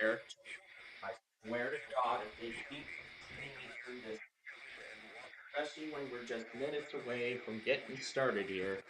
here. I swear to God, if they keep putting me through this, especially when we're just minutes away from getting started here.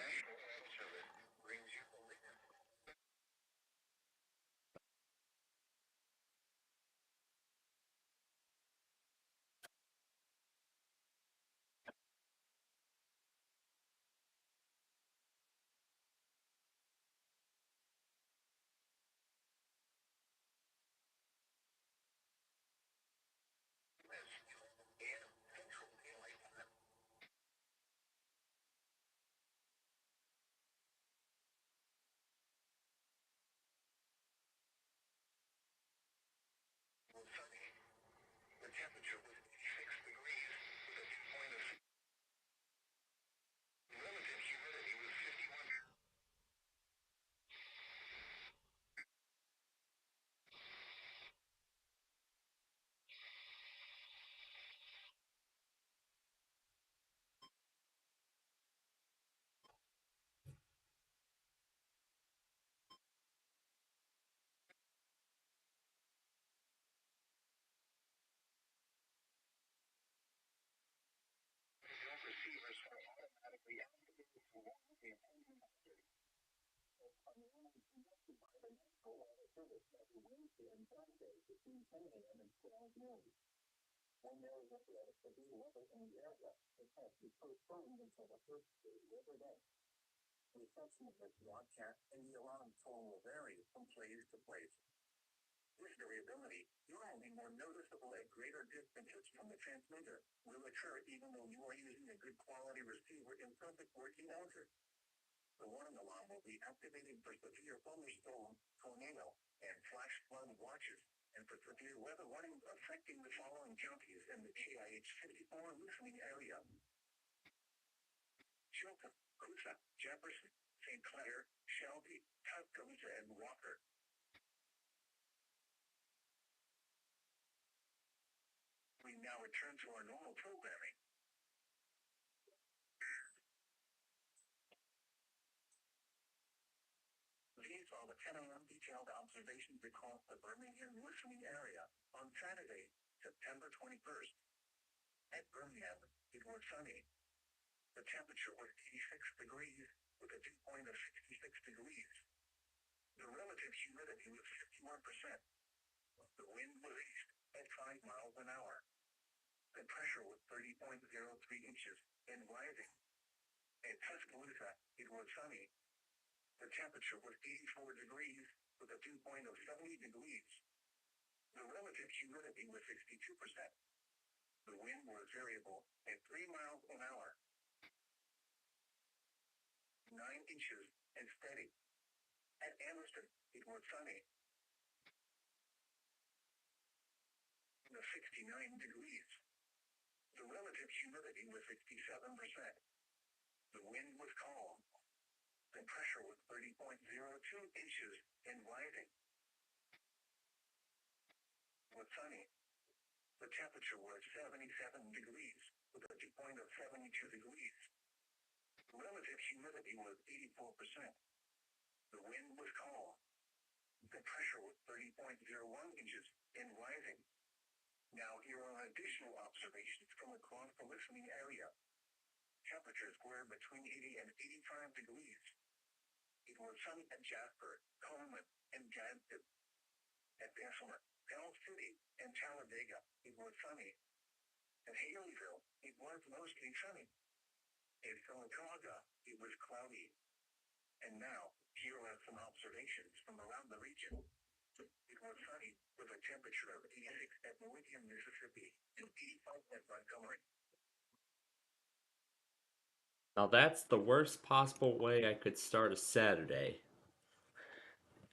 Now that's the worst possible way I could start a Saturday.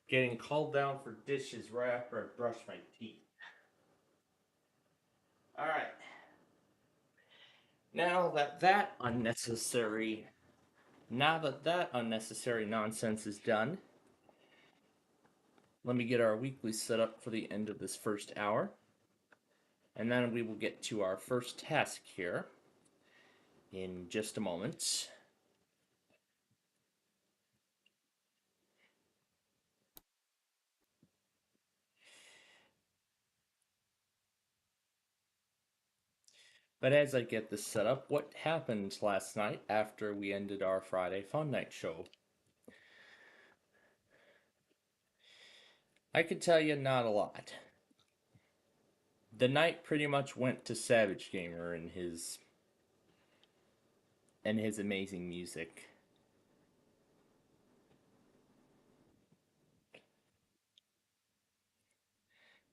Getting called down for dishes right after I brush my teeth. Alright. Now that that unnecessary nonsense is done, let me get our weekly set up for the end of this first hour. And then we will get to our first task here in just a moment. But as I get this set up, what happened last night after we ended our Friday Fun Night show? I could tell you not a lot. The night pretty much went to Savage Gamer and his amazing music.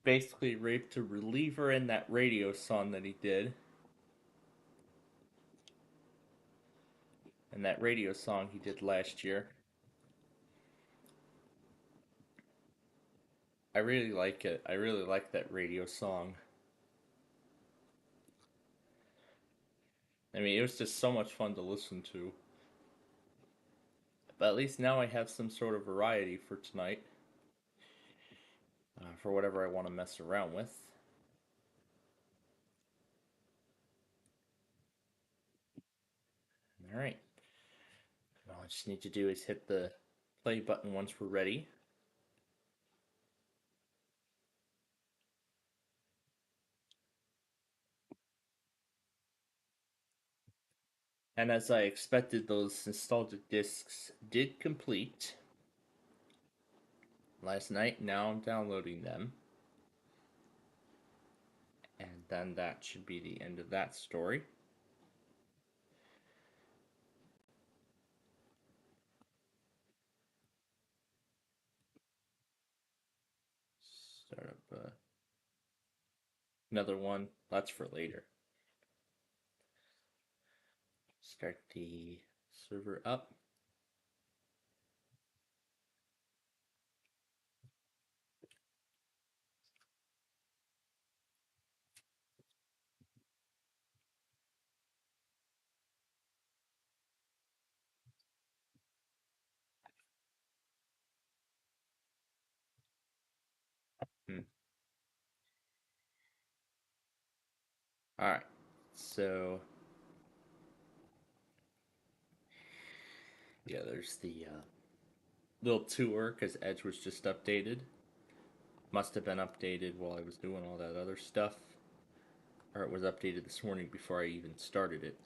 Basically raped a reliever in that radio song that he did. And that radio song he did last year. I really like it. I really like that radio song. I mean, it was just so much fun to listen to. But at least now I have some sort of variety for tonight. For whatever I want to mess around with. Alright. All I just need to do is hit the play button once we're ready. And as I expected, those nostalgic discs did complete last night. Now I'm downloading them. And then that should be the end of that story. Start up another one. That's for later. Start the server up. Hmm. Alright, so yeah, there's the little tour because Edge was just updated. Must have been updated while I was doing all that other stuff. Or it was updated this morning before I even started it.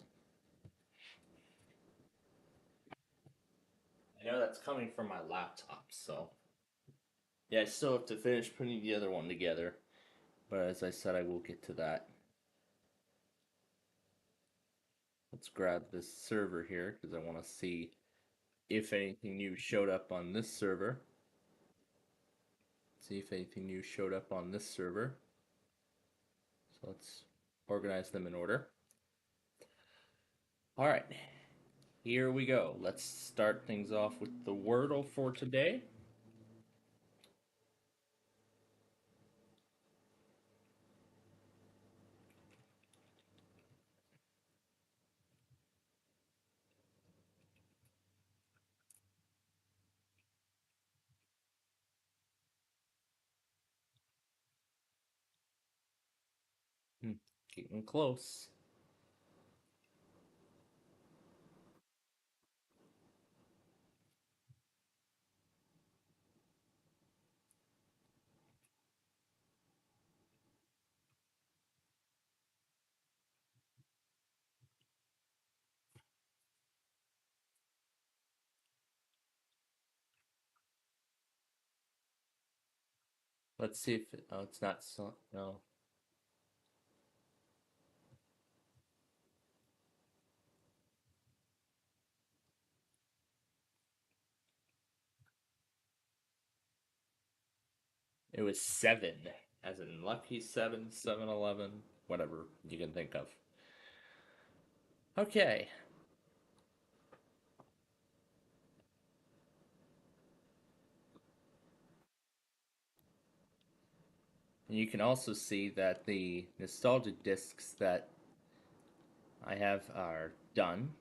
I know that's coming from my laptop, so. Yeah, I still have to finish putting the other one together. But as I said, I will get to that. Let's grab this server here because I want to see if anything new showed up on this server. See if anything new showed up on this server. So let's organize them in order. Alright, here we go. Let's start things off with the Wordle for today. Getting close. Let's see if oh, it's not so. No. It was 7, as in Lucky 7, 7-Eleven, whatever you can think of. Okay. And you can also see that the nostalgia discs that I have are done.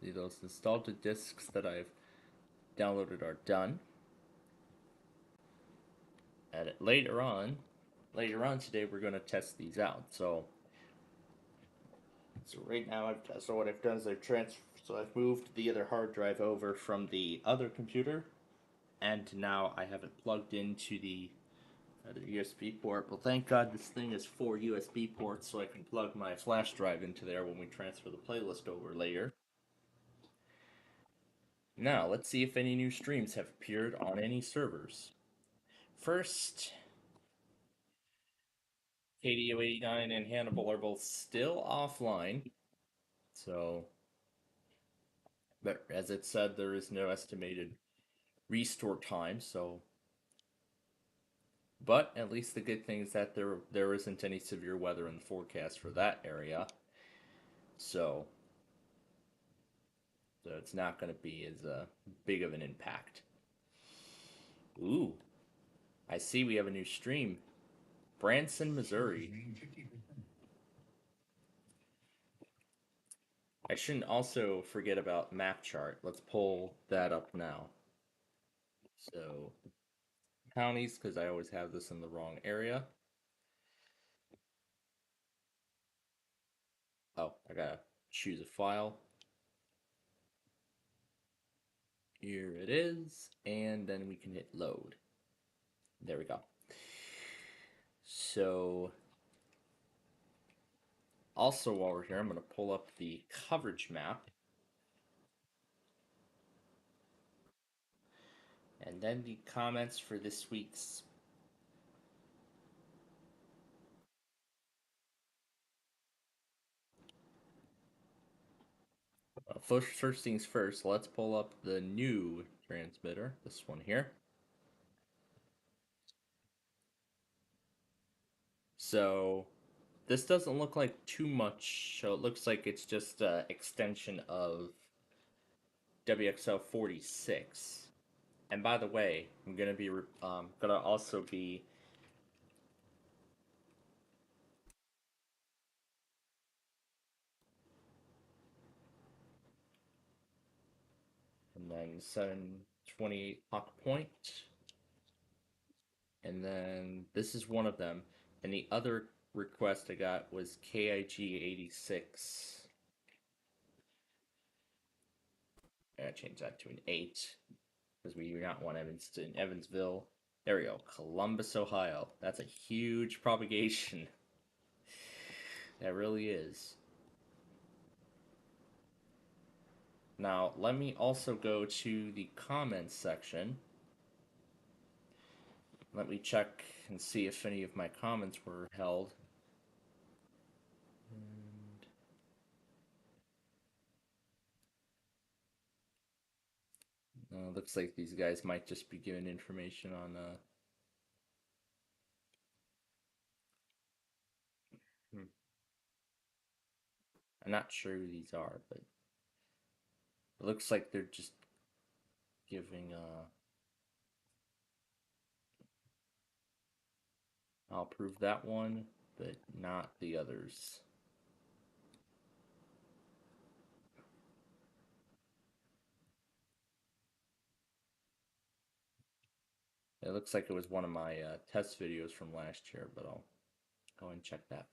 See, those nostalgia discs that I've downloaded are done. And later on today, we're going to test these out. So right now, what I've done is I've moved the other hard drive over from the other computer, and now I have it plugged into the At a USB port. Well, thank God this thing is 4 USB ports, so I can plug my flash drive into there when we transfer the playlist over later. Now, let's see if any new streams have appeared on any servers. First, KDO89 and Hannibal are both still offline. So, but as it said, there is no estimated restore time. So, but at least the good thing is that there isn't any severe weather in the forecast for that area. So, it's not going to be as big of an impact. Ooh, I see we have a new stream. Branson, Missouri. I shouldn't also forget about map chart. Let's pull that up now. So, counties, because I always have this in the wrong area. Oh, I gotta choose a file. Here it is, and then we can hit load. There we go. So, also while we're here, I'm going to pull up the coverage map. And then the comments for this week's. First things first, let's pull up the new transmitter, this one here. So, this doesn't look like too much, so it looks like it's just an extension of WXL 46. And by the way, I'm gonna also be and then 728 Hawk Point, and then this is one of them, and the other request I got was KIG 86. I gotta change that to an 8 because we do not want Evanston, Evansville. There we go, Columbus, Ohio. That's a huge propagation. That really is. Now, let me also go to the comments section. Let me check and see if any of my comments were held. And looks like these guys might just be giving information on. Hmm. I'm not sure who these are, but it looks like they're just giving. I'll prove that one, but not the others. It looks like it was one of my test videos from last year, but I'll go and check that.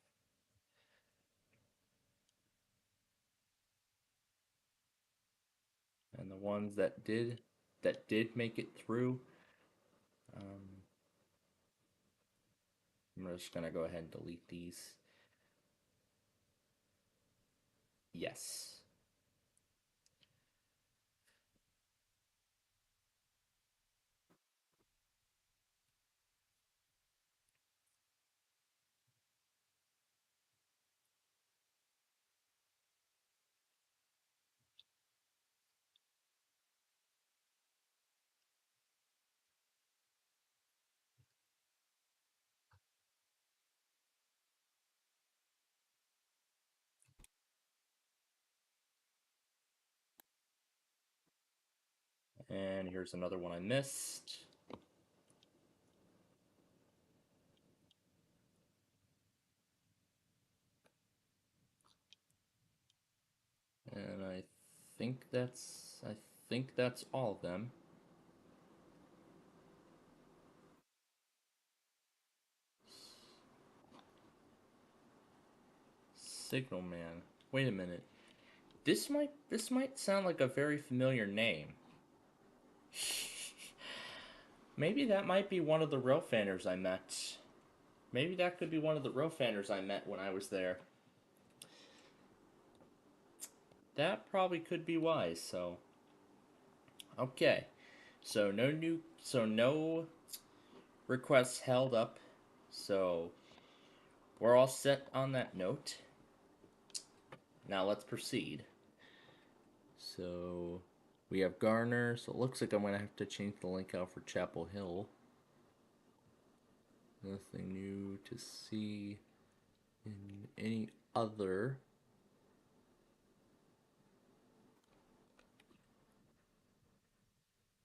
And the ones that did make it through, I'm just gonna go ahead and delete these. Yes. And here's another one I missed. And I think that's all of them. Signal Man. Wait a minute. This might sound like a very familiar name. Maybe that might be one of the Rofanners I met. Maybe that could be one of the Rofanners I met when I was there. That probably could be wise. So, okay. So no requests held up. So we're all set on that note. Now let's proceed. So we have Garner. So it looks like I'm gonna have to change the link out for Chapel Hill. Nothing new to see in any other.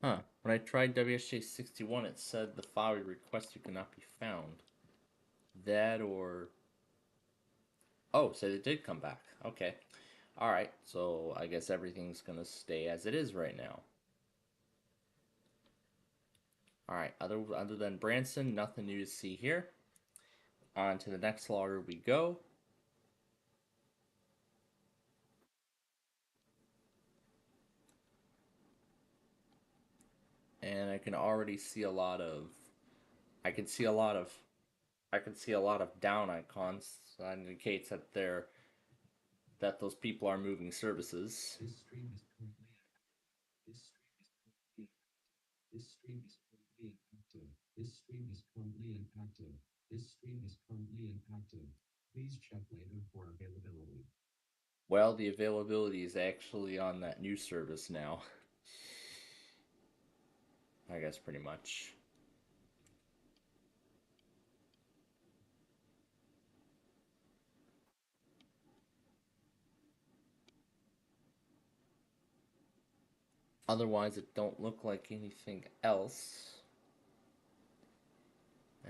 Huh. When I tried WSJ61, it said the file you requested cannot be found. That or. Oh, so it did come back. Okay. Alright, so I guess everything's gonna stay as it is right now. Alright, other than Branson, nothing new to see here. On to the next logger we go. And I can already see a lot of I can see a lot of I can see a lot of down icons. So that indicates that those people are moving services. This stream is currently inactive. This stream is currently inactive. This stream is currently inactive. Please check later for availability. Well, the availability is actually on that new service now. I guess pretty much. Otherwise, it don't look like anything else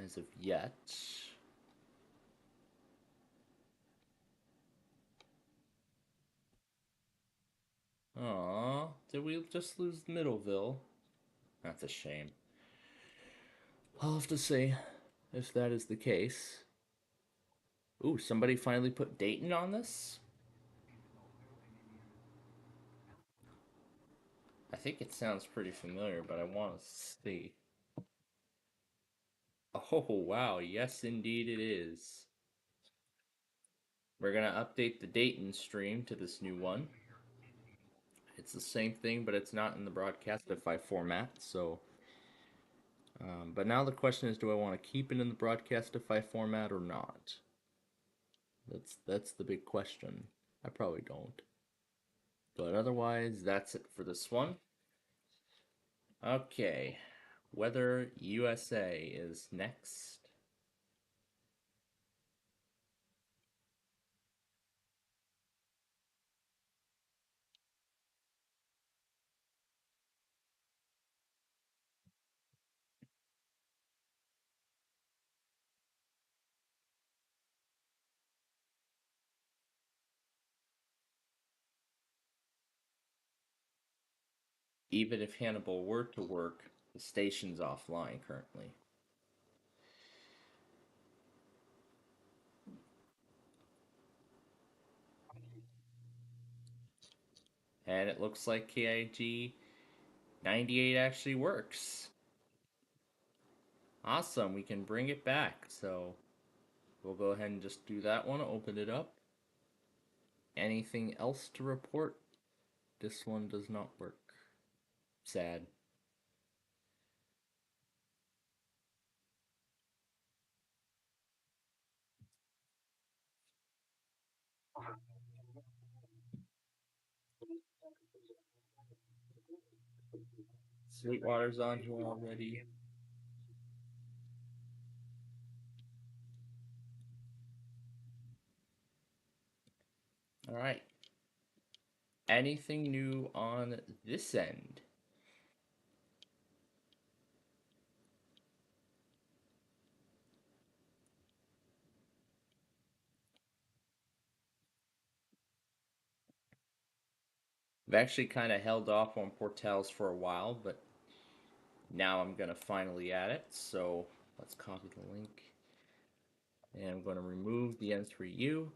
as of yet. Aw, did we just lose Middleville? That's a shame. I'll have to say if that is the case. Ooh, somebody finally put Dayton on this? I think it sounds pretty familiar, but I want to see. Oh, wow. Yes, indeed it is. We're going to update the Dayton stream to this new one. It's the same thing, but it's not in the Broadcastify format, so... but now the question is, do I want to keep it in the Broadcastify format or not? That's the big question. I probably don't. But otherwise, that's it for this one. Okay. Weather USA is next. Even if Hannibal were to work, the station's offline currently. And it looks like KIG 98 actually works. Awesome, we can bring it back. So we'll go ahead and just do that one, open it up. Anything else to report? This one does not work. Sad. Sweetwater's on here already. All right. Anything new on this end? I've actually kind of held off on Portals for a while, but now I'm going to finally add it. So let's copy the link. And I'm going to remove the N3U.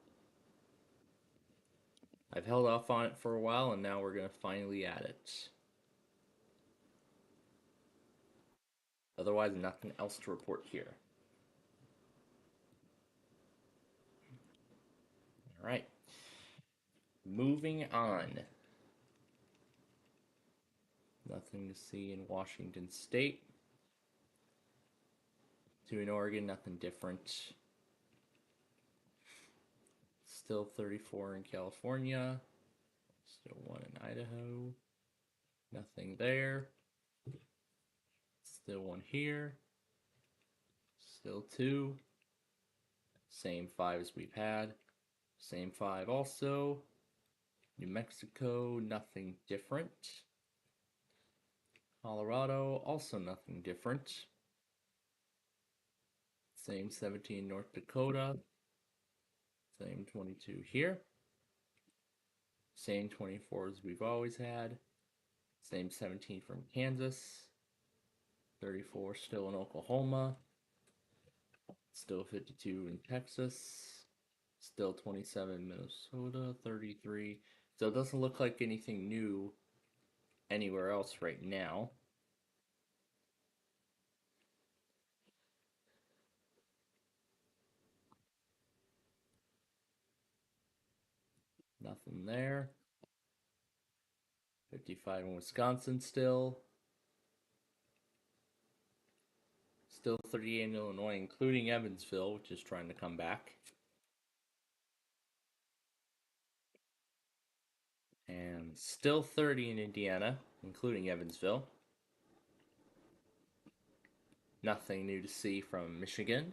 I've held off on it for a while, and now we're going to finally add it. Otherwise, nothing else to report here. All right. Moving on. Nothing to see in Washington State. Two in Oregon, nothing different. Still 34 in California. Still one in Idaho. Nothing there. Still one here. Still two. Same five as we've had. Same five also. New Mexico, nothing different. Colorado, also nothing different. Same 17 North Dakota. Same 22 here. Same 24 as we've always had. Same 17 from Kansas. 34 still in Oklahoma. Still 52 in Texas. Still 27 Minnesota. 33. So it doesn't look like anything new anywhere else right now. Nothing there. 55 in Wisconsin still. Still 38 in Illinois, including Evansville, which is trying to come back. And still 30 in Indiana, including Evansville. Nothing new to see from Michigan.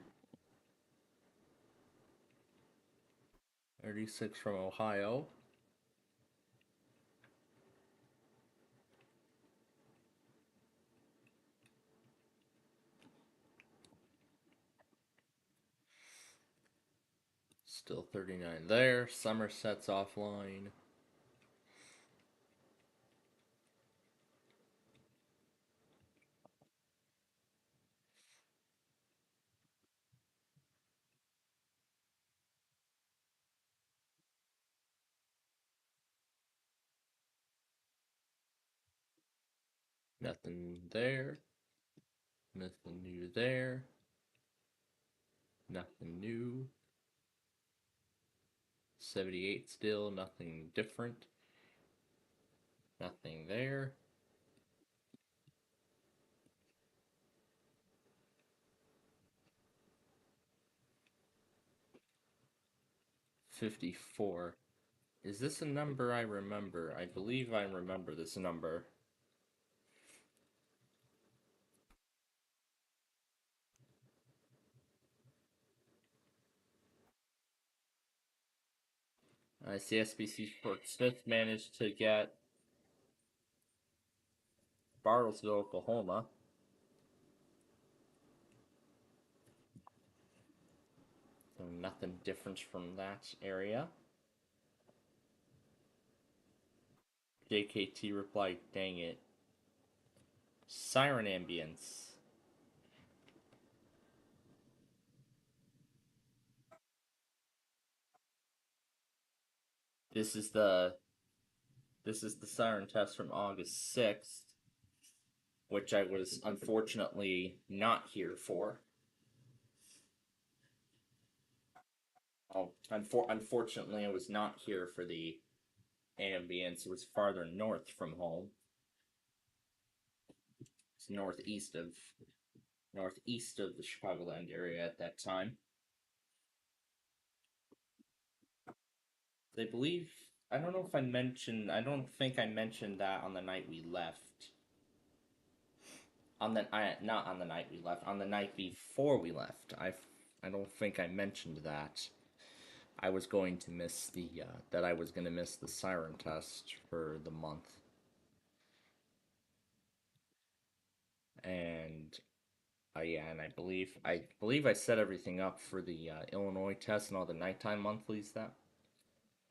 36 from Ohio. Still 39 there. Somerset's offline. Nothing there. Nothing new there. Nothing new. 78 still. Nothing different. Nothing there. $54. Is this a number I remember? I believe I remember this number. I see SBC Fort Smith managed to get Bartlesville, Oklahoma. So nothing different from that area. JKT replied, dang it. Siren ambience. This is the siren test from August 6th, which I was unfortunately not here for. Oh, unfortunately, I was not here for the ambience. It was farther north from home. It's northeast of the Chicagoland area at that time. They believe I don't know if I mentioned I don't think I mentioned that on the night we left. Not on the night we left, on the night before we left. I don't think I mentioned that. I was going to miss the siren test for the month. And yeah, and I believe I set everything up for the Illinois test and all the nighttime monthlies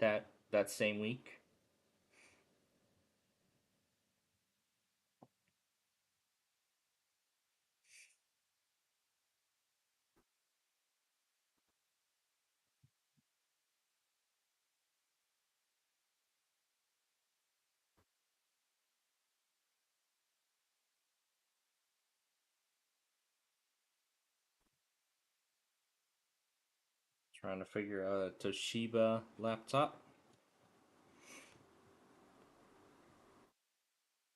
that same week. Trying to figure out a Toshiba laptop.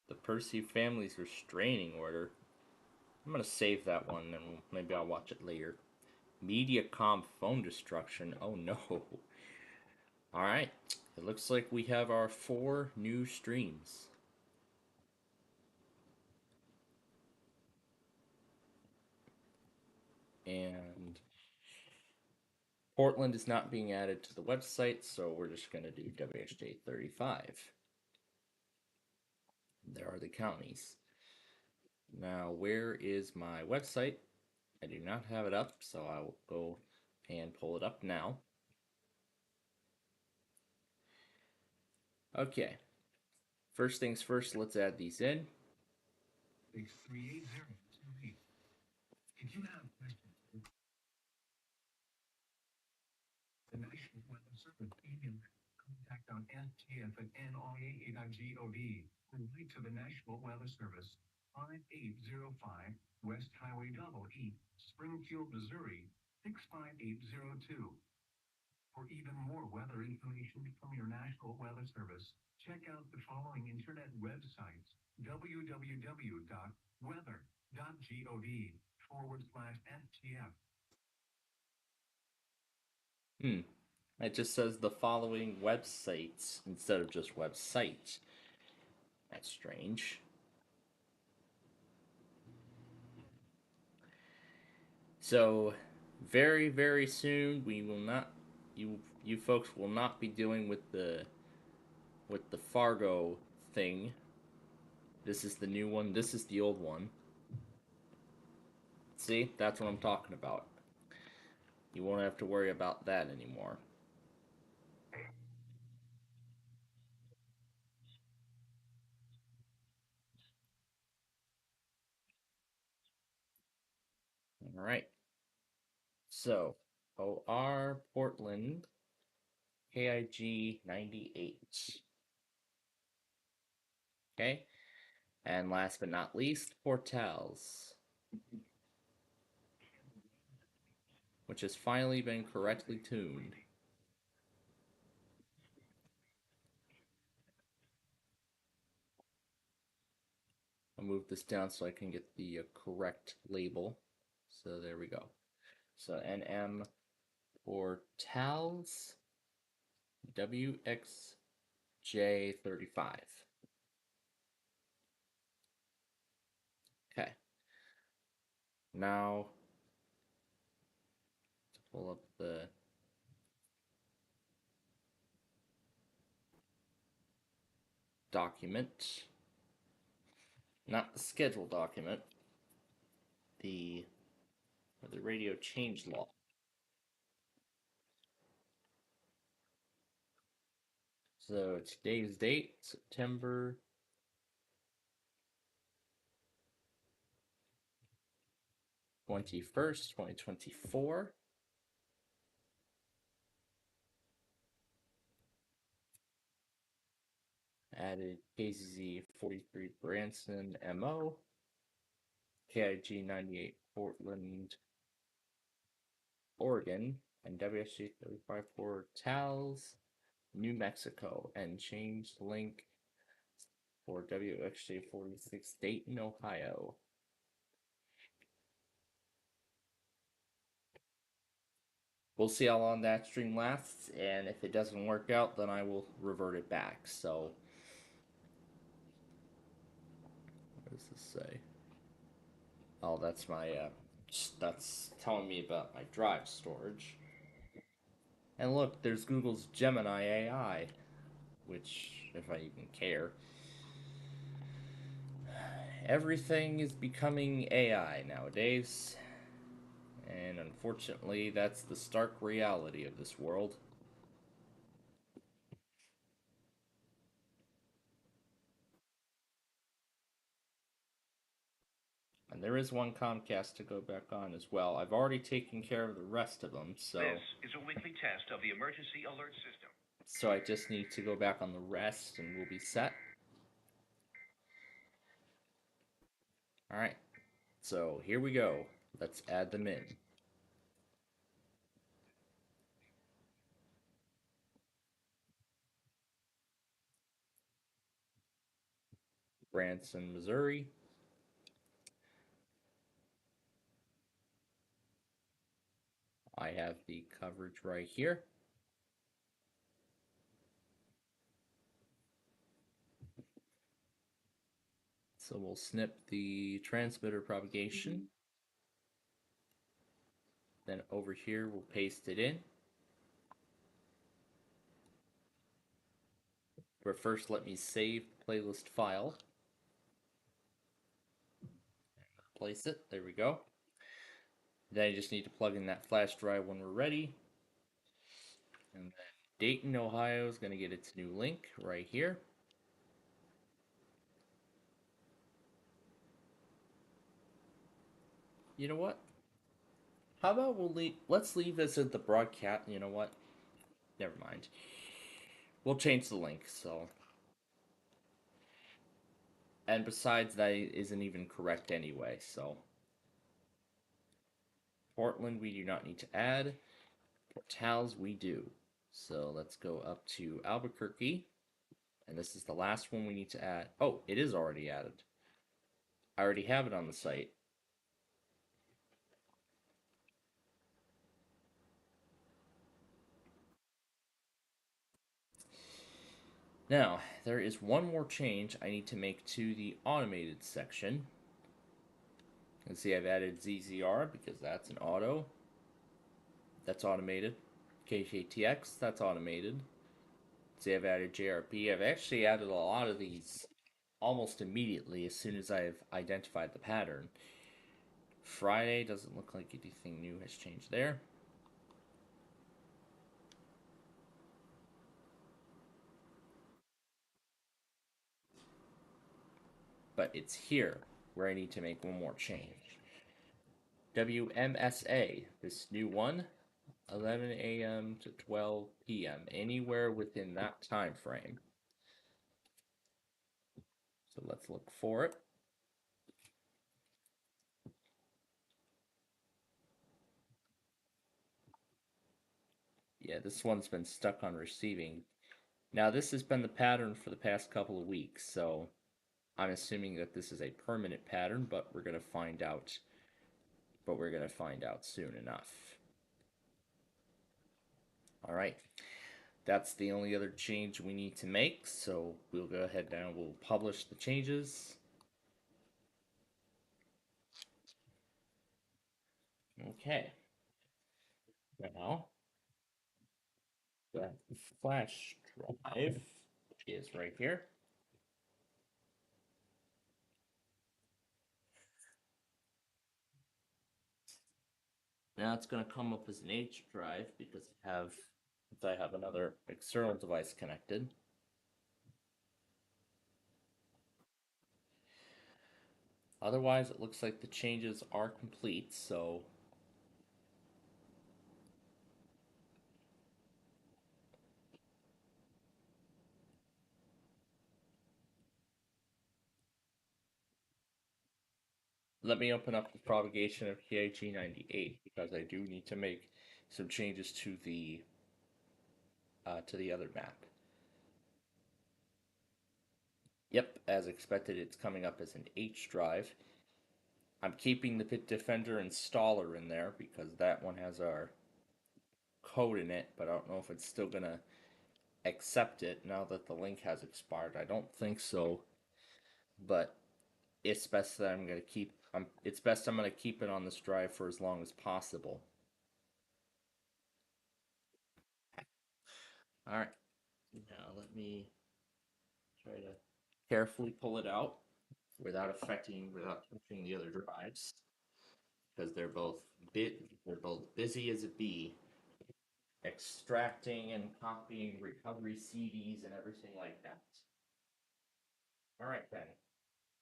The Percy family's restraining order. I'm gonna save that one and maybe I'll watch it later. Mediacom phone destruction. Oh no. Alright. It looks like we have our 4 new streams. And Portland is not being added to the website, so we're just gonna do WHJ35. There are the counties. Now, where is my website? I do not have it up, so I will go and pull it up now. Okay. First things first, let's add these in. 38028. If you have questions, the National Weather Service email contact.ntf@nia.gov or write to the National Weather Service, 5805 West Highway Double E, Springfield, Missouri 65802. For even more weather information from your National Weather Service, check out the following internet websites: www.weather.gov/NTF. It just says the following websites instead of just website. That's strange. So, very, very soon we will not you folks will not be dealing with the Fargo thing. This is the new one. This is the old one. See? That's what I'm talking about. You won't have to worry about that anymore. All right. So, OR Portland KIG 98. Okay? And last but not least, Portals, which has finally been correctly tuned. I'll move this down so I can get the correct label. So there we go. So NM Portals WXJ35. Okay. Now to pull up the document, not the schedule document, the radio change law. So today's date, September 21st, 2024. Added KZZ 43 Branson MO, KIG 98 Portland, Oregon, and WSG 35 for Tals, New Mexico, and changed link for WXJ 46 Dayton, Ohio. We'll see how long that stream lasts, and if it doesn't work out, then I will revert it back. So, what does this say? Oh, that's my, that's telling me about my drive storage. And look, there's Google's Gemini AI, which, if I even care. Everything is becoming AI nowadays. And unfortunately, that's the stark reality of this world. And there is one Comcast to go back on as well. I've already taken care of the rest of them, so... This is a weekly test of the emergency alert system. So I just need to go back on the rest and we'll be set. Alright, so here we go. Let's add them in. Branson, Missouri. I have the coverage right here. So we'll snip the transmitter propagation. Then over here, we'll paste it in. But first, let me save the playlist file. Place it. There we go. Then you just need to plug in that flash drive when we're ready. And then Dayton, Ohio is going to get its new link right here. You know what? How about let's leave this at the broadcast. You know what? Never mind. We'll change the link. So, and besides, that isn't even correct anyway. So, Portland, we do not need to add. Portals, we do. So let's go up to Albuquerque, and this is the last one we need to add. Oh, it is already added. I already have it on the site. Now, there is one more change I need to make to the automated section. You can see I've added ZZR because that's an auto. That's automated. KJTX, that's automated. See, I've added JRP. I've actually added a lot of these almost immediately as soon as I've identified the pattern. Friday doesn't look like anything new has changed there. But it's here where I need to make one more change. WMSA, this new one, 11 a.m. to 12 p.m., anywhere within that time frame. So let's look for it. Yeah, this one's been stuck on receiving. Now, this has been the pattern for the past couple of weeks, so I'm assuming that this is a permanent pattern, but we're going to find out. But we're going to find out soon enough. All right. That's the only other change we need to make, so we'll go ahead now. We'll publish the changes. Okay. Now, the flash drive is right here. Now it's going to come up as an H drive because I have another external device connected. Otherwise, it looks like the changes are complete, so let me open up the propagation of KIG98 because I do need to make some changes to the other map. Yep, as expected, it's coming up as an H drive. I'm keeping the Bitdefender installer in there because that one has our code in it, but I don't know if it's still gonna accept it now that the link has expired. I don't think so, but it's best that I'm gonna keep. It's best I'm gonna keep it on this drive for as long as possible. All right, now let me try to carefully pull it out without touching the other drives because they're both busy as a bee, extracting and copying recovery CDs and everything like that. All right then.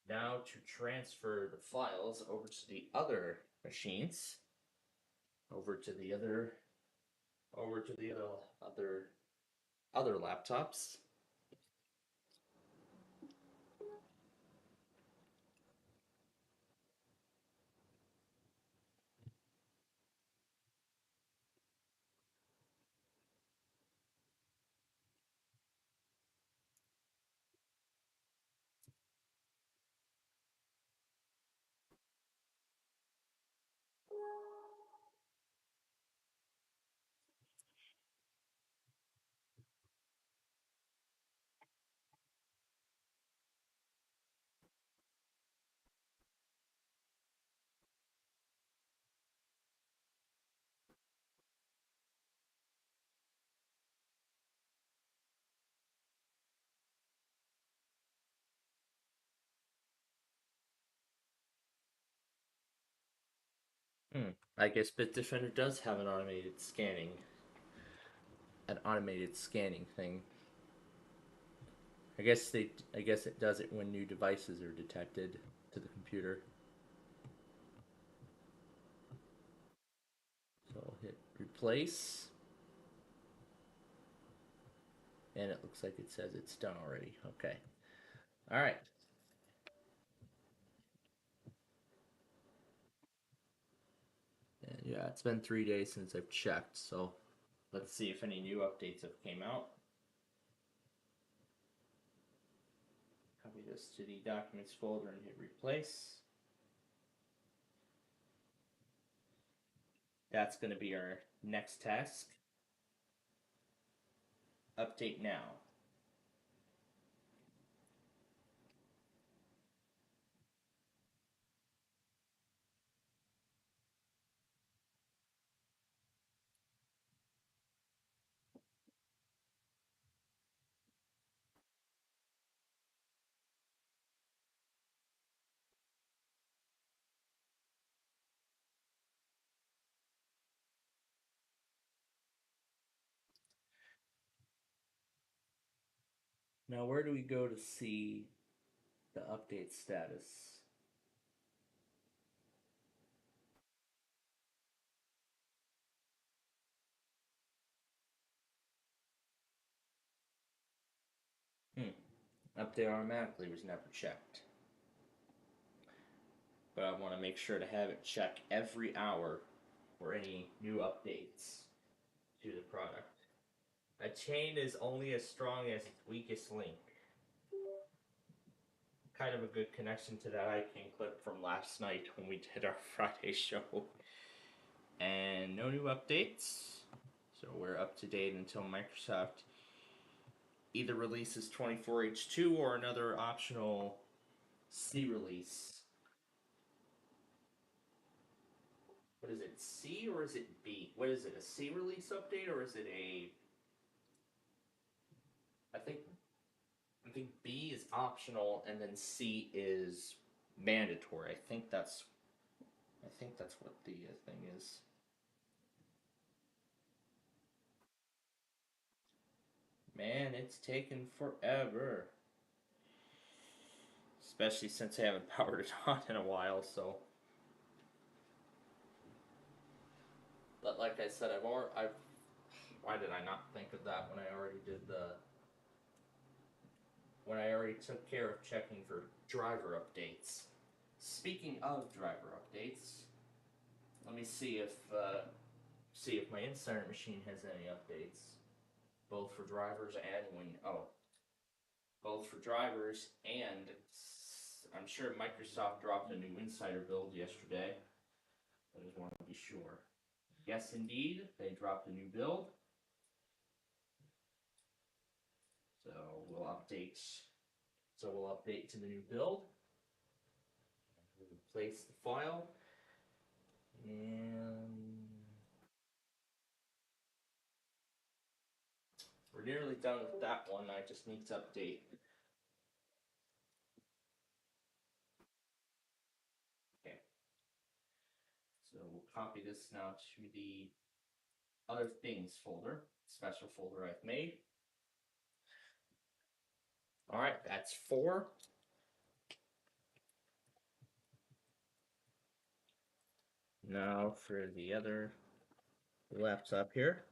Now to transfer the files over to the other machines, over to the other laptops. I guess Bitdefender does have an automated scanning thing. I guess it does it when new devices are detected to the computer. So I'll hit replace, and it looks like it says it's done already. Okay. All right. And yeah, it's been 3 days since I've checked, so let's see if any new updates have came out. Copy this to the documents folder and hit replace. That's going to be our next task. Update now. Now, where do we go to see the update status? Update automatically was never checked. But I want to make sure to have it check every hour for any new updates to the product. A chain is only as strong as its weakest link. Kind of a good connection to that ICANN clip from last night when we did our Friday show. And no new updates. So we're up to date until Microsoft either releases 24H2 or another optional C release. What is it, C or is it B? What is it, a C release update or is it a... I think B is optional and then C is mandatory. I think that's what the thing is. Man, it's taken forever. Especially since I haven't powered it on in a while, so. But like I said, why did I not think of that when I already did when I already took care of checking for driver updates? Speaking of driver updates, let me see if my Insider machine has any updates, both for drivers and both for drivers and I'm sure Microsoft dropped a new Insider build yesterday. I just want to be sure. Yes, indeed, they dropped a new build. So we'll update. So we'll update to the new build. We'll replace the file. And we're nearly done with that one. I just need to update. Okay. So we'll copy this now to the other things folder, special folder I've made. All right, that's 4. Now for the other laptop here.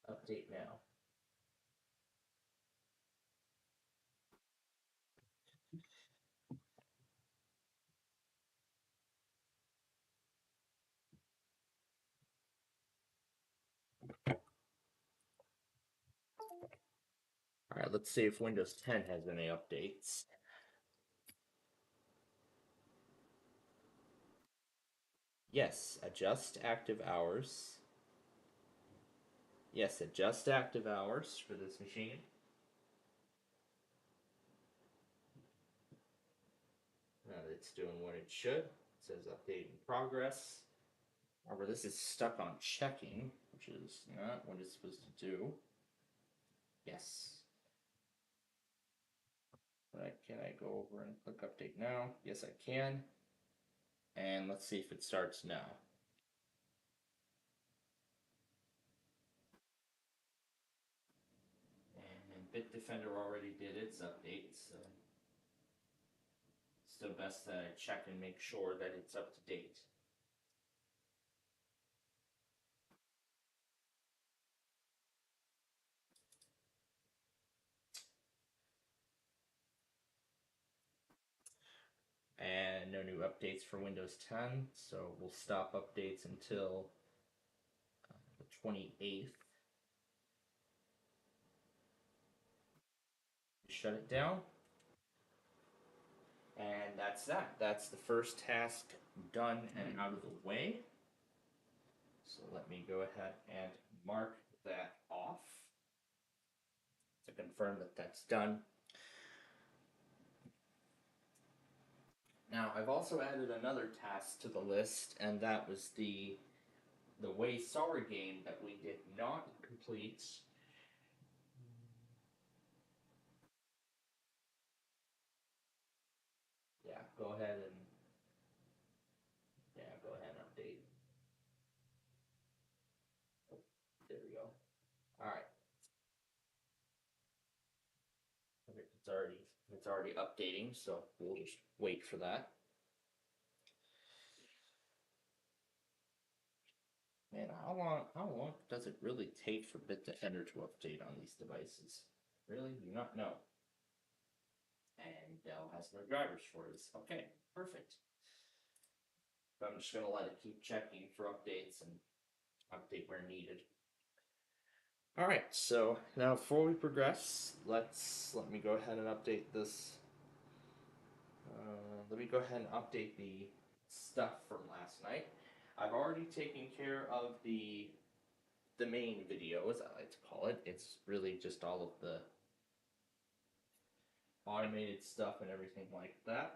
Update now. All right, let's see if Windows 10 has any updates. Yes, adjust active hours. Yes, adjust active hours for this machine. Now that it's doing what it should. It says update in progress. However, this is stuck on checking, which is not what it's supposed to do. Yes. Right, can I go over and click update now? Yes, I can. And let's see if it starts now. And Bitdefender already did its update, so it's still best that I check and make sure that it's up to date. And no new updates for Windows 10, so we'll stop updates until the 28th. Shut it down. And that's that. That's the first task done and out of the way. So let me go ahead and mark that off to confirm that that's done. Now, I've also added another task to the list, and that was the Way Sorry game that we did not complete. Yeah, go ahead and update. Oh, there we go. All right. Okay, it's already updating, so we'll just wait for that. Man, how long does it really take for Bitdefender to update on these devices? Really? Do not know. And Dell has no drivers for this. Okay, perfect. But I'm just gonna let it keep checking for updates and update where needed. Alright, so now before we progress, let me go ahead and update this. Let me go ahead and update the stuff from last night. I've already taken care of the main video, as I like to call it. It's really just all of the automated stuff and everything like that.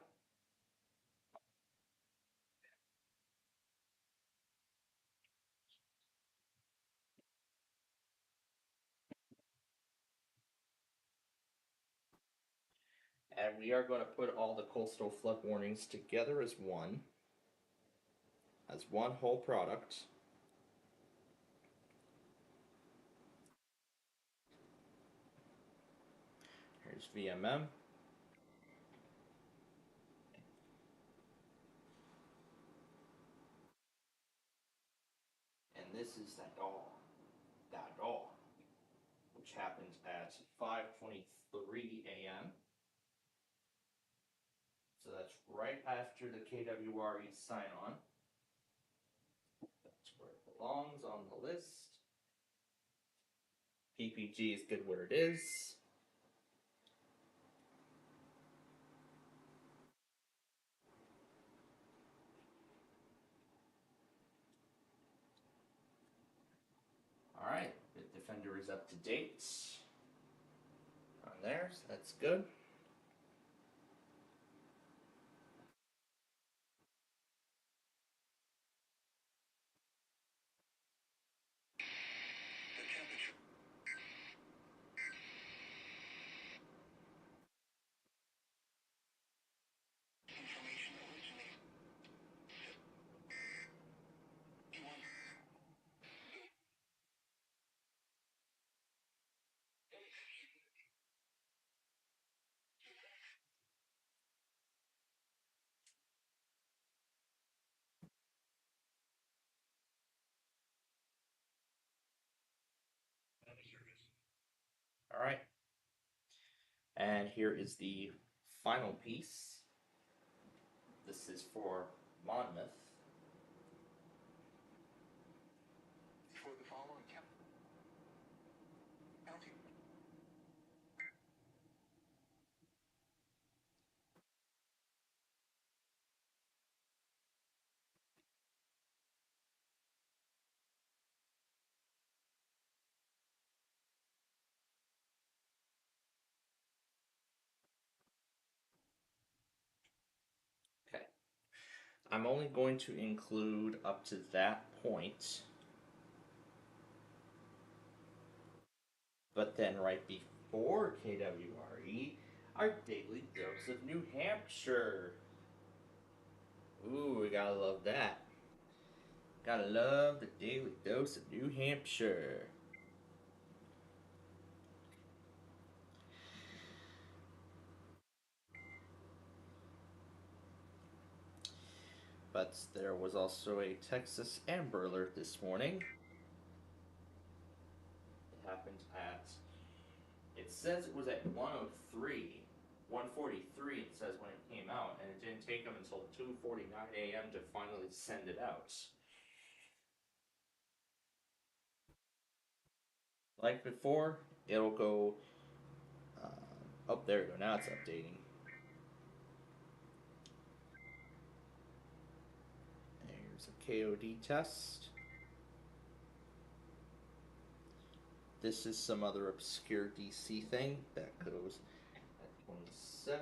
And we are going to put all the coastal flood warnings together as one whole product. Here's VMM. And this is that dog, which happens at 5:23 a.m. So that's right after the KWRE sign on. That's where it belongs on the list. PPG is good where it is. Alright, Bitdefender is up to date on there, so that's good. Alright. And here is the final piece. This is for Monmouth. For the following county. Okay. I'm only going to include up to that point. But then right before KWRE, Our daily dose of New Hampshire. Ooh, we gotta love that. Gotta love the daily dose of New Hampshire. But there was also a Texas Amber Alert this morning. It happened at. It says it was at 103, 143. It says when it came out, and it didn't take them until 2:49 a.m. to finally send it out. Like before, it'll go. Oh, there we go. Now it's updating. There's a KOD test. This is some other obscure DC thing that goes at 27.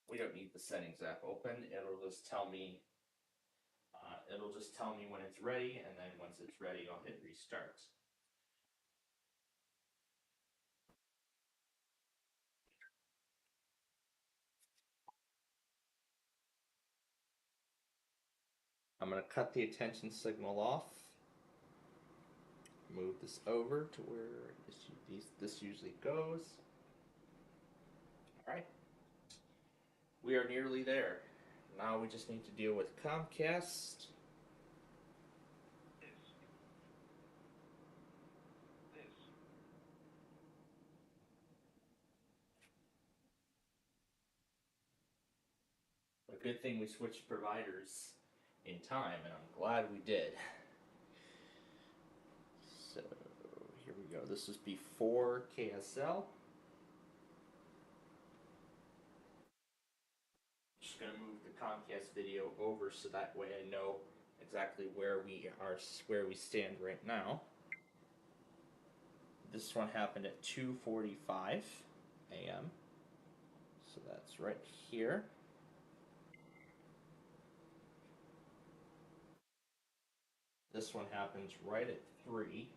We don't need the settings app open. It'll just tell me. It'll just tell me when it's ready, and then once it's ready, I'll hit restart. I'm going to cut the attention signal off. Move this over to where this usually goes. All right. We are nearly there. Now we just need to deal with Comcast. A good thing we switched providers in time, and I'm glad we did. So here we go. This is before KSL. Just gonna move the Comcast video over so that way I know exactly where we stand right now. This one happened at 2:45 a.m. So that's right here. This one happens right at 3.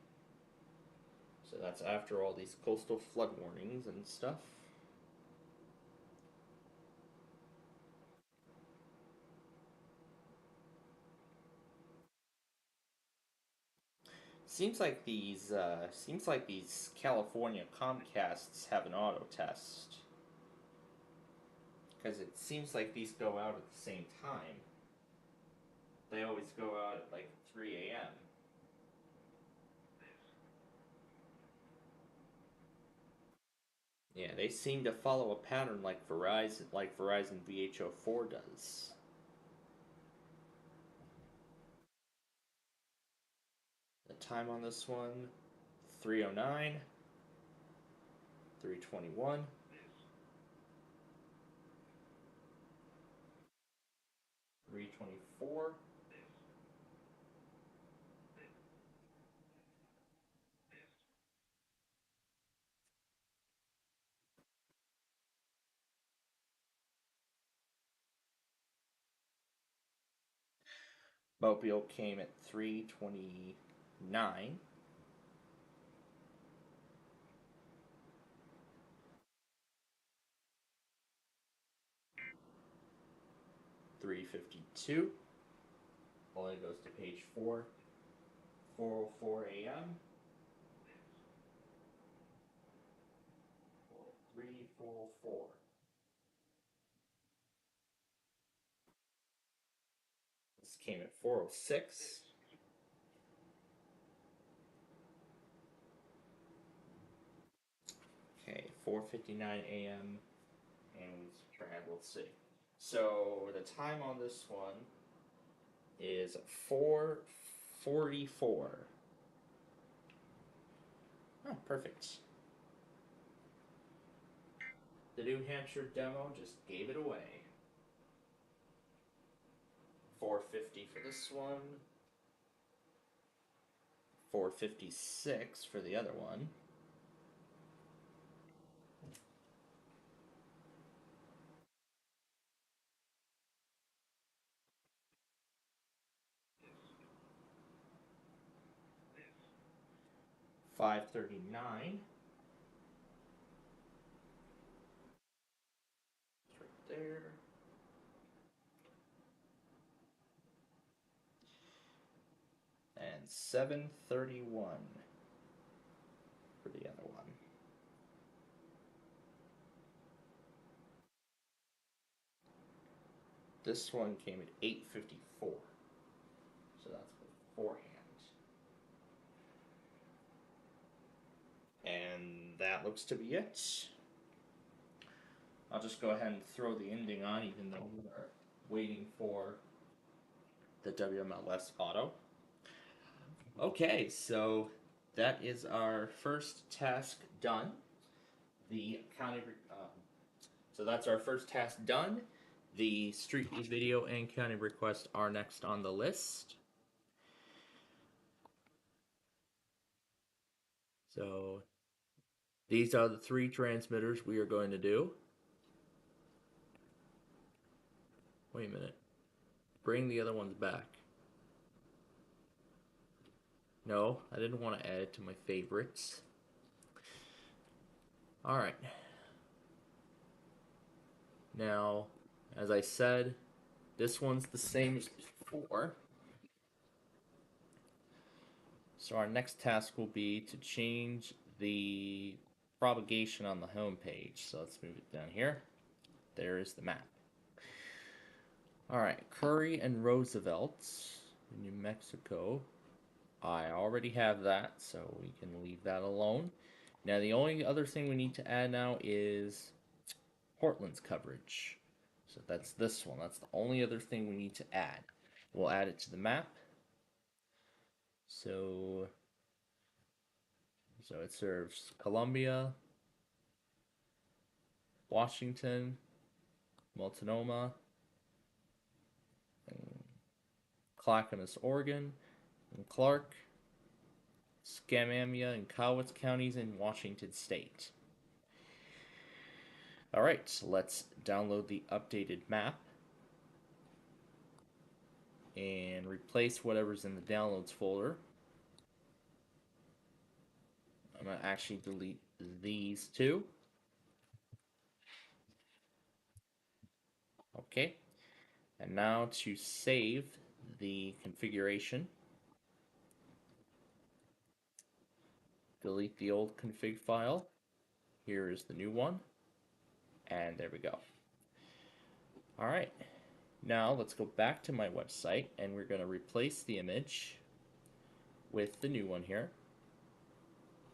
So that's after all these coastal flood warnings and stuff. Seems like these California Comcasts have an auto test. Because it seems like these go out at the same time. They always go out at like 3 a.m. Yeah, they seem to follow a pattern like Verizon VHO4 does. The time on this one, 3:09, 3:21. 3:24. Mobile came at 3:29. 3:52. Only goes to page 4. 4:04 a.m. 4:04. This came at 4:06. Okay, 4:59 a.m. and let's see. So the time on this one is 4:44. Oh, perfect. The New Hampshire demo just gave it away. 4:50 for this one. 4:56 for the other one. 539. It's right there. And 731 for the other one. This one came at 854. So that's beforehand. And that looks to be it. I'll just go ahead and throw the ending on, even though we are waiting for the WMLS auto. Okay, so that is our first task done. The county, so that's our first task done. The street video and county request are next on the list. So these are the 3 transmitters we are going to do. Wait a minute. Bring the other ones back. No, I didn't want to add it to my favorites. Alright. Now, as I said, this one's the same as before. So our next task will be to change the propagation on the home page. So let's move it down here. There is the map. Alright, Curry and Roosevelt, New Mexico. I already have that, so we can leave that alone. Now the only other thing we need to add now is Portland's coverage. So that's this one. That's the only other thing we need to add. We'll add it to the map. So it serves Columbia, Washington, Multnomah, and Clackamas, Oregon, and Clark, Skamania, and Cowlitz counties in Washington State. Alright, so let's download the updated map and replace whatever's in the downloads folder. I'm going to actually delete these 2. Okay, and now to save the configuration, delete the old config file. Here is the new one, and there we go. Alright, now let's go back to my website, and we're going to replace the image with the new one here,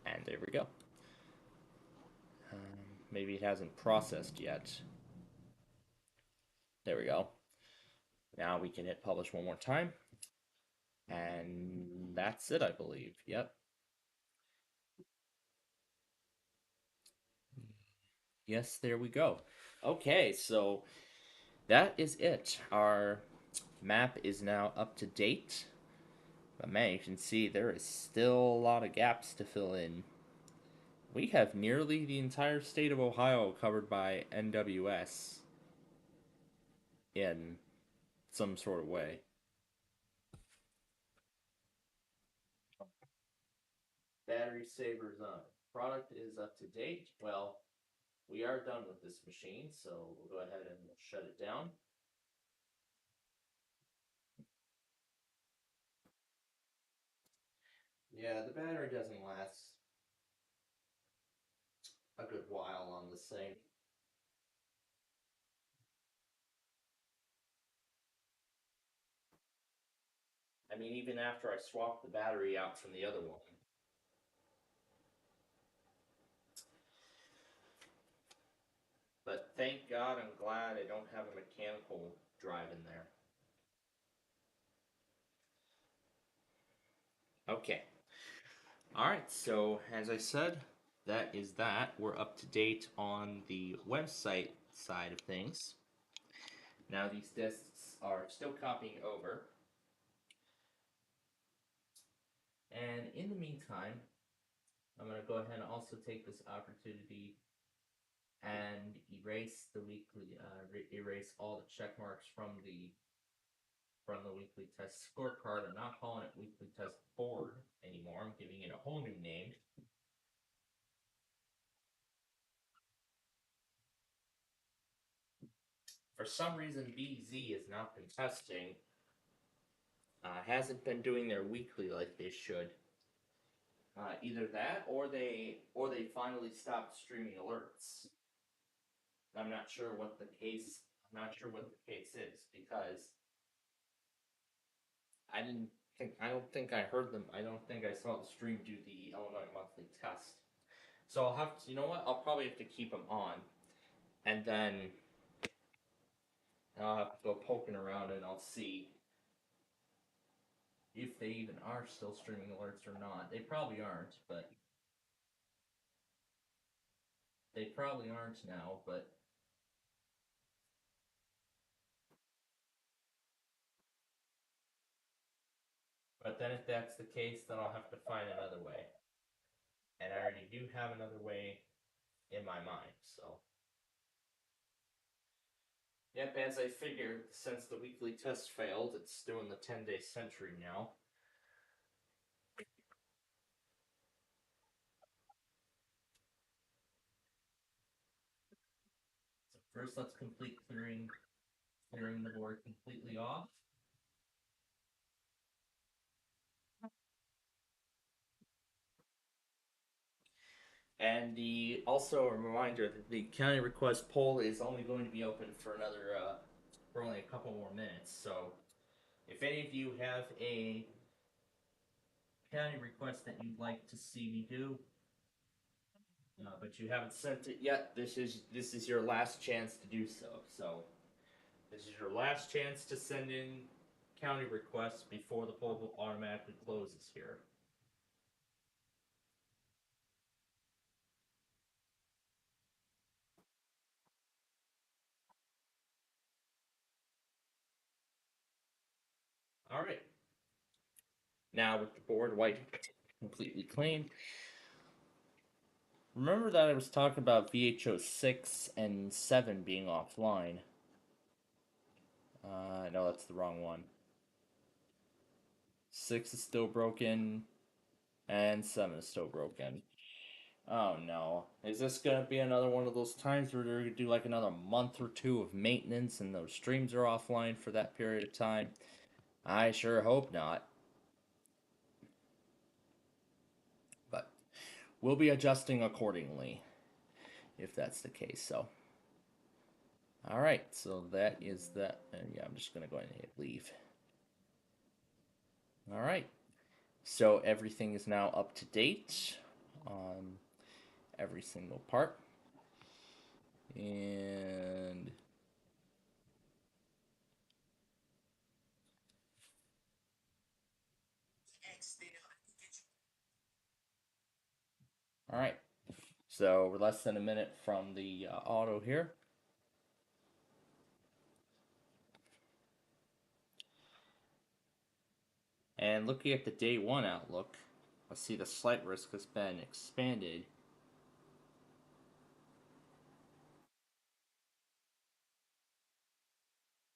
and there we go. Maybe it hasn't processed yet. There we go. Now we can hit publish one more time. And that's it, I believe. Yep. Yes, there we go. Okay, so that is it. Our map is now up to date. But man, you can see there is still a lot of gaps to fill in. We have nearly the entire state of Ohio covered by NWS in some sort of way. Battery savers on. Product is up to date. Well, we are done with this machine, so we'll go ahead and shut it down. Yeah, the battery doesn't last a good while on this thing. I mean, even after I swapped the battery out from the other one. But thank God, I'm glad I don't have a mechanical drive in there. Okay. Alright, so as I said, that is that. We're up to date on the website side of things. Now these discs are still copying over. And in the meantime, I'm going to go ahead and also take this opportunity and erase the weekly, erase all the check marks from the the weekly test scorecard. I'm not calling it weekly test board anymore. I'm giving it a whole new name. For some reason, BZ has not been testing. Hasn't been doing their weekly like they should. Either that, or they finally stopped streaming alerts. I'm not sure what the case. I'm not sure what the case is because I don't think I heard them. I don't think I saw the stream do the Illinois monthly test. So I'll have to. You know what? I'll probably have to keep them on, and then I'll have to go poking around and I'll see if they even are still streaming alerts or not. They probably aren't, but they probably aren't now. But then if that's the case, then I'll have to find another way. And I already do have another way in my mind, so. Yep, as I figured, since the weekly test failed, it's doing the 10-day century now. So first let's complete clearing the board completely off. And also a reminder that the county request poll is only going to be open for for only a couple more minutes. So if any of you have a county request that you'd like to see me do, but you haven't sent it yet, this is your last chance to do so. So this is your last chance to send in county requests before the poll automatically closes here. All right. Now with the board wiped completely clean. Remember that I was talking about VHO 6 and 7 being offline. No, that's the wrong one. 6 is still broken, and 7 is still broken. Oh no. Is this gonna be another one of those times where they're gonna do like another month or two of maintenance and those streams are offline for that period of time? I sure hope not. But we'll be adjusting accordingly if that's the case, so. Alright, so that is that. And yeah, I'm just gonna go ahead and hit leave. Alright. So everything is now up to date on every single part. And all right, so we're less than a minute from the auto here. And looking at the day one outlook, I see the slight risk has been expanded.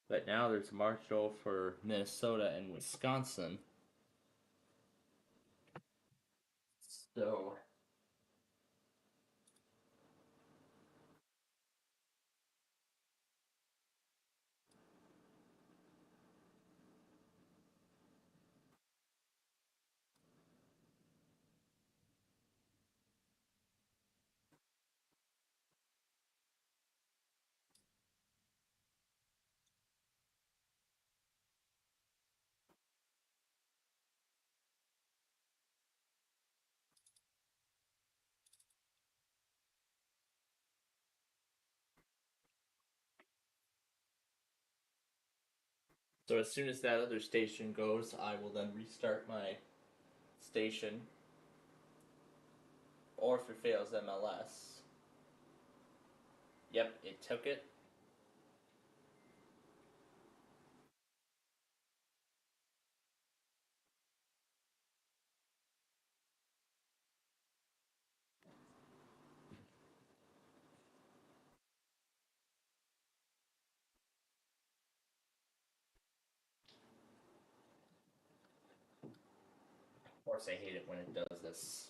But now there's a marshal for Minnesota and Wisconsin. So as soon as that other station goes, I will then restart my station. Or if it fails MLS. Yep, it took it. course, I hate it when it does this.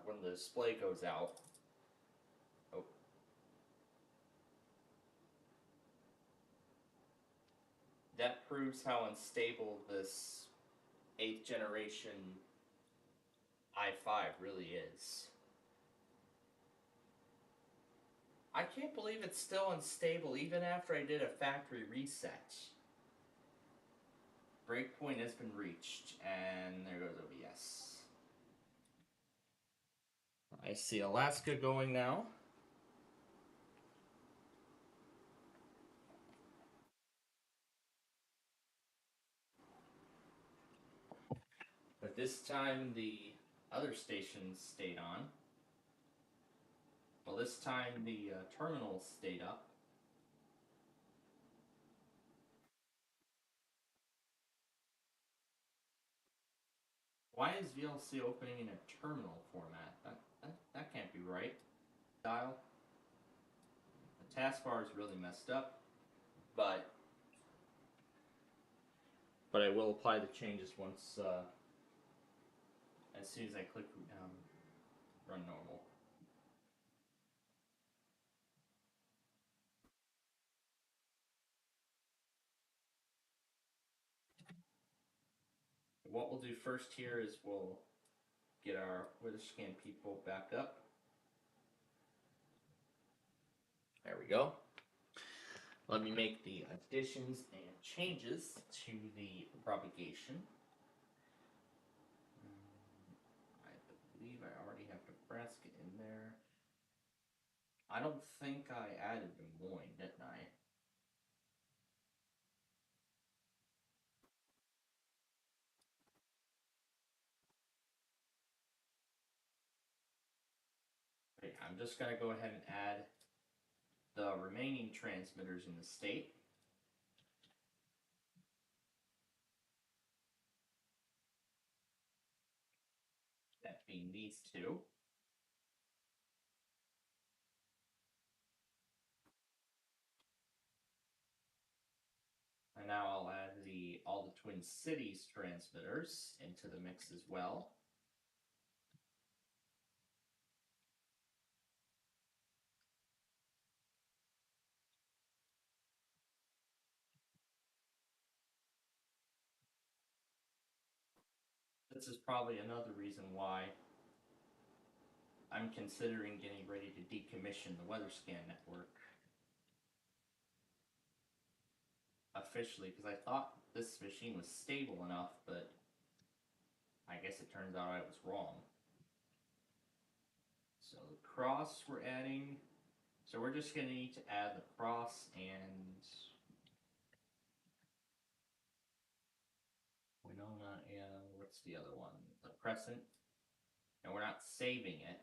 When the display goes out. Oh. That proves how unstable this 8th generation i5 really is. I can't believe it's still unstable even after I did a factory reset. Breakpoint has been reached, and there goes OBS. I see Alaska going now. But this time the other stations stayed on. Well, this time the terminals stayed up. Why is VLC opening in a terminal format? That can't be right. Dial. The taskbar is really messed up, but I will apply the changes once, as soon as I click run normal. What we'll do first here is we'll get our WeatherScan people back up. There we go. Let me make the additions and changes to the propagation. I believe I already have Nebraska in there. I don't think I added Des Moines, didn't I? Okay, I'm just going to go ahead and add the remaining transmitters in the state. That being these two. And now I'll add all the Twin Cities transmitters into the mix as well. This is probably another reason why I'm considering getting ready to decommission the WeatherScan network officially, because I thought this machine was stable enough, but I guess it turns out I was wrong. So the cross we're adding, so we're just going to need to add the cross and Winona and what's the other one? The crescent. And we're not saving it.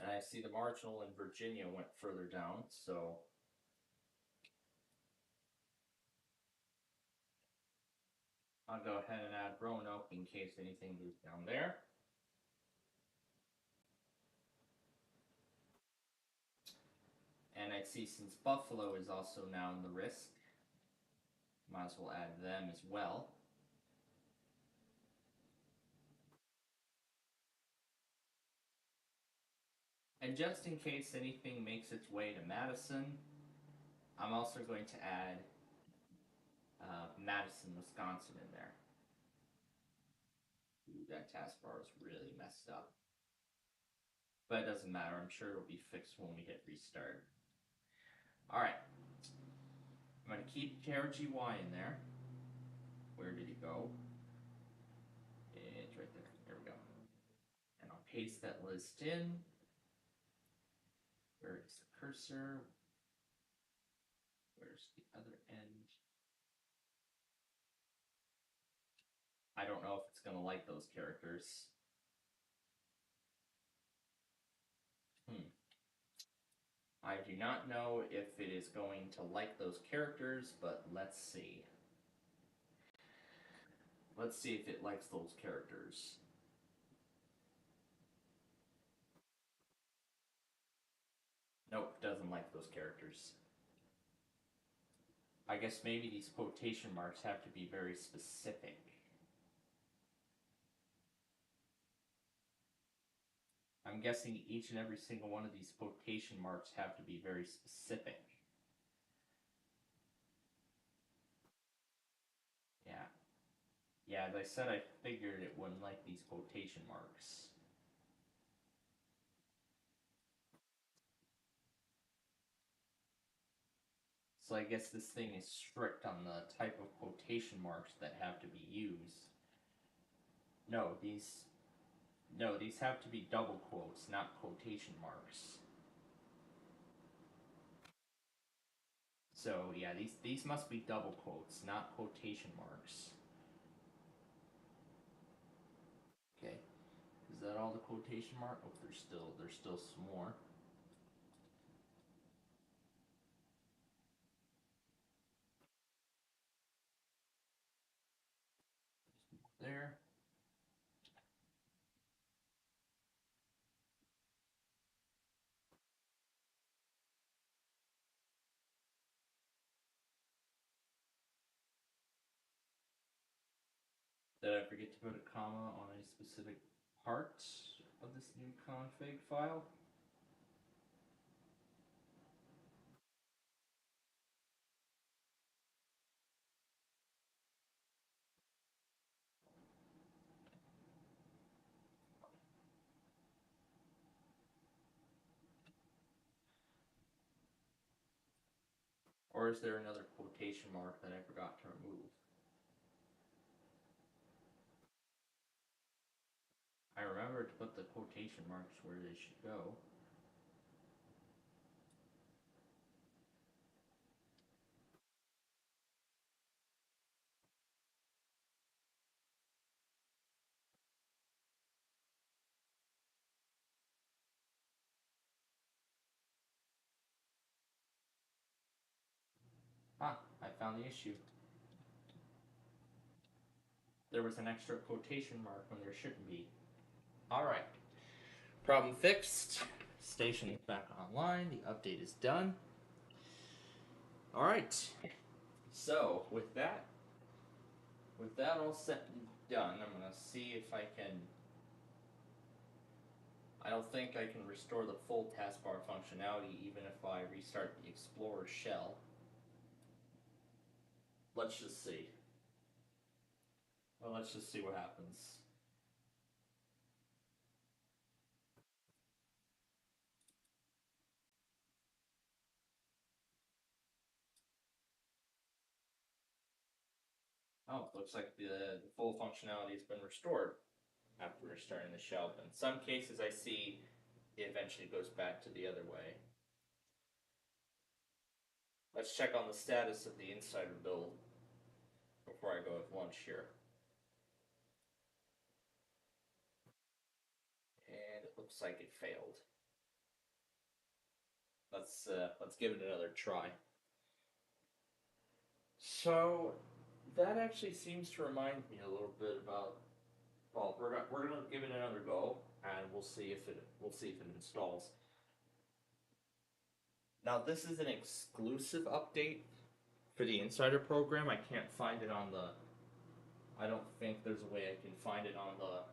And I see the marginal in Virginia went further down, so I'll go ahead and add Roanoke in case anything moves down there. And I see since Buffalo is also now in the risk, might as well add them as well. And just in case anything makes its way to Madison, I'm also going to add Madison, Wisconsin in there. Ooh, that taskbar is really messed up. But it doesn't matter, I'm sure it'll be fixed when we hit restart. Alright. I'm going to keep KRGY in there. Where did it go? It's right there. There we go. And I'll paste that list in. Where is the cursor? Where's the other end? I don't know if it's going to like those characters. I do not know if it is going to like those characters, but let's see. Let's see if it likes those characters. Nope, doesn't like those characters. I guess maybe these quotation marks have to be very specific. I'm guessing each and every single one of these quotation marks have to be very specific. Yeah. Yeah, as I said, I figured it wouldn't like these quotation marks. So I guess this thing is strict on the type of quotation marks that have to be used. No, these have to be double quotes, not quotation marks. So yeah, these must be double quotes, not quotation marks. Okay. Is that all the quotation mark? Oh, there's still some more. There. Did I forget to put a comma on a specific part of this new config file? Or is there another quotation mark that I forgot to remove? I remember to put the quotation marks where they should go. Ah, I found the issue. There was an extra quotation mark when there shouldn't be. Alright. Problem fixed. Station is back online. The update is done. Alright. So, with that all set and done, I'm going to see if I can... I don't think I can restore the full taskbar functionality even if I restart the Explorer shell. Let's just see. Well, let's just see what happens. Oh, looks like the full functionality has been restored after restarting the shell. But in some cases, I see it eventually goes back to the other way. Let's check on the status of the insider build before I go have lunch here. And it looks like it failed. Let's give it another try. So that actually seems to remind me a little bit about. Well, we're gonna give it another go, and we'll see if it installs. Now this is an exclusive update for the Insider program. I can't find it on the. I don't think there's a way I can find it on the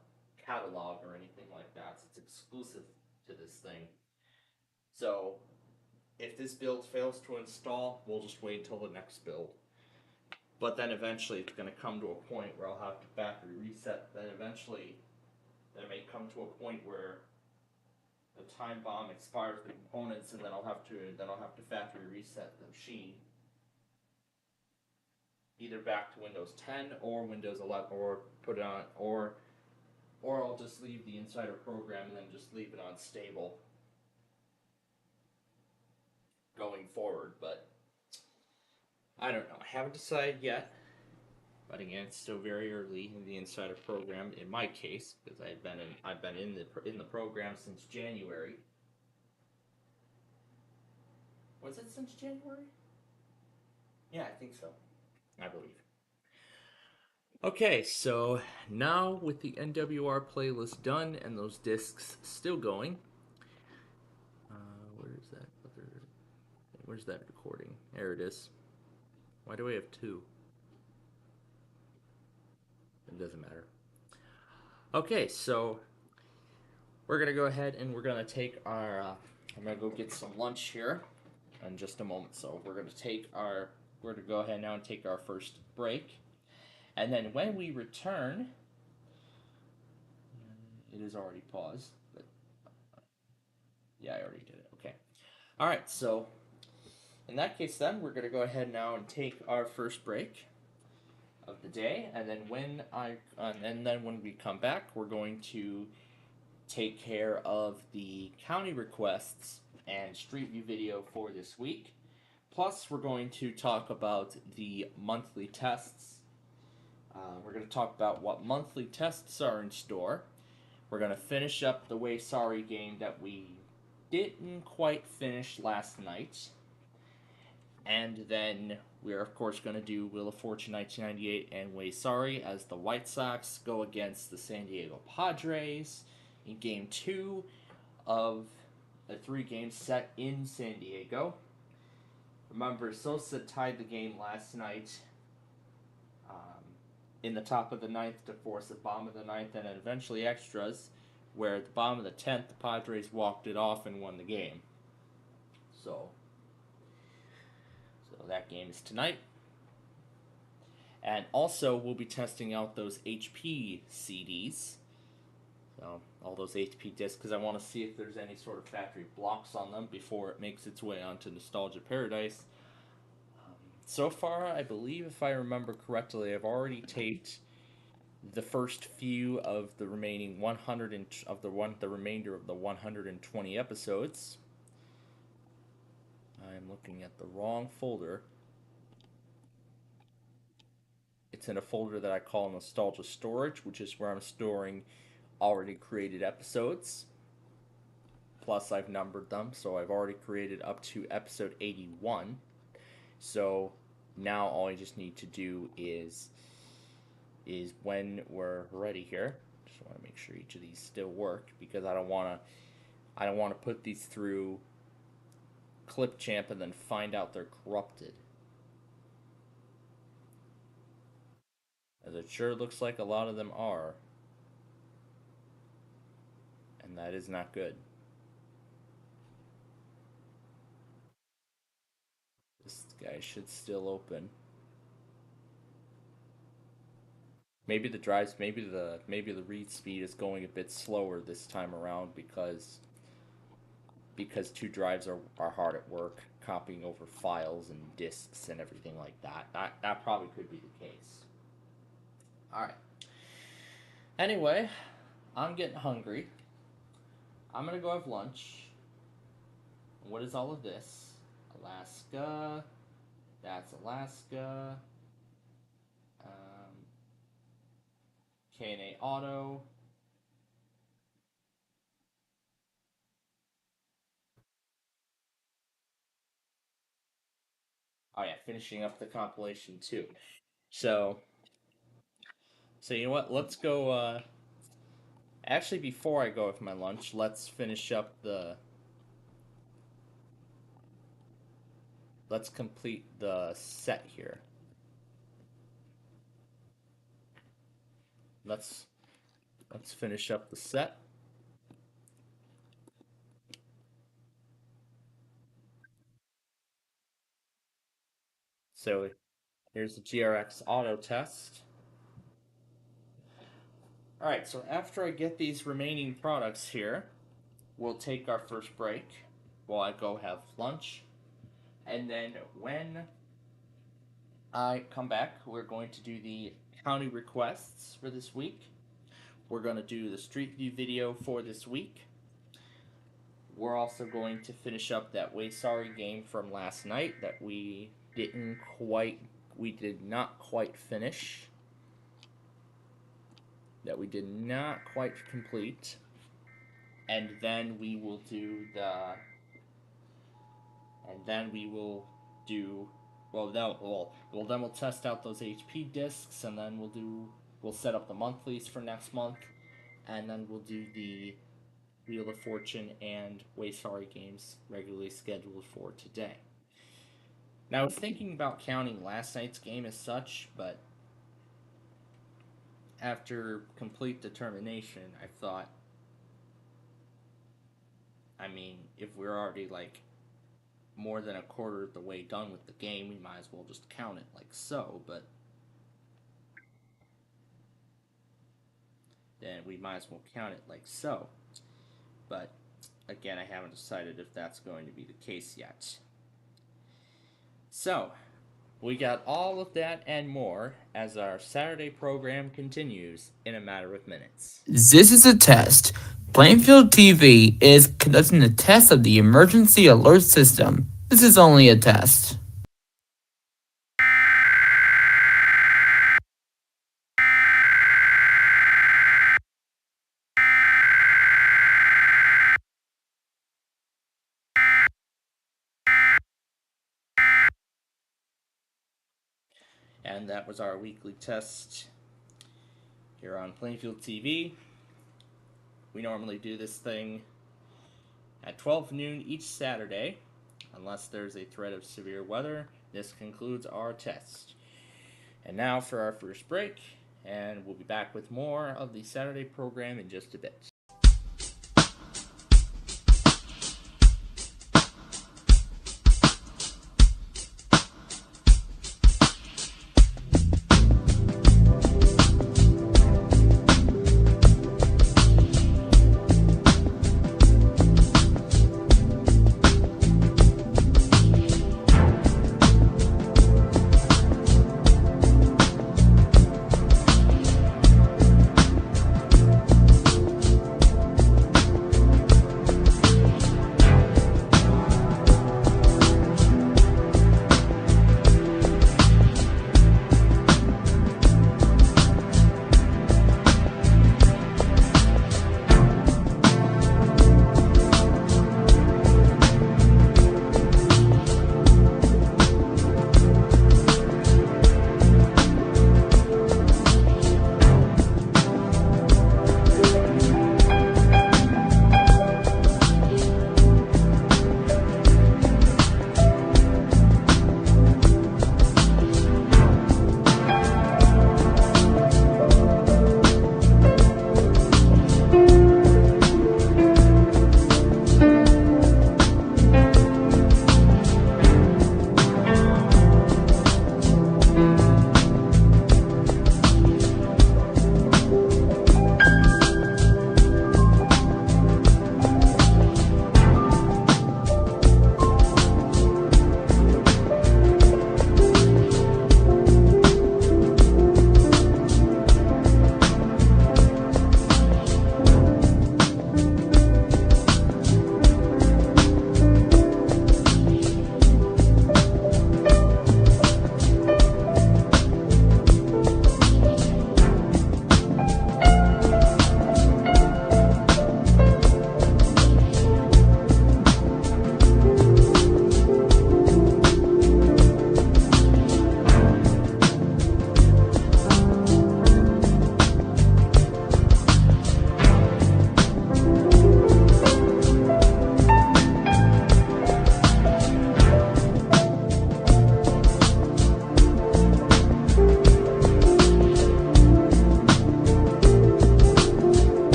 catalog or anything like that. It's exclusive to this thing. So if this build fails to install, we'll just wait until the next build. But then eventually it's going to come to a point where I'll have to factory reset. Then eventually, it may come to a point where the time bomb expires the components, and then I'll have to factory reset the machine, either back to Windows 10 or Windows 11, or put it on, or I'll just leave the Insider program and then just leave it on stable going forward. But I don't know. I haven't decided yet. But again, it's still very early in the Insider program in my case, because I've been in the program since January. Was it since January? Yeah, I think so. I believe. Okay, so now with the NWR playlist done and those discs still going, where's that other? Where's that recording? There it is. Why do we have two? It doesn't matter. Okay, so we're gonna go ahead and we're gonna take our. I'm gonna go get some lunch here in just a moment. So we're gonna take our. We're gonna go ahead now and take our first break, and then when we return, it is already paused. But yeah, I already did it. Okay. All right. So in that case, then we're gonna go ahead now and take our first break of the day, and then when we come back, we're going to take care of the county requests and street view video for this week. Plus, we're going to talk about the monthly tests. We're going to talk about what monthly tests are in store. We're going to finish up the Way Sorry game that we didn't quite finish last night. And then we're, of course, going to do Wheel of Fortune 1998 and Way Sorry as the White Sox go against the San Diego Padres in Game 2 of a 3-game set in San Diego. Remember, Sosa tied the game last night in the top of the ninth to force the bottom of the ninth and then eventually extras, where at the bottom of the 10th, the Padres walked it off and won the game. So that game is tonight. And also, we'll be testing out those HP CDs. So, all those HP discs, because I want to see if there's any sort of factory blocks on them before it makes its way onto Nostalgia Paradise. So far, I believe, if I remember correctly, I've already taped the first few of the remaining 100 the remainder of the 120 episodes. I'm looking at the wrong folder. It's in a folder that I call Nostalgia Storage, which is where I'm storing already created episodes. Plus, I've numbered them, so I've already created up to episode 81. So now all I just need to do is when we're ready here. Just want to make sure each of these still work because I don't want to put these through Clipchamp and then find out they're corrupted. As it sure looks like a lot of them are. And that is not good. This guy should still open. Maybe the drives, maybe the read speed is going a bit slower this time around because two drives are hard at work copying over files and disks and everything like that. That probably could be the case. All right. Anyway, I'm getting hungry. I'm gonna go have lunch. What is all of this? Alaska. That's Alaska. K&A Auto. Oh yeah, finishing up the compilation too. So you know what? Let's go. Actually, before I go with my lunch, let's finish up the. Let's complete the set here. Let's finish up the set. So here's the GRX auto test. Alright, so after I get these remaining products here, we'll take our first break while I go have lunch. And then when I come back, we're going to do the county requests for this week. We're going to do the Street View video for this week. We're also going to finish up that Way Sorry game from last night that we did not quite finish. That we did not quite complete. And then we will do Then we'll test out those HP discs, and then we'll set up the monthlies for next month, and then we'll do the Wheel of Fortune and Way Sorry games regularly scheduled for today. Now, I was thinking about counting last night's game as such, but after complete determination, I thought, I mean, if we're already like more than a quarter of the way done with the game, we might as well just count it like so, but then we might as well count it like so. But again, I haven't decided if that's going to be the case yet. So, we got all of that and more as our Saturday program continues in a matter of minutes. This is a test. Plainfield TV is conducting a test of the emergency alert system. This is only a test. And that was our weekly test here on Plainfield TV. We normally do this thing at 12 noon each Saturday. Unless there's a threat of severe weather, this concludes our test. And now for our first break, and we'll be back with more of the Saturday program in just a bit.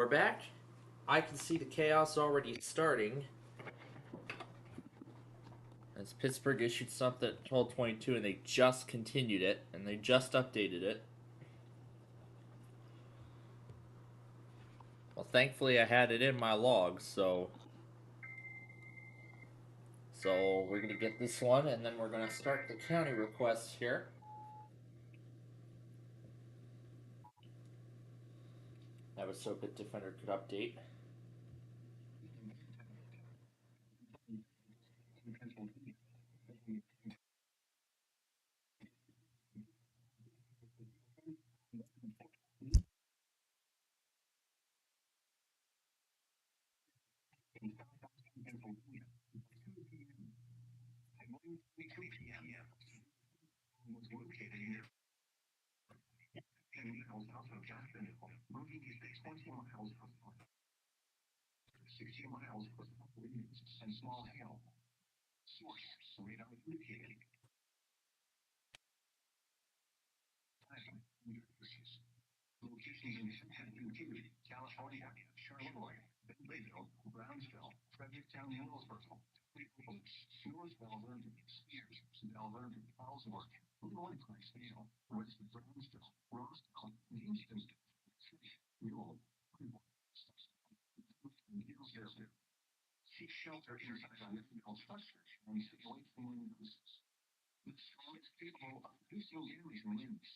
we're back. I can see the chaos already starting. As Pittsburgh issued something at 12:22, and they just continued it, and they just updated it. Well, thankfully I had it in my log, so we're gonna get this one, and then we're gonna start the county requests here. That was so good Defender could update. Was located near 10 miles south of Jacksonville, moving east 20 miles of 60 miles of winds and small hail. Source radar indicated. Locations in include California, Charlotte, Bentonville, Brownsville, Fredericktown, Hillsborough, Northville, Vernon, Spears, Vernon, Ellsworth, Illinois, Clarksville, West Brownsville, Rossville, Houston, Mule, Hillsborough. Seek shelter inside a medical structure and stay away from windows. The storm is capable of producing damage and winds.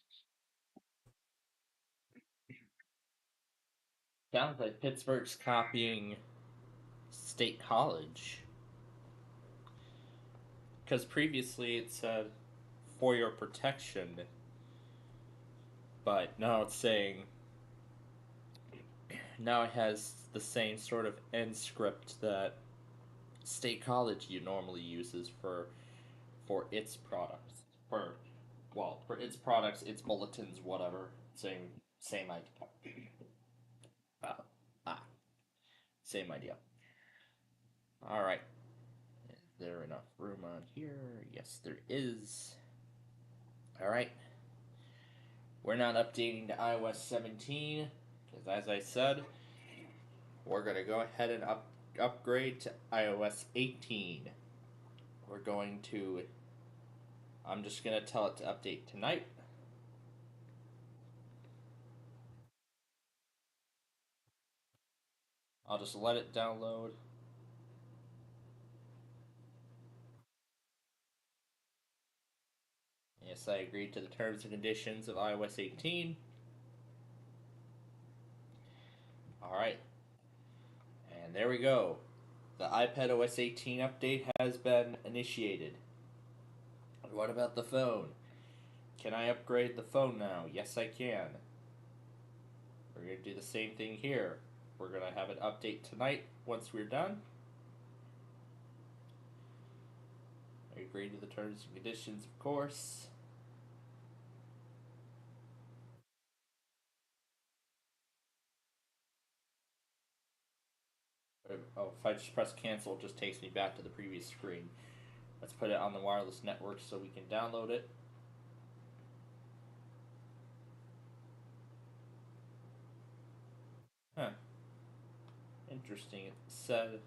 Sounds like Pittsburgh's copying State College. Because previously it said, for your protection. But now it's saying, now it has the same sort of end script that State College normally uses for its products. For its products, its bulletins, whatever. Same idea. Uh, ah, same idea. All right. Is there enough room on here? Yes, there is. All right. We're not updating to iOS 17 because, as I said, we're gonna go ahead and upgrade to iOS 18. We're going to. I'm just gonna tell it to update tonight. I'll just let it download. Yes, I agreed to the terms and conditions of iOS 18. Alright. And there we go. The iPad OS 18 update has been initiated. What about the phone? Can I upgrade the phone now? Yes, I can. We're going to do the same thing here. We're going to have it update tonight once we're done. I agree to the terms and conditions, of course. Oh, if I just press cancel, it just takes me back to the previous screen. Let's put it on the wireless network so we can download it. Huh. Interesting. It said.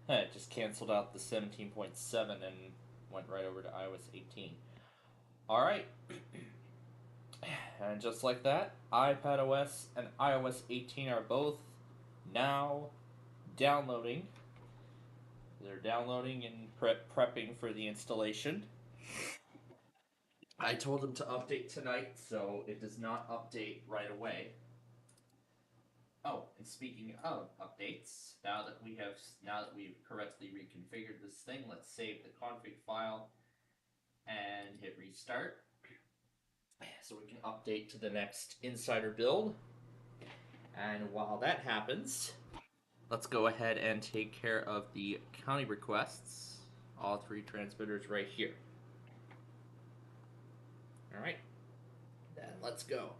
It just canceled out the 17.7 and went right over to iOS 18. Alright. And just like that, iPadOS and iOS 18 are both now downloading. They're downloading and prepping for the installation. I told them to update tonight, so it does not update right away. Oh, and speaking of updates, now that we've correctly reconfigured this thing, let's save the config file and hit restart. So we can update to the next insider build. And while that happens, let's go ahead and take care of the county requests. All three transmitters right here. Alright, then let's go.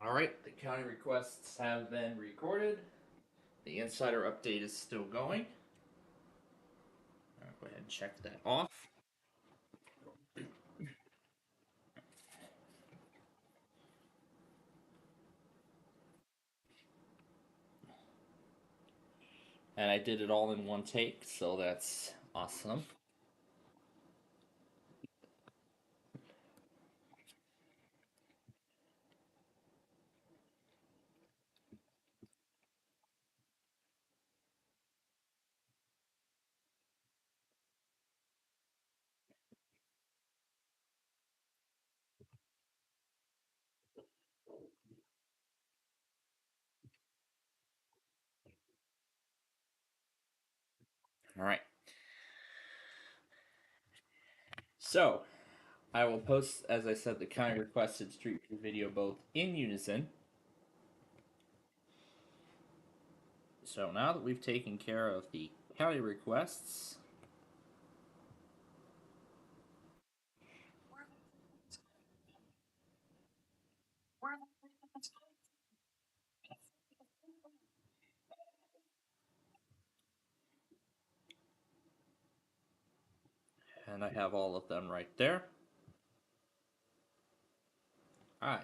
Alright, the county requests have been recorded. The insider update is still going. I'll go ahead and check that off. And I did it all in one take, so that's awesome. Alright. So, I will post, as I said, the county requested Street View video both in unison. So now that we've taken care of the county requests, and I have all of them right there. Alright.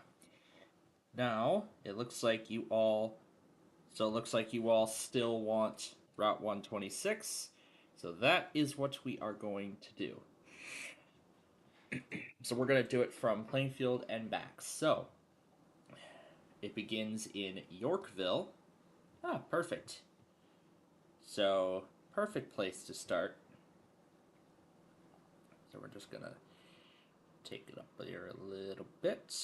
Now, it looks like you all still want Route 126. So that is what we are going to do. So we're going to do it from Plainfield and back. So, it begins in Yorkville. Ah, perfect. So, perfect place to start. So we're just going to take it up there a little bit.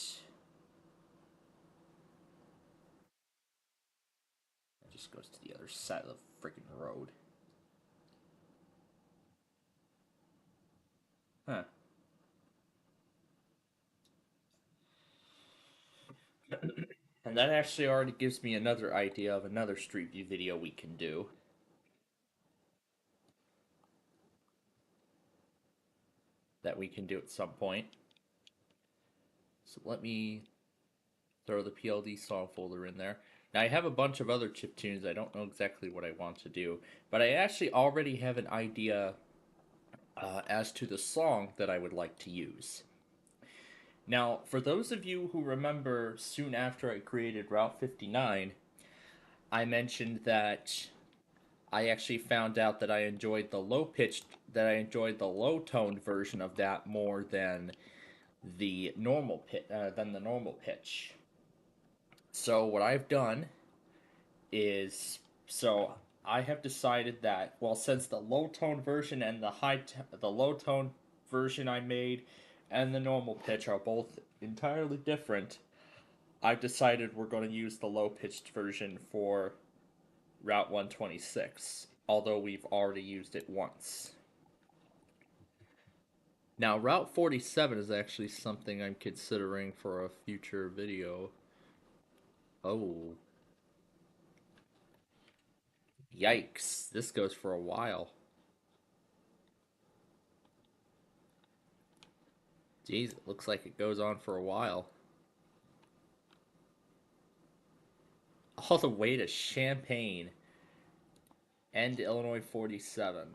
It just goes to the other side of the freaking road. Huh. And that actually already gives me another idea of another Street View video we can do. That we can do at some point. So let me throw the PLD song folder in there. Now I have a bunch of other chip tunes. I don't know exactly what I want to do, but I actually already have an idea as to the song that I would like to use. Now, for those of you who remember, soon after I created Route 59, I mentioned that I actually found out that I enjoyed the low toned version of that more than the normal pitch. So what I've done is I have decided that, well, since the low tone version and the low tone version I made and the normal pitch are both entirely different, I've decided we're going to use the low pitched version for Route 126, although we've already used it once. Now, Route 47 is actually something I'm considering for a future video. Oh. Yikes, this goes for a while. Jeez, it looks like it goes on for a while. All the way to Champaign and Illinois 47.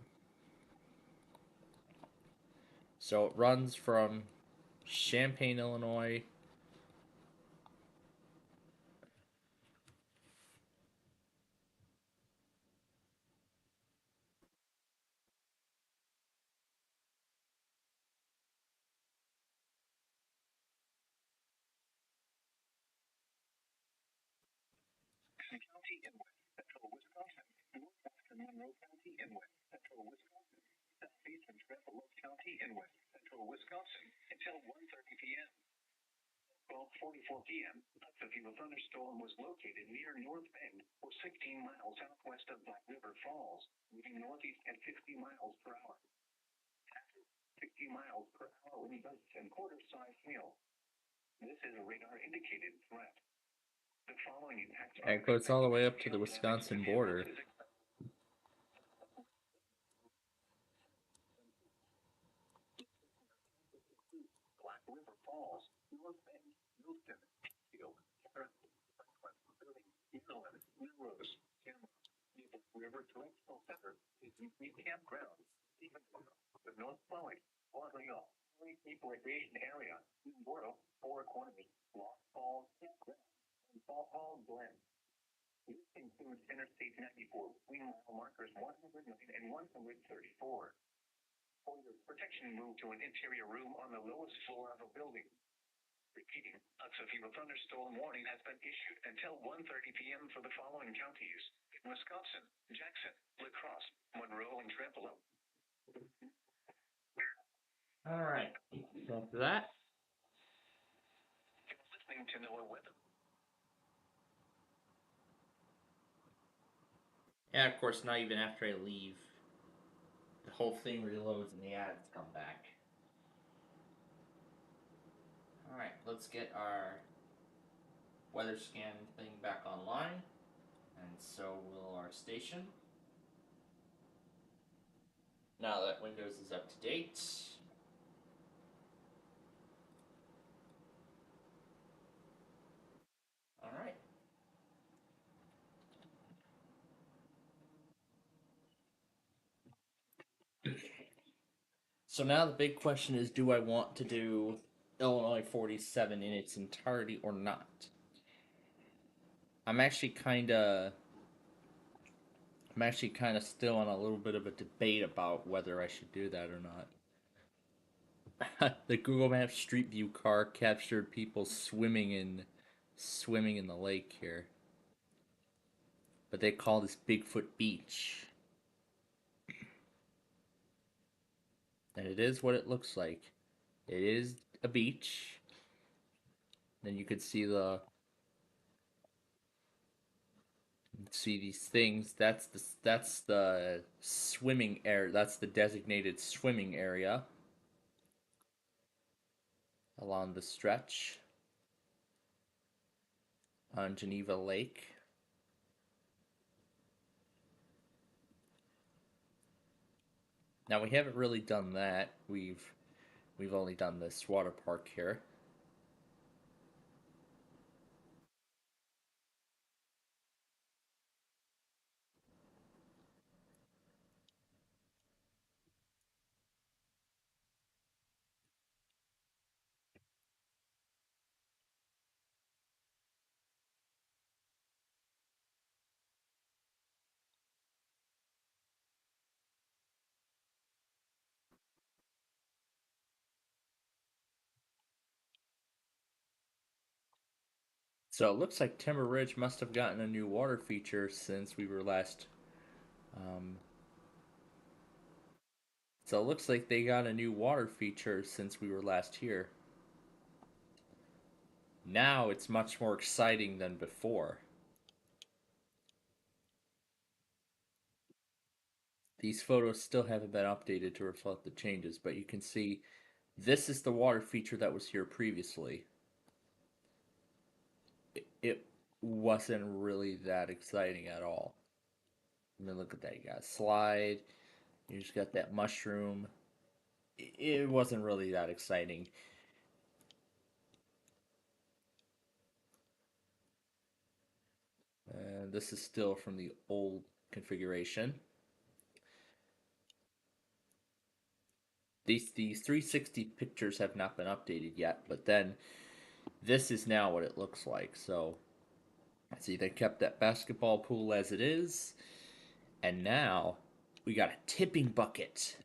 So it runs from Champaign, Illinois. County in west central Wisconsin, northwestern Monroe County in west central Wisconsin, southeastern Trefalope County in west central Wisconsin until 1:30 p.m. 12:44 p.m. A severe thunderstorm was located near North Bend, or 16 miles southwest of Black River Falls, moving northeast at 60 miles per hour. 60 miles per hour wind gusts and quarter-sized hail. This is a radar-indicated threat. The following impacts are And it goes all the way up to the Wisconsin border. Black River Falls, North Bend, Milton, Field, Melrose, Cameron, Newport River Correctional Center is youth campground, Stephen the North Flowing, Montreal, People Recreation Area, Borough, Four Corners, Lost Falls Campground, and Fall Hall Glen. This includes Interstate 94 between mile markers 109 and 134. For your protection, move to an interior room on the lowest floor of a building. Repeating, a severe thunderstorm warning has been issued until 1:30 p.m. for the following counties: Wisconsin, Jackson, La Crosse, Monroe, and Trempealeau. All right. So after that, You're listening to NOAA Weather. yeah, of course, not even after I leave, the whole thing reloads and the ads come back. All right, let's get our weather scan thing back online, and so will our station. Now that Windows is up to date. All right. So now the big question is, do I want to do Illinois 47 in its entirety or not? I'm actually kind of still on a little bit of a debate about whether I should do that or not. The Google Maps Street View car captured people swimming in the lake here. But they call this Bigfoot Beach. And it is what it looks like. It is a beach. Then you could see these things. That's the swimming area. That's the designated swimming area along the stretch on Geneva Lake. Now we haven't really done that. We've only done this water park here. So it looks like Timber Ridge must have gotten a new water feature since we were last. So it looks like they got a new water feature since we were last here. Now it's much more exciting than before. These photos still haven't been updated to reflect the changes, but you can see this is the water feature that was here previously. It wasn't really that exciting at all. I mean, look at that. You got a slide. You just got that mushroom. It wasn't really that exciting. And this is still from the old configuration. These 360 pictures have not been updated yet, but then this is now what it looks like. So, see, they kept that basketball pool as it is, and now we got a tipping bucket.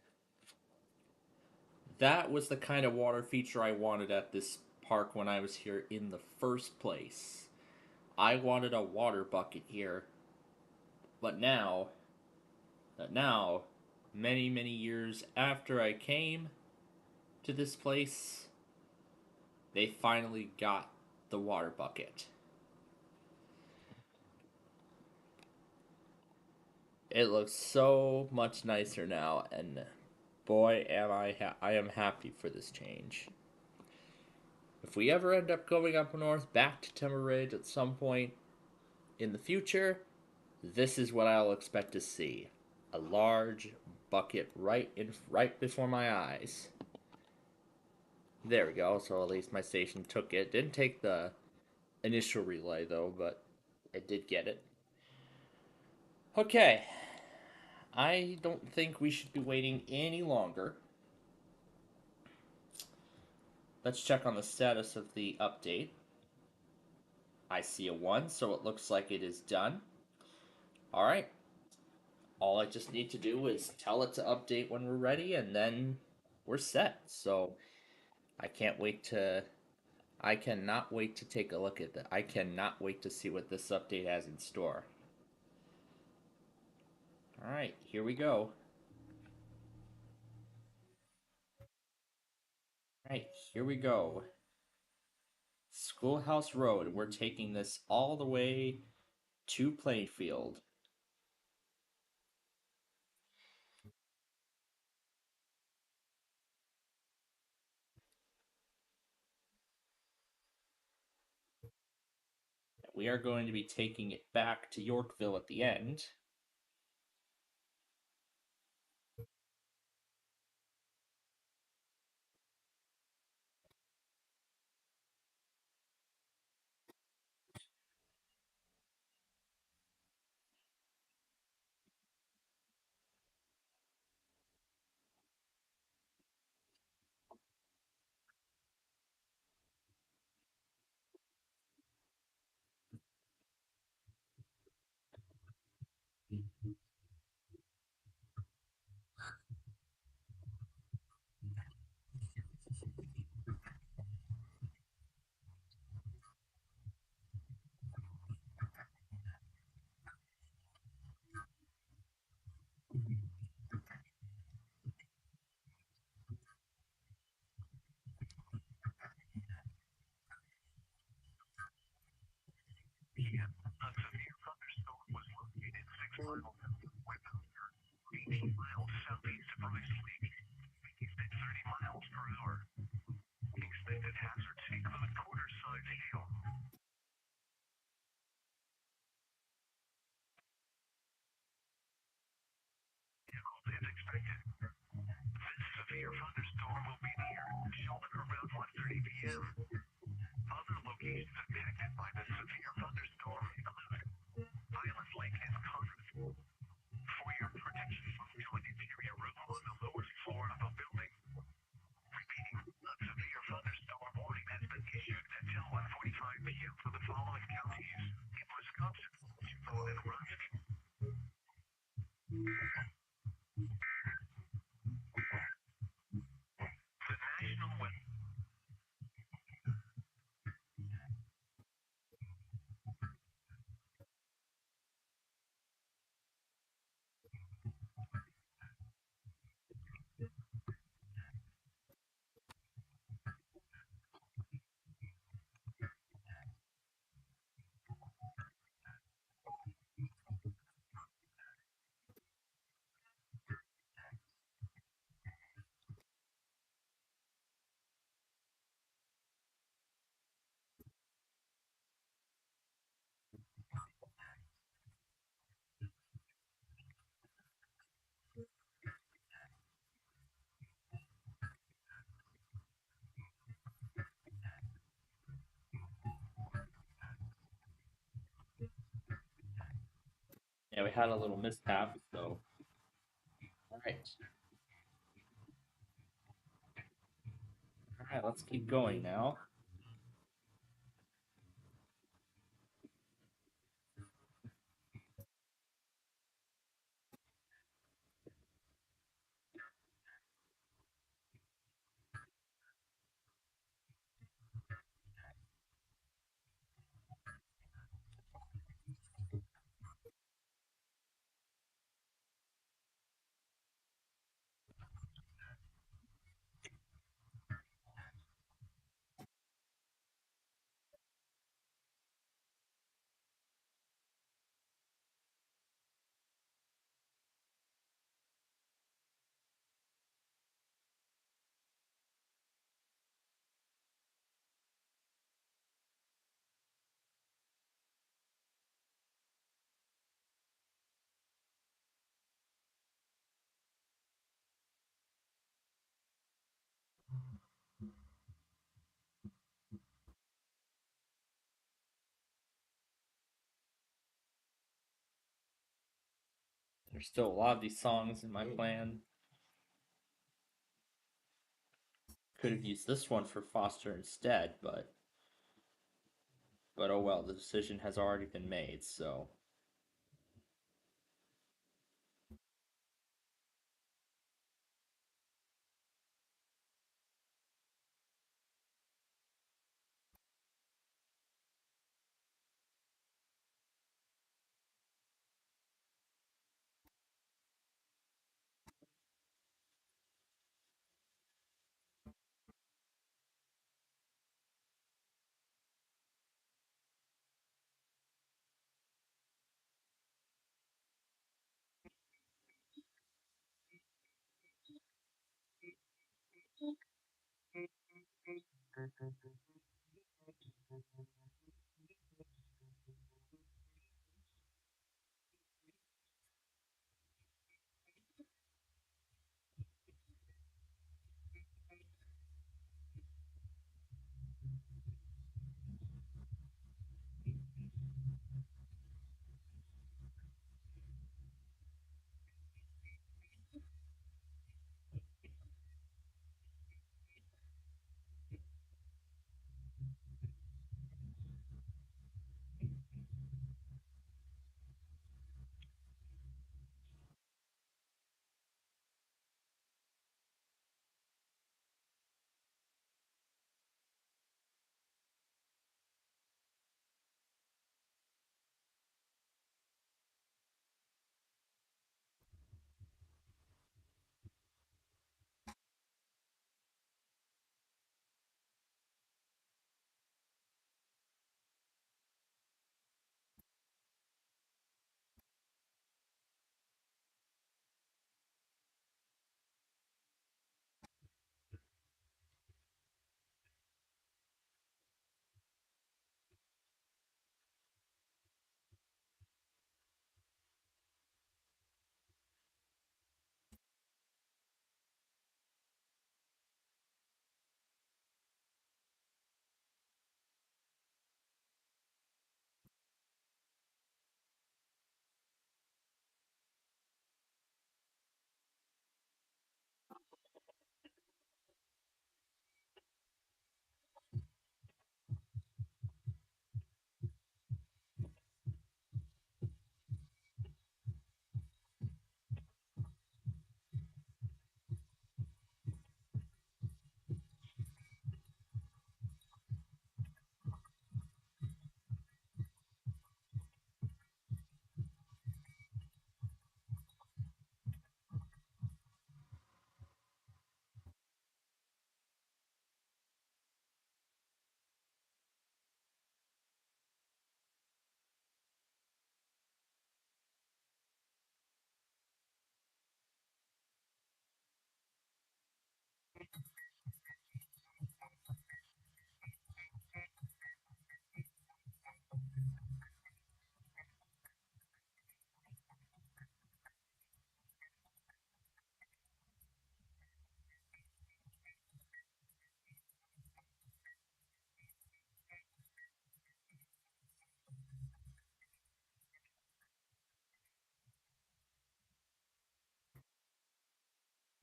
That was the kind of water feature I wanted at this park when I was here in the first place. I wanted a water bucket here, but now, many years after I came to this place, they finally got the water bucket. It looks so much nicer now, and boy, am I am happy for this change. If we ever end up going up north back to Timber Ridge at some point in the future, this is what I'll expect to see. A large bucket right before my eyes. There we go. So at least my station took it. Didn't take the initial relay though, but I did get it. Okay. I don't think we should be waiting any longer. Let's check on the status of the update. I see a 1, so it looks like it is done. Alright. All I just need to do is tell it to update when we're ready, and then we're set. So I can't wait to. I cannot wait to take a look at that. I cannot wait to see what this update has in store. Alright, here we go. Alright, here we go. Schoolhouse Road. We're taking this all the way to Plainfield. We are going to be taking it back to Yorkville at the end. A severe thunderstorm was located 6 miles south of Webster, 18 miles southeast of Rice Lake, east at 30 miles per hour. Expected hazards include quarter-size hail. Vehicles is expected. This severe thunderstorm will be near Shelton around 1:30 p.m. Other locations impacted by the severe thunderstorm include Island Lake and Congress. For your protection, move to an interior room on the lowest floor of a building. Repeating, a severe thunderstorm warning has been issued until 1:45 p.m. for the following counties in Wisconsin, Utah, and Rusk. The National Weather. Yeah, we had a little mishap, so. Alright. Alright, let's keep going now. There's still a lot of these songs in my plan. Could have used this one for Foster instead, but oh well, the decision has already been made, so.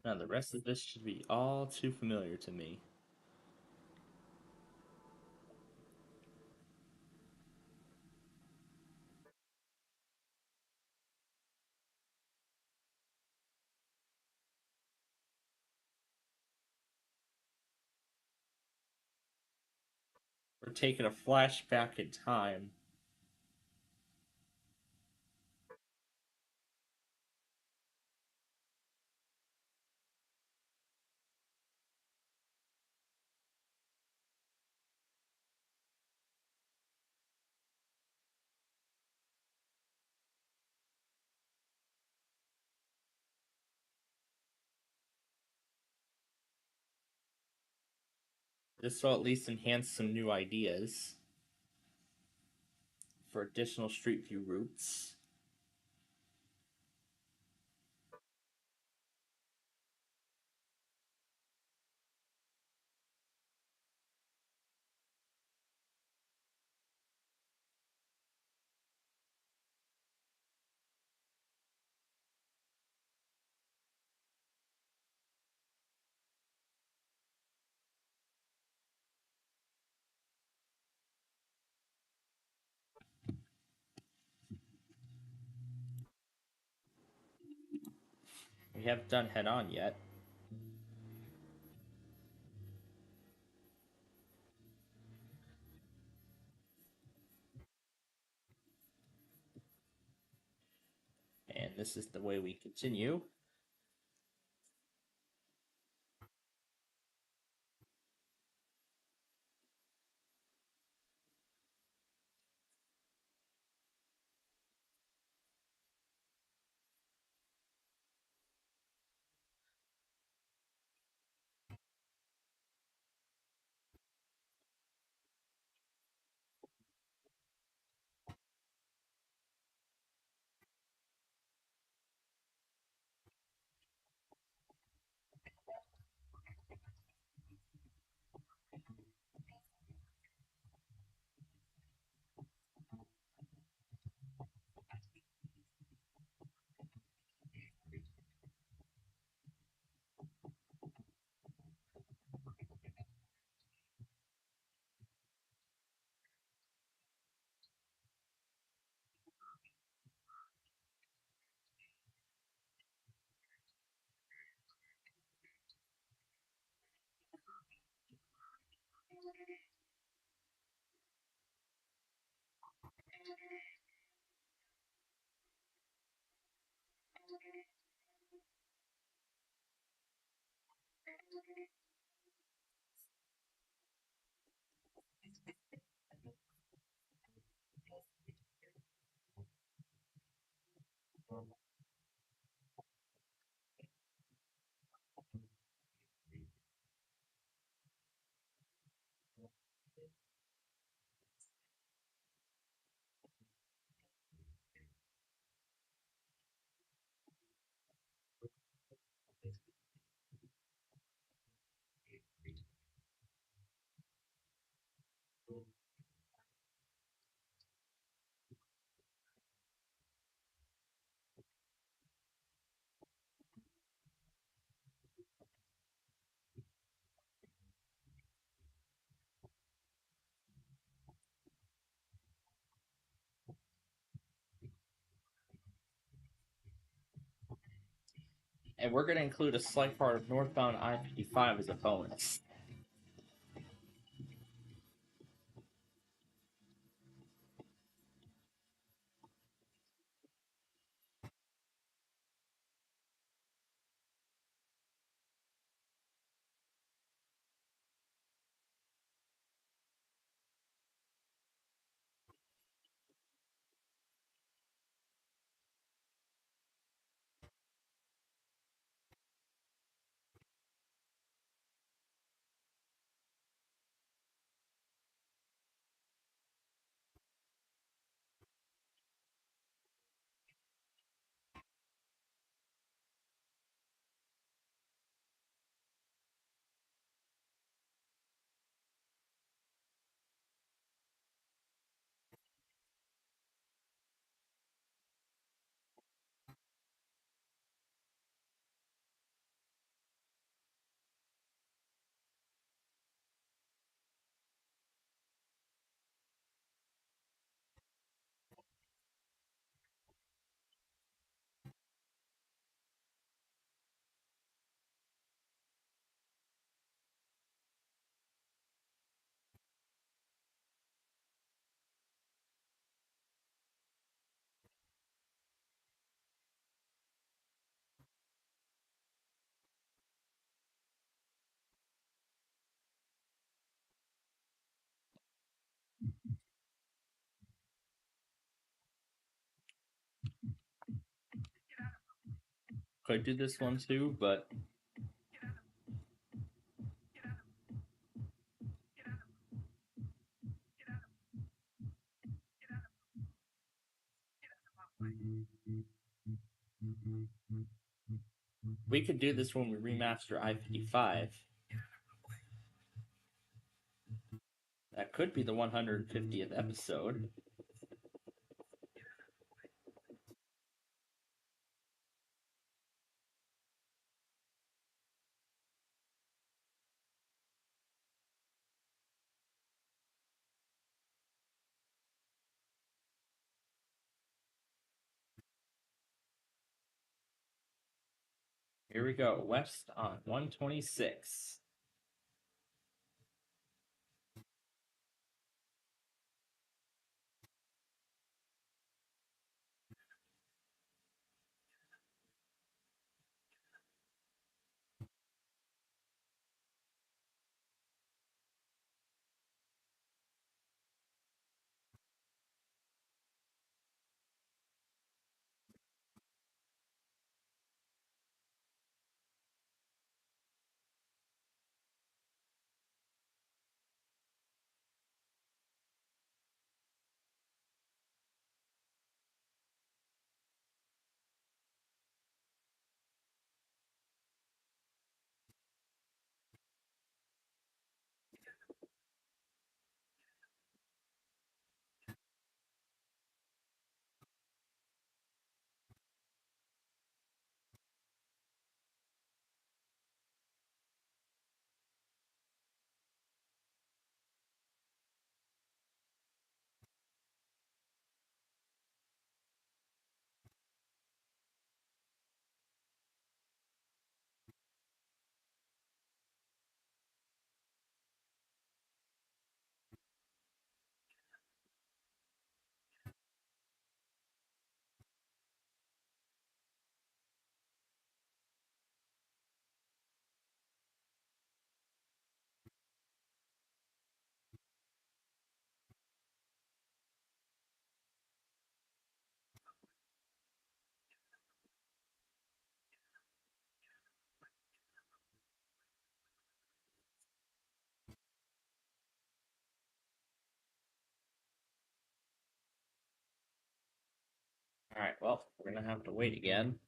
Now, the rest of this should be all too familiar to me. We're taking a flashback in time. This will at least enhance some new ideas for additional Street View routes. We haven't done head on yet. And this is the way we continue. And we're going to include a slight part of northbound I-55 as a bonus. Could do this one too, but we could do this when we remaster I-55. That could be the 150th episode. Here we go. West on 126. Alright, well, we're gonna have to wait again.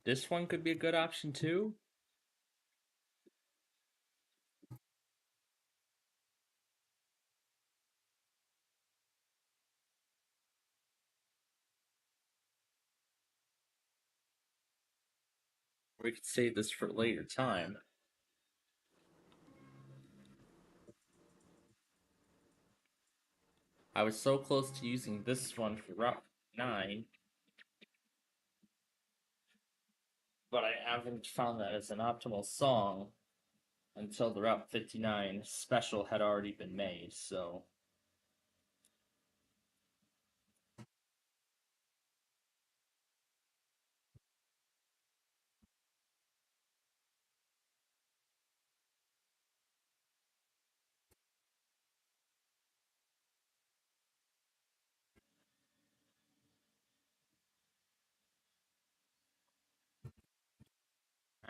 This one could be a good option too. We could save this for a later time. I was so close to using this one for Route 9, but I haven't found that as an optimal song until the Route 59 special had already been made, so.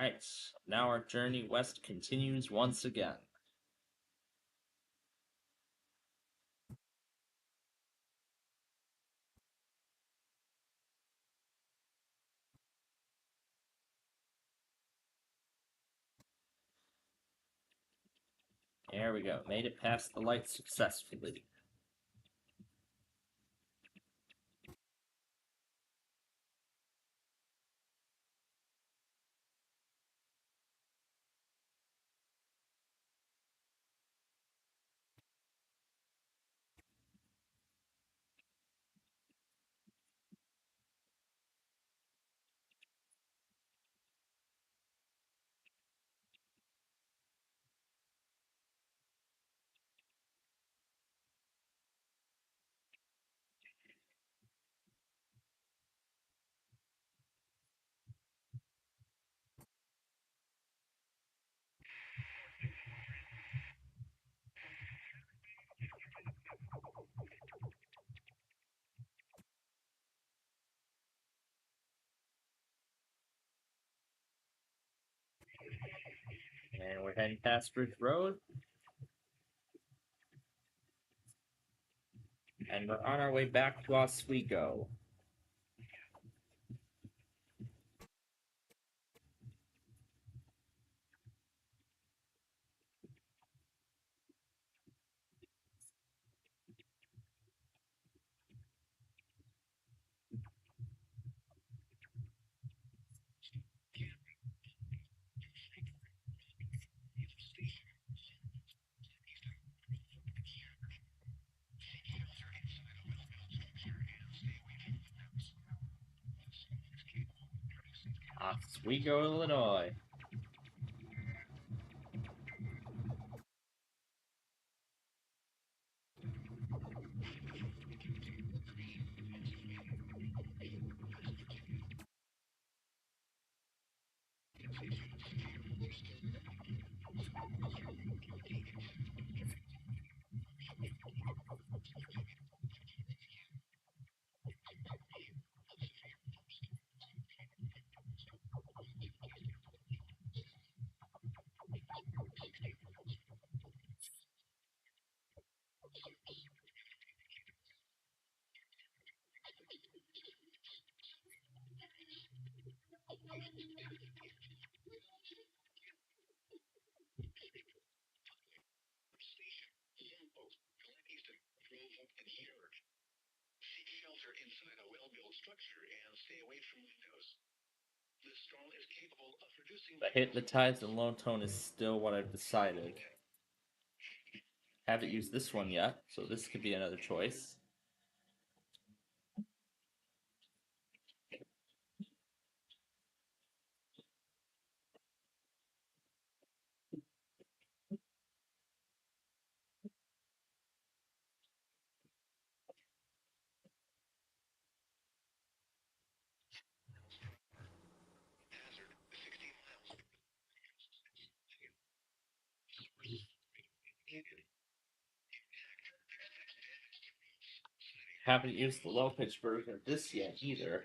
Alright, now our journey west continues once again. There we go, made it past the light successfully. And we're heading past Bridge Road. And we're on our way back to Oswego. Oswego, Illinois. Seek shelter inside a well-built structure and stay away from windows. This straw is capable of producing. The Hypnotize and Low Tone is still what I've decided. Haven't used this one yet, so this could be another choice. Hazard 60 miles. Haven't used the low pitch version of this yet either.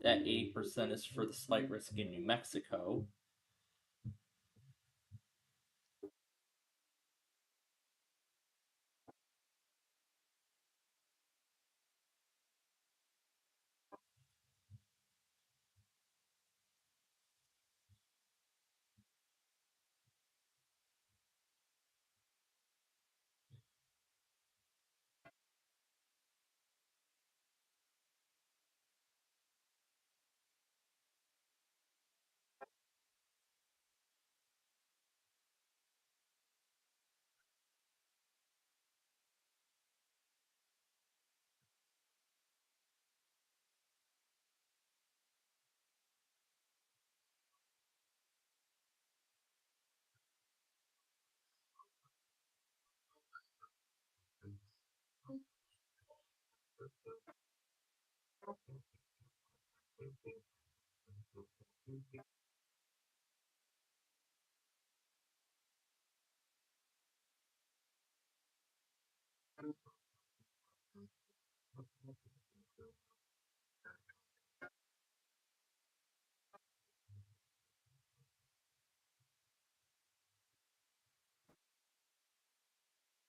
That 80% is for the slight risk in New Mexico.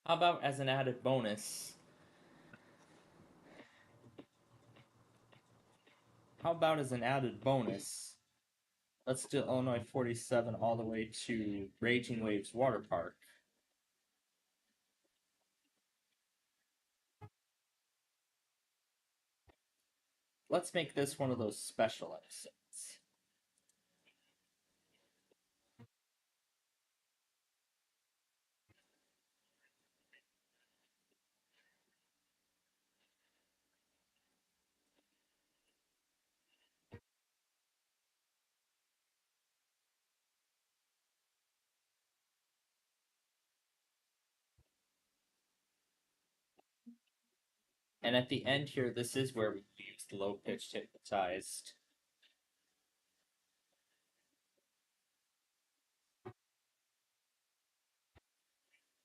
How about as an added bonus? How about as an added bonus? Let's do Illinois 47 all the way to Raging Waves Water Park. Let's make this one of those special episodes. And at the end here, this is where we use the low pitched hypnotized.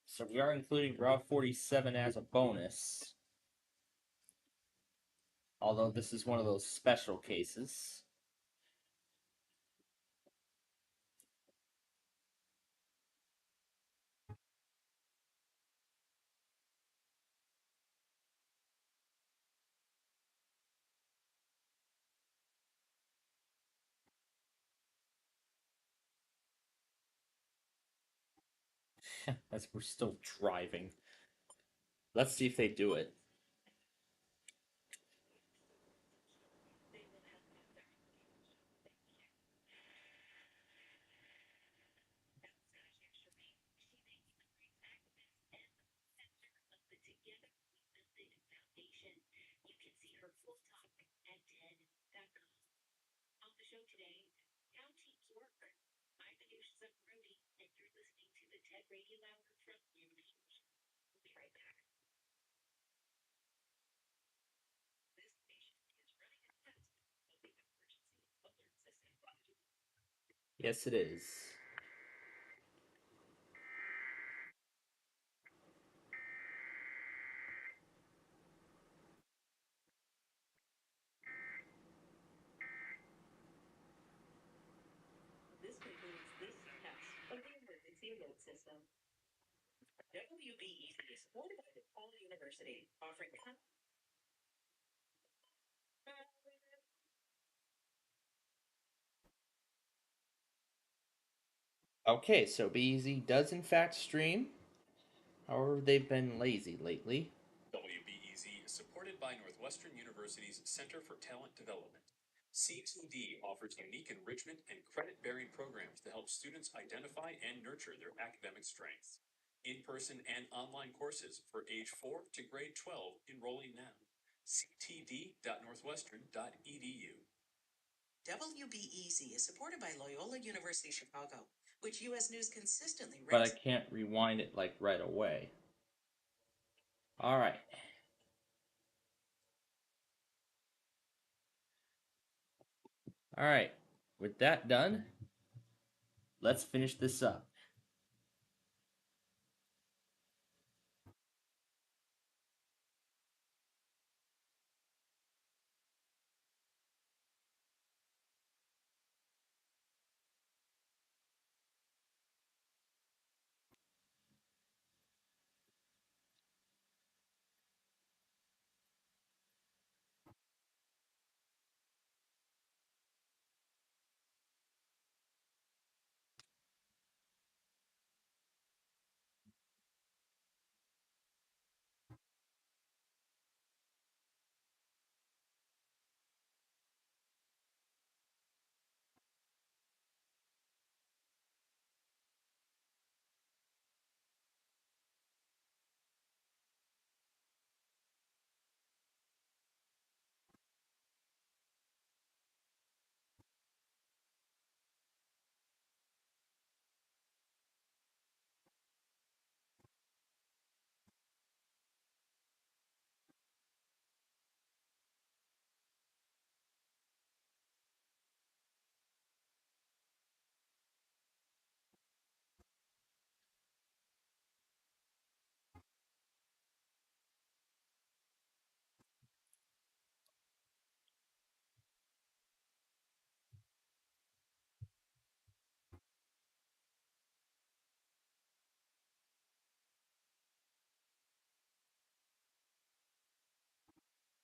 So we are including Route 47 as a bonus. Although this is one of those special cases. As we're still driving. Let's see if they do it. Yes, it is. This concludes this test of the emergency alert system. WBEZ is supported by DePaul University, offering Okay, so BZ does in fact stream. However, they've been lazy lately. WBEZ is supported by Northwestern University's Center for Talent Development. C2D offers unique enrichment and credit-bearing programs to help students identify and nurture their academic strengths. In-person and online courses for age 4 to grade 12 enrolling now. ctd.northwestern.edu. WBEZ is supported by Loyola University Chicago, which U.S. News consistently But I ranks. can't rewind it like right away. Alright. Alright. With that done, let's finish this up.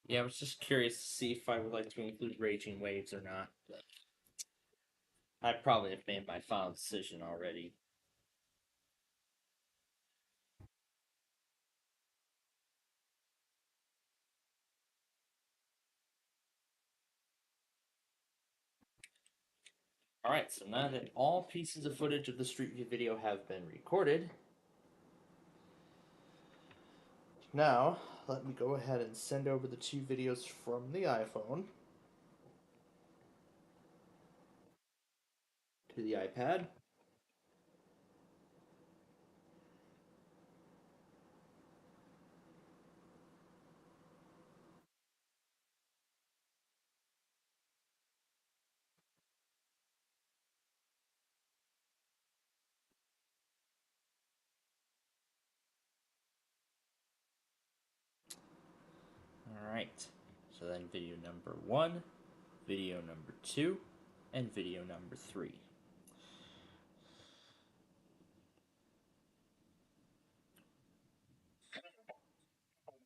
Yeah, I was just curious to see if I would like to include raging waves or not. I probably have made my final decision already. Alright, so now that all pieces of footage of the Street View video have been recorded, now let me go ahead and send over the 2 videos from the iPhone to the iPad. Alright, so then video number 1, video number 2, and video number 3.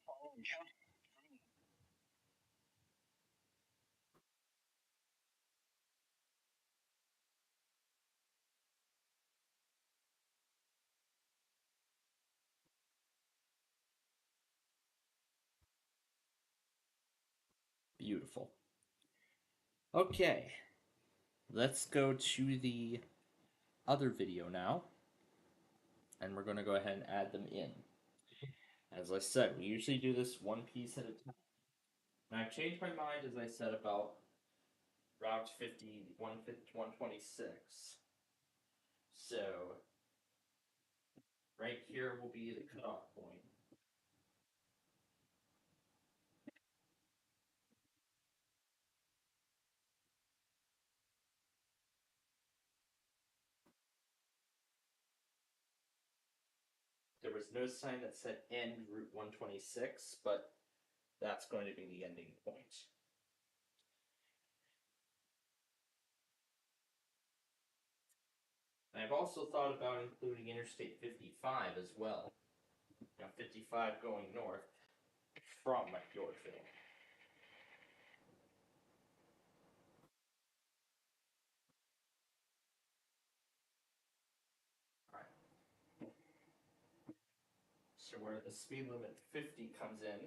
Following county. Beautiful. Okay, let's go to the other video now, and we're going to go ahead and add them in. As I said, we usually do this one piece at a time. And I've changed my mind, as I said, about Route 50, 126. So, right here will be the cutoff point. There was no sign that said end Route 126, but that's going to be the ending point. And I've also thought about including Interstate 55 as well. 55 going north from Yorkville. Alright. So where the speed limit 50 comes in,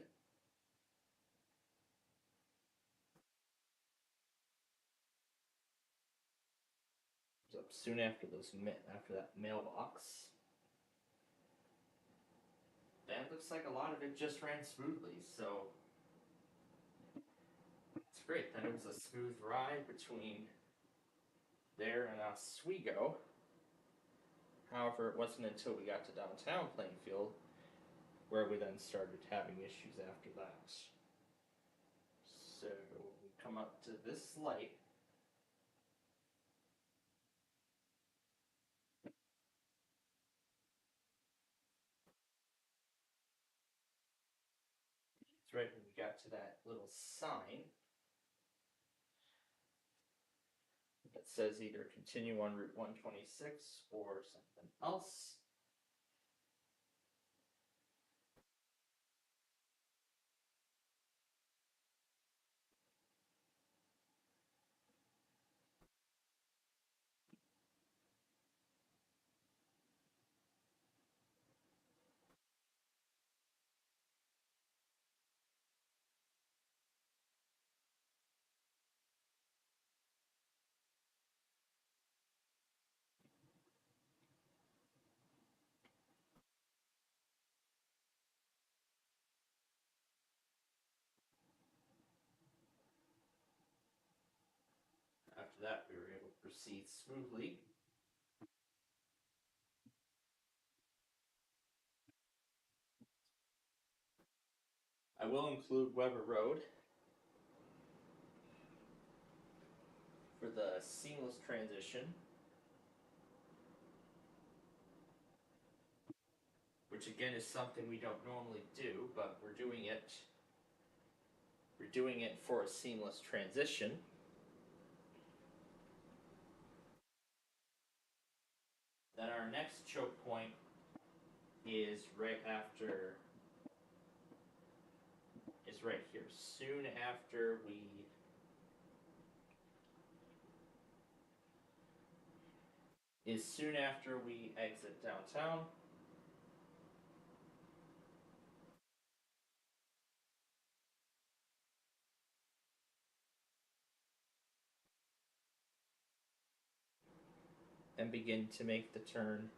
up soon after after that mailbox. And it looks like a lot of it just ran smoothly, so it's great. Then it was a smooth ride between there and Oswego. However, it wasn't until we got to downtown Plainfield where we then started having issues after that. So we come up to this light. It's right when we got to that little sign that says either continue on Route 126 or something else. After that, we were able to proceed smoothly. I will include Weber Road for the seamless transition, which again is something we don't normally do, but we're doing it. We're doing it for a seamless transition. Then our next choke point is is right here. Soon after we exit downtown. And begin to make the turn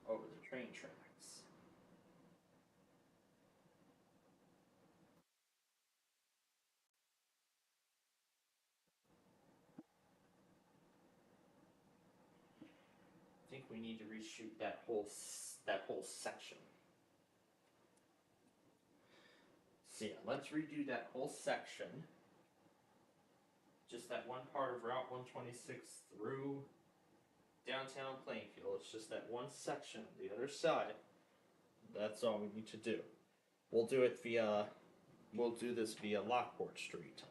over the train tracks. I think we need to reshoot that whole section. So yeah, let's redo that whole section. Just that one part of Route 126 through downtown Plainfield. It's just that one section on the other side. That's all we need to do. We'll do this via Lockport Street.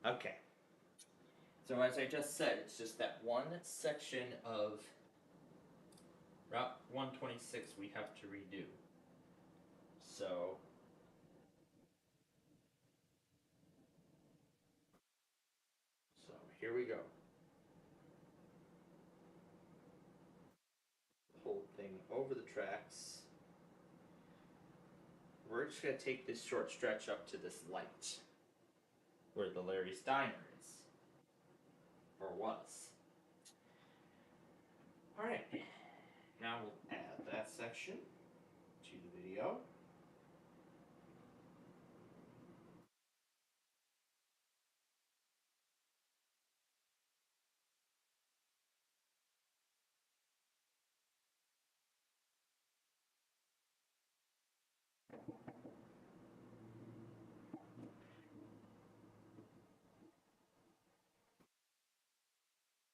Okay. So as I just said, it's just that one section of Route 126 we have to redo. So here we go. Whole thing over the tracks. We're just gonna take this short stretch up to this light where the Larry's Diner is. Or was. Alright. Now we'll add that section to the video.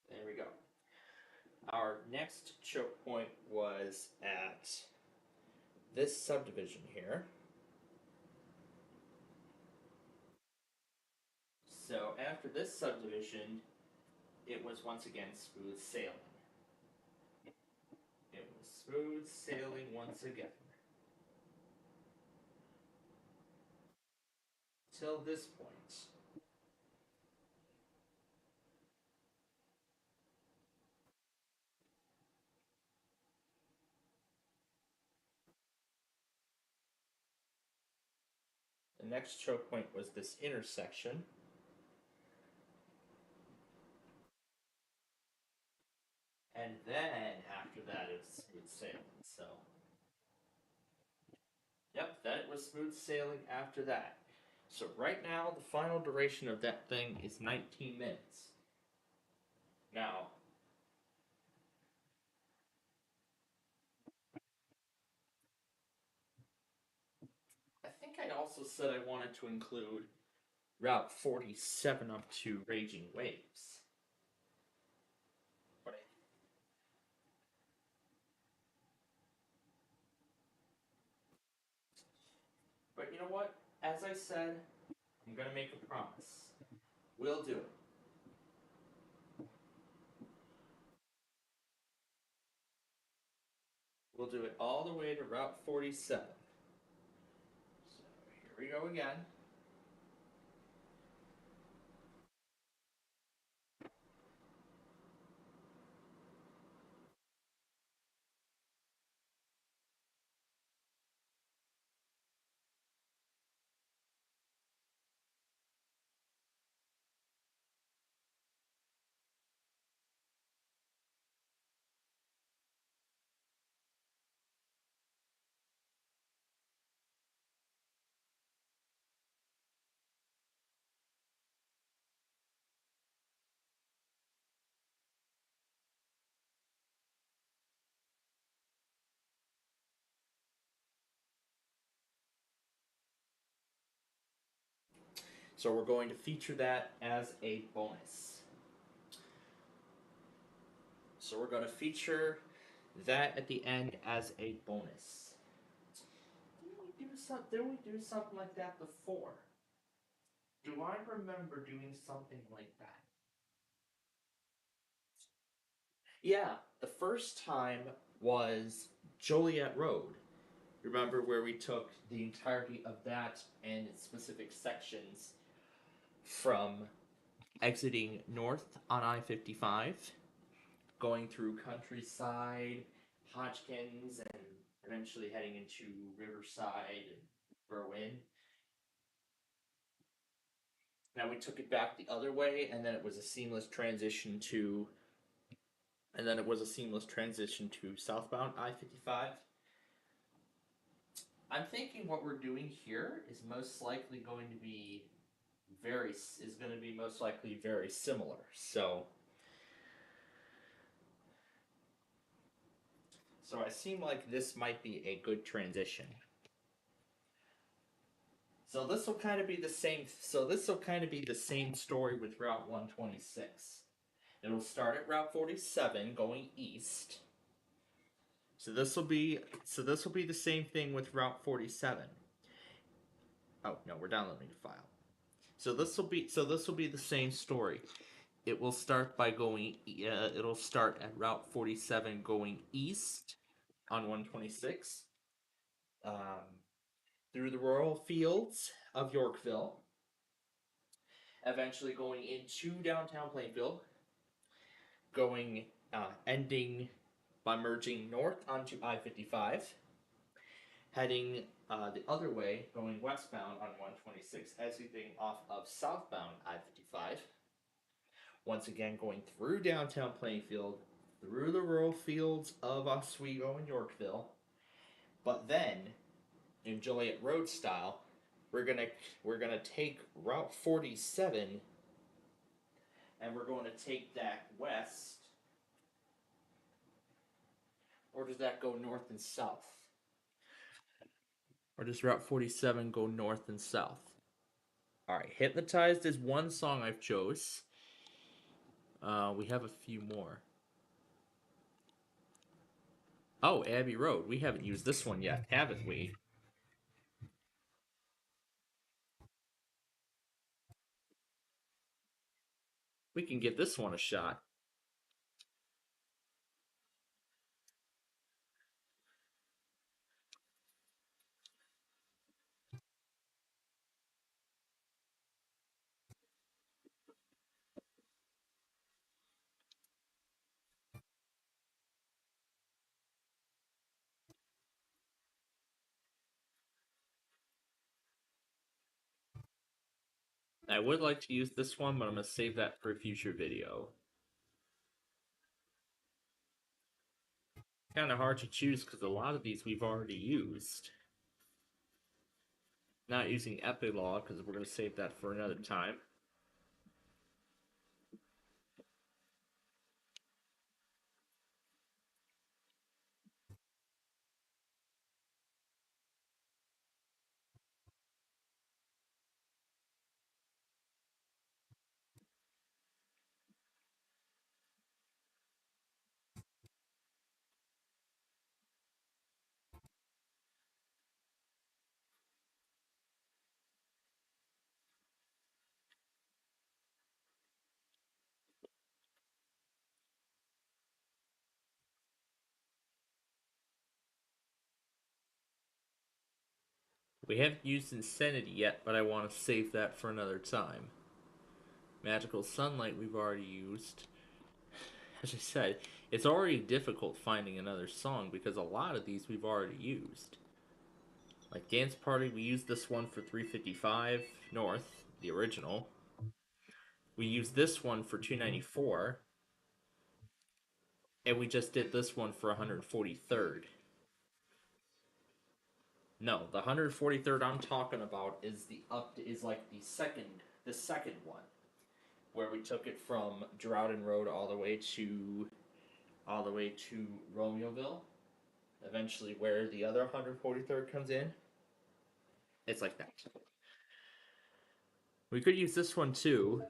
There we go. Our next choke point was at this subdivision here. So after this subdivision, it was once again smooth sailing. It was smooth sailing once again. Till this point. The next choke point was this intersection. And then after that it was smooth sailing, so. Yep, that was smooth sailing after that. So right now the final duration of that thing is 19 minutes. Now, I think I also said I wanted to include Route 47 up to Raging Waves. But you know what? as I said, I'm gonna make a promise. We'll do it. We'll do it all the way to Route 47. So here we go again. So we're going to feature that as a bonus. So we're going to feature that at the end as a bonus. Didn't we do something like that before? Do I remember doing something like that? Yeah, the first time was Joliet Road. Remember where we took the entirety of that and its specific sections from exiting north on I 55, going through Countryside, Hodgkins, and eventually heading into Riverside and Berwyn. Now we took it back the other way, and then it was a seamless transition to. And then it was a seamless transition to southbound I 55. I'm thinking what we're doing here is most likely going to be most likely very similar. So I seem like this might be a good transition. So this will kind of be the same. So this will kind of be the same story with Route 126. It'll start at Route 47 going east. So this will be the same thing with Route 47. Oh no, we're downloading the file. So this will be the same story. It will start by going. It'll start at Route 47 going east on 126, through the rural fields of Yorkville, eventually going into downtown Plainfield, ending by merging north onto I-55, heading the other way, going westbound on 126, exiting off of southbound I-55, once again going through downtown Plainfield, through the rural fields of Oswego and Yorkville, but then, in Joliet Road style, we're gonna take Route 47 and we're going to take that west. Or does that go north and south? Or does Route 47 go north and south? Alright, Hypnotized is one song I've chose. We have a few more. Oh, Abbey Road. We haven't used this one yet, haven't we? We can give this one a shot. I would like to use this one, but I'm going to save that for a future video. Kind of hard to choose because a lot of these we've already used. Not using Epilogue because we're going to save that for another time. We haven't used Insanity yet, but I want to save that for another time. Magical Sunlight we've already used. As I said, it's already difficult finding another song because a lot of these we've already used. Like Dance Party, we used this one for 355 North, the original. We used this one for 294. And we just did this one for 143rd. No, the 143rd I'm talking about is like the second one, where we took it from Droughton Road all the way to Romeoville. Eventually, where the other 143rd comes in, it's like that. We could use this one too.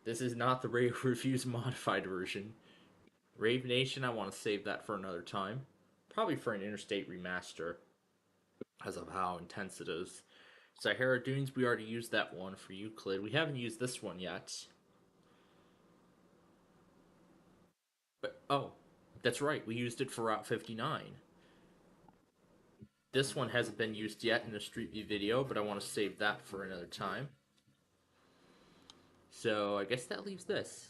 This is not the Rave Reviews modified version. Rave Nation, I want to save that for another time. Probably for an Interstate remaster, as of how intense it is. Sahara Dunes, we already used that one for Euclid. We haven't used this one yet. But, oh, that's right, we used it for Route 59. This one hasn't been used yet in the Street View video, but I want to save that for another time. So I guess that leaves this.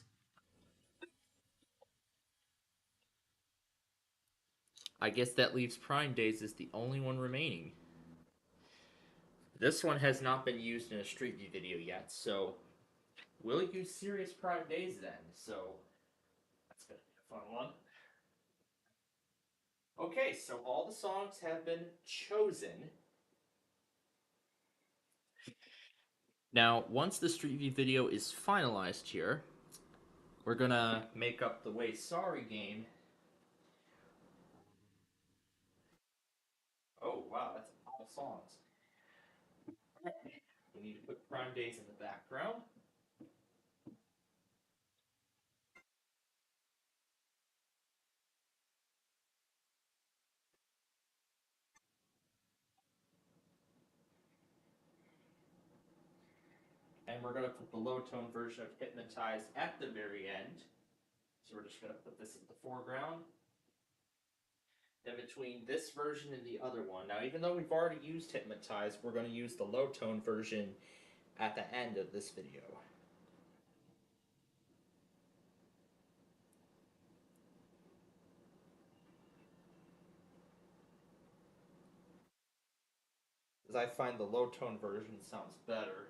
I guess that leaves Prime Days as the only one remaining. This one has not been used in a Street View video yet, so we'll use Serious Prime Days then. So that's gonna be a fun one. Okay, so all the songs have been chosen. Now, once the Street View video is finalized here, we're gonna make up the Way Sorry game. Oh, wow, that's a lot of songs. We need to put Prime Days in the background. And we're going to put the low tone version of Hypnotized at the very end. So we're just going to put this in the foreground. Then between this version and the other one. Now, even though we've already used Hypnotized, we're going to use the low tone version at the end of this video. Because I find the low tone version sounds better.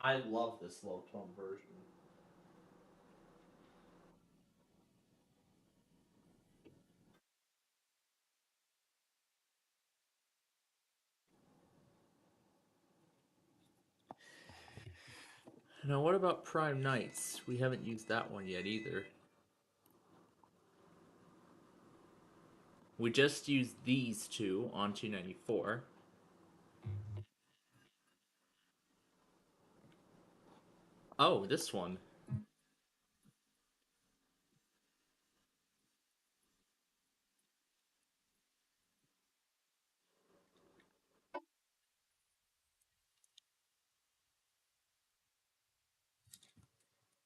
I love this low tone version. Now, what about Prime Nights? We haven't used that one yet either. We just used these two on 294. Oh, this one.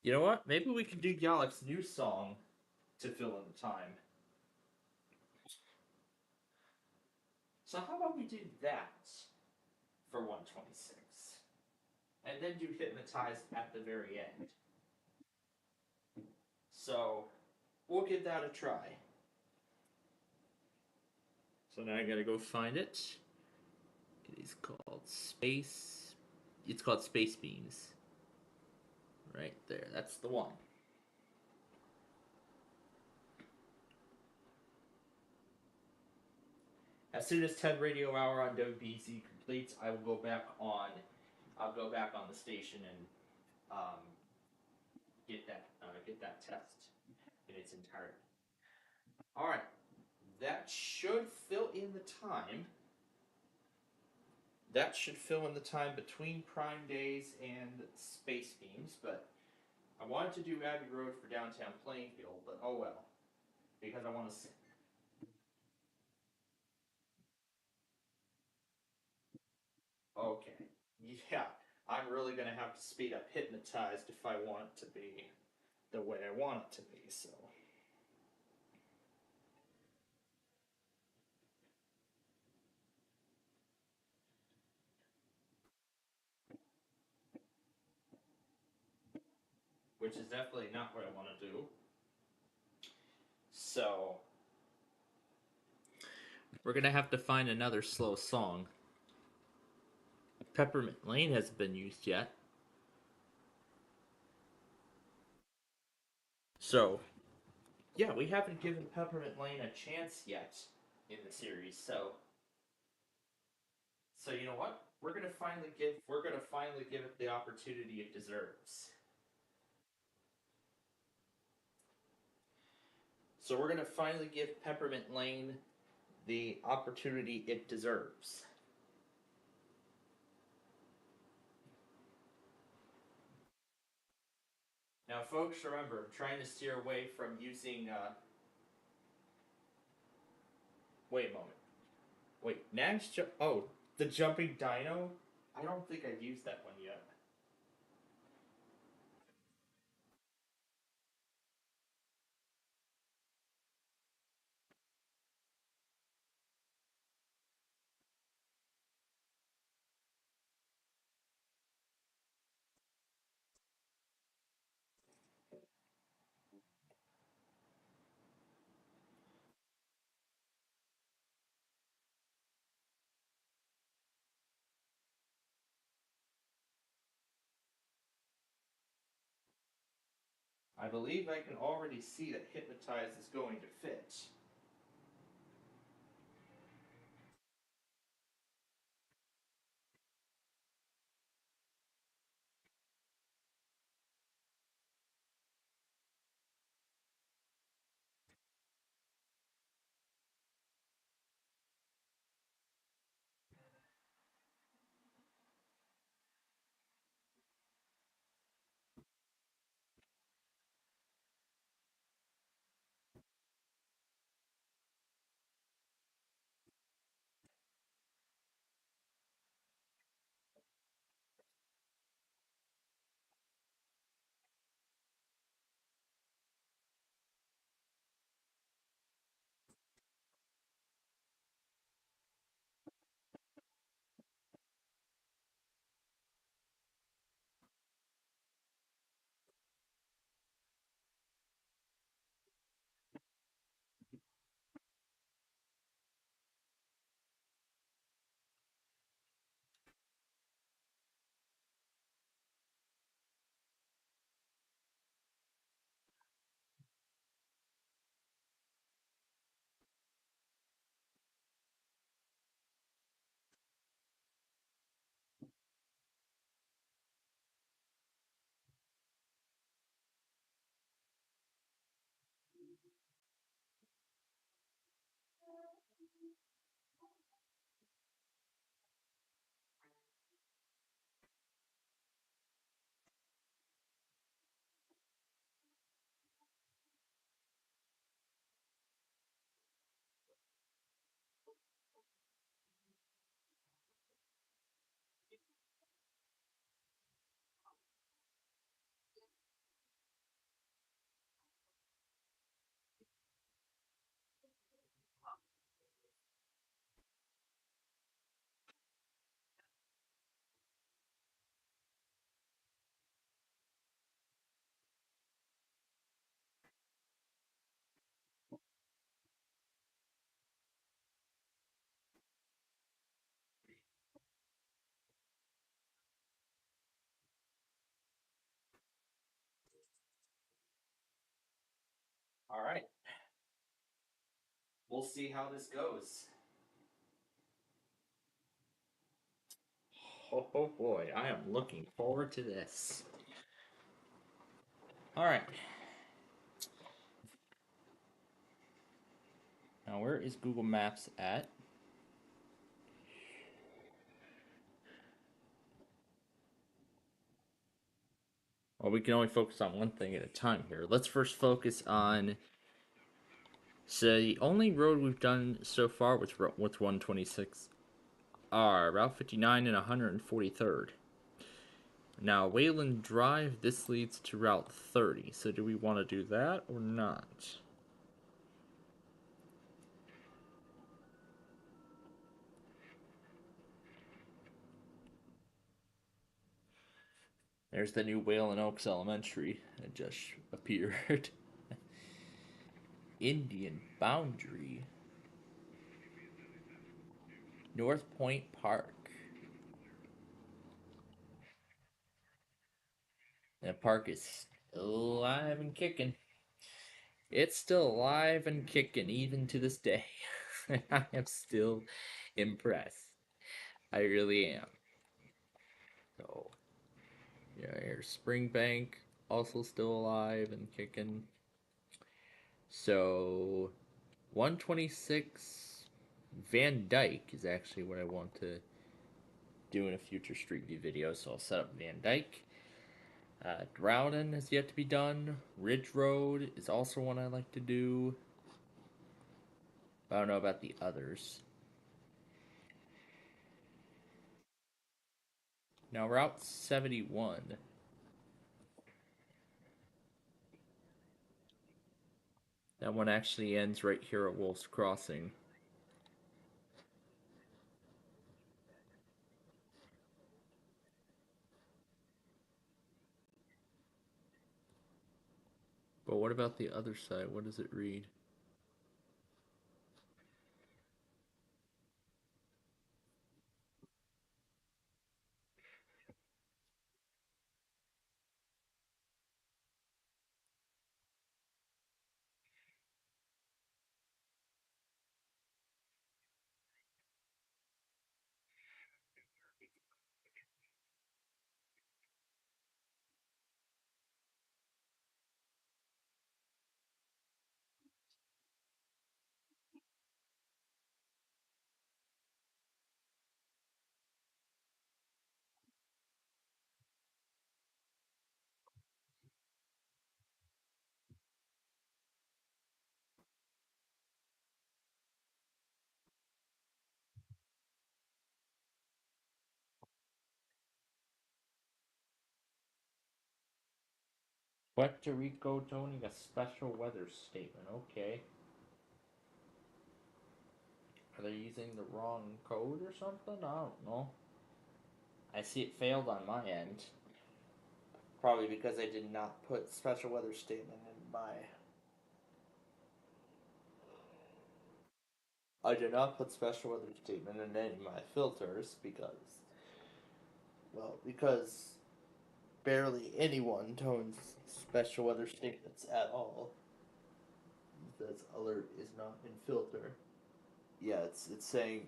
You know what? Maybe we can do Yalek's new song to fill in the time. So how about we do that for 126? And then do Hypnotized at the very end. So we'll give that a try. So now I gotta go find it. It is called Space. It's called Space Beams. Right there. That's the one. As soon as 10 Radio Hour on WBZ completes, I will go back on. I'll go back on the station and get that test in its entirety. All right, that should fill in the time. That should fill in the time between Prime Days and Space Beams, but I wanted to do Abbey Road for downtown Plainfield, but oh well, because I want to. Okay, yeah, I'm really gonna have to speed up Hypnotized if I want it to be the way I want it to be. So. Which is definitely not what I want to do. So, we're gonna have to find another slow song. Peppermint Lane hasn't been used yet. So, yeah, we haven't given Peppermint Lane a chance yet in the series. So you know what? We're gonna finally give it the opportunity it deserves. So we're gonna finally give Peppermint Lane the opportunity it deserves. Now, folks, remember, I'm trying to steer away from using. Wait a moment. Wait, Oh, the jumping dino? I don't think I've used that one yet. I believe I can already see that Hypnotize is going to fit. All right. We'll see how this goes. Oh boy, I am looking forward to this. All right. Now, where is Google Maps at? Well, we can only focus on one thing at a time here. Let's first focus on. So the only road we've done so far with 126 are Route 59 and 143rd. Now, Wayland Drive, this leads to Route 30. So do we want to do that or not? There's the new Wayland Oaks Elementary that just appeared. Indian Boundary. North Point Park. That park is still alive and kicking. It's still alive and kicking even to this day. I am still impressed. I really am. So, yeah, here's Springbank, also still alive and kicking. So, 126 Van Dyke is actually what I want to do in a future Street View video, so I'll set up Van Dyke. Drowden has yet to be done. Ridge Road is also one I like to do. I don't know about the others. Now, Route 71. That one actually ends right here at Wolf's Crossing. But what about the other side? What does it read? Puerto Rico doing a special weather statement. Okay. Are they using the wrong code or something? I don't know. I see it failed on my end. Probably because I did not put special weather statement in my. I did not put special weather statement in any of my filters because barely anyone tones special weather statements at all. This alert is not in filter. Yeah, it's saying,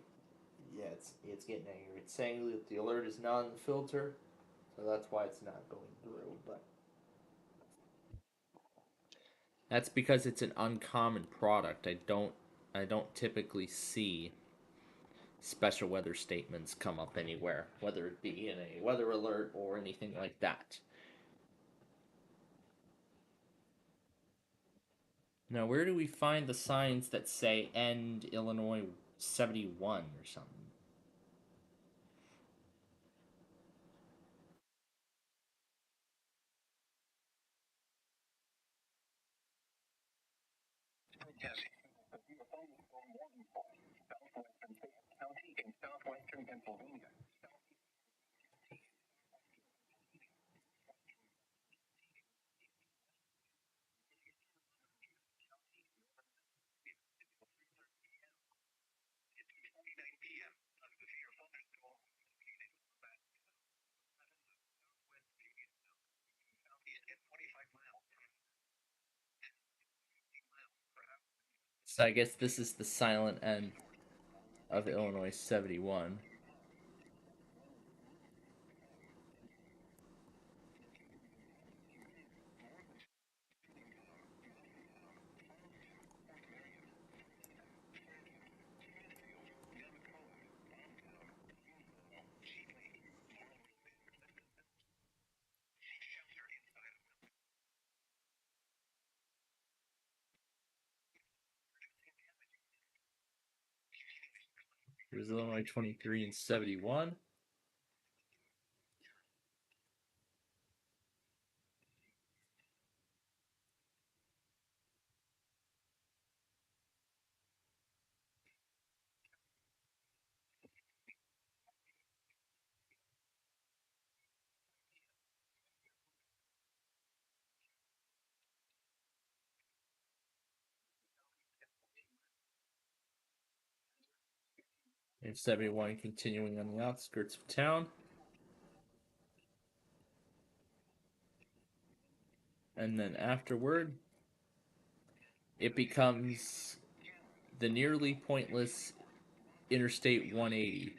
yeah, it's getting angry. It's saying that the alert is not in the filter, so that's why it's not going through. But that's because it's an uncommon product. I don't typically see special weather statements come up anywhere, whether it be in a weather alert or anything like that. Now, where do we find the signs that say end Illinois 71 or something? County in southwestern Pennsylvania. So I guess this is the silent end of Illinois 71. Here's Illinois 23 and 71. And 71 continuing on the outskirts of town. And then afterward, it becomes the nearly pointless Interstate 180.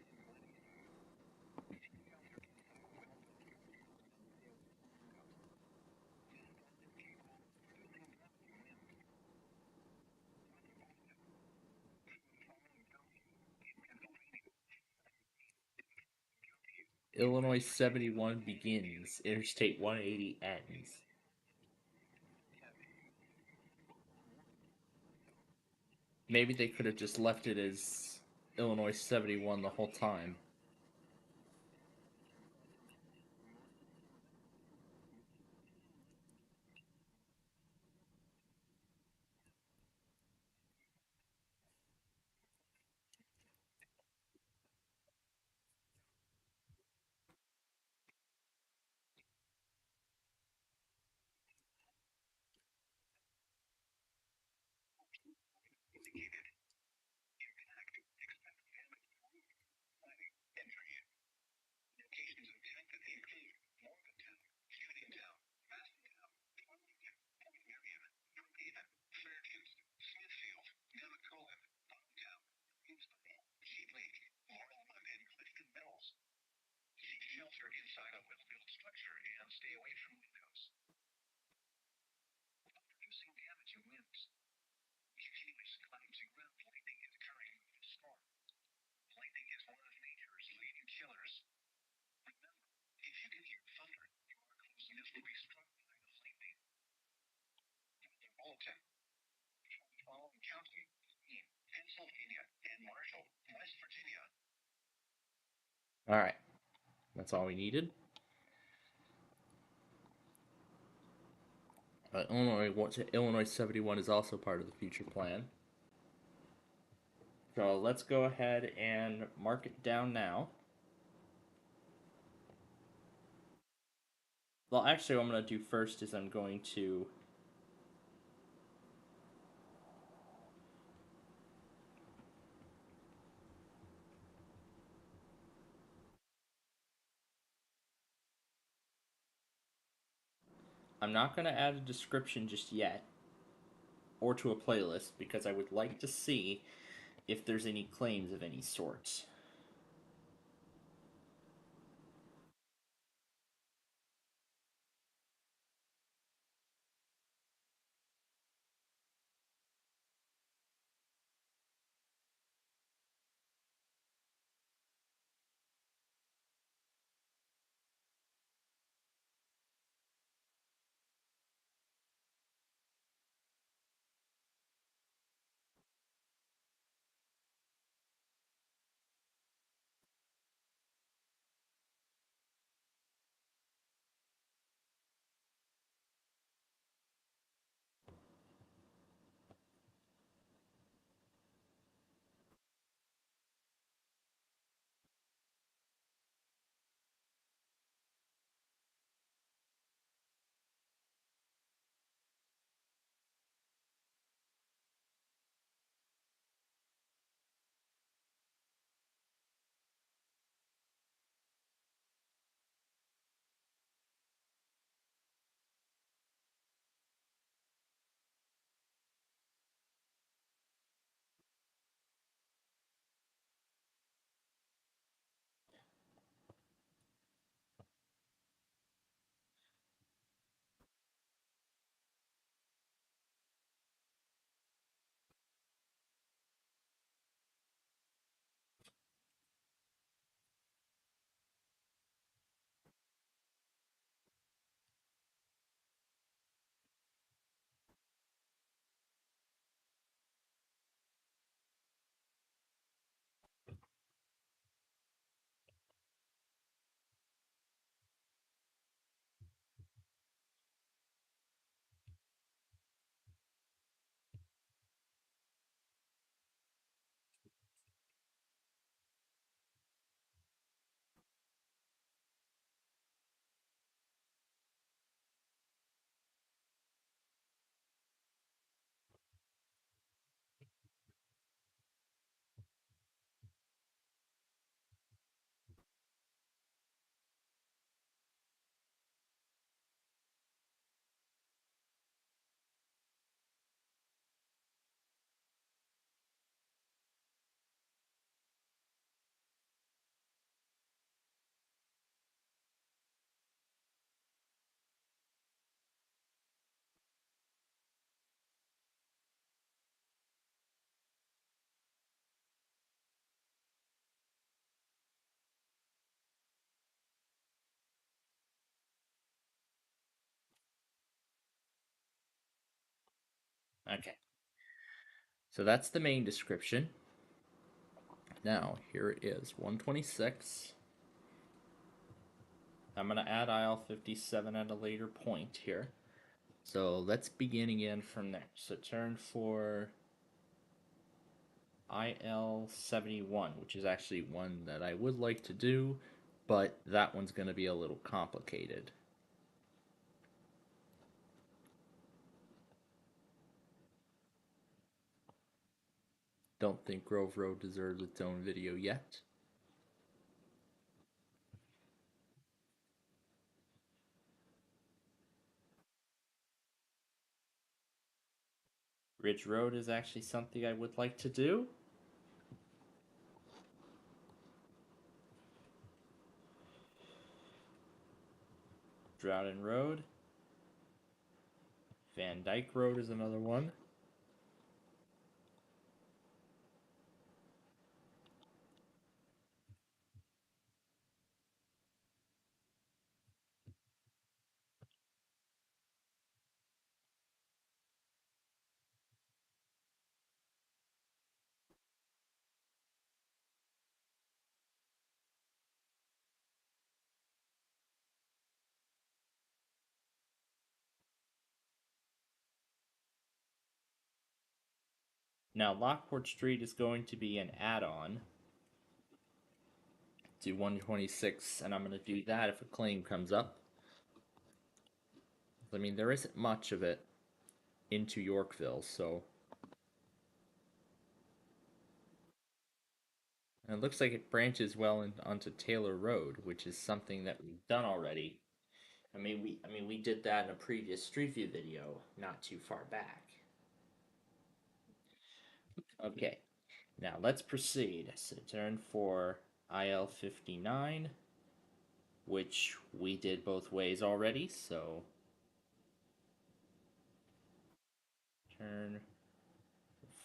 Illinois 71 begins, Interstate 180 ends. Maybe they could have just left it as Illinois 71 the whole time. Locations impacted include Morgantown, Uniontown, Masseytown, Union, Point Marion, New Haven, Fairview, Smithfield, Nemacolin, Bonnetown, Greensboro, Sheep Lake, Moreland, and Clifton Mills. Seek shelter inside a well-built structure and stay away from windows. Producing damage and winds. Continuous clouds and ground lightning is occurring with the storm. Lightning is one of nature's leading killers. Remember, if you can hear thunder, you are close enough to be struck by the lightning. Weather bulletin. From the following county, Maine, Pennsylvania, and Marshall, West Virginia. Alright, that's all we needed. Illinois 71 is also part of the future plan. So let's go ahead and mark it down now. Well, actually, what I'm going to do first is I'm going to I'm not going to add a description just yet or to a playlist because I would like to see if there's any claims of any sort. Okay. So that's the main description. Now, here it is 126. I'm going to add IL 57 at a later point here. So let's begin again from there. So turn for IL 71, which is actually one that I would like to do, but that one's going to be a little complicated. Don't think Grove Road deserves its own video yet. Ridge Road is actually something I would like to do. Droughton Road. Van Dyke Road is another one. Now, Lockport Street is going to be an add-on to 126, and I'm going to do that if a claim comes up. I mean, there isn't much of it into Yorkville, so... And it looks like it branches well onto Taylor Road, which is something that we've done already. We did that in a previous Street View video, not too far back. Okay, now let's proceed. So turn for IL 59, which we did both ways already, so turn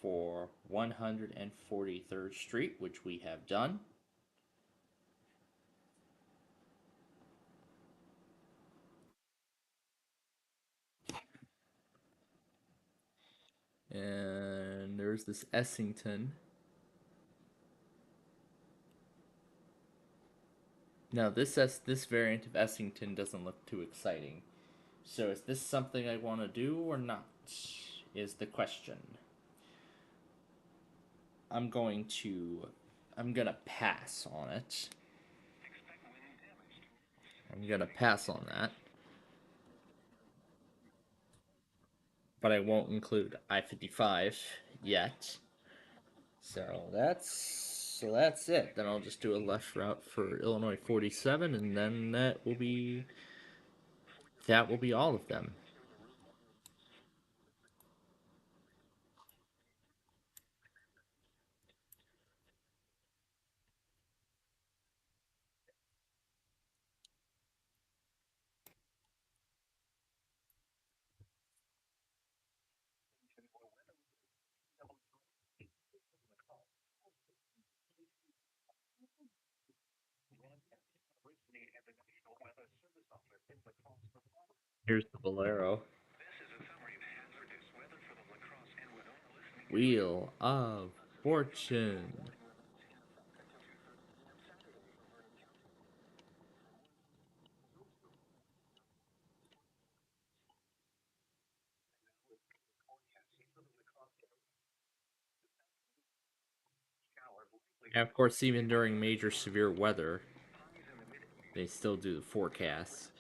for 143rd Street, which we have done. And there's this Essington. Now this variant of Essington doesn't look too exciting. So is this something I want to do or not? Is the question. I'm gonna pass on it. I'm gonna pass on that. But I won't include I-55 yet. So that's it. Then I'll just do a left route for Illinois 47, and then that will be all of them. Here's the Bolero. Wheel of Fortune. And of course, even during major severe weather, they still do the forecast.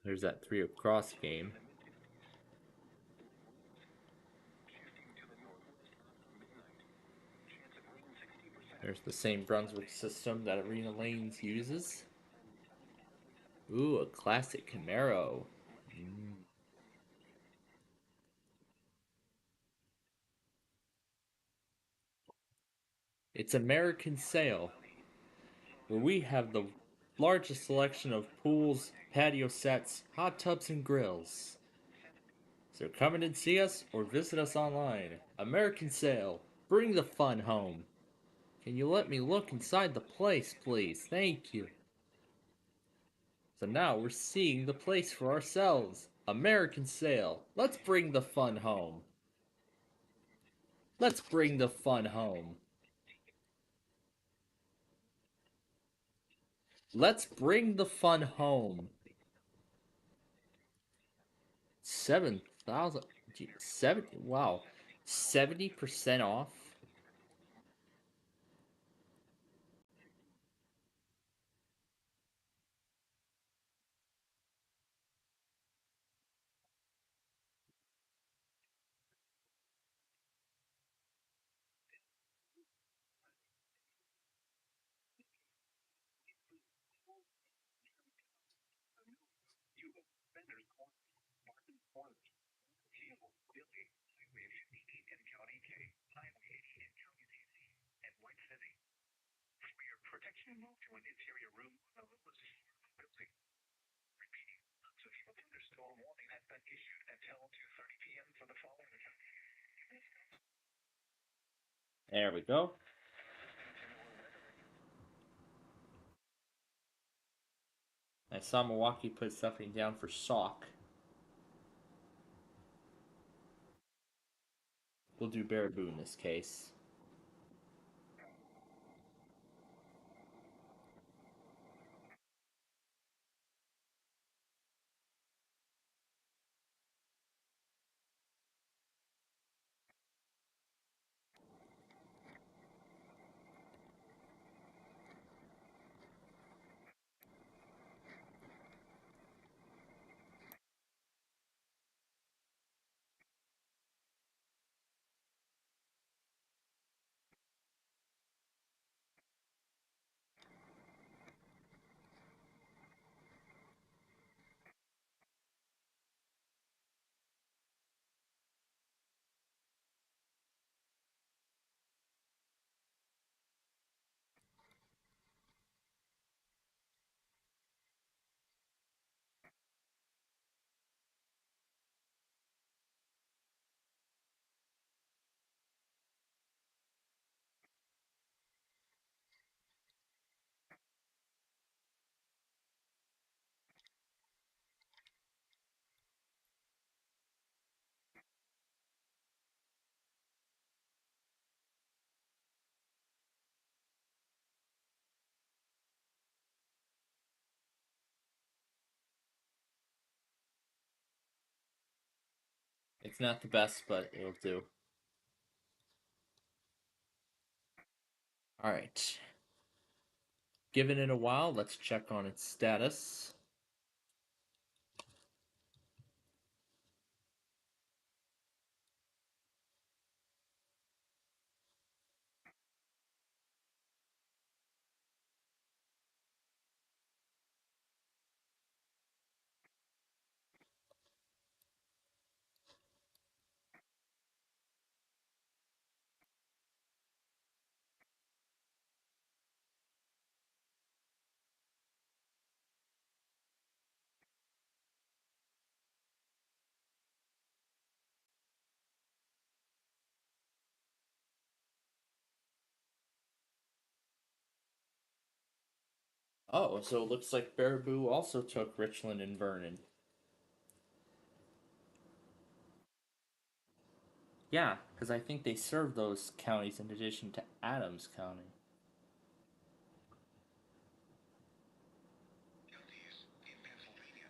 There's that 3 across game. There's the same Brunswick system that Arena Lanes uses. Ooh, a classic Camaro. It's American Sale, where we have the largest selection of pools, patio sets, hot tubs, and grills. So come in and see us or visit us online. American Sale. Bring the fun home. Can you let me look inside the place, please? Thank you. So now we're seeing the place for ourselves. American Sale. Let's bring the fun home. Let's bring the fun home. Let's bring the fun home. 7,000. 70. Wow. 70% off. Vendors Corners, Martin Corners, Hill, Billy, Highway 58 in County K, Highway 80 in County DC, and White City. For your protection, move to an interior room on the lowest floor of the building. Repeating, Toshiba thunderstorm warning has been issued until 2:30 p.m. for the following account. There we go. I saw Milwaukee put something down for sock. We'll do Baraboo in this case. It's not the best, but it'll do. Alright. Given it a while, let's check on its status. Oh, so it looks like Baraboo also took Richland and Vernon. Yeah, because I think they serve those counties in addition to Adams County. Counties in Pennsylvania.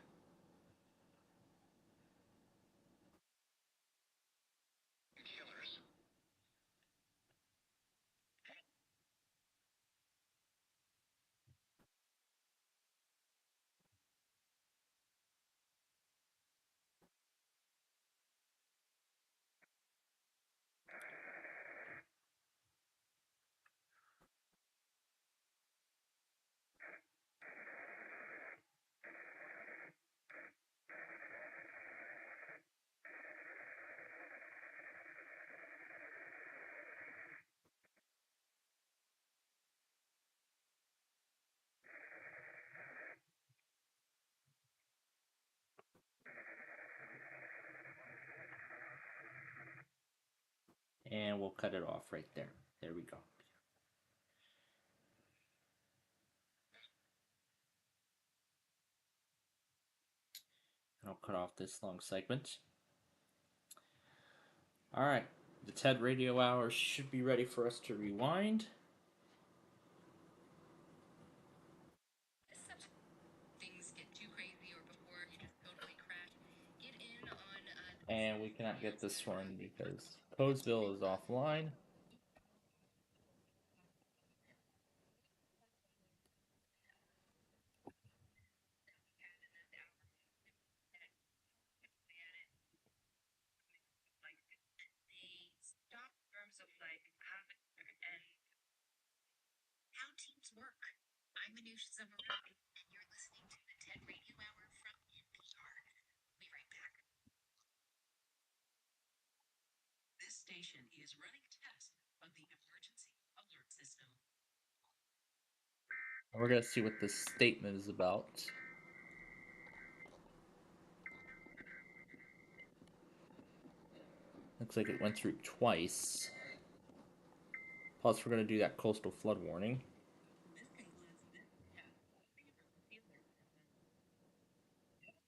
Killers. And we'll cut it off right there. There we go. And I'll cut off this long segment. All right, the TED Radio Hour should be ready for us to rewind. Things get too crazy or before you just totally crash. Get in on And we cannot get this one because Codesville is offline. stop firms of like and how teams work. I'm Manoush Zavaroni, and you're listening to the TED Radio Hour from NPR. We'll be right back. This station is running a test of the emergency alert system. We're going to see what this statement is about. Looks like it went through twice. Plus, we're going to do that coastal flood warning. This concludes this test of the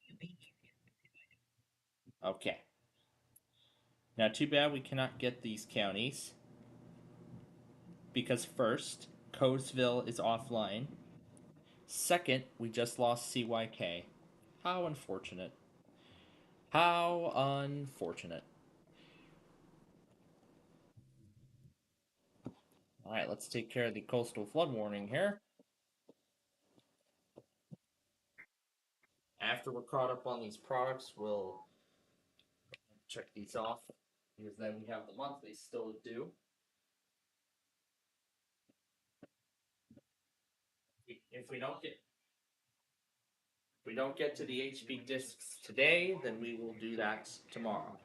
emergency alert system. Okay. Now, too bad we cannot get these counties. Because first, Codesville is offline. Second, we just lost CYK. How unfortunate. How unfortunate. Alright, let's take care of the coastal flood warning here. After we're caught up on these products, we'll check these off. Because then we have the monthly still to do. If we don't get to the HP discs today, then we will do that tomorrow.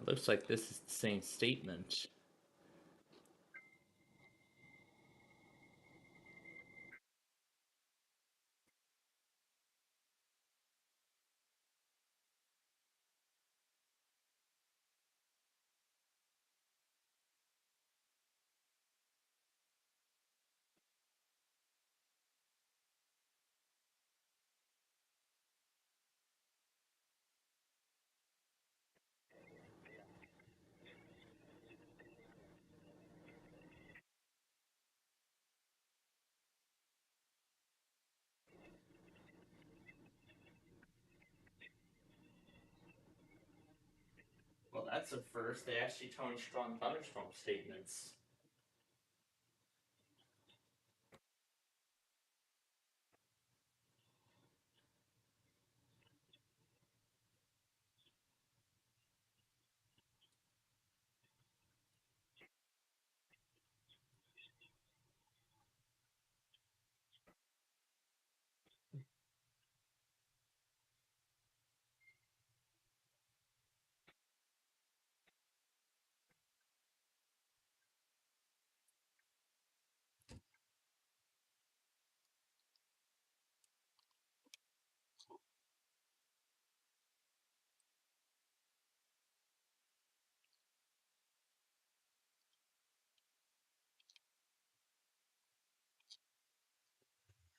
It looks like this is the same statement. Well, that's a first. They actually tone strong thunderstorm statements.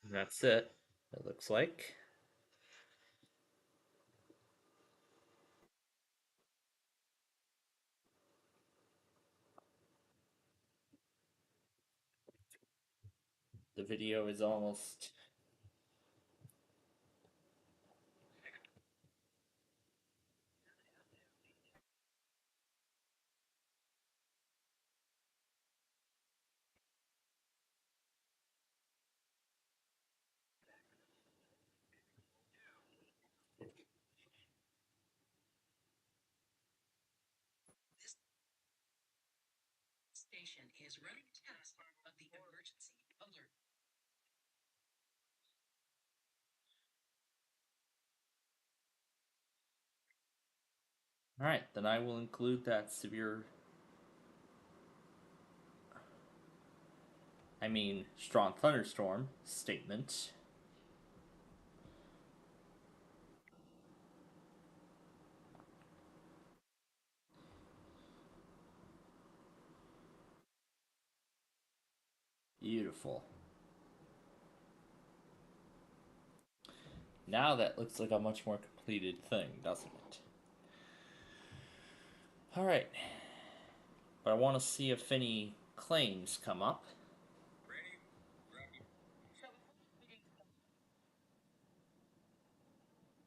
And that's it. It looks like. The video is almost. Station is running tests of the emergency alert. Alright, then I will include that strong thunderstorm statement. Beautiful. Now that looks like a much more completed thing, doesn't it? Alright. But I want to see if any claims come up.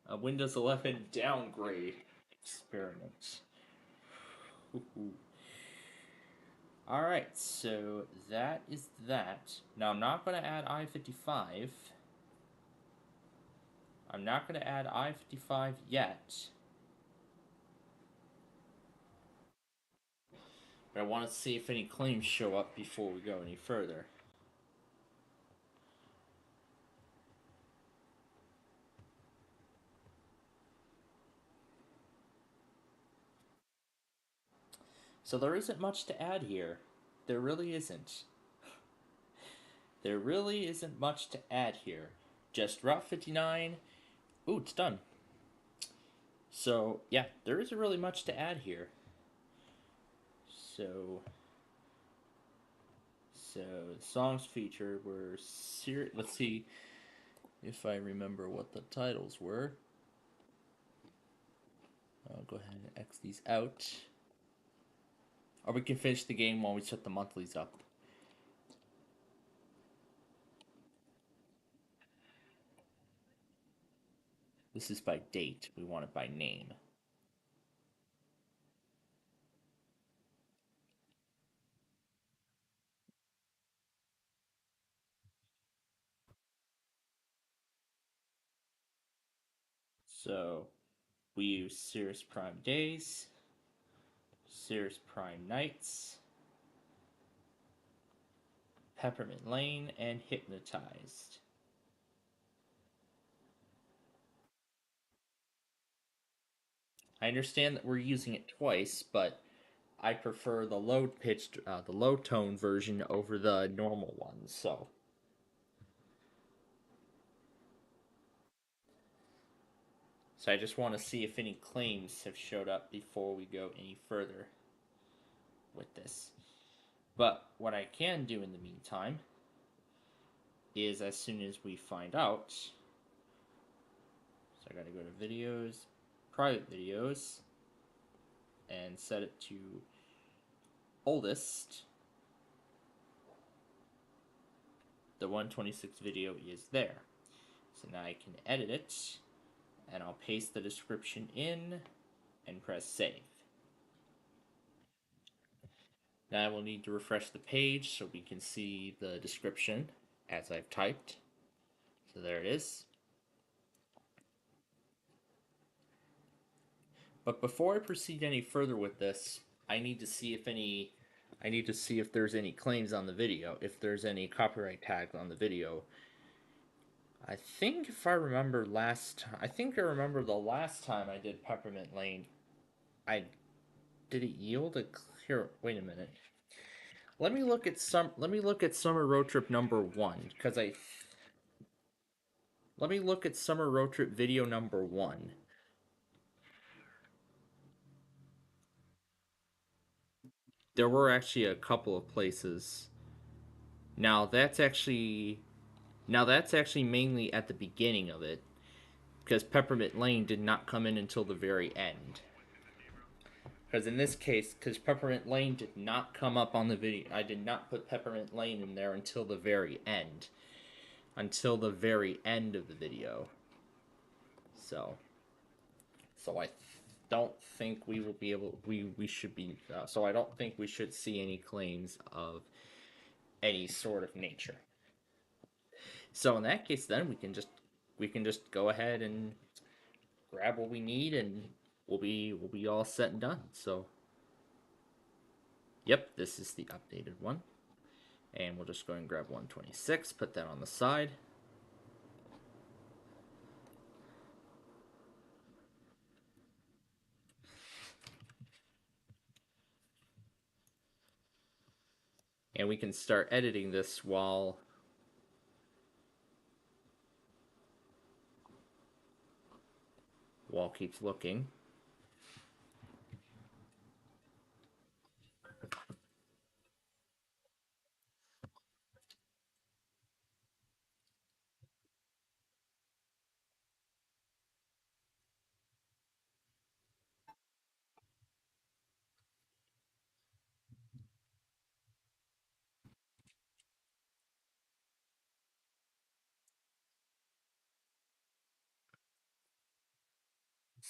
A Windows 11 downgrade experiment. Alright, so that is that. Now I'm not going to add I-55. I'm not going to add I-55 yet. But I want to see if any claims show up before we go any further. So there isn't much to add here. There really isn't. There really isn't much to add here. Just Route 59. Ooh, it's done. So, yeah, there isn't really much to add here. So the songs featured were let's see if I remember what the titles were. I'll go ahead and X these out. Or we can finish the game while we set the monthlies up. This is by date. We want it by name. So we use Cirrus Prime Days, Cirrus Prime Nights, Peppermint Lane, and Hypnotized. I understand that we're using it twice, but I prefer the the low tone version over the normal one. So I just want to see if any claims have showed up before we go any further with this. But what I can do in the meantime is as soon as we find out, so I gotta go to videos, private videos, and set it to oldest. The 126 video is there. So now I can edit it, and I'll paste the description in and press save. Now I will need to refresh the page so we can see the description as I've typed. So there it is. But before I proceed any further with this, I need to see if there's any claims on the video, if there's any copyright tags on the video. I think if I remember the last time I did Peppermint Lane, I did it yield a clear. Wait a minute. Let me look at Summer Road Trip #1 because I. Let me look at Summer Road Trip video #1. There were actually a couple of places. Now that's actually mainly at the beginning of it, because Peppermint Lane did not come in until the very end. Because in this case, because Peppermint Lane did not come up on the video, I did not put Peppermint Lane in there until the very end. Until the very end of the video. So I don't think we will be able. We should be. So I don't think we should see any claims of any sort of nature. So in that case, then we can just go ahead and grab what we need, and we'll be all set and done. So, yep, this is the updated one, and we'll just go and grab 126, put that on the side. And we can start editing this while keeps looking.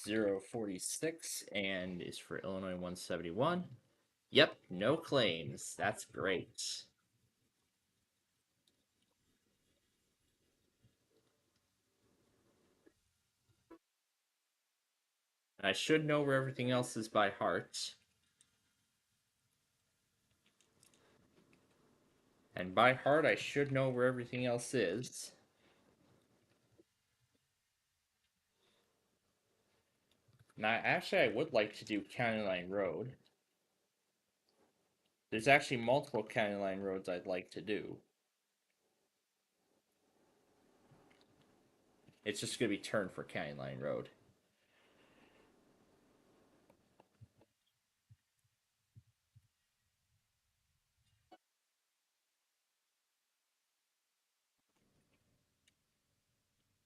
.046 and is for Illinois 171. Yep, no claims. That's great. I should know where everything else is by heart. And by heart, I should know where everything else is. Now, actually, I would like to do County Line Road. There's actually multiple County Line Roads I'd like to do. It's just going to be turned for County Line Road.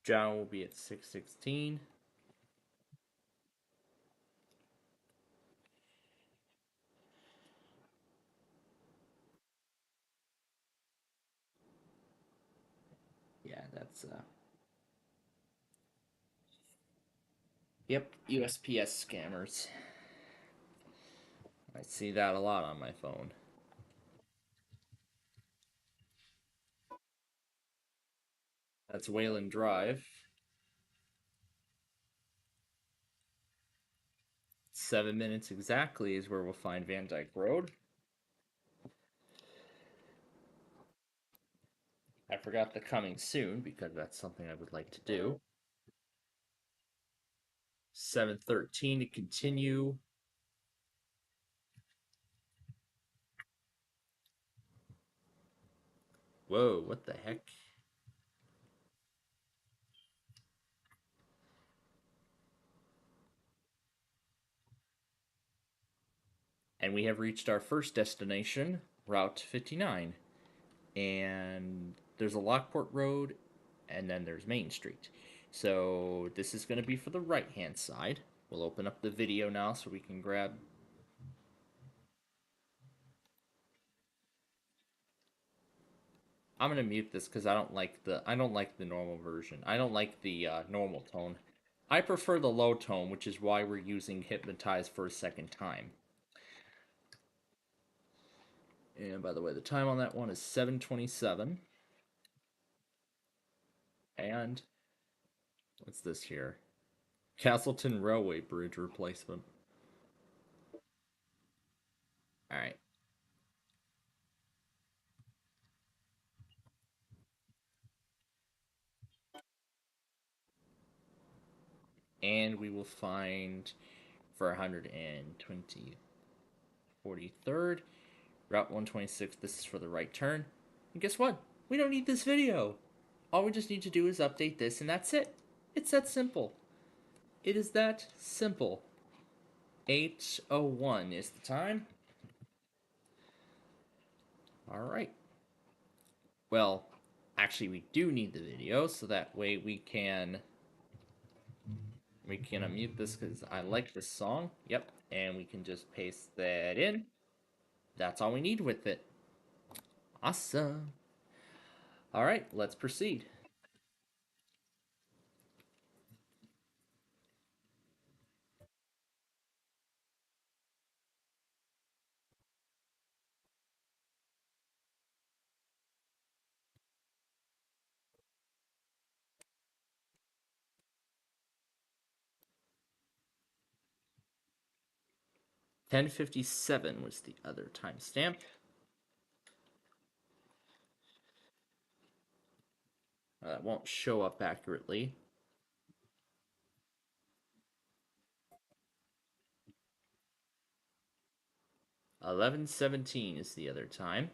John will be at 616. Yeah, that's Yep, USPS scammers. I see that a lot on my phone. That's Wayland Drive. 7 minutes exactly is where we'll find Van Dyke Road. I forgot the coming soon because that's something I would like to do. 7:13 to continue. Whoa, what the heck? And we have reached our first destination, Route 59. And there's a Lockport Road, and then there's Main Street. So this is going to be for the right hand side. We'll open up the video now so we can grab. I'm gonna mute this because I don't like the normal version. I don't like the normal tone. I prefer the low tone, which is why we're using Hypnotize for a second time. And by the way, the time on that one is 7:27. And what's this here? Castleton Railway Bridge replacement. All right. And we will find for 120 43rd Route 126. This is for the right turn. And guess what? We don't need this video. All we just need to do is update this, and that's it. It's that simple. It is that simple. 8:01 is the time. All right. Well, actually, we do need the video, so that way we can unmute this because I like this song. Yep, and we can just paste that in. That's all we need with it. Awesome. All right, let's proceed. .10:57 was the other timestamp. That won't show up accurately. 11:17 is the other time.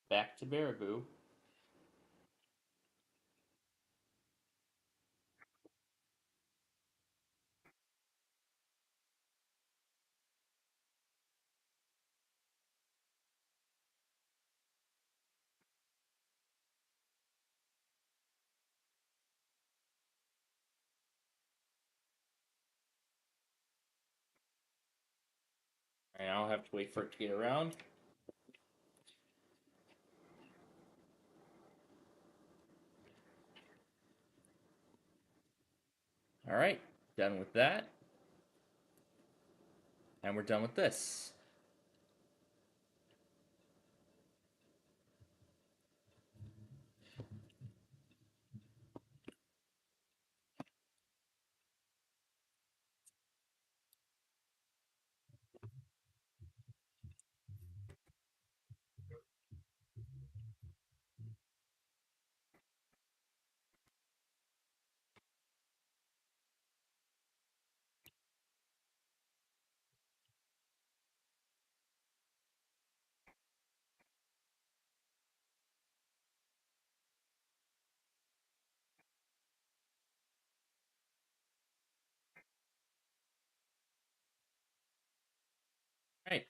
Back to Baraboo. And I'll have to wait for it to get around. All right, done with that. And we're done with this. All right.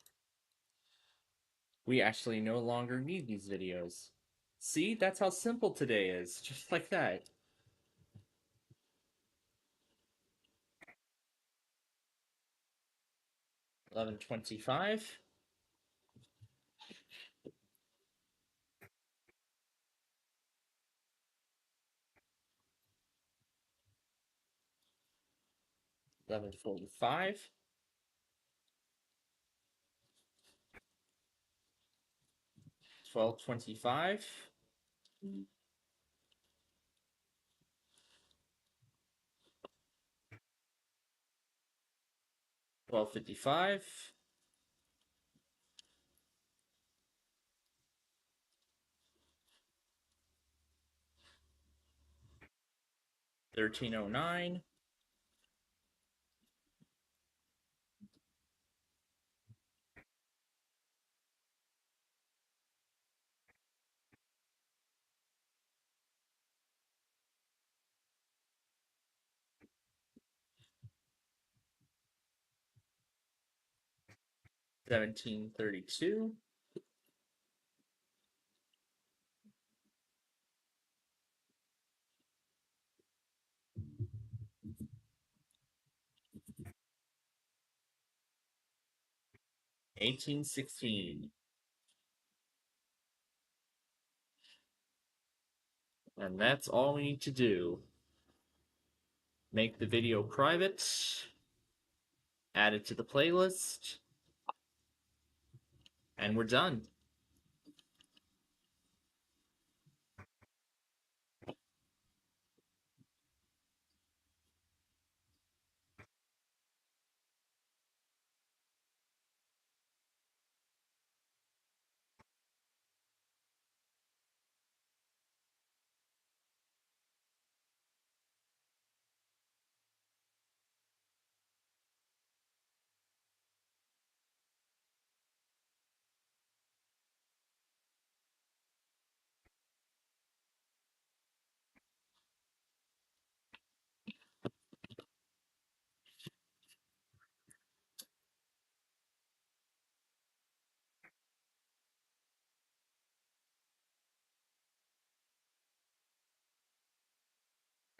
We actually no longer need these videos. See, that's how simple today is. Just like that. 11:25. 11:45. 12:25. $12:55. 13:09. 17:32. 18:16. And that's all we need to do. Make the video private, add it to the playlist, and we're done.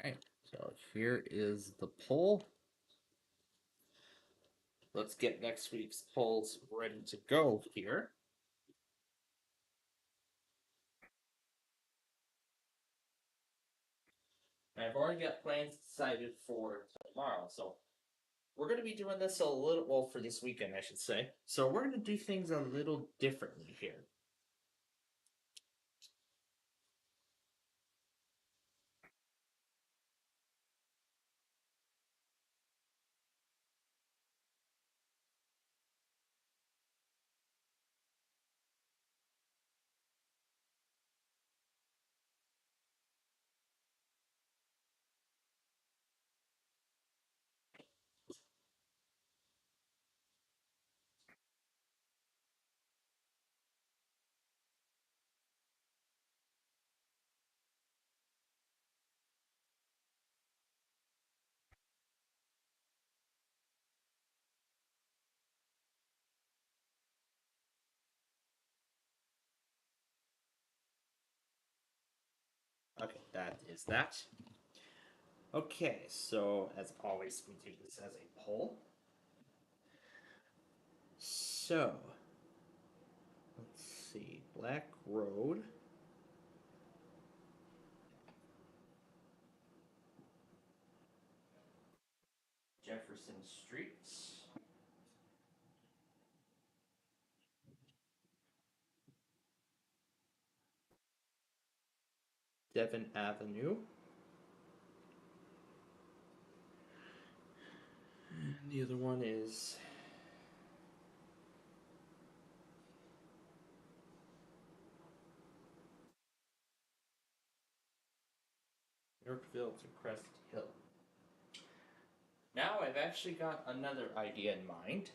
Alright, so here is the poll. Let's get next week's polls ready to go here. I've already got plans decided for tomorrow, so we're going to be doing this a little, well, for this weekend, I should say. So we're going to do things a little differently here. Okay, that is that. Okay, so as always, we do this as a poll. So, let's see. Black Road. Jefferson Street. Devon Avenue. And the other one is Yorkville to Crest Hill. Now I've actually got another idea in mind.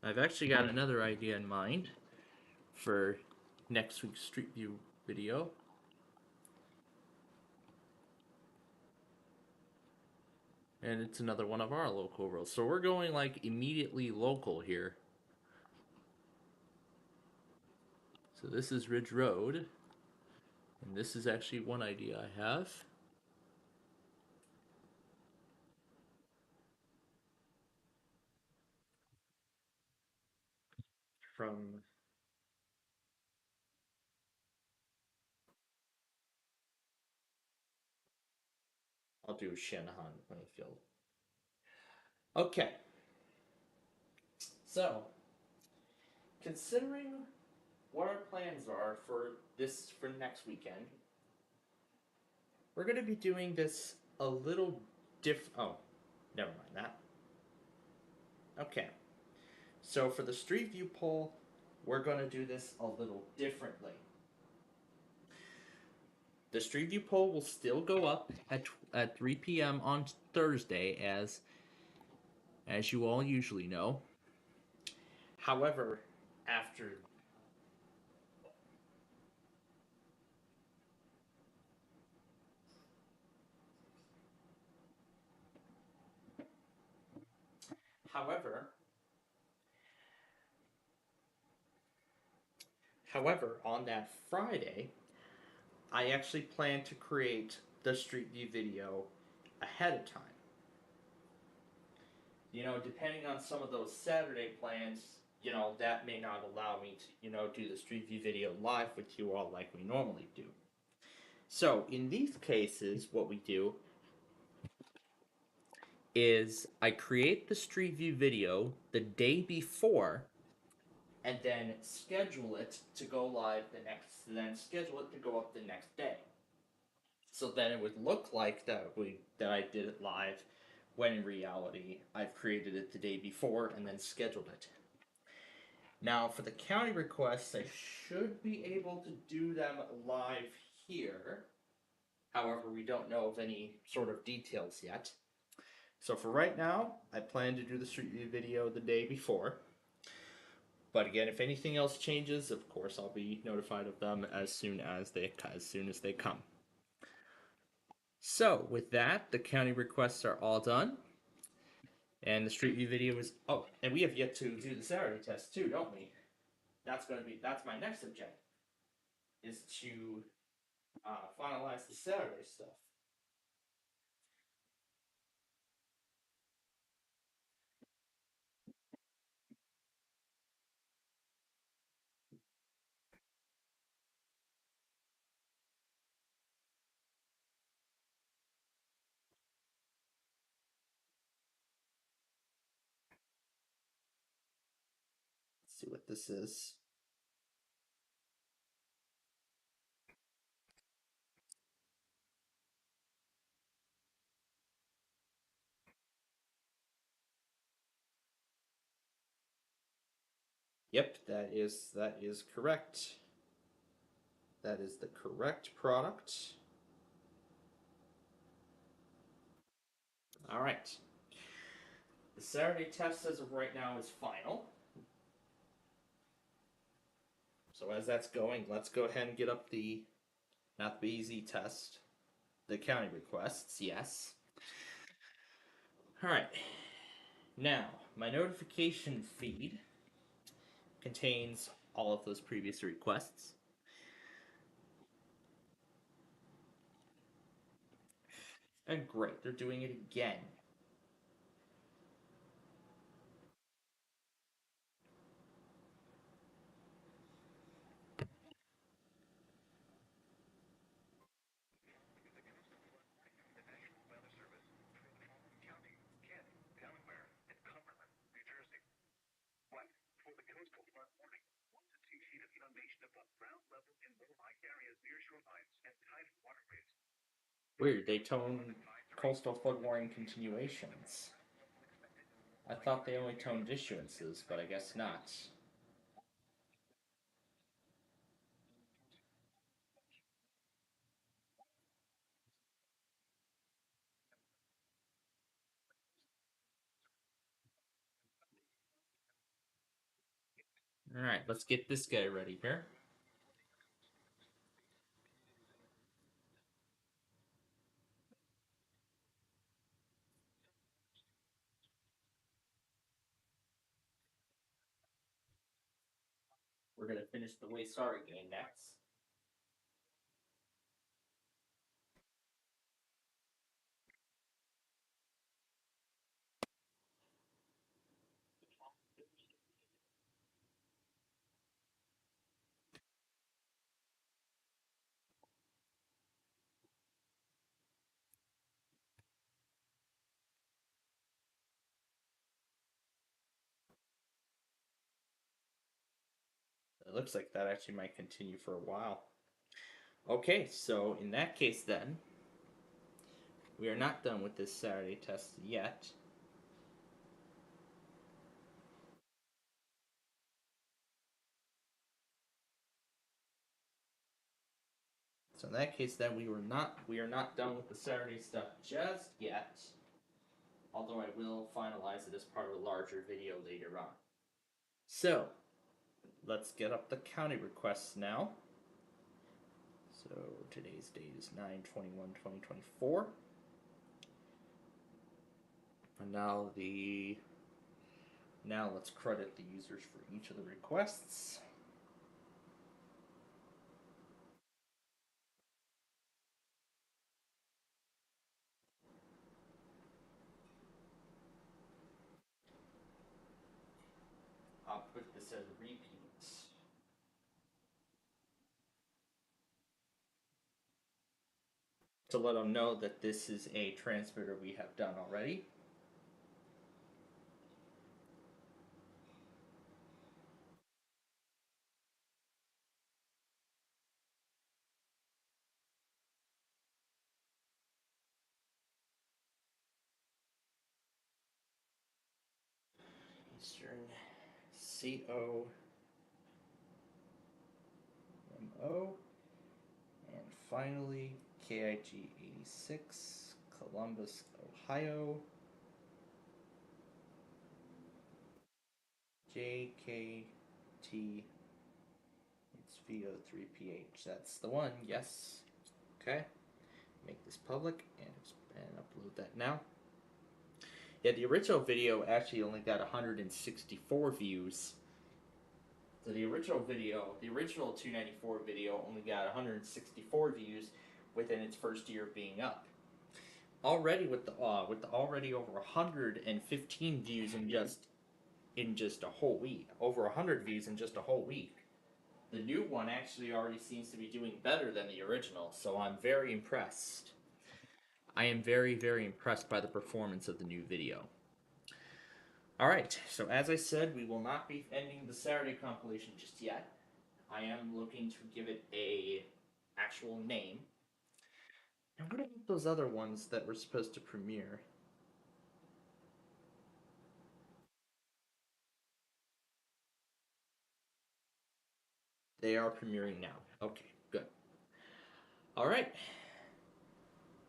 I've actually got another idea in mind for next week's Street View video. And it's another one of our local roads. So we're going like immediately local here. So this is Ridge Road. And this is actually one idea I have. From I'll do Shanahan Plainfield. Okay. So, considering what our plans are for next weekend, we're going to be doing this a little Oh, never mind that. Okay. So for the Street View poll, we're going to do this a little differently. The Street View poll will still go up at 3 p.m. on Thursday, as you all usually know. However, after however however on that Friday, I actually plan to create the Street View video ahead of time. Depending on some of those Saturday plans, that may not allow me to, do the Street View video live with you all like we normally do. So, in these cases, what we do is I create the Street View video the day before and then schedule it to go live then schedule it to go up the next day. So then it would look like that I did it live, when in reality I've created it the day before and then scheduled it. Now for the county requests, I should be able to do them live here. However, we don't know of any sort of details yet. So for right now, I plan to do the Street View video the day before. But again, if anything else changes, of course I'll be notified of them as soon as they come. So with that, the county requests are all done. And the Street View video is and we have yet to do the Saturday test too, don't we? That's my next objective, is to finalize the Saturday stuff. Let's see what this is. Yep, that is correct. That is the correct product. All right. The Saturday test as of right now is final. So as that's going, let's go ahead and get up not the BZ test, the county requests, yes. All right. Now, my notification feed contains all of those previous requests. And great, they're doing it again. For the coastal flood warning, 1 to 2 feet of inundation above ground level in low-lying areas near shorelines and tidal waterways. Weird, they tone coastal flood warning continuations. I thought they only toned issuances, but I guess not. Alright, let's get this guy ready here. We're gonna finish the Way Sorry game next. looks like that actually might continue for a while. Okay, so in that case then, we are not done with this Saturday test yet. So in that case then, we are not done with the Saturday stuff just yet. Although I will finalize it as part of a larger video later on. So, let's get up the county requests now. So today's date is 9/21/2024. And now let's credit the users for each of the requests. I'll put this as repeats. To let them know that this is a transmitter we have done already. Eastern COMO. And finally, KIG 86, Columbus, Ohio. JKT, it's VO3PH. That's the one, yes. Okay. Make this public and upload that now. Yeah, the original video actually only got 164 views. So the original 294 video only got 164 views within its first year of being up. Already with the already over 115 views in just a whole week, over 100 views in just a whole week. The new one actually already seems to be doing better than the original, so I'm very impressed. I am very, very impressed by the performance of the new video. Alright, so as I said, we will not be ending the Saturday compilation just yet. I am looking to give it a actual name. And what about those other ones that were supposed to premiere? They are premiering now. Okay, good. Alright.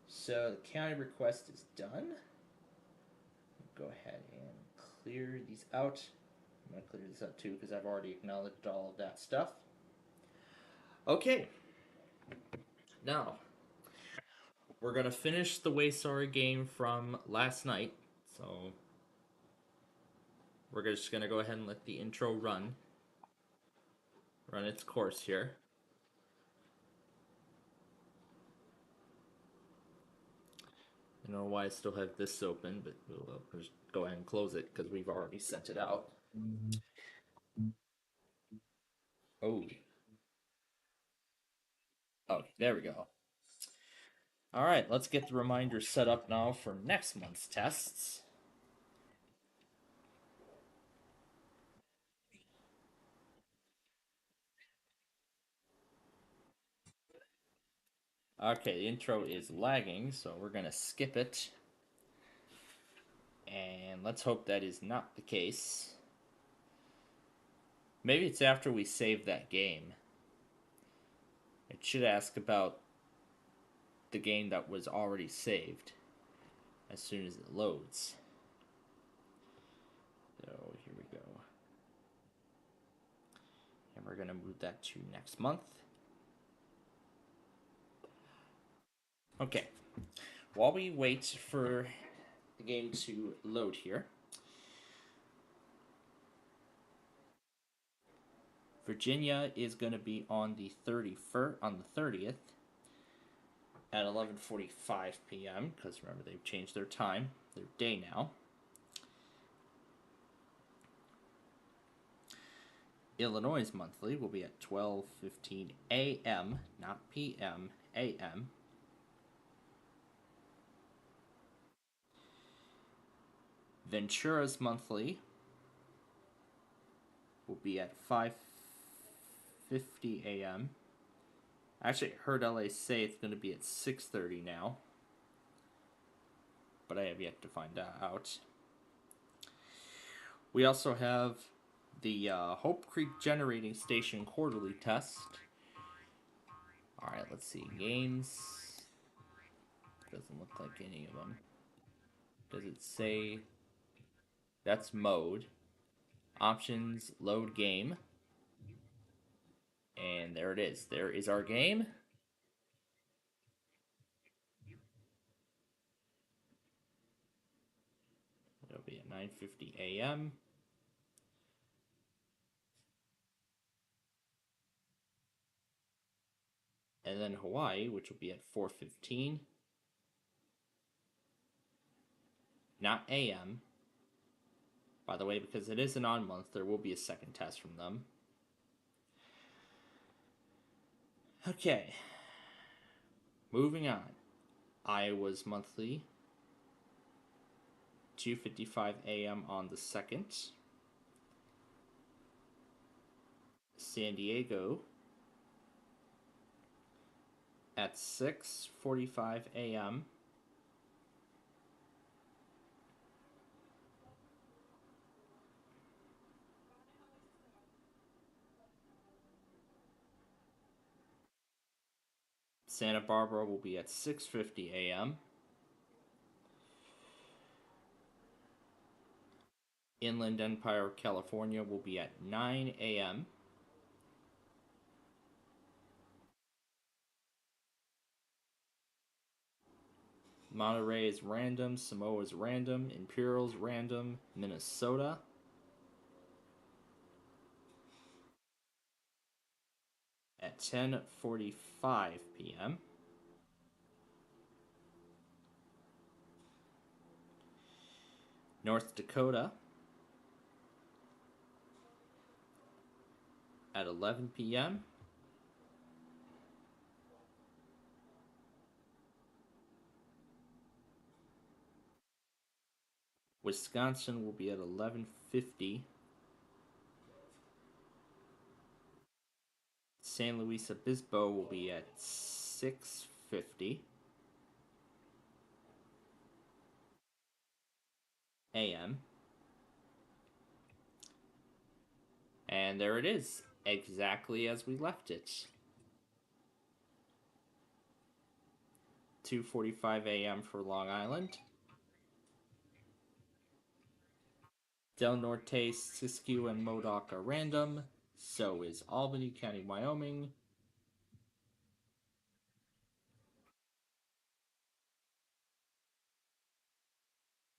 So the county request is done. Go ahead and clear these out. I'm going to clear this out too because I've already acknowledged all of that stuff. Okay. Now, we're going to finish the Way Sorry game from last night. So, we're just going to go ahead and let the intro run its course here. I don't know why I still have this open, but we'll just go ahead and close it because we've already sent it out. Oh. Oh, there we go. Alright, let's get the reminders set up now for next month's tests. Okay, the intro is lagging, so we're going to skip it. And let's hope that is not the case. Maybe it's after we save that game. It should ask about the game that was already saved as soon as it loads. So here we go. And we're going to move that to next month. Okay. While we wait for the game to load here, Virginia is going to be on the 30th at 11:45 p.m. because remember they've changed their time, their day now. Illinois' monthly will be at 12:15 a.m., not p.m., a.m. Ventura's monthly will be at 5 9:50 a.m. I actually heard LA say it's going to be at 6:30 now, but I have yet to find out. We also have the Hope Creek Generating Station quarterly test. Alright, let's see. Games. Doesn't look like any of them. Does it say... That's mode. Options, load game. And there it is. There is our game. It'll be at 9:50 a.m. And then Hawaii, which will be at 4:15. Not a.m. By the way, because it is an on month, there will be a second test from them. Okay. Moving on. Iowa's monthly. 2:55 a.m. on the 2nd. San Diego at 6:45 a.m. Santa Barbara will be at 6:50 a.m. Inland Empire, California will be at 9 a.m. Monterey is random, Samoa is random, Imperial's random, Minnesota at 10:45 p.m. North Dakota at 11 p.m. Wisconsin will be at 11:50. San Luis Obispo will be at 6:50 a.m. And there it is, exactly as we left it. 2:45 a.m. for Long Island. Del Norte, Siskiyou, and Modoc are random. So is Albany County, Wyoming.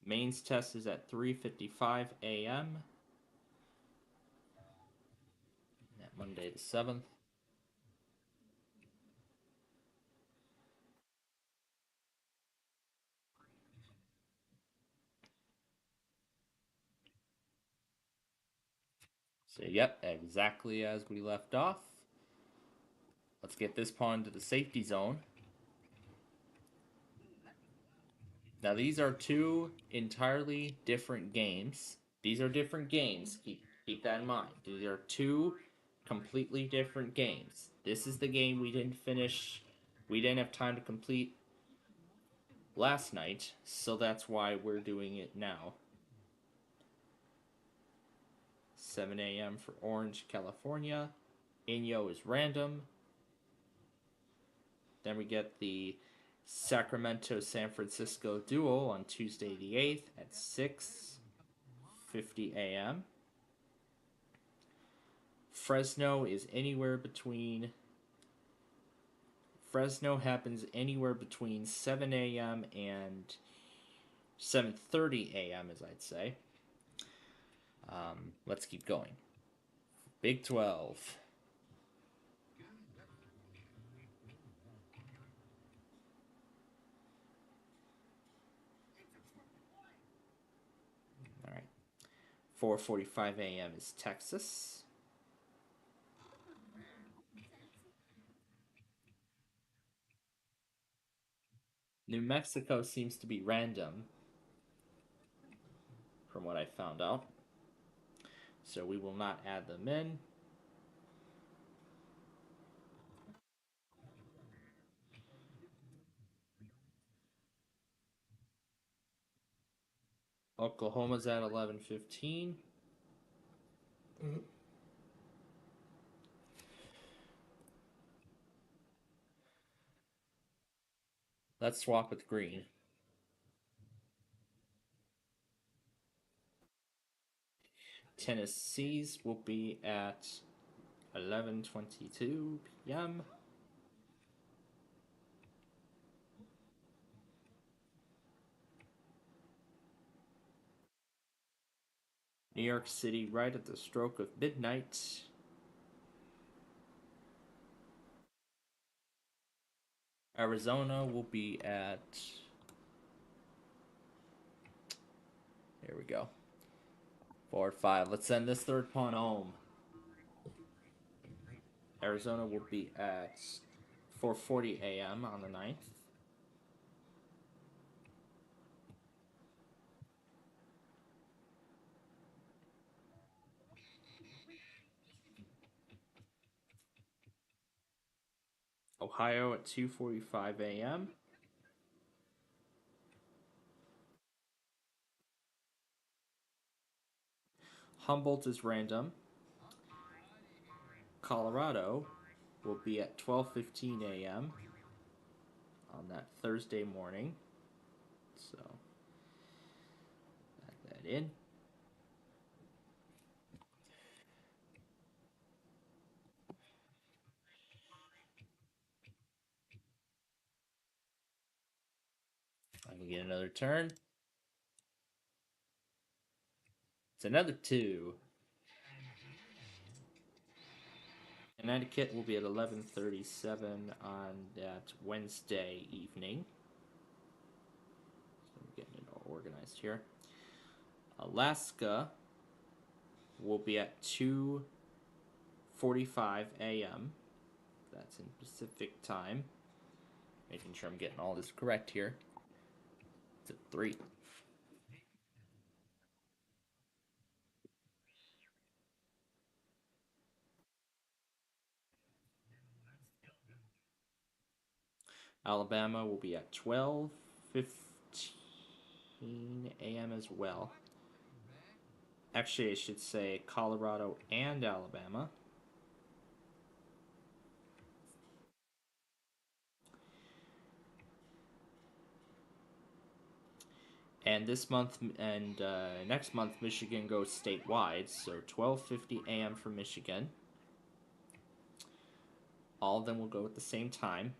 Maine's test is at 3:55 a.m. That Monday the 7th. So, yep, exactly as we left off. Let's get this pawn into the safety zone. Now, these are two entirely different games. These are different games. Keep that in mind. These are two completely different games. This is the game we didn't finish. We didn't have time to complete last night, so that's why we're doing it now. 7 a.m. for Orange, California. Inyo is random. Then we get the Sacramento-San Francisco duel on Tuesday the 8th at 6:50 a.m. Fresno is anywhere between... Fresno happens anywhere between 7 a.m. and 7:30 a.m., as I'd say. Let's keep going. Big 12. All right. 4:45 a.m. is Texas. New Mexico seems to be random, from what I found out. So we will not add them in. Oklahoma's at 11:15. Let's swap with green. Tennessee's will be at 11:22 p.m. New York City right at the stroke of midnight. Arizona will be at, here we go, 4-5. Let's send this third pawn home. Arizona will be at 4:40 a.m. on the 9th. Ohio at 2:45 a.m. Humboldt is random. Colorado will be at 12:15 a.m. on that Thursday morning. So add that in. I can get another turn. It's another 2. Connecticut will be at 11:37 on that Wednesday evening. So I'm getting it all organized here. Alaska will be at 2:45 a.m. That's in Pacific time. Making sure I'm getting all this correct here. It's at 3. Alabama will be at 12:15 a.m. as well. Actually, I should say Colorado and Alabama. And this month and next month, Michigan goes statewide, so 12:50 a.m. for Michigan. All of them will go at the same time.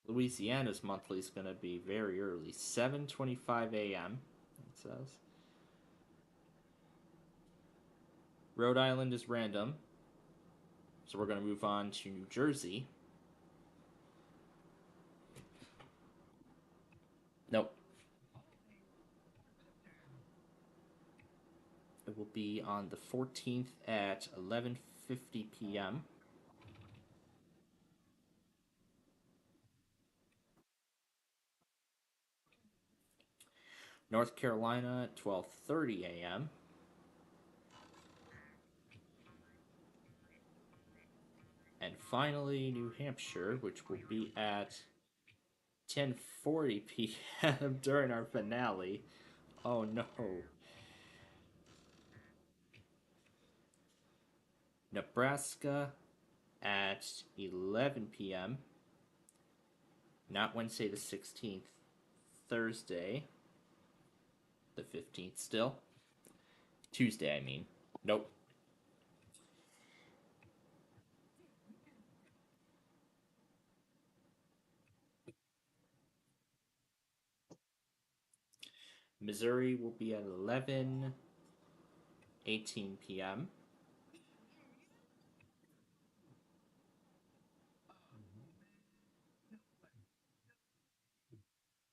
Louisiana's monthly is going to be very early, 7:25 a.m. It says. Rhode Island is random, so we're going to move on to New Jersey. Nope. It will be on the 14th at 11:50 p.m. North Carolina at 12:30 a.m. And finally, New Hampshire, which will be at 10:40 p.m. during our finale. Oh no. Nebraska at 11 p.m. Not Wednesday the 16th, Thursday the 15th still. Tuesday, I mean. Nope. Missouri will be at 11:18 p.m.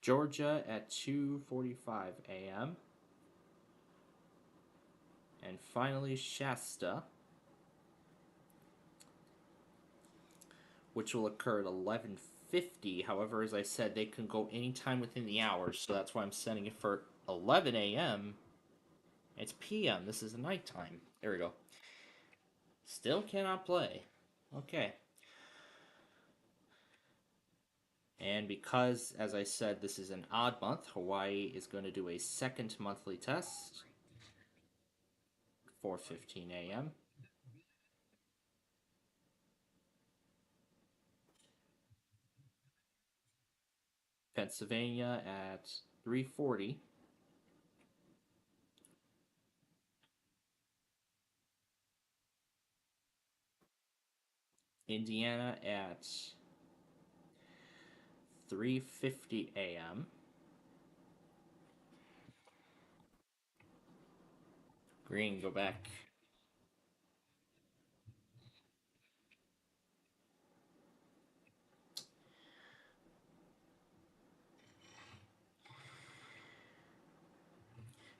Georgia at 2:45 a.m. And finally, Shasta, which will occur at 11:50. However, as I said, they can go anytime within the hour, so that's why I'm setting it for 11 a.m. It's p.m. This is nighttime. There we go. Still cannot play. Okay. And because, as I said, this is an odd month, Hawaii is going to do a second monthly test, 4:15 a.m. Pennsylvania at 3:40. Indiana at 3:50 a.m. Green, go back.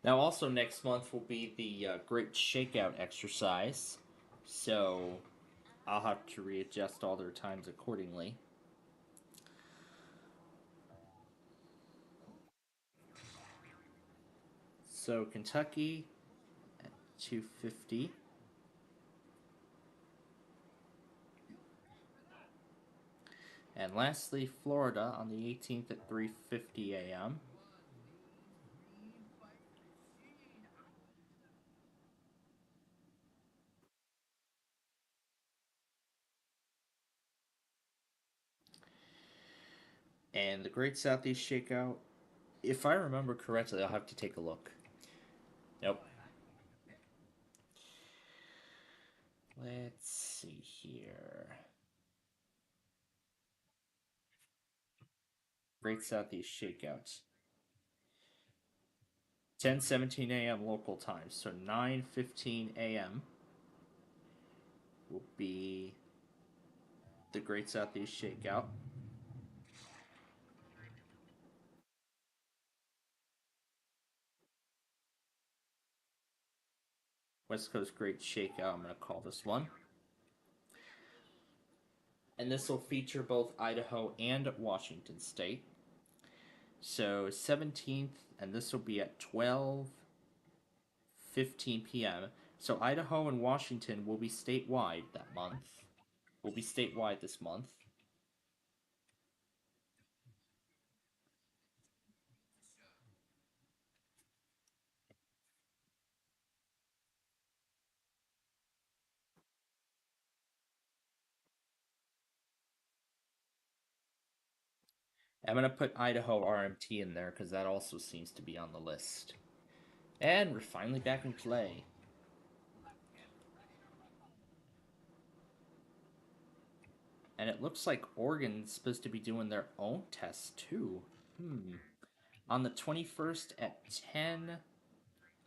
Now, also next month will be the Great Shakeout exercise, so I'll have to readjust all their times accordingly. So Kentucky at 2:50. And lastly, Florida on the 18th at 3:50 a.m. And the Great Southeast Shakeout, if I remember correctly, I'll have to take a look. Nope. Let's see here. Great Southeast Shakeout. 10:17 a.m. local time, so 9:15 a.m. will be the Great Southeast Shakeout. West Coast Great Shakeout, I'm going to call this one. And this will feature both Idaho and Washington State. So 17th, and this will be at 12:15 p.m. So Idaho and Washington will be statewide that month. Will be statewide this month. I'm going to put Idaho RMT in there because that also seems to be on the list. And we're finally back in play. And it looks like Oregon's supposed to be doing their own test too. On the 21st at 10.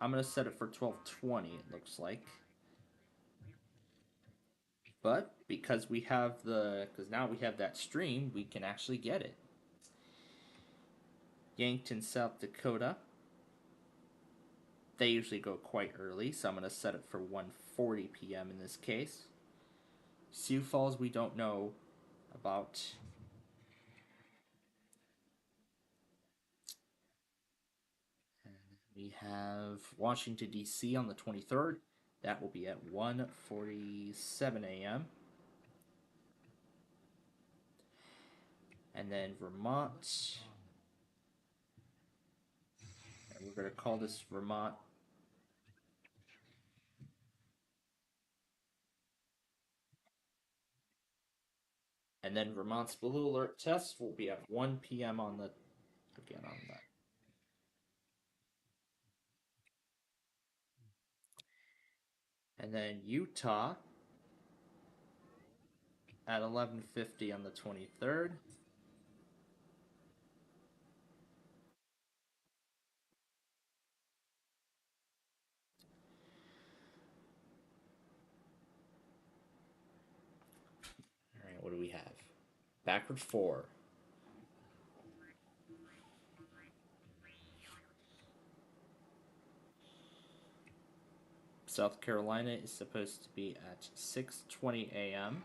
I'm going to set it for 12:20, it looks like. But because we have because now we have that stream, we can actually get it. Yankton, South Dakota. They usually go quite early, so I'm going to set it for 1:40 p.m. in this case. Sioux Falls, we don't know about. And we have Washington, D.C. on the 23rd. That will be at 1:47 a.m. And then Vermont. And we're going to call this Vermont. And then Vermont's Blue Alert test will be at 1 p.m. on the. Again, on that. And then Utah at 11:50 on the 23rd. All right, what do we have? Backward 4. South Carolina is supposed to be at 6:20 a.m.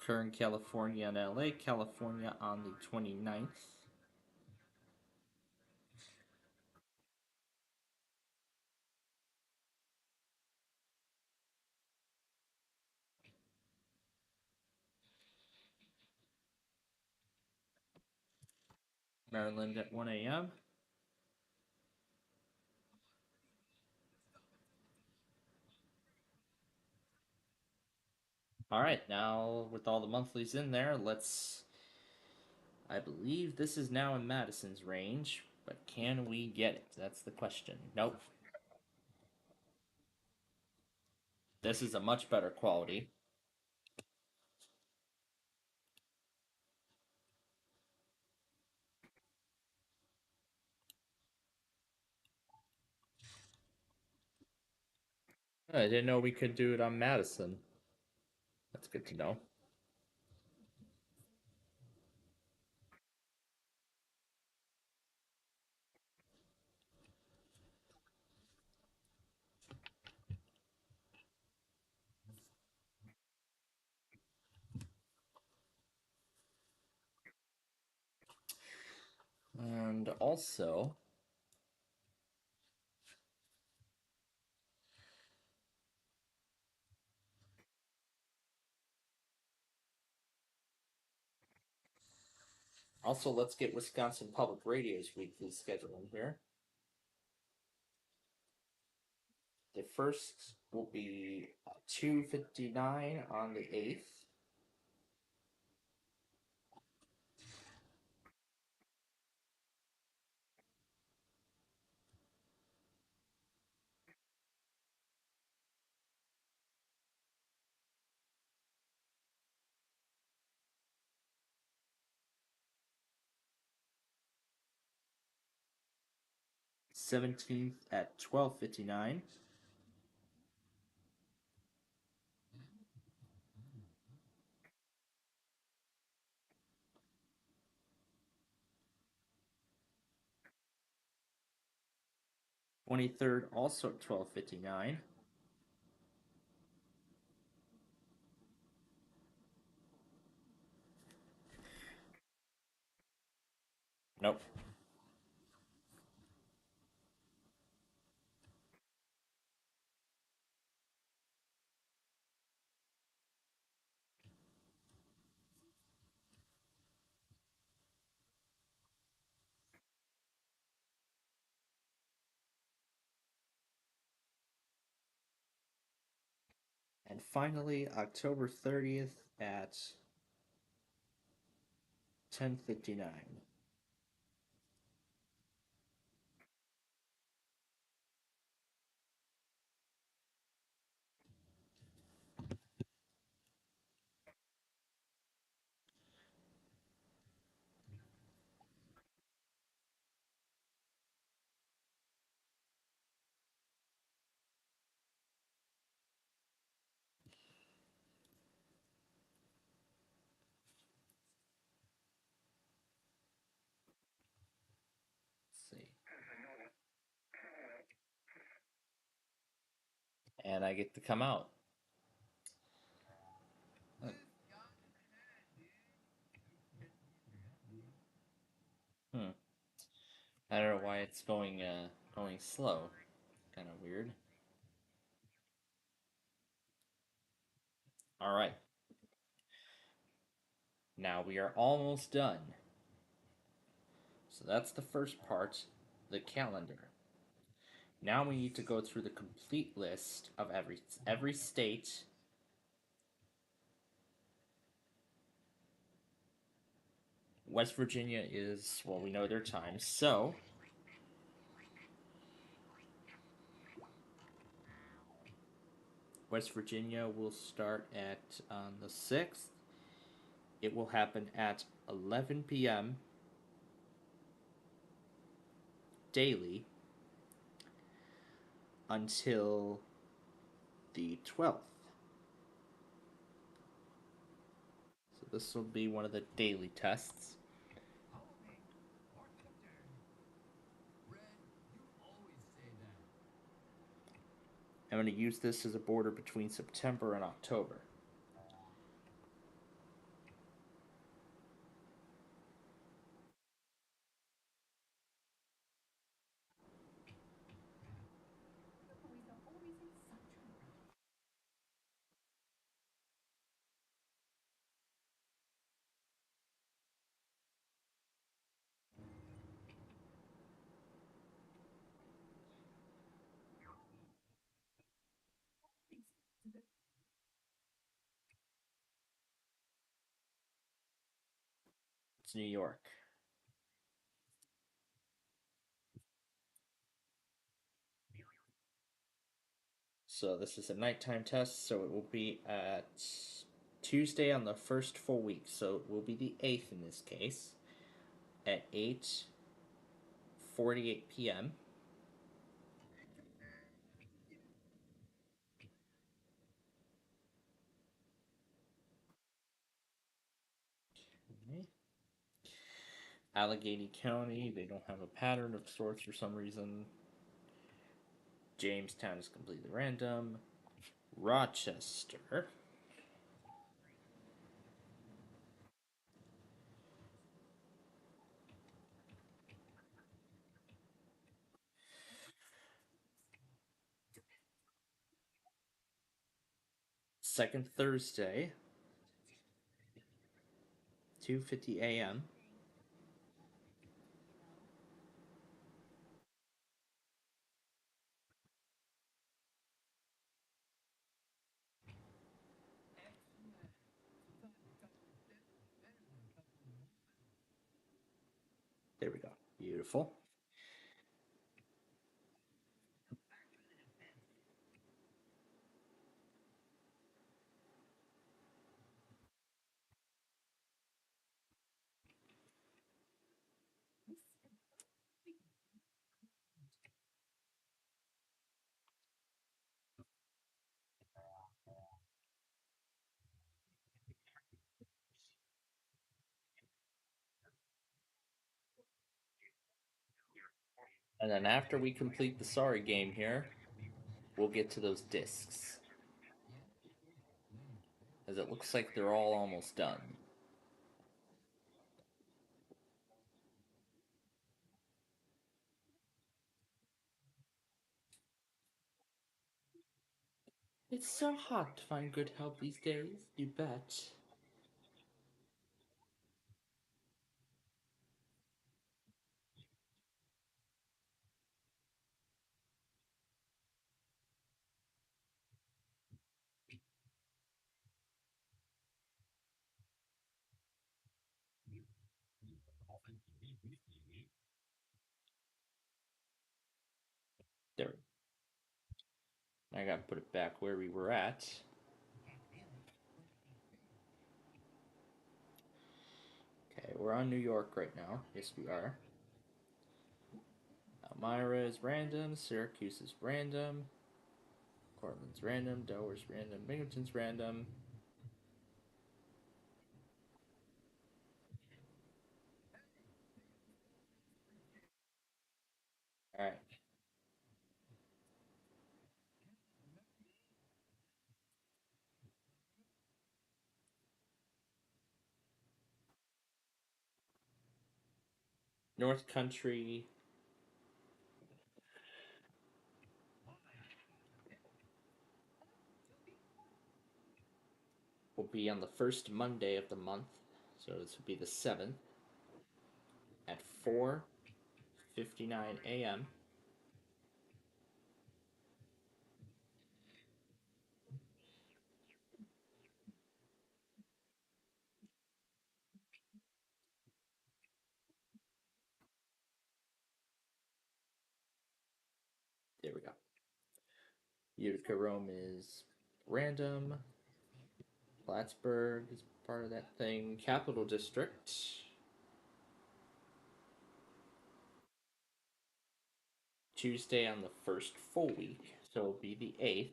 occur in California and LA. California on the 29th. Maryland at 1 a.m. All right, now with all the monthlies in there, let's. I believe this is now in Madison's range, but can we get it? That's the question. Nope. This is a much better quality. I didn't know we could do it on Madison. That's good to know. And also, let's get Wisconsin Public Radio's weekly schedule in here. The first will be 2:59 on the 8th. /17th at 12:59. /23rd also at 12:59. Nope. And finally, October 30th at 10:59. Let's see. And I get to come out. Hmm. I don't know why it's going slow. Kind of weird. All right. Now we are almost done. So that's the first part, the calendar. Now we need to go through the complete list of every state. West Virginia is, well, we know their times. So West Virginia will start at on the 6th. It will happen at 11 p.m. daily until the 12th. So this will be one of the daily tests. I'm going to use this as a border between September and October. It's New York. So this is a nighttime test, so it will be at Tuesday on the first full week. So it will be the 8th in this case at 8:48 p.m. Okay. Allegheny County, they don't have a pattern of sorts for some reason. Jamestown is completely random. Rochester. Second Thursday, 2:50 a.m. There we go. Beautiful. And then after we complete the sorry game here, we'll get to those discs. As it looks like they're all almost done. It's so hard to find good help these days, you bet. There. I gotta put it back where we were at. Okay, we're on New York right now. Yes, we are. Elmira is random. Syracuse is random. Portland's random. Delaware's random. Binghamton's random. Alright. North Country will be on the first Monday of the month. So this would be the 7th at 4:59 a.m. There we go. Utica Rome is random. Plattsburgh is part of that thing. Capital District. Tuesday on the first full week, so it'll be the 8th.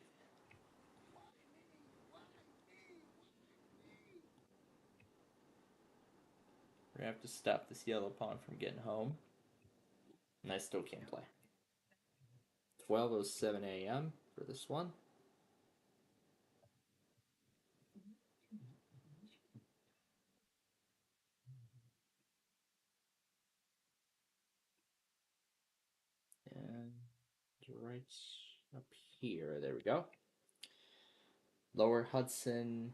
We're gonna have to stop this yellow pawn from getting home. And I still can't play. 12:07 a.m. for this one. And right up here. There we go. Lower Hudson.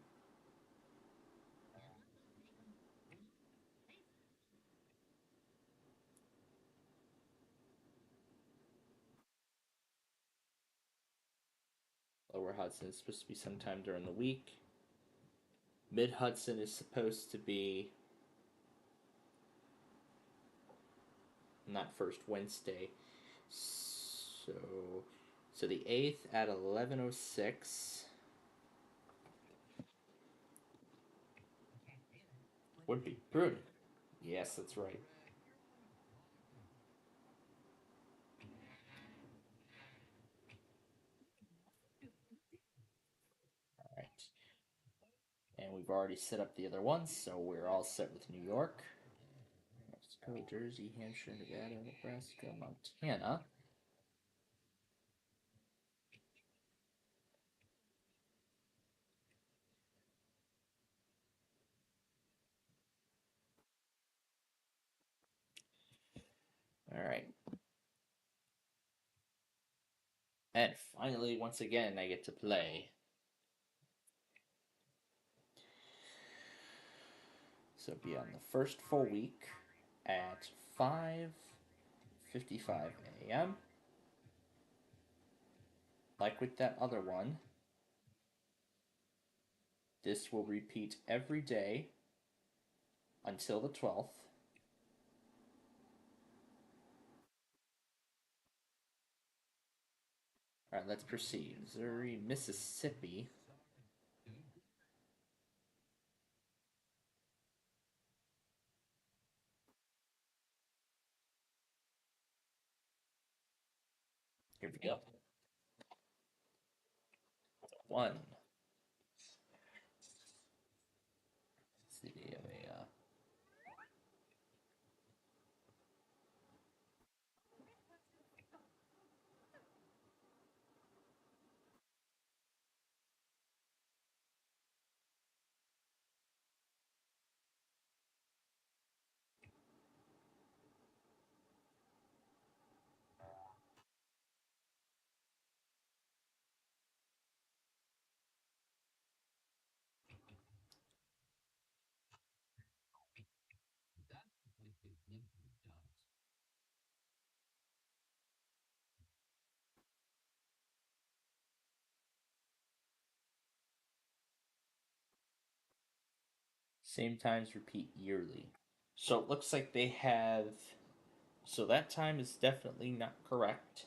Lower Hudson is supposed to be sometime during the week. Mid Hudson is supposed to be on that first Wednesday. So the 8th at 11:06 would be prudent. Yes, that's right. All right. And we've already set up the other ones, so we're all set with New York, Mexico, Jersey, Hampshire, Nevada, Nebraska, Montana. All right. And finally, once again, I get to play. So it'll be on the first full week at 5:55 a.m. Like with that other one, this will repeat every day until the 12th. All right, let's proceed. Missouri, Mississippi. Here we go. One. City of a Same times repeat yearly. So it looks like they have. So that time is definitely not correct.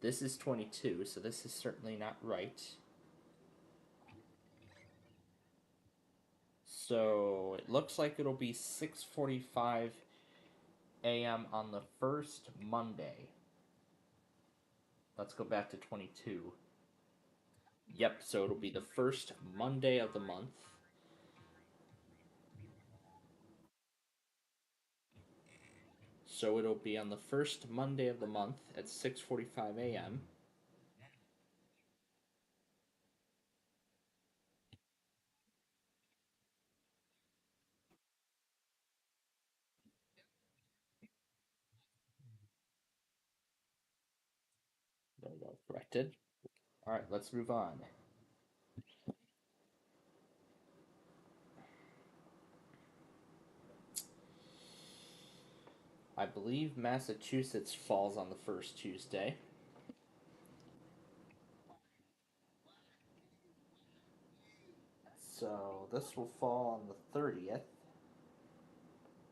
This is 22, so this is certainly not right. So it looks like it'll be 6:45 a.m. on the first Monday. Let's go back to 22. Yep, so it'll be the first Monday of the month. So it'll be on the first Monday of the month at 6:45 a.m. There we go, corrected. All right, let's move on. I believe Massachusetts falls on the first Tuesday. So this will fall on the 30th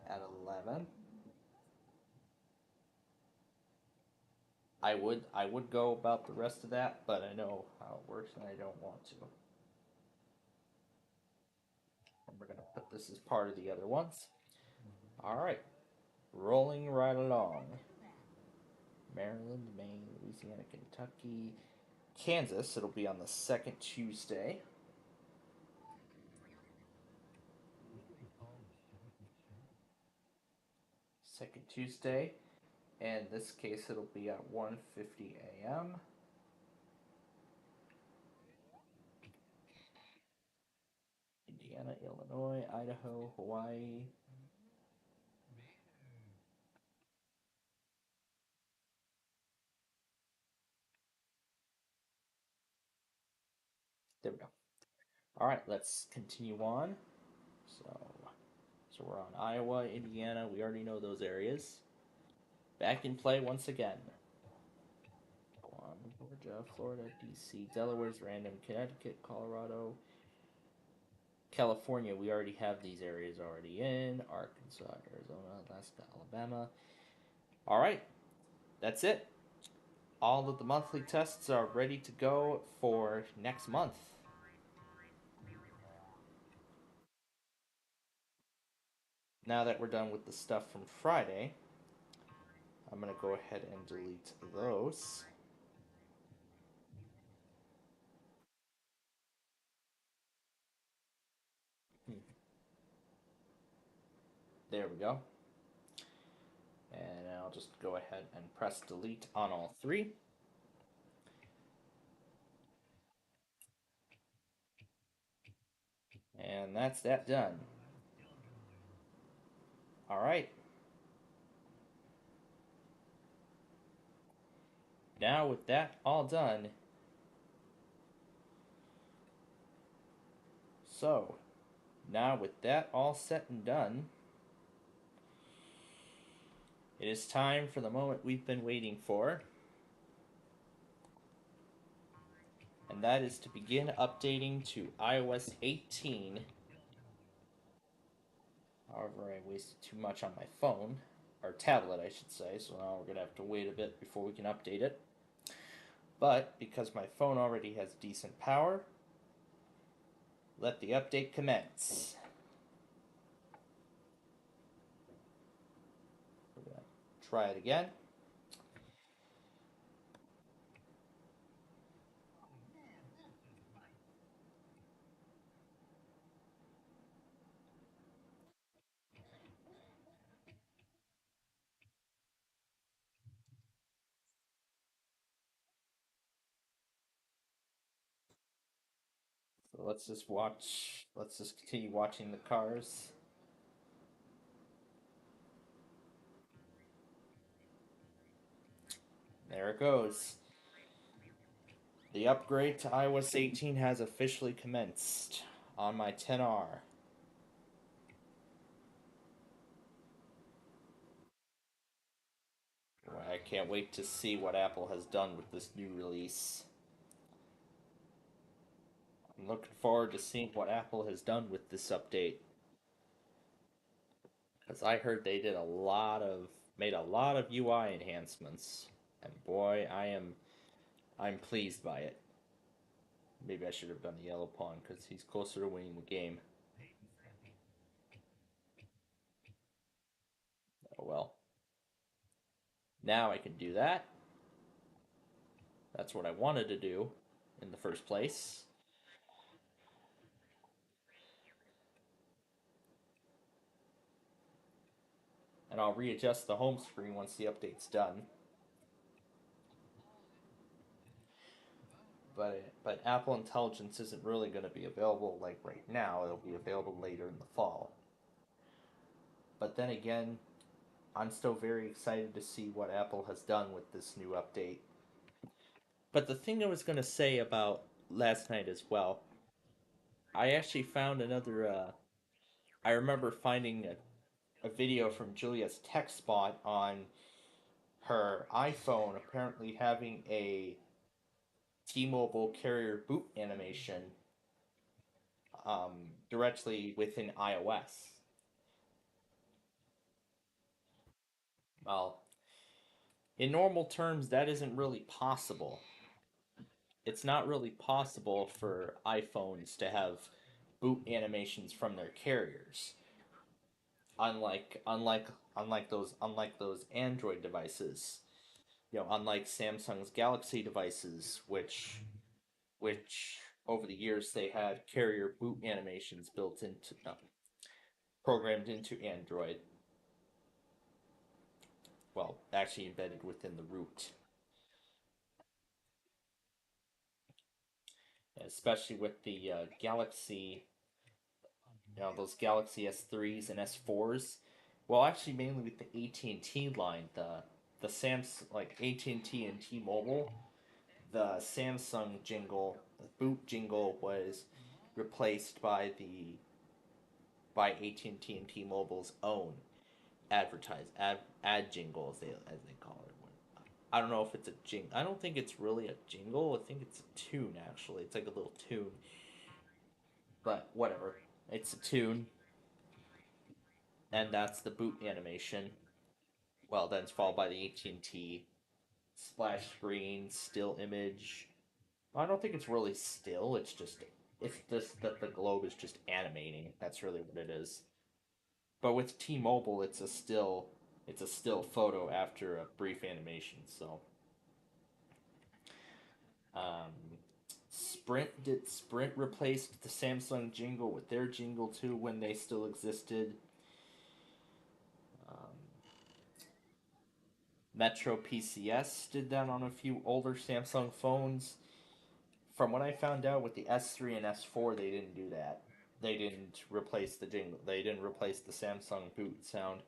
at 11. I would go about the rest of that, but I know how it works and I don't want to. And we're gonna put this as part of the other ones. All right, rolling right along. Maryland, Maine, Louisiana, Kentucky, Kansas. It'll be on the second Tuesday. Second Tuesday. In this case, it'll be at 1:50 a.m. Indiana, Illinois, Idaho, Hawaii. There we go. All right, let's continue on. So we're on Iowa, Indiana. We already know those areas. Back in play once again. Georgia, Florida, DC, Delaware's random, Connecticut, Colorado, California, we already have these areas already in. Arkansas, Arizona, Alaska, Alabama. All right, that's it. All of the monthly tests are ready to go for next month. Now that we're done with the stuff from Friday, I'm going to go ahead and delete those. There we go. And I'll just go ahead and press delete on all three. And that's that done. All right. Now with that all done, so now with that all set and done, it is time for the moment we've been waiting for. And that is to begin updating to iOS 18. However, I wasted too much on my phone, or tablet, I should say, so now we're going to have to wait a bit before we can update it. But because my phone already has decent power, let the update commence. We're going to try it again. So let's just continue watching the cars. There it goes. The upgrade to iOS 18 has officially commenced on my 10R. I can't wait to see what Apple has done with this new release. I'm looking forward to seeing what Apple has done with this update. Because I heard they did made a lot of UI enhancements. And boy, I'm pleased by it. Maybe I should have done the yellow pawn because he's closer to winning the game. Oh well. Now I can do that. That's what I wanted to do in the first place. And I'll readjust the home screen once the update's done. But Apple Intelligence isn't really going to be available like right now. It'll be available later in the fall. But then again, I'm still very excited to see what Apple has done with this new update. But the thing I was going to say about last night as well, I actually found another. I remember finding a video from Julia's tech spot on her iPhone apparently having a T-Mobile carrier boot animation directly within iOS. Well, in normal terms, that isn't really possible. It's not really possible for iPhones to have boot animations from their carriers. Unlike those Android devices. Unlike Samsung's Galaxy devices, which over the years they had carrier boot animations built into programmed into Android. Well, actually embedded within the root. Especially with the Galaxy, those Galaxy S3s and S4s. Well, actually, mainly with the AT&T line, the Samsung like AT&T and T-Mobile, the Samsung jingle, the boot jingle was replaced by AT&T and T-Mobile's own ad jingle as they call it. I don't know if it's a jingle. I don't think it's really a jingle. I think it's a tune actually. It's like a little tune. But whatever. It's a tune, and that's the boot animation. Well, then it's followed by the AT&T splash screen, still image. I don't think it's really still. It's just that the globe is just animating. That's really what it is. But with T-Mobile, it's a still photo after a brief animation. So, um, Sprint replaced the Samsung jingle with their jingle too when they still existed. Um, Metro PCS did that on a few older Samsung phones. From what I found out with the S3 and S4, they didn't do that. They didn't replace the jingle. They didn't replace the Samsung boot sound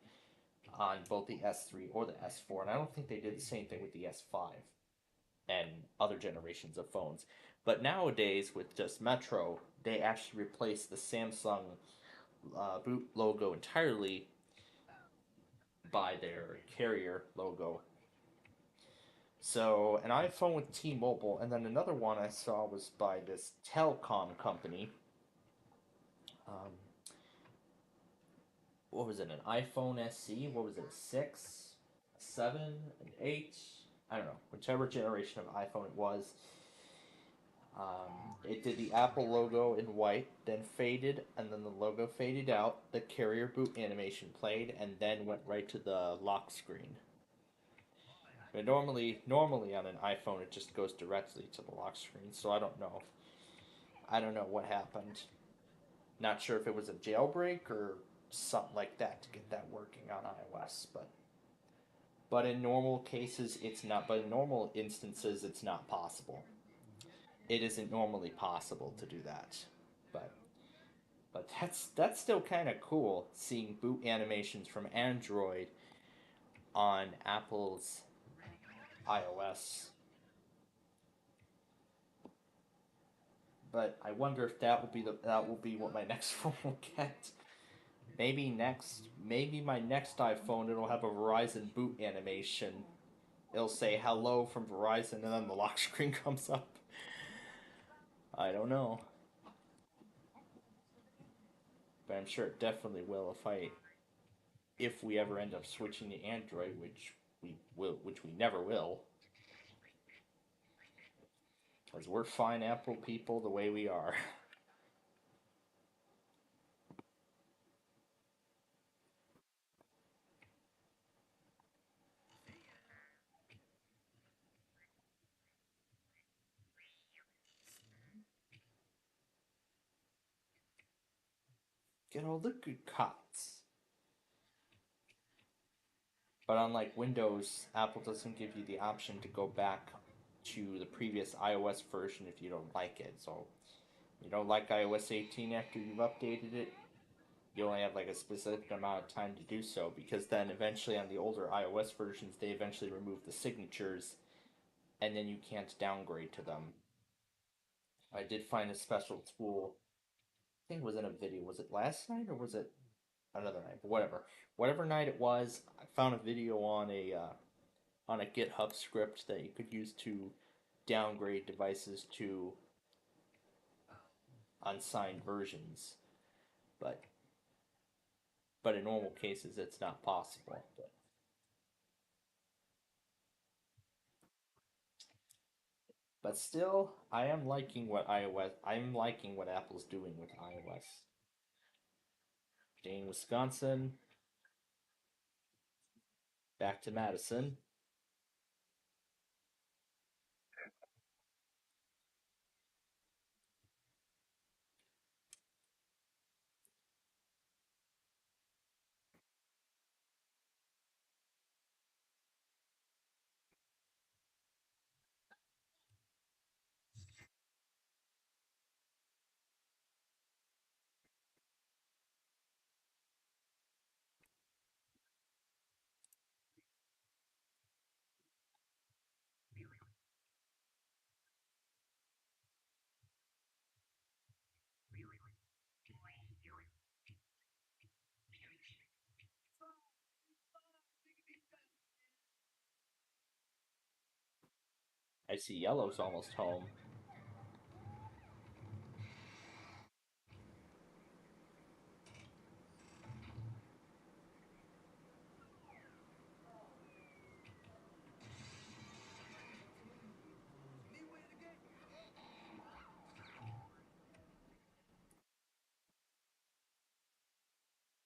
on both the S3 or the S4, and I don't think they did the same thing with the S5 and other generations of phones. But nowadays, with just Metro, they actually replaced the Samsung boot logo entirely by their carrier logo. So, an iPhone with T-Mobile, and then another one I saw was by this telecom company. Um, what was it? An iPhone SE? What was it? A 6, a 7, an 8? I don't know. Whichever generation of iPhone it was. It did the Apple logo in white, then faded, and then the logo faded out. The carrier boot animation played, and then went right to the lock screen. But normally on an iPhone, it just goes directly to the lock screen. So I don't know. I don't know what happened. Not sure if it was a jailbreak or something like that to get that working on iOS, but in normal cases it's not. But in normal instances, it's not possible. It isn't normally possible to do that. But that's still kind of cool seeing boot animations from Android on Apple's iOS. But I wonder if that will be what my next phone will get. Maybe my next iPhone it'll have a Verizon boot animation. It'll say hello from Verizon and then the lock screen comes up. I don't know. But I'm sure it definitely will if we ever end up switching to Android, which we never will. Because we're fine Apple people the way we are. Get all the good cuts. But unlike Windows, Apple doesn't give you the option to go back to the previous iOS version if you don't like it. So, you don't like iOS 18 after you've updated it, you only have like a specific amount of time to do so because then eventually on the older iOS versions, they eventually remove the signatures and then you can't downgrade to them. I did find a special tool. I think it was in a video. Was it last night or was it another night? But whatever. Whatever night it was, I found a video on a GitHub script that you could use to downgrade devices to unsigned versions. But in normal cases, it's not possible. But still, I'm liking what Apple's doing with iOS. Dane, Wisconsin, back to Madison. I see yellow's almost home.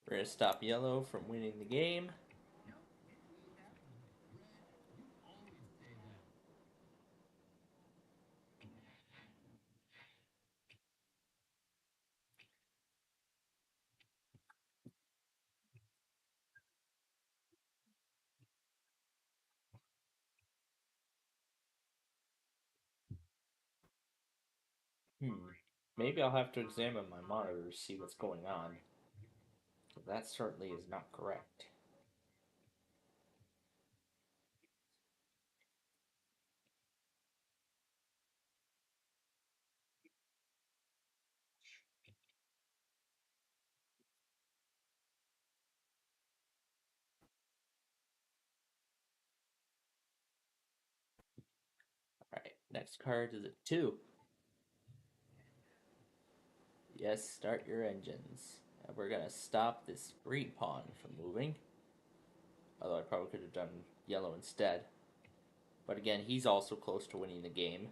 We're going to stop yellow from winning the game. Maybe I'll have to examine my monitor to see what's going on. That certainly is not correct. Alright, next card is a 2. Yes, start your engines. And we're going to stop this green pawn from moving. Although I probably could have done yellow instead. But again, he's also close to winning the game.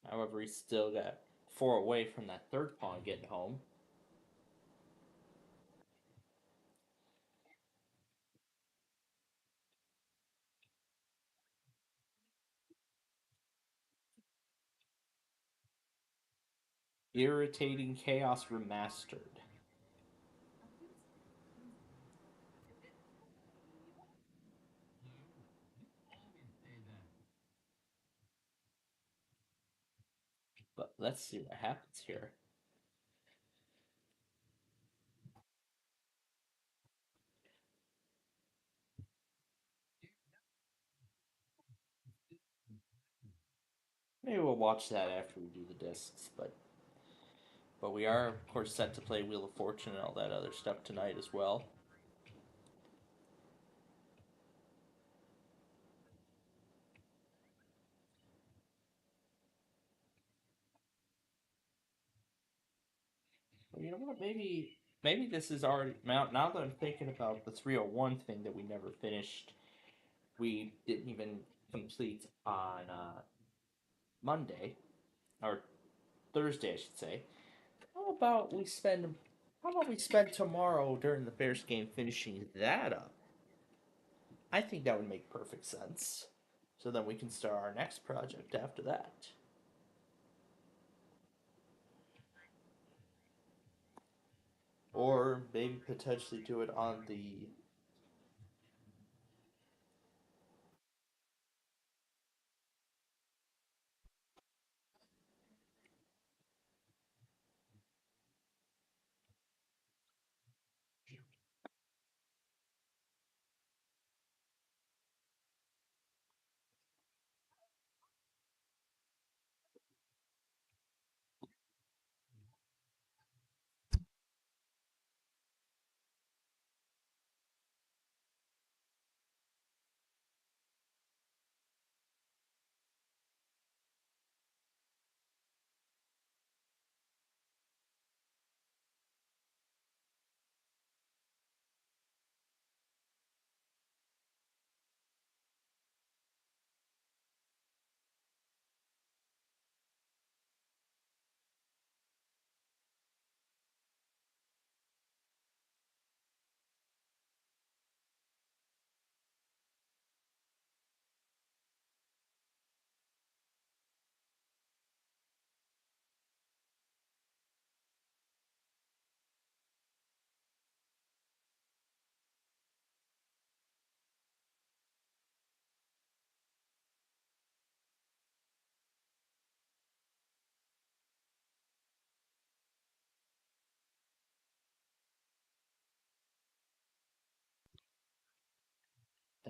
However, he's still got 4 away from that third pawn getting home. Irritating Chaos Remastered. But let's see what happens here. Maybe we'll watch that after we do the discs, but we are of course set to play Wheel of Fortune and all that other stuff tonight as well. Well, you know what? Maybe this is already now that I'm thinking about the 301 thing that we never finished. We didn't even complete on Monday or Thursday, I should say. How about we spend tomorrow during the Bears game finishing that up? I think that would make perfect sense. So then we can start our next project after that. Or maybe potentially do it on the.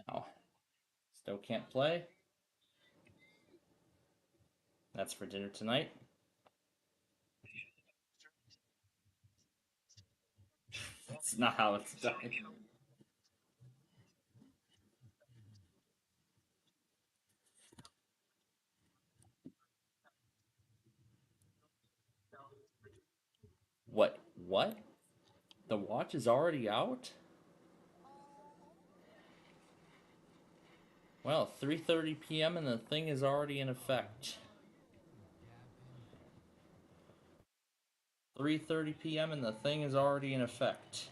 No. Still can't play. That's for dinner tonight. That's not how it's done. What? What? The watch is already out? Well, 3:30 p.m. and the thing is already in effect. 3:30 p.m. and the thing is already in effect.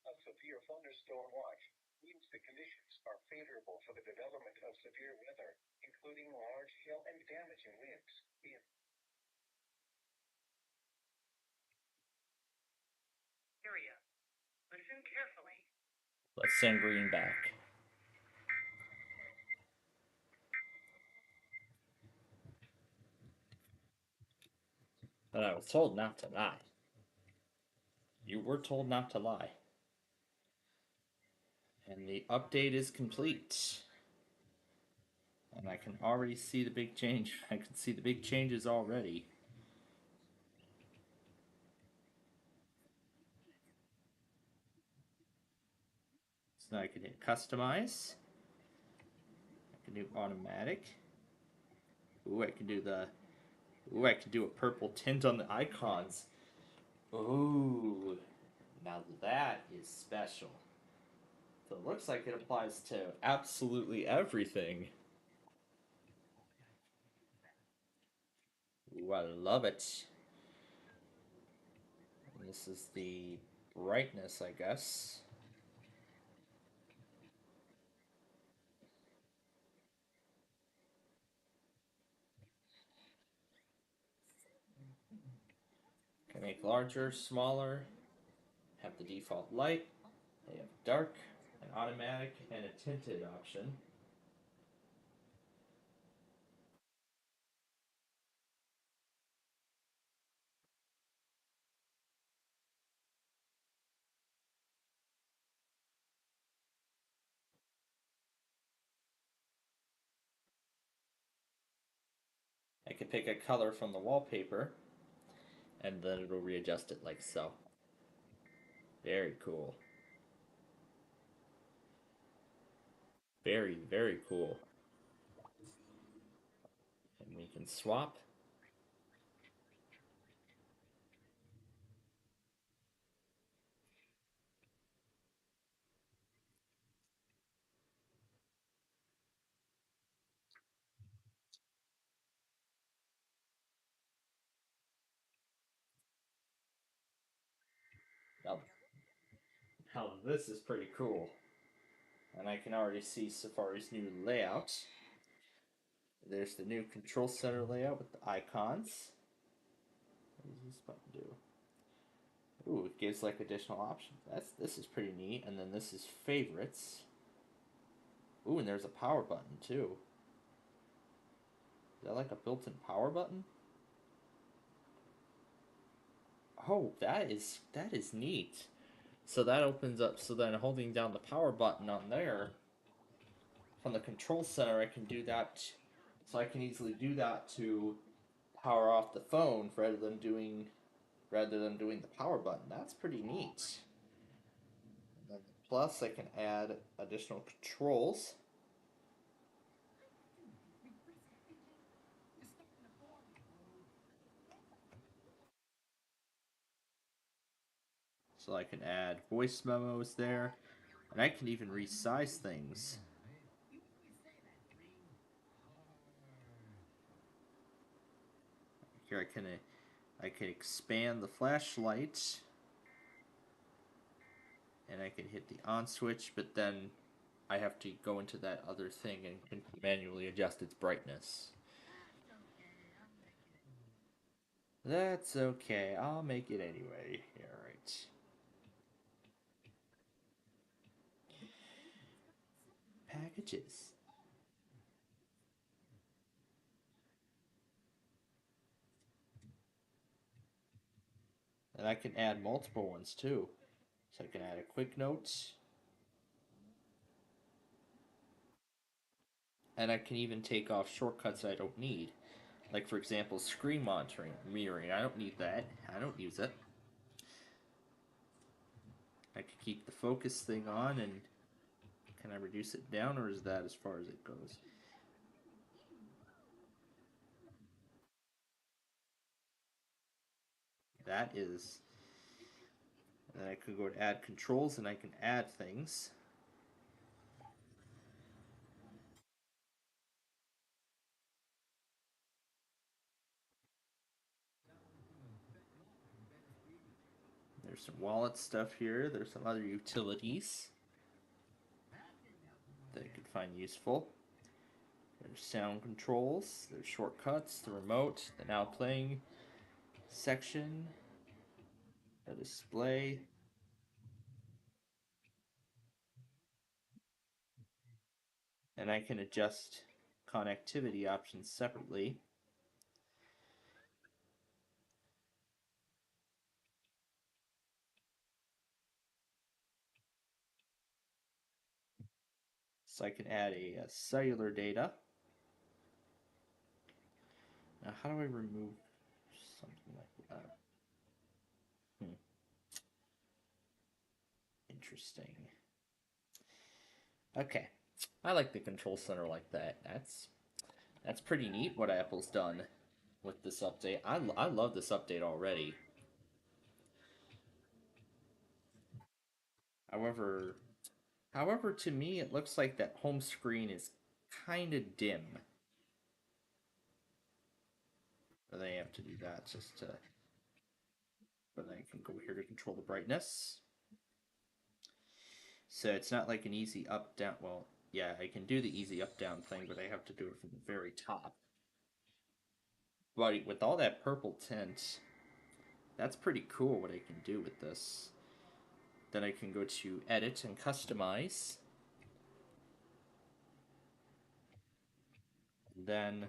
A severe thunderstorm watch means the conditions are favorable for the development of severe weather, including large hail and damaging winds. Area. Listen carefully. Let's send Green back. But I was told not to lie. You were told not to lie. And the update is complete. And I can already see the big change. I can see the big changes already. So now I can hit customize. I can do automatic. Ooh, I can do the. Ooh, I can do a purple tint on the icons. Ooh, now that is special. So it looks like it applies to absolutely everything. Ooh, I love it. And this is the brightness, I guess. Can make larger, smaller, have the default light, they have dark, an automatic, and a tinted option. I can pick a color from the wallpaper, and then it'll readjust it like so. Very cool. Very, very cool. And we can swap. Now, now this is pretty cool. And I can already see Safari's new layout. There's the new control center layout with the icons. What does this button do? Ooh, it gives like additional options. This is pretty neat. And then this is favorites. Ooh, and there's a power button too. Is that like a built-in power button? Oh, that is neat. So that opens up. So then holding down the power button on there from the control center, I can do that. So I can easily do that to power off the phone rather than doing the power button. That's pretty neat. And then plus, I can add additional controls. So I can add voice memos there, and I can even resize things. Here I can expand the flashlight, and I can hit the on switch, but then I have to go into that other thing and manually adjust its brightness. That's okay. I'll make it anyway. Alright. Packages. And I can add multiple ones too. So I can add a quick note. And I can even take off shortcuts I don't need. Like, for example, screen monitoring, mirroring. I don't need that. I don't use it. I can keep the focus thing on, and can I reduce it down, or is that as far as it goes? That is And then I could go to add controls and I can add things. There's some wallet stuff here. There's some other utilities that I could find useful. There's sound controls, there's shortcuts, the remote, the now playing section, the display. And I can adjust connectivity options separately. So I can add a cellular data. Now, how do I remove something like that? Interesting. Okay, I like the control center like that. That's pretty neat what Apple's done with this update. I love this update already. However, to me, it looks like that home screen is kind of dim. But they have to do that just to. But then I can go here to control the brightness. So it's not like an easy up down. Well, yeah, I can do the easy up down thing, but I have to do it from the very top. But with all that purple tint, that's pretty cool what I can do with this. Then I can go to edit and customize. Then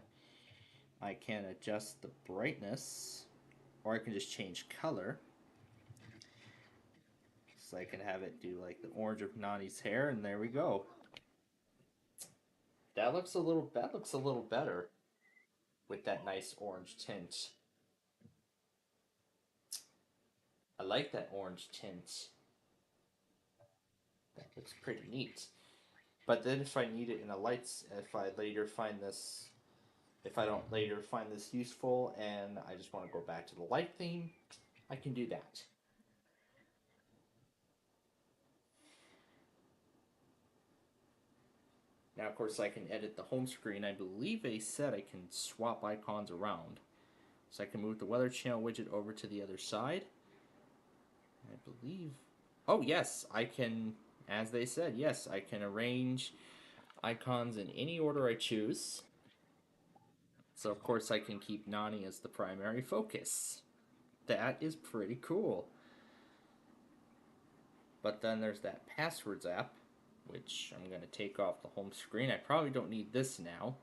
I can adjust the brightness, or I can just change color. So I can have it do like the orange of Nani's hair, and there we go. That looks a little better with that nice orange tint. I like that orange tint. That looks pretty neat. But then if I need it in a lights, if I later find this, if I don't later find this useful and I just want to go back to the light theme, I can do that. Now, of course, I can edit the home screen. I believe they said I can swap icons around. So I can move the Weather Channel widget over to the other side. I believe. Oh, yes, I can, as they said, yes, I can arrange icons in any order I choose. So, of course, I can keep Nani as the primary focus. That is pretty cool. But then there's that Passwords app, which I'm going to take off the home screen. I probably don't need this now.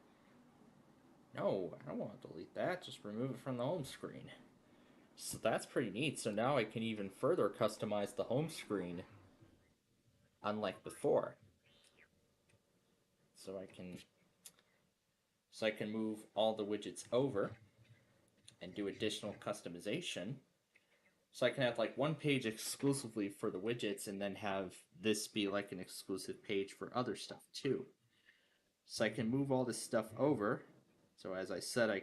No, I don't want to delete that. Just remove it from the home screen. So that's pretty neat. So now I can even further customize the home screen, unlike before. So I can move all the widgets over and do additional customization. So I can have like one page exclusively for the widgets and then have this be like an exclusive page for other stuff too. So I can move all this stuff over. So as I said,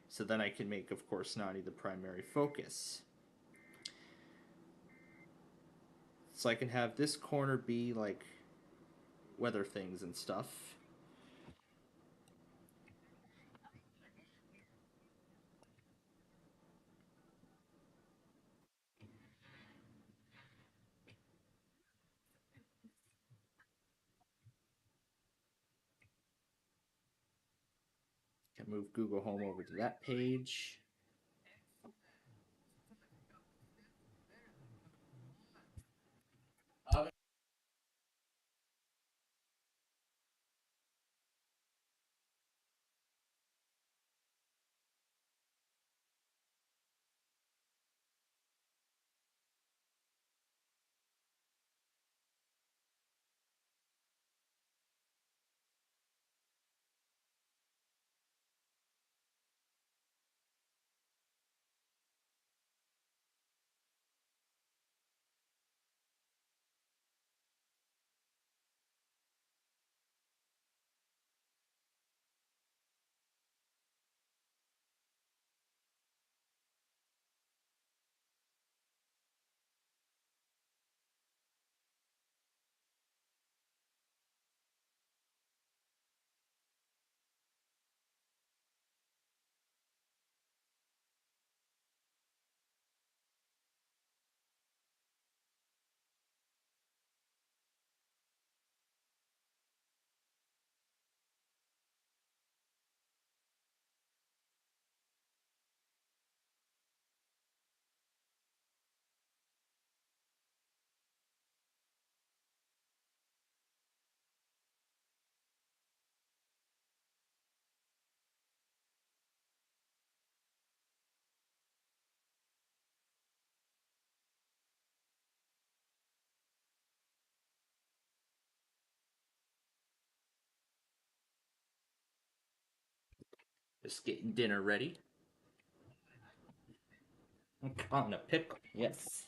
so then I can make, of course, Nani the primary focus. So I can have this corner be like weather things and stuff. Can move Google Home over to that page. Just getting dinner ready. On a pickle, yes.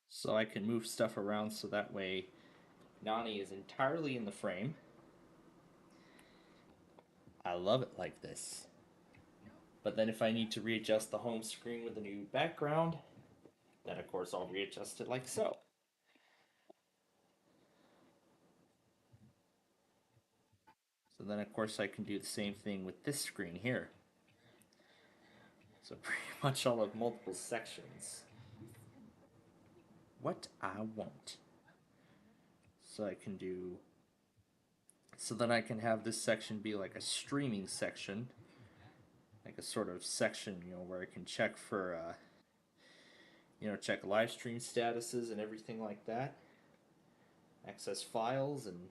So I can move stuff around so that way Nani is entirely in the frame. I love it like this. But then if I need to readjust the home screen with a new background, then of course I'll readjust it like so. So then of course I can do the same thing with this screen here. So pretty much I'll have multiple sections. What I want. So I can do... So then I can have this section be like a streaming section. Like a sort of section, where I can check for, check live stream statuses and everything like that. Access files and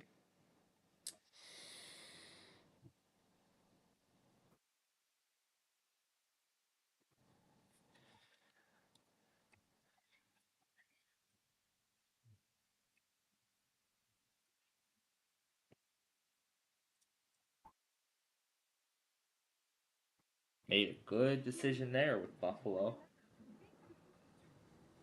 made a good decision there with Buffalo.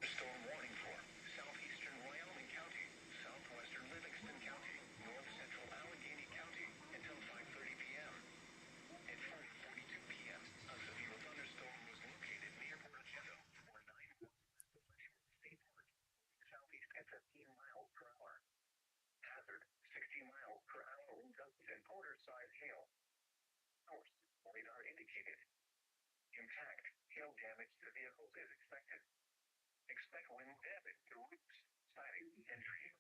Storm warning for southeastern Wyoming County, southwestern Livingston County, north central Allegheny County until 5:30 p.m. At 4:42 p.m., a severe thunderstorm was located near Portocento, or 9 miles west of Fletcher State Park, southeast at 15 miles per hour. Hazard, 60 miles per hour wind gusts and quarter-size hail. Source, radar indicated. Impact, hail damage to vehicles is expected. Expect wind damage to roofs, siding, and trees.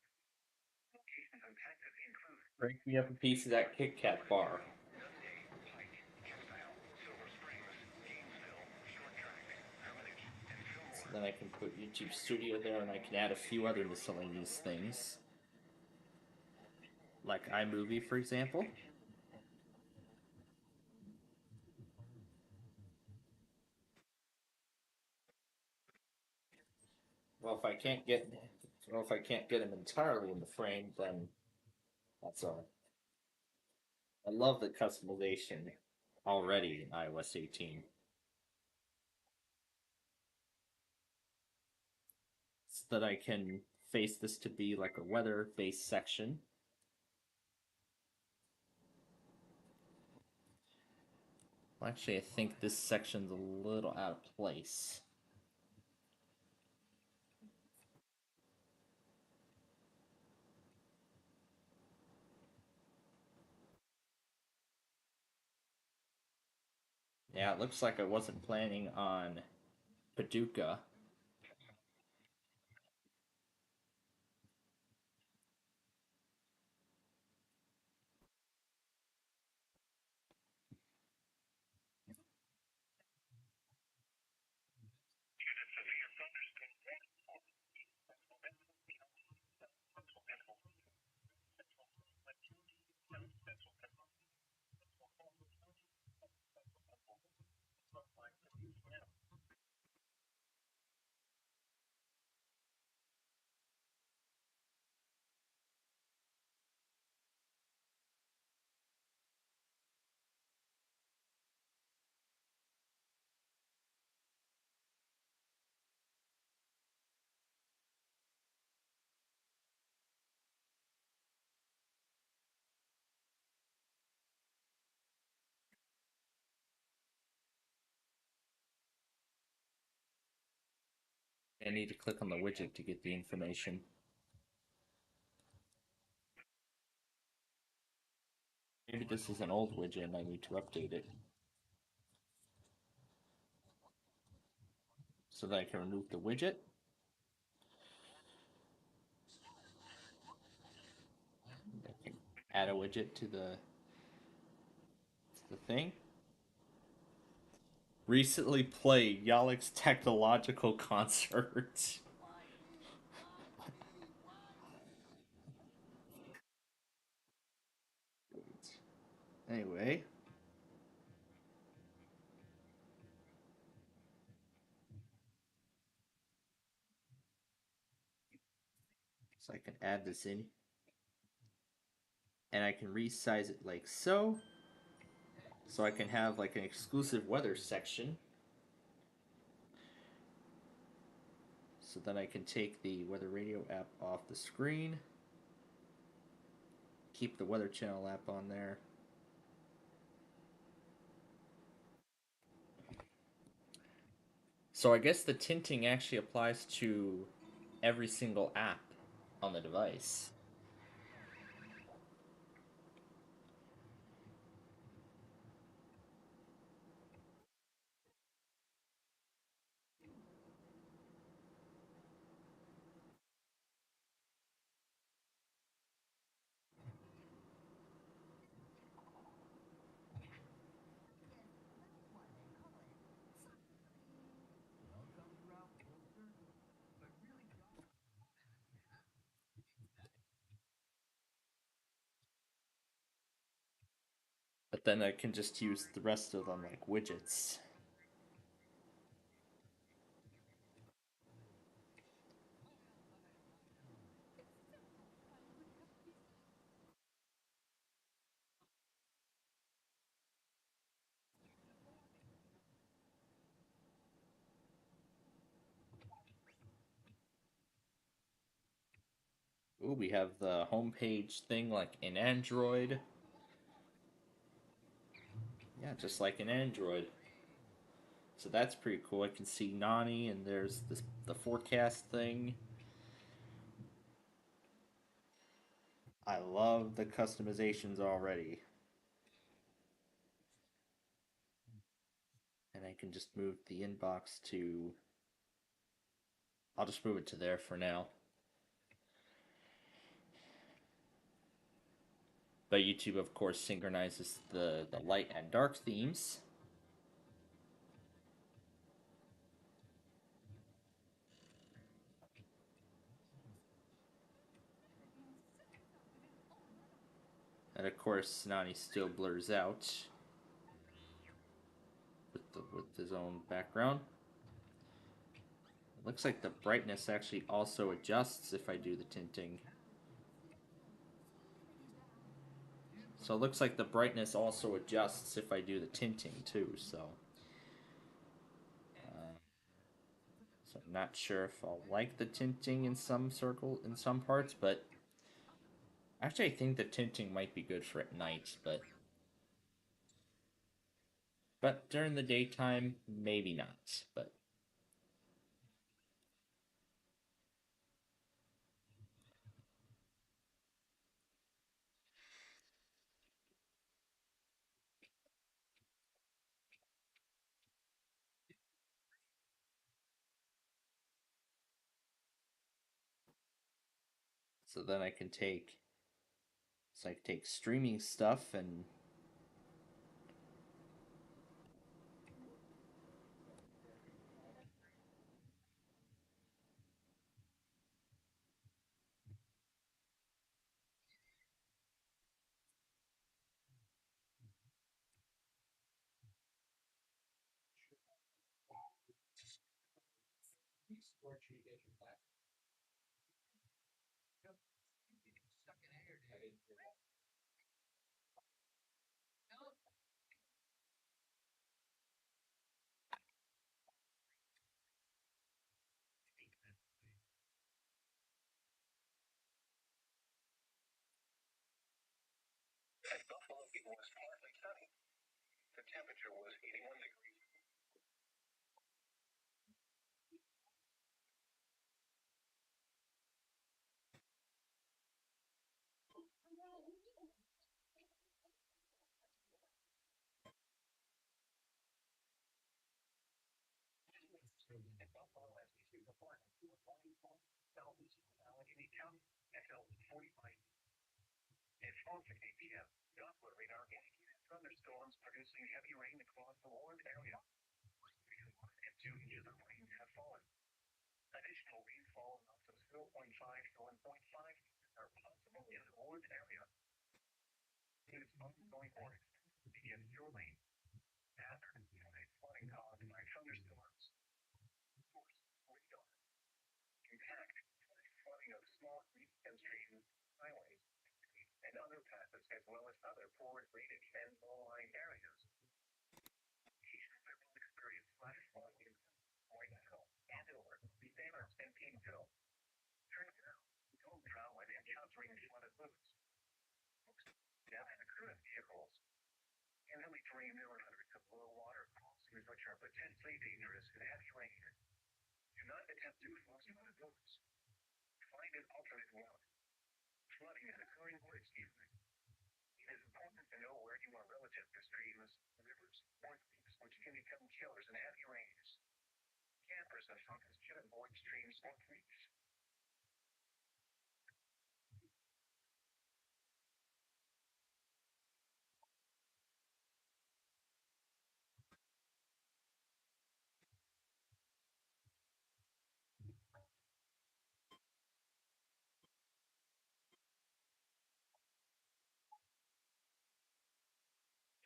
Locations impacted include Break me up a piece of that Kit Kat bar. Dundee, Pike, Kempsdale, Silver Springs, Gainesville, Short Track, Hermitage, and So Fillmore. then I can put YouTube Studio there and I can add a few other miscellaneous things. Like iMovie, for example. Well, if I can't get him entirely in the frame, then that's all. I love the customization already in iOS 18. So that I can face this to be like a weather-based section. Well, actually, I think this section's a little out of place. Yeah, it looks like I wasn't planning on Paducah. I need to click on the widget to get the information. Maybe this is an old widget and I need to update it. So that I can remove the widget. I can add a widget to the thing. Recently played Yalek's Technological Concert. Anyway. So I can add this in. And I can resize it like so. So I can have like an exclusive weather section. So then I can take the Weather Radio app off the screen. Keep the Weather Channel app on there. So I guess the tinting actually applies to every single app on the device. But then I can just use the rest of them like widgets. Ooh, we have the homepage thing like in Android. Yeah, just like in Android. So that's pretty cool. I can see Nani, and there's the forecast thing. I love the customizations already. And I can just move the inbox to. I'll just move it to there for now. But YouTube, of course, synchronizes the light and dark themes. And of course, Nani still blurs out with his own background. It looks like the brightness actually also adjusts if I do the tinting. So it looks like the brightness also adjusts if I do the tinting too. So I'm not sure if I'll like the tinting in some parts, but actually I think the tinting might be good for at night, but during the daytime maybe not. But so then I can take streaming stuff and At Buffalo, it was partly sunny. The temperature was 81 degrees. At Buffalo, SPCPlainfield Southeast Allegheny County, XL 45. At 4:50 p.m., Doppler radar indicated thunderstorms producing heavy rain across the Warren area. 2 inches of rain have fallen. Additional rainfall amounts of 0.5 to 1.5 are possible in the Warren area. It is ongoing works. well as other poor drainage and low-lying areas. Patients that will experience flash flood in Moynihan, Andover, Salers, and Painesville. Turn around, don't drown in encountering flooded routes. Death occur in vehicles. In hilly terrain, there are hundreds of low-water crossings which are potentially dangerous in heavy rain. Do not attempt to cross flooded routes. Find an alternate route. Flooding is occurring where it's evening. It is important to know where you are relative to streams, rivers, or creeks, which can become killers in heavy rains. Campers and hikers should avoid streams or creeks.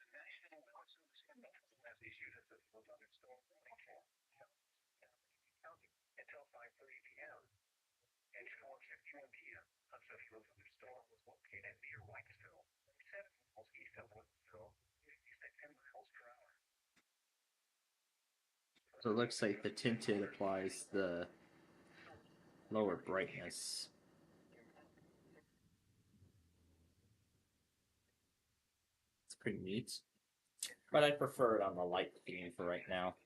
The National Weather Service has issued a severe thunderstorm warning for County until 5:30 p.m. At 4:51 p.m., a severe thunderstorm was located near Whitesville, 7 miles east of Whitesville, 10 miles per hour. So it looks like the tinted applies the lower brightness. It's pretty neat. But I prefer it on the light theme for right now.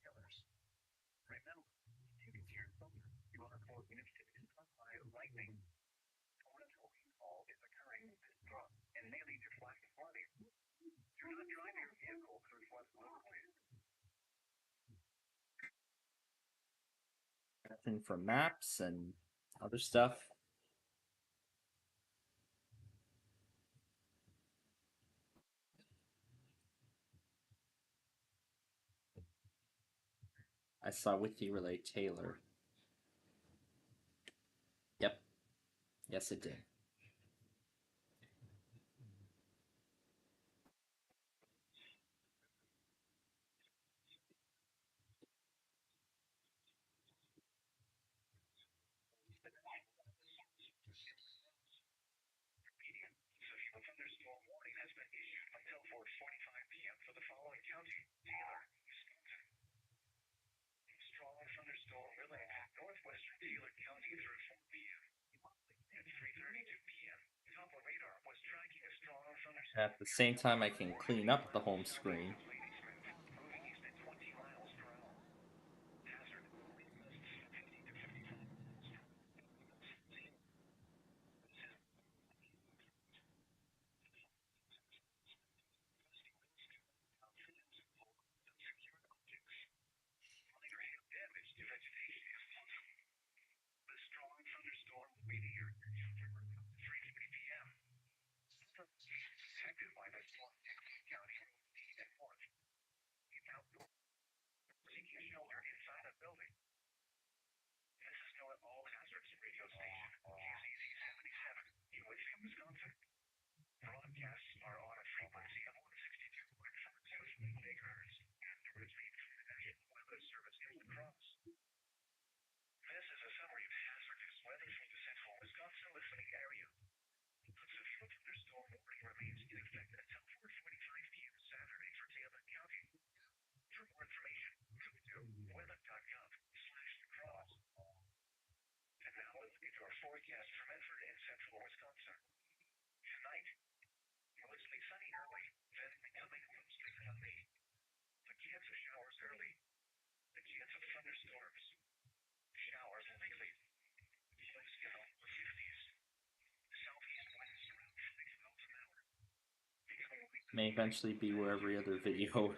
Killers. Remember, you can hear thunder. You are for units to be struck by lightning. Torrential rainfall is occurring this month and may lead to flash flooding. Do not drive your vehicle through flooded roadways. Nothing for maps and other stuff. I saw Wiki Relay Taylor. Yep. Yes, it did. A thunderstorm warning has been issued until 4:45 p.m. for the following county: Taylor, Wisconsin. Strong thunderstorm will impact northwestern Taylor County through 4 p.m. At 3:32 p.m., Doppler radar was tracking a strong thunderstorm. At the same time, I can clean up the home screen. Moving east at 20 miles per hour. Hazard. Wind gusts 50 to 55 miles per hour. Minor hail damage to vegetation is possible. The strong thunderstorm will be near your river at 3:40 p.m. Protected by the storm County Road D and North. It's outdoor. Seeking shelter inside a building. This is known all hazards radio station, KCC 77, in Whitfield, Wisconsin. Broadcasts are on a frequency of 162.42 megahertz and originates from the National Weather Service in La Crosse. This is a summary of hazardous weather from the central Wisconsin listening area. A severe thunderstorm warning remains in effect until 4:45 p.m. Saturday for Taylor County. For more information, go to weather.gov/lacrosse. And now let's get our forecast for Medford and central Wisconsin. Tonight, mostly sunny early, then becoming mostly cloudy. The chance of showers early. The chance of thunderstorms. Showers likely. Winds down in the 50s. Southeast winds around 6 miles an hour. May eventually be where every other video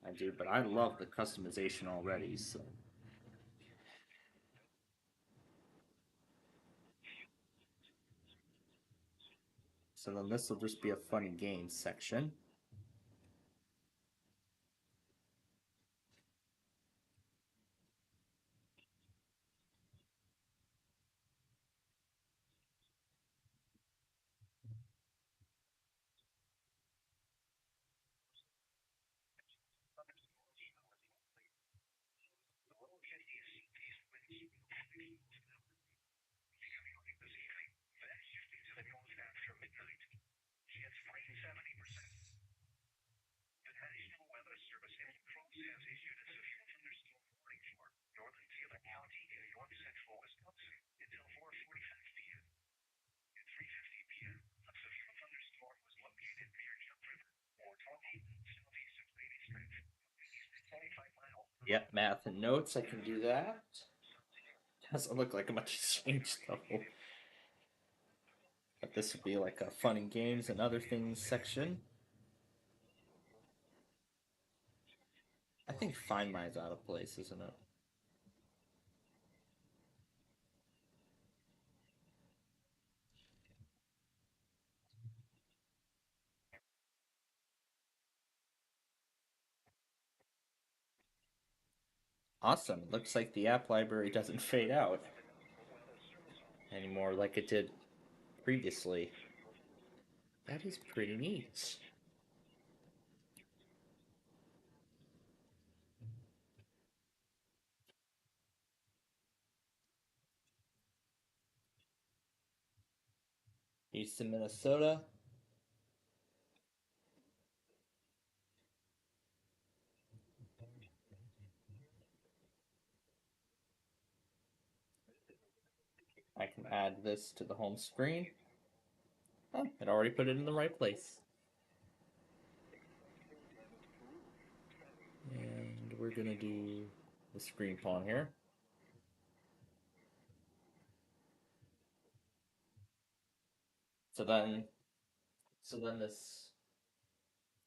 I do, but I love the customization already, so. So then this will just be a funny game section. Yep, math and notes, I can do that. Doesn't look like much has changed though. But this would be like a fun and games and other things section. I think Find My's out of place, isn't it? Awesome. It looks like the app library doesn't fade out anymore like it did previously. That is pretty neat. Houston, Minnesota. I can add this to the home screen. Oh, it already put it in the right place. And we're gonna do the screen pawn here. So then this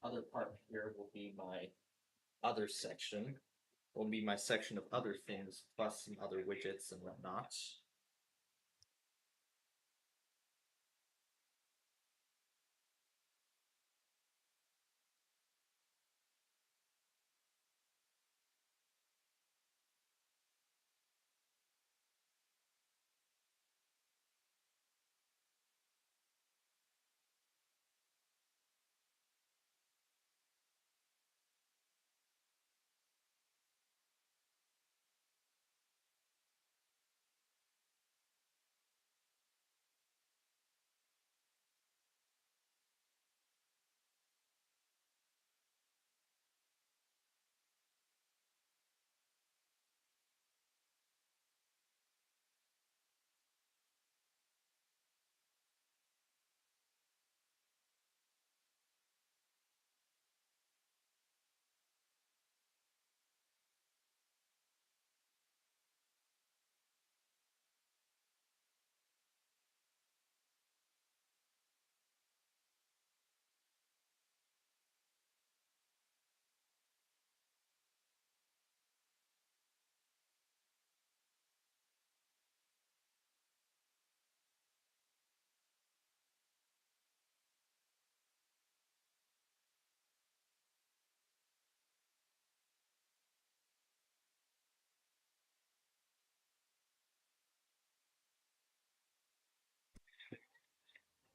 other part here will be my other section. Will be my section of other things plus some other widgets and whatnot.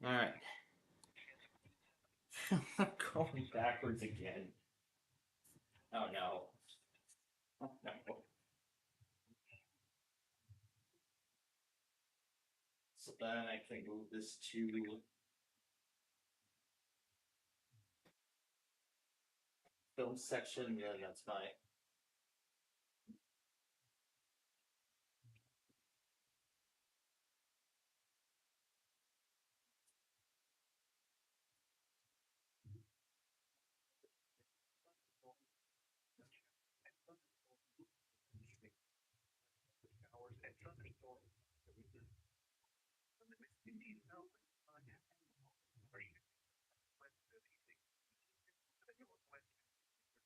Alright. I'm going backwards again. Oh no. Oh no. So then I can move this to film section, and then that's my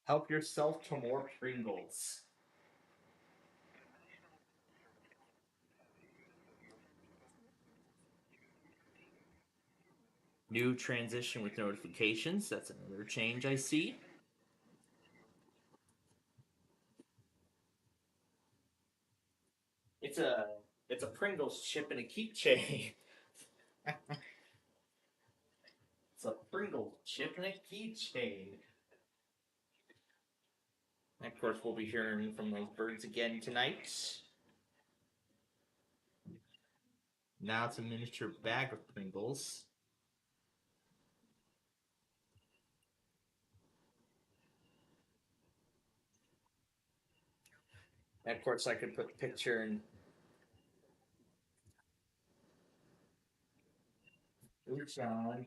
help yourself to more Pringles. New transition with notifications. That's another change I see. It's a it's a Pringles chip and a keychain. It's a Pringles chip and a keychain. And of course, we'll be hearing from those birds again tonight. Now it's a miniature bag of Pringles. And of course, I could put a picture and. Oops, on.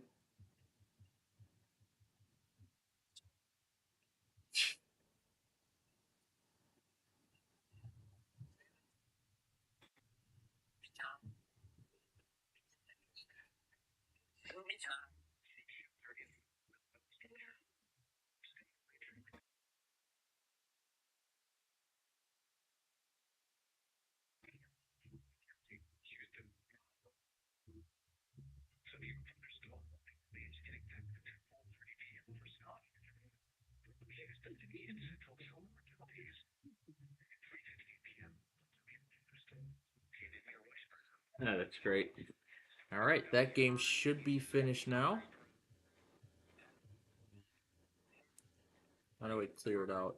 Yeah, that's great. All right, that game should be finished now. How do I clear it out?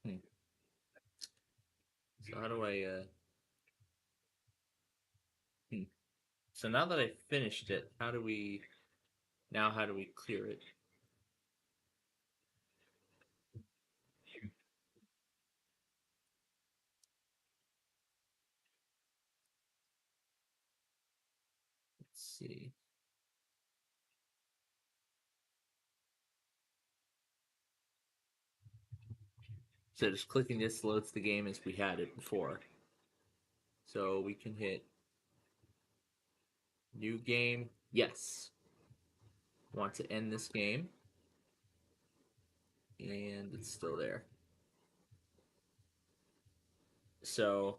Hmm. So how do I? Hmm. So now that I finished it, how do we? Now how do we clear it? Let's see. So just clicking this loads the game as we had it before. So we can hit new game. Yes. Want to end this game. And it's still there. So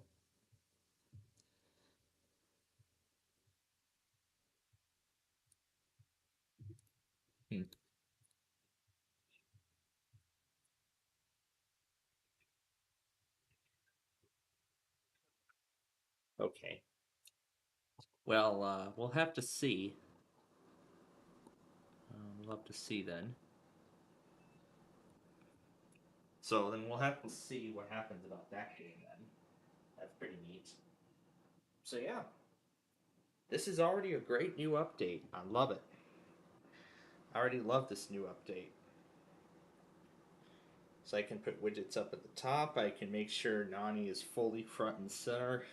hmm, okay. Well, we'll have to see. We'll have to see then. So then we'll have to see what happens about that game then. That's pretty neat. So yeah, this is already a great new update. I love it. I already love this new update. So I can put widgets up at the top. I can make sure Nani is fully front and center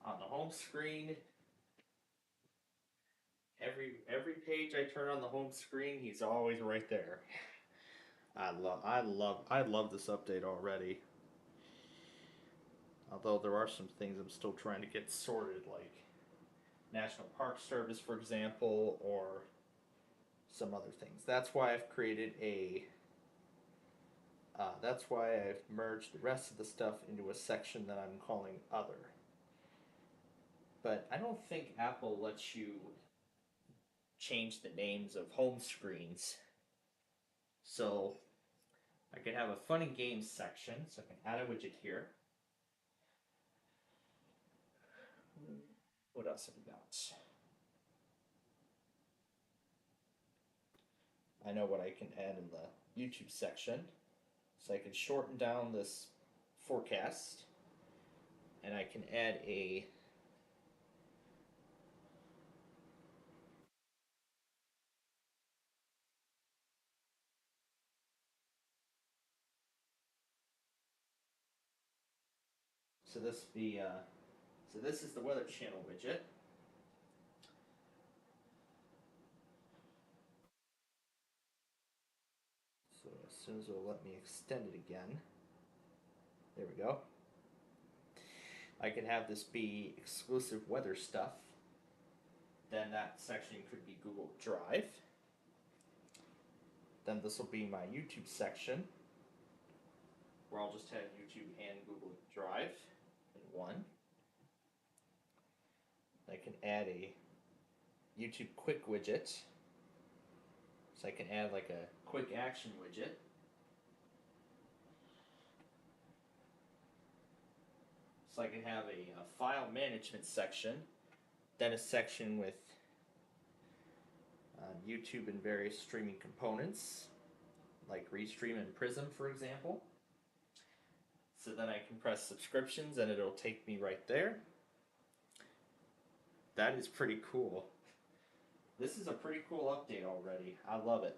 on the home screen. Every page I turn on the home screen, he's always right there. I love this update already. Although there are some things I'm still trying to get sorted, like National Park Service, for example, or some other things. That's why I've created a. That's why I've merged the rest of the stuff into a section that I'm calling Other. But I don't think Apple lets you change the names of home screens. So I can have a fun and games section, so I can add a widget here. What else have we got? I know what I can add in the YouTube section. So I can shorten down this forecast, and I can add a so this is the Weather Channel widget. So as soon as it'll let me extend it again, there we go. I can have this be exclusive weather stuff. Then that section could be Google Drive. Then this will be my YouTube section, where I'll just have YouTube and Google Drive in one. I can add a YouTube quick widget. So I can add like a quick action widget. So I can have a file management section, then a section with YouTube and various streaming components, like Restream and Prism, for example. So then I can press subscriptions and it'll take me right there. That is pretty cool. This is a pretty cool update already. I love it.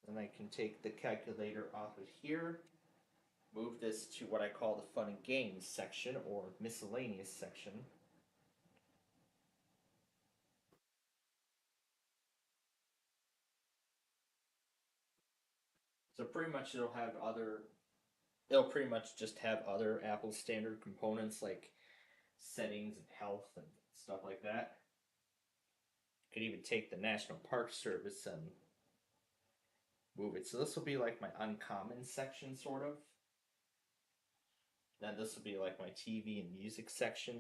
Then I can take the calculator off of here, move this to what I call the fun and games section or miscellaneous section. So pretty much it'll pretty much just have other Apple standard components like settings and health and stuff like that. Could even take the National Park Service and move it. So this will be like my uncommon section, sort of. Then this will be like my TV and music section.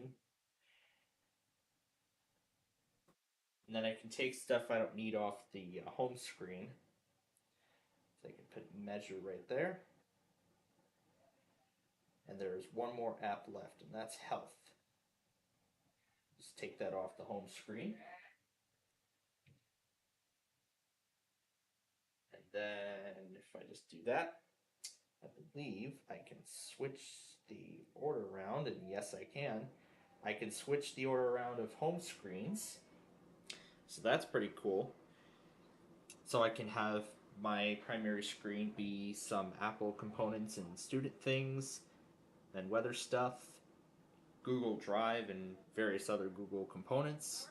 And then I can take stuff I don't need off the home screen. So I can put measure right there. And there's one more app left, and that's health. Just take that off the home screen. And then if I just do that, I believe I can switch the order around, and yes, I can. I can switch the order around of home screens. So that's pretty cool. So I can have my primary screen be some Apple components and student things, then weather stuff, Google Drive, and various other Google components.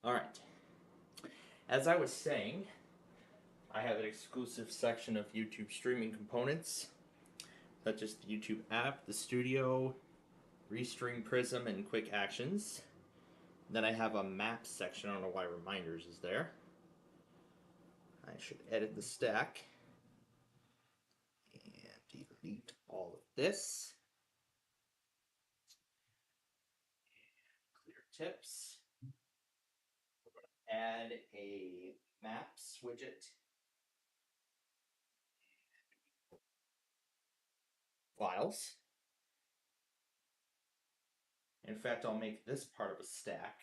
All right. As I was saying, I have an exclusive section of YouTube streaming components, such as the YouTube app, the studio, Restream Prism, and Quick Actions. Then I have a map section. I don't know why reminders is there. I should edit the stack and delete all of this. Clear tips. Add a maps widget. Files. In fact, I'll make this part of a stack.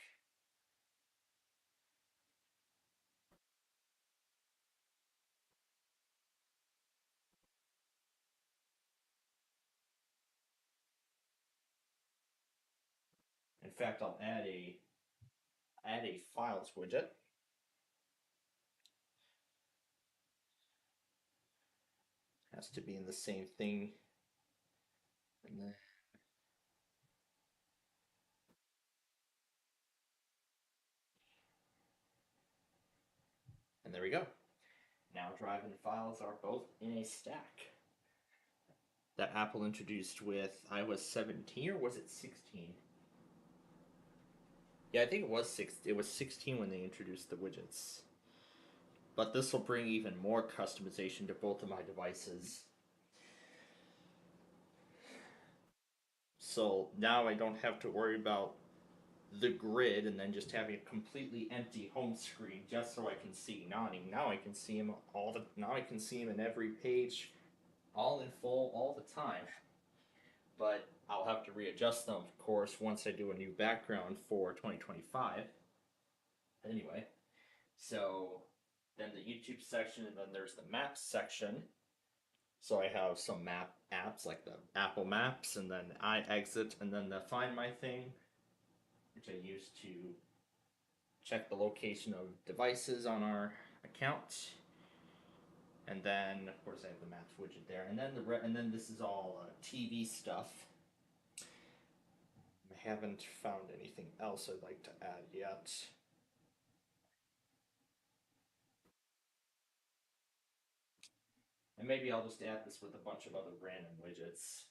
In fact, I'll add a files widget. Has to be in the same thing. And there we go. Now Drive and Files are both in a stack that Apple introduced with iOS 17, or was it 16? Yeah, I think it was 6. It was 16 when they introduced the widgets. But this will bring even more customization to both of my devices. So now I don't have to worry about the grid and then just having a completely empty home screen just so I can see Nani. Now I can see him now I can see him in every page, all in full, all the time. But I'll have to readjust them, of course, once I do a new background for 2025. Anyway, so then the YouTube section, and then there's the Maps section. So I have some map apps like the Apple Maps, and then iExit, and then the Find My thing, which I use to check the location of devices on our account. And then, of course, I have the Maps widget there, and then this is all TV stuff. I haven't found anything else I'd like to add yet. And maybe I'll just add this with a bunch of other random widgets.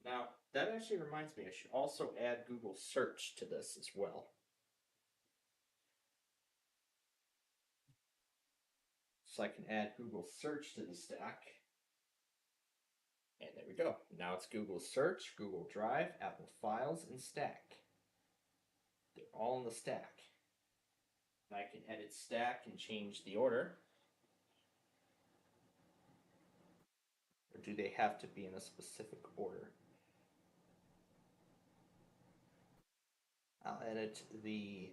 Now, that actually reminds me, I should also add Google Search to this as well. So I can add Google Search to the stack. And there we go. Now it's Google Search, Google Drive, Apple Files, and Stack. They're all in the stack. And I can edit stack and change the order. Or do they have to be in a specific order? I'll edit the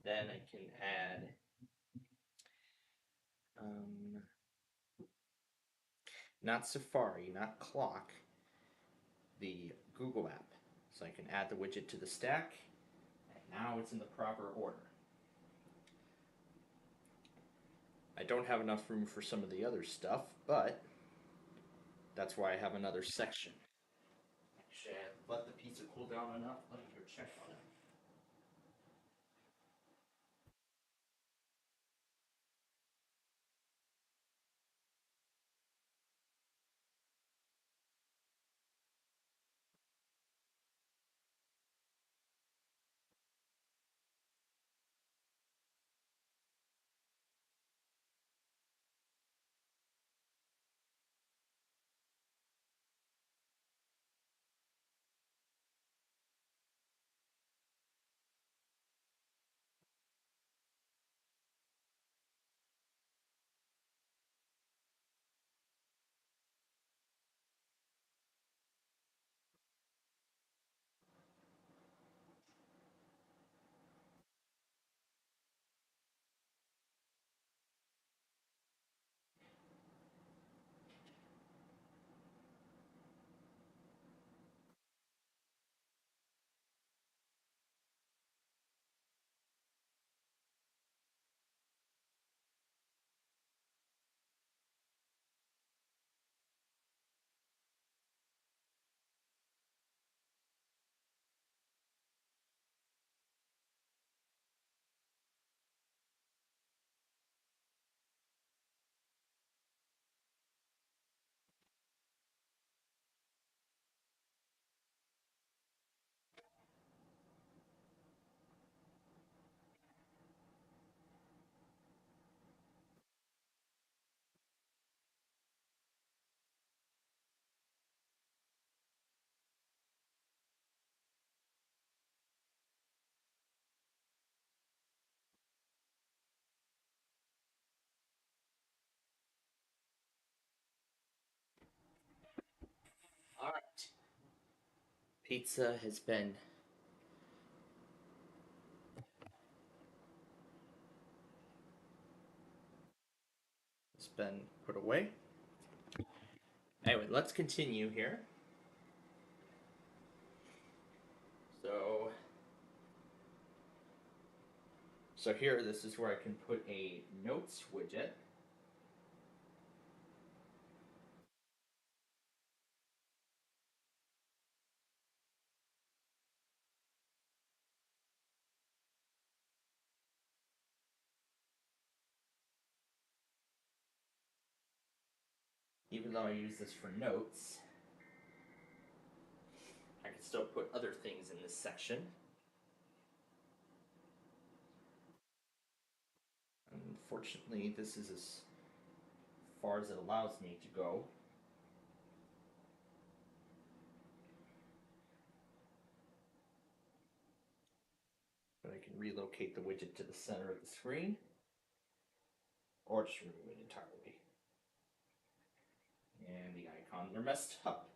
then I can add not Safari, not Clock, the Google app. So I can add the widget to the stack, and now it's in the proper order. I don't have enough room for some of the other stuff, but that's why I have another section. Actually, I let the pizza cool down enough. Let me go check on it. All right. Pizza has been put away. Anyway, let's continue here. So so here, this is where I can put a notes widget. even though I use this for notes, I can still put other things in this section. Unfortunately, this is as far as it allows me to go. But I can relocate the widget to the center of the screen, or just remove it entirely. And the icons are messed up.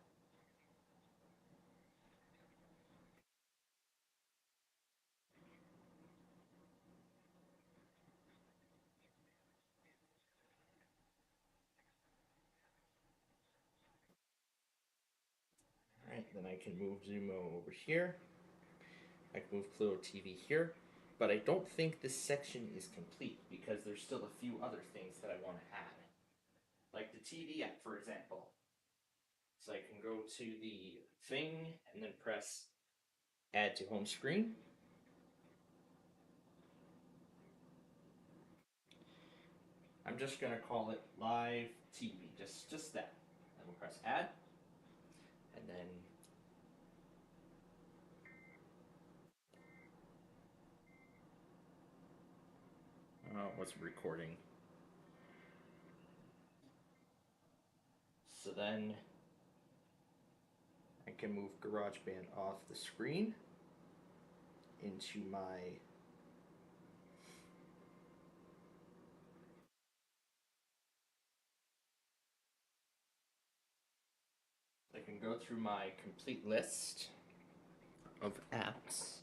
Alright, then I can move Zumo over here. I can move Pluto TV here. But I don't think this section is complete because there's still a few other things that I want to add. Like the TV app, for example. So I can go to the thing and then press add to home screen. I'm just going to call it live TV, just that. Then we'll press add. And then what's recording? So then I can move GarageBand off the screen into my I can go through my complete list of apps.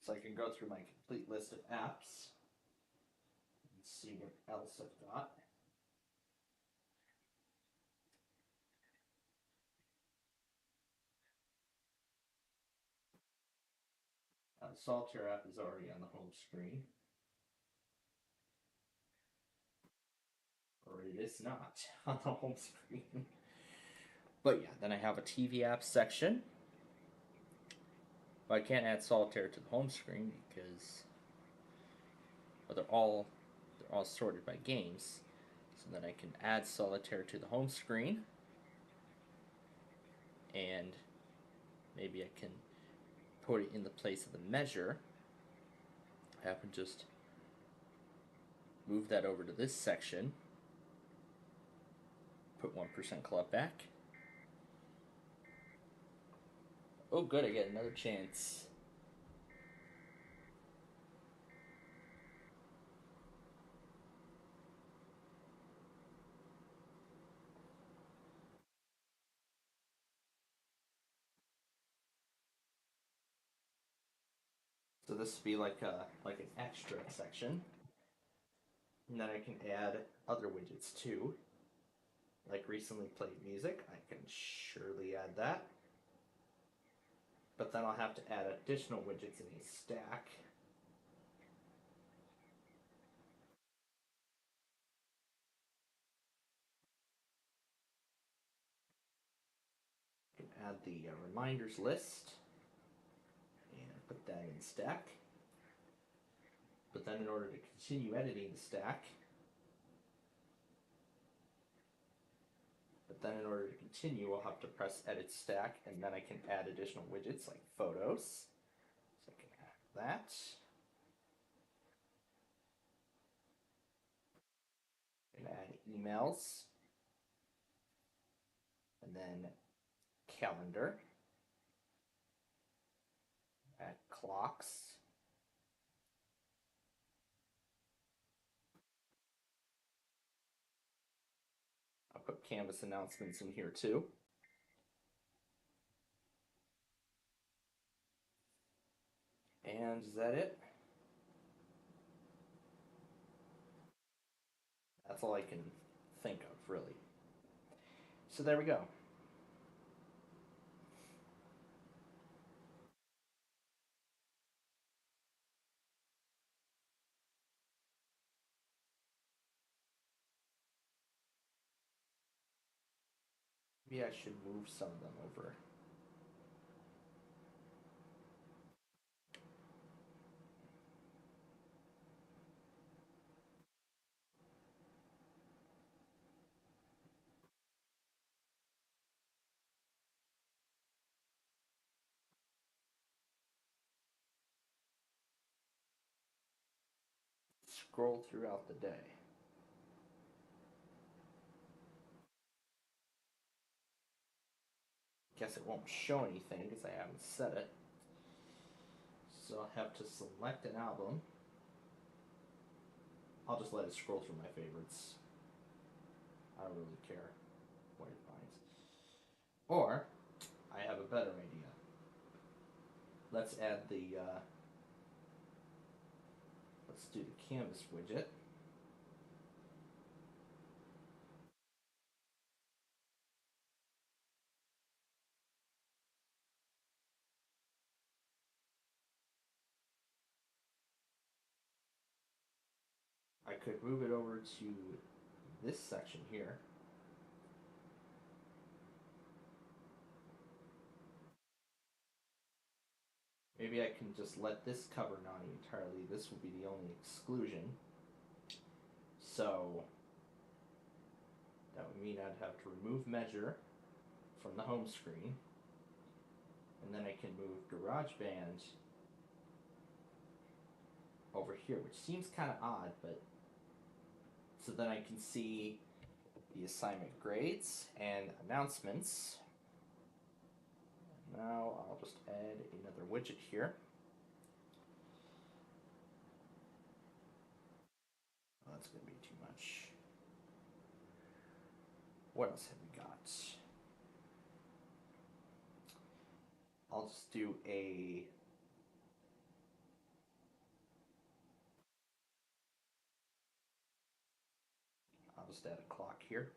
So I can go through my complete list of apps and see what else I've got. The Solitaire app is already on the home screen. Or it is not on the home screen. But yeah, then I have a TV app section. But I can't add Solitaire to the home screen because they're all sorted by games. So then I can add Solitaire to the home screen. And maybe I can put it in the place of the measure. I have to just move that over to this section. Put 1% club back. Oh good, I get another chance. So this would be like an extra section. And then I can add other widgets too. Like recently played music, I can surely add that. But then I'll have to add additional widgets in a stack. I can add the reminders list and put that in stack. But then in order to continue editing the stack, I'll have to press edit stack, and then I can add additional widgets like photos. So I can add that. And add emails. And then calendar. Add clocks. I'll put Canvas announcements in here too. And is that it? That's all I can think of, really. So there we go. Maybe I should move some of them over. scroll throughout the day. Guess it won't show anything because I haven't set it. So I'll have to select an album. I'll just let it scroll through my favorites. I don't really care what it finds. Or, I have a better idea. Let's add the, let's do the canvas widget. I could move it over to this section here. Maybe I can just let this cover Nani entirely. This will be the only exclusion. So that would mean I'd have to remove measure from the home screen. And then I can move GarageBand over here, which seems kind of odd, but so then I can see the assignment grades and announcements. Now I'll just add another widget here. Oh, that's going to be too much. What else have we got? I'll just do I'll just add a clock here.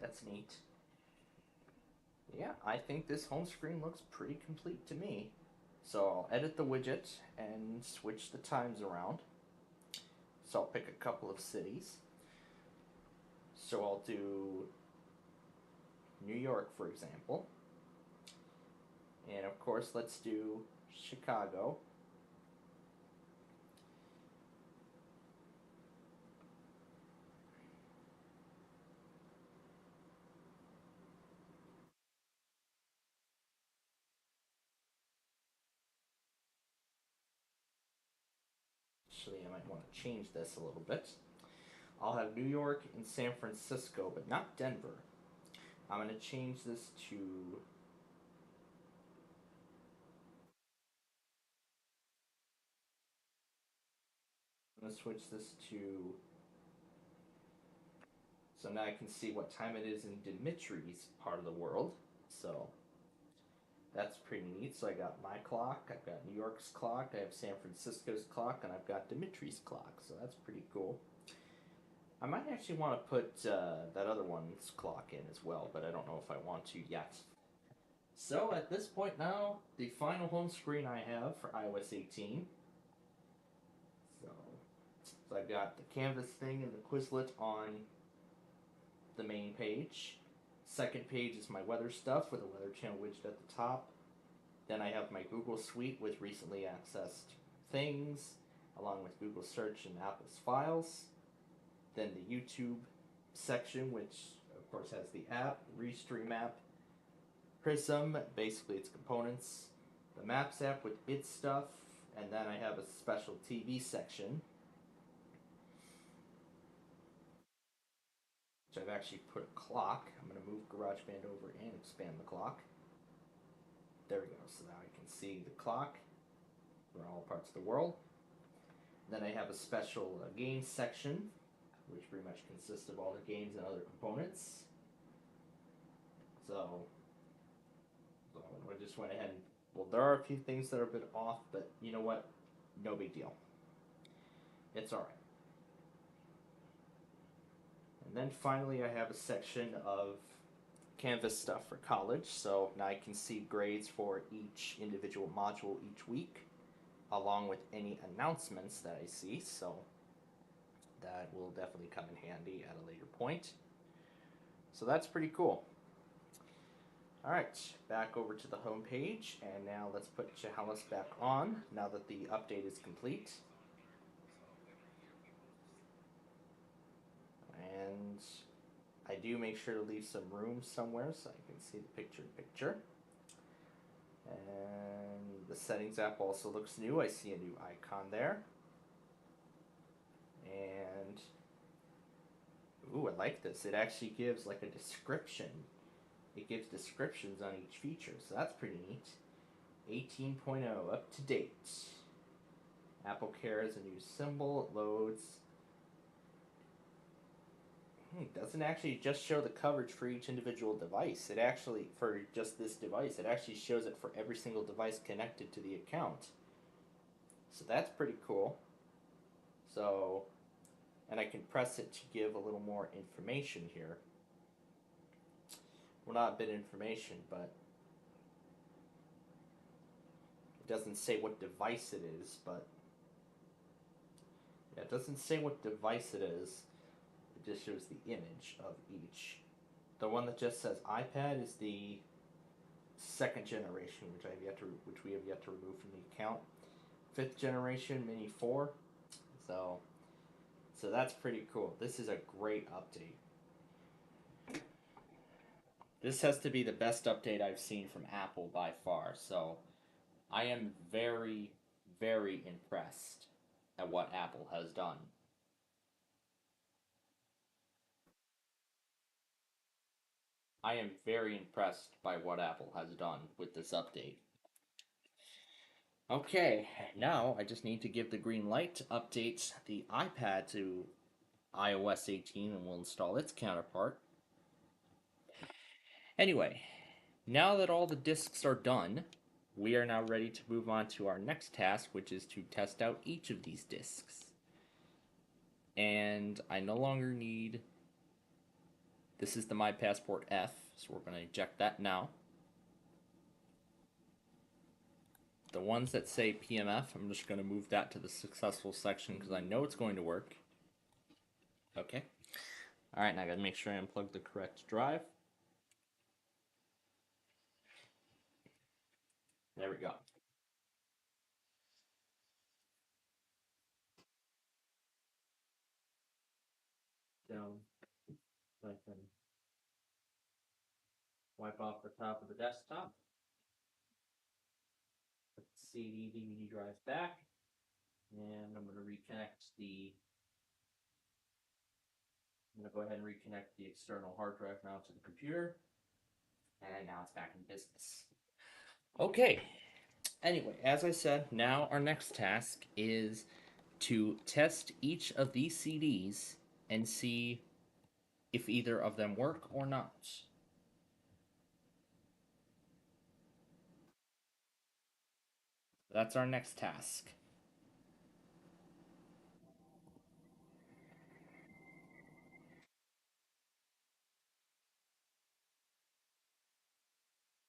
That's neat. Yeah, I think this home screen looks pretty complete to me. So I'll edit the widget and switch the times around. So I'll pick a couple of cities. So I'll do New York, for example. And of course, let's do Chicago. Actually, I might want to change this a little bit. I'll have New York and San Francisco, but not Denver. I'm going to change this to I'm going to switch this to, so now I can see what time it is in Dimitri's part of the world. So that's pretty neat. So I got my clock, I've got New York's clock, I have San Francisco's clock, and I've got Dimitri's clock. So that's pretty cool. I might actually want to put that other one's clock in as well, but I don't know if I want to yet. So at this point now, the final home screen I have for iOS 18. So I've got the Canvas thing and the Quizlet on the main page. Second page is my weather stuff with a Weather Channel widget at the top. Then I have my Google Suite with recently accessed things, along with Google Search and Apple's files. Then the YouTube section, which of course has the app, Restream app, Prism, basically its components, the Maps app with its stuff, and then I have a special TV section, which I've actually put a clock. I'm going to move GarageBand over and expand the clock. There we go, so now I can see the clock for all parts of the world. Then I have a special games section, which pretty much consists of all the games and other components. So I just went ahead and, well, there are a few things that are a bit off, but you know what? No big deal. It's alright. And then finally I have a section of Canvas stuff for college, so now I can see grades for each individual module each week, along with any announcements that I see, so that will definitely come in handy at a later point. So that's pretty cool. Alright, back over to the home page, and now let's put Chehalis back on, now that the update is complete. And I do make sure to leave some room somewhere so I can see the picture-in-picture. And the settings app also looks new. I see a new icon there. And ooh, I like this. It actually gives like a description. It gives descriptions on each feature, so that's pretty neat. 18.0 up to date. Apple Care is a new symbol. It loads. It doesn't actually just show the coverage for each individual device. It actually, for just this device, it actually shows it for every single device connected to the account. So that's pretty cool. So, and I can press it to give a little more information here. Well, not a bit of information, but it doesn't say what device it is, but yeah, it doesn't say what device it is. It just shows the image of each. The one that just says iPad is the second generation, which we have yet to remove from the account. 5th generation Mini 4. So that's pretty cool. This is a great update. This has to be the best update I've seen from Apple by far. So I am very, very impressed at what Apple has done. I am very impressed by what Apple has done with this update. Okay, now I just need to give the green light to update the iPad to iOS 18 and we'll install its counterpart. Anyway, now that all the disks are done, we are now ready to move on to our next task, which is to test out each of these disks. And I no longer need... This is the My Passport F, so we're going to eject that now. The ones that say PMF, I'm just going to move that to the successful section because I know it's going to work. Okay. Alright, now I gotta make sure I unplug the correct drive. There we go. Down. So I can wipe off the top of the desktop. Put the CD, DVD drives back. And I'm gonna reconnect the... I'm gonna go ahead and reconnect the external hard drive now to the computer. And now it's back in business. Okay. Anyway, as I said, now our next task is to test each of these CDs and see if either of them work or not. That's our next task.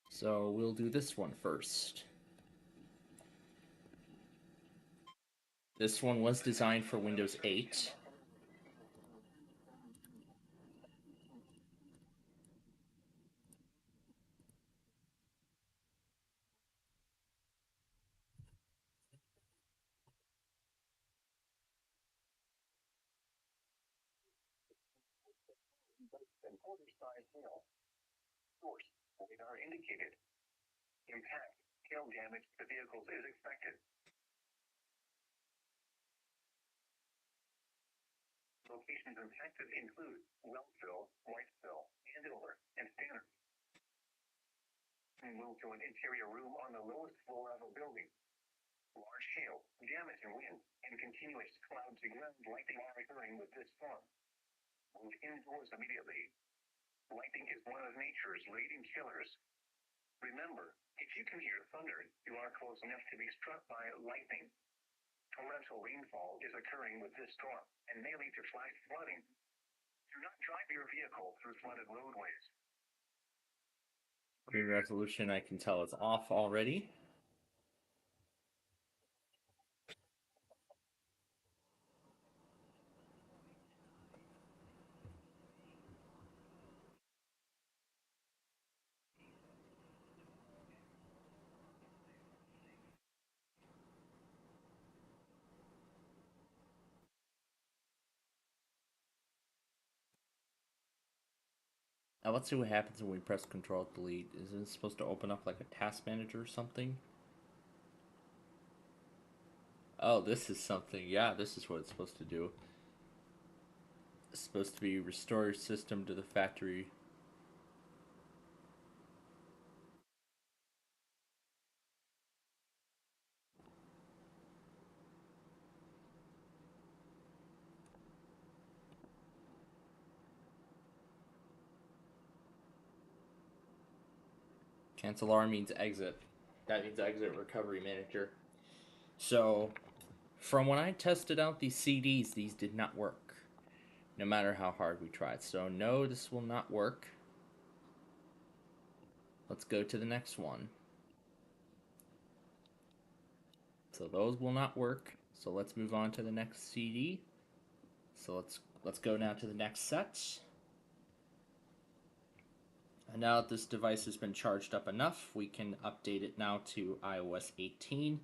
So we'll do this one first. This one was designed for Windows 8. And quarter-size hail. Source, radar indicated. Impact, hail damage to vehicles is expected. Locations impacted include Wellsville, Whitesville, Andover, and Stannard. Move to an interior room on the lowest floor of a building. Large hail, damaging wind, and continuous cloud-to-ground lightning are occurring with this storm. Move indoors immediately. Lightning is one of nature's leading killers. Remember, if you can hear thunder, you are close enough to be struck by lightning. Torrential rainfall is occurring with this storm and may lead to flash flooding. Do not drive your vehicle through flooded roadways. Screen resolution, I can tell is off already. Now let's see what happens when we press Control Delete. Is it supposed to open up like a task manager or something? Oh, this is something. Yeah, this is what it's supposed to do. It's supposed to be restore your system to the factory. Cancel R means exit. That means exit recovery manager. So, from when I tested out these CDs, these did not work. No matter how hard we tried. So, no, this will not work. Let's go to the next one. So those will not work. So let's move on to the next CD. So let's go now to the next set. And now that this device has been charged up enough, we can update it now to iOS 18.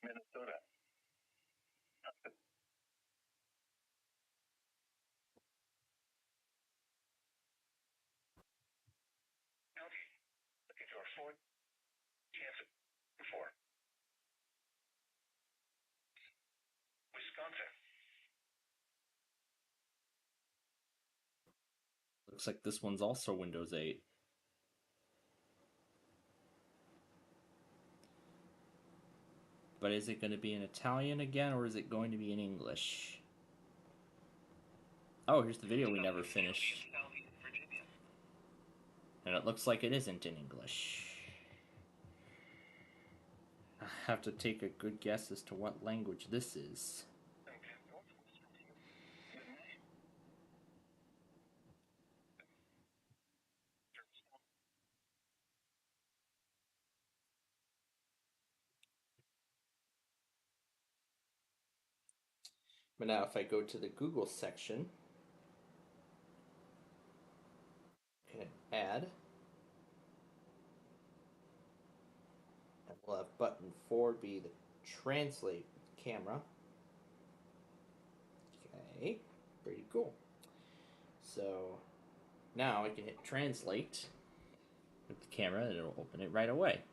Minnesota. County, looking for a fourth chance before. Wisconsin. Looks like this one's also Windows 8. But is it going to be in Italian again, or is it going to be in English? Oh, here's the video we never finished. And it looks like it isn't in English. I have to take a good guess as to what language this is. But now if I go to the Google section, and add, and we'll have button 4 be the translate camera. Okay, pretty cool. So now I can hit translate with the camera and it'll open it right away.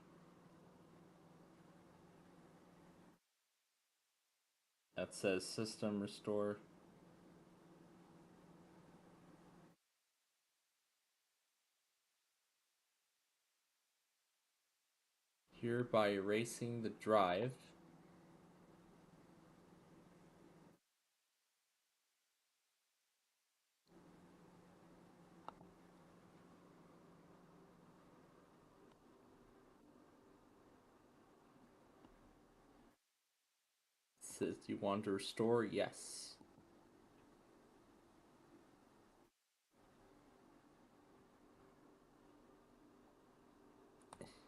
That says system restore. Here by erasing the drive. It says, do you want to restore? Yes.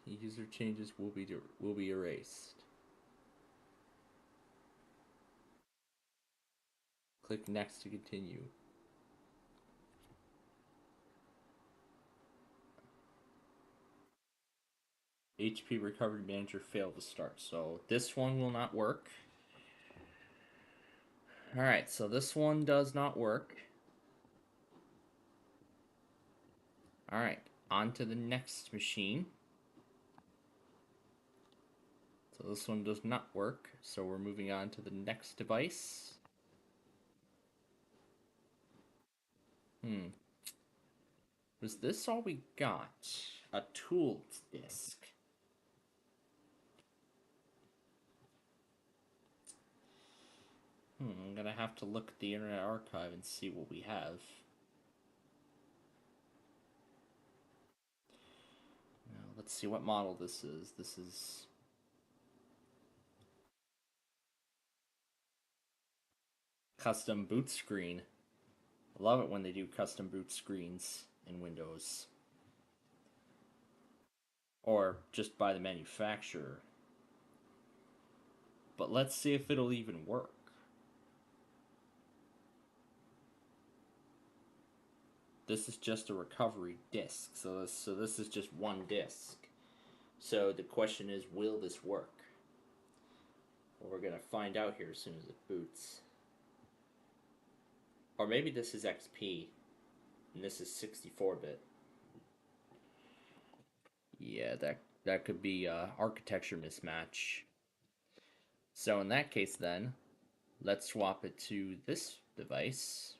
User changes will be erased. Click next to continue. HP Recovery Manager failed to start, so this one will not work. Alright, so this one does not work. Alright, on to the next machine. So this one does not work, so we're moving on to the next device. Was this all we got? A tools disk. I'm gonna have to look at the Internet Archive and see what we have. Now, let's see what model this is. This is custom boot screen. I love it when they do custom boot screens in Windows. Or just by the manufacturer. But let's see if it'll even work. This is just a recovery disk. So this is just one disk. So the question is, will this work? Well, we're gonna find out here as soon as it boots. Or maybe this is XP, and this is 64-bit. Yeah, that could be architecture mismatch. So in that case, then let's swap it to this device.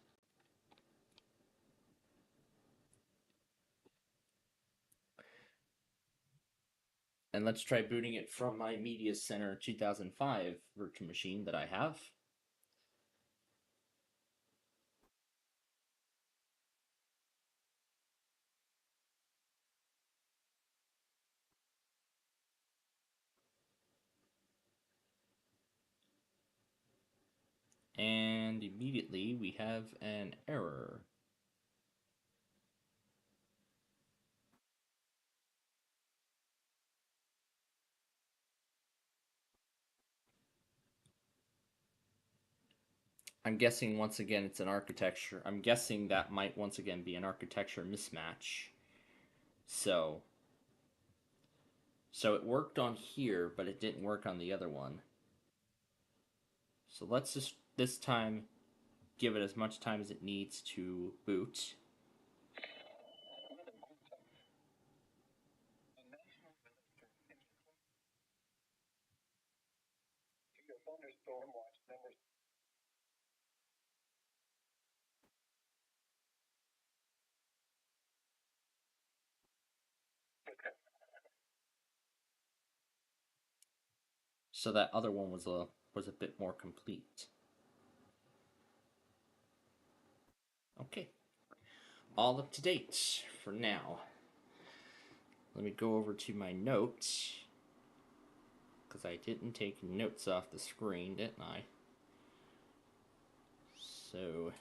And let's try booting it from my Media Center 2005 virtual machine that I have. And immediately we have an error. I'm guessing once again it's an architecture. I'm guessing that might once again be an architecture mismatch. So it worked on here, but it didn't work on the other one. So let's just this time give it as much time as it needs to boot. So that other one was a bit more complete. Okay. All up to date for now. Let me go over to my notes, because I didn't take notes off the screen, didn't I? So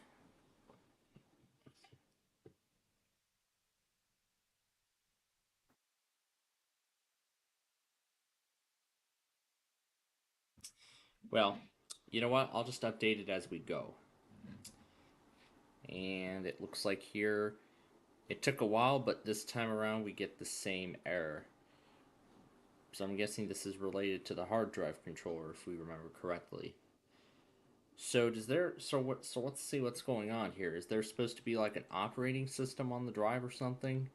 well, you know what? I'll just update it as we go. And it looks like here it took a while, but this time around we get the same error. So I'm guessing this is related to the hard drive controller, if we remember correctly. So let's see what's going on here. Is there supposed to be like an operating system on the drive or something?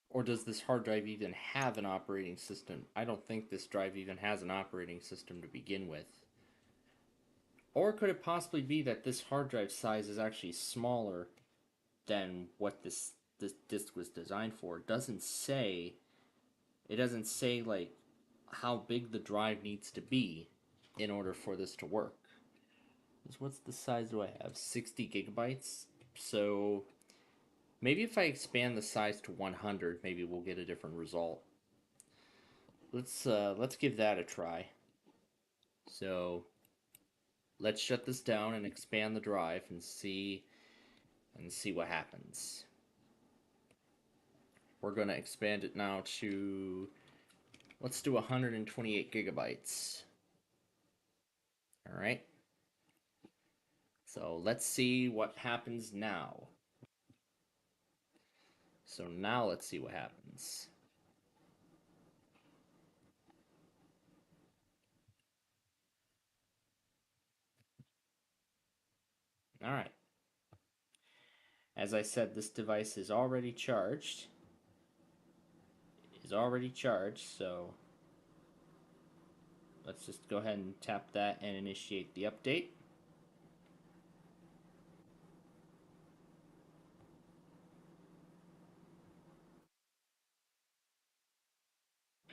Or does this hard drive even have an operating system? I don't think this drive even has an operating system to begin with. Or could it possibly be that this hard drive size is actually smaller than what this disk was designed for? It doesn't say like how big the drive needs to be in order for this to work. What's the size do I have? 60 gigabytes. So maybe if I expand the size to 100, maybe we'll get a different result. Let's give that a try. So let's shut this down and expand the drive and see what happens. We're going to expand it now to, let's do 128 gigabytes. All right. So let's see what happens now. So now let's see what happens. All right. As I said, this device is already charged. So let's just go ahead and tap that and initiate the update.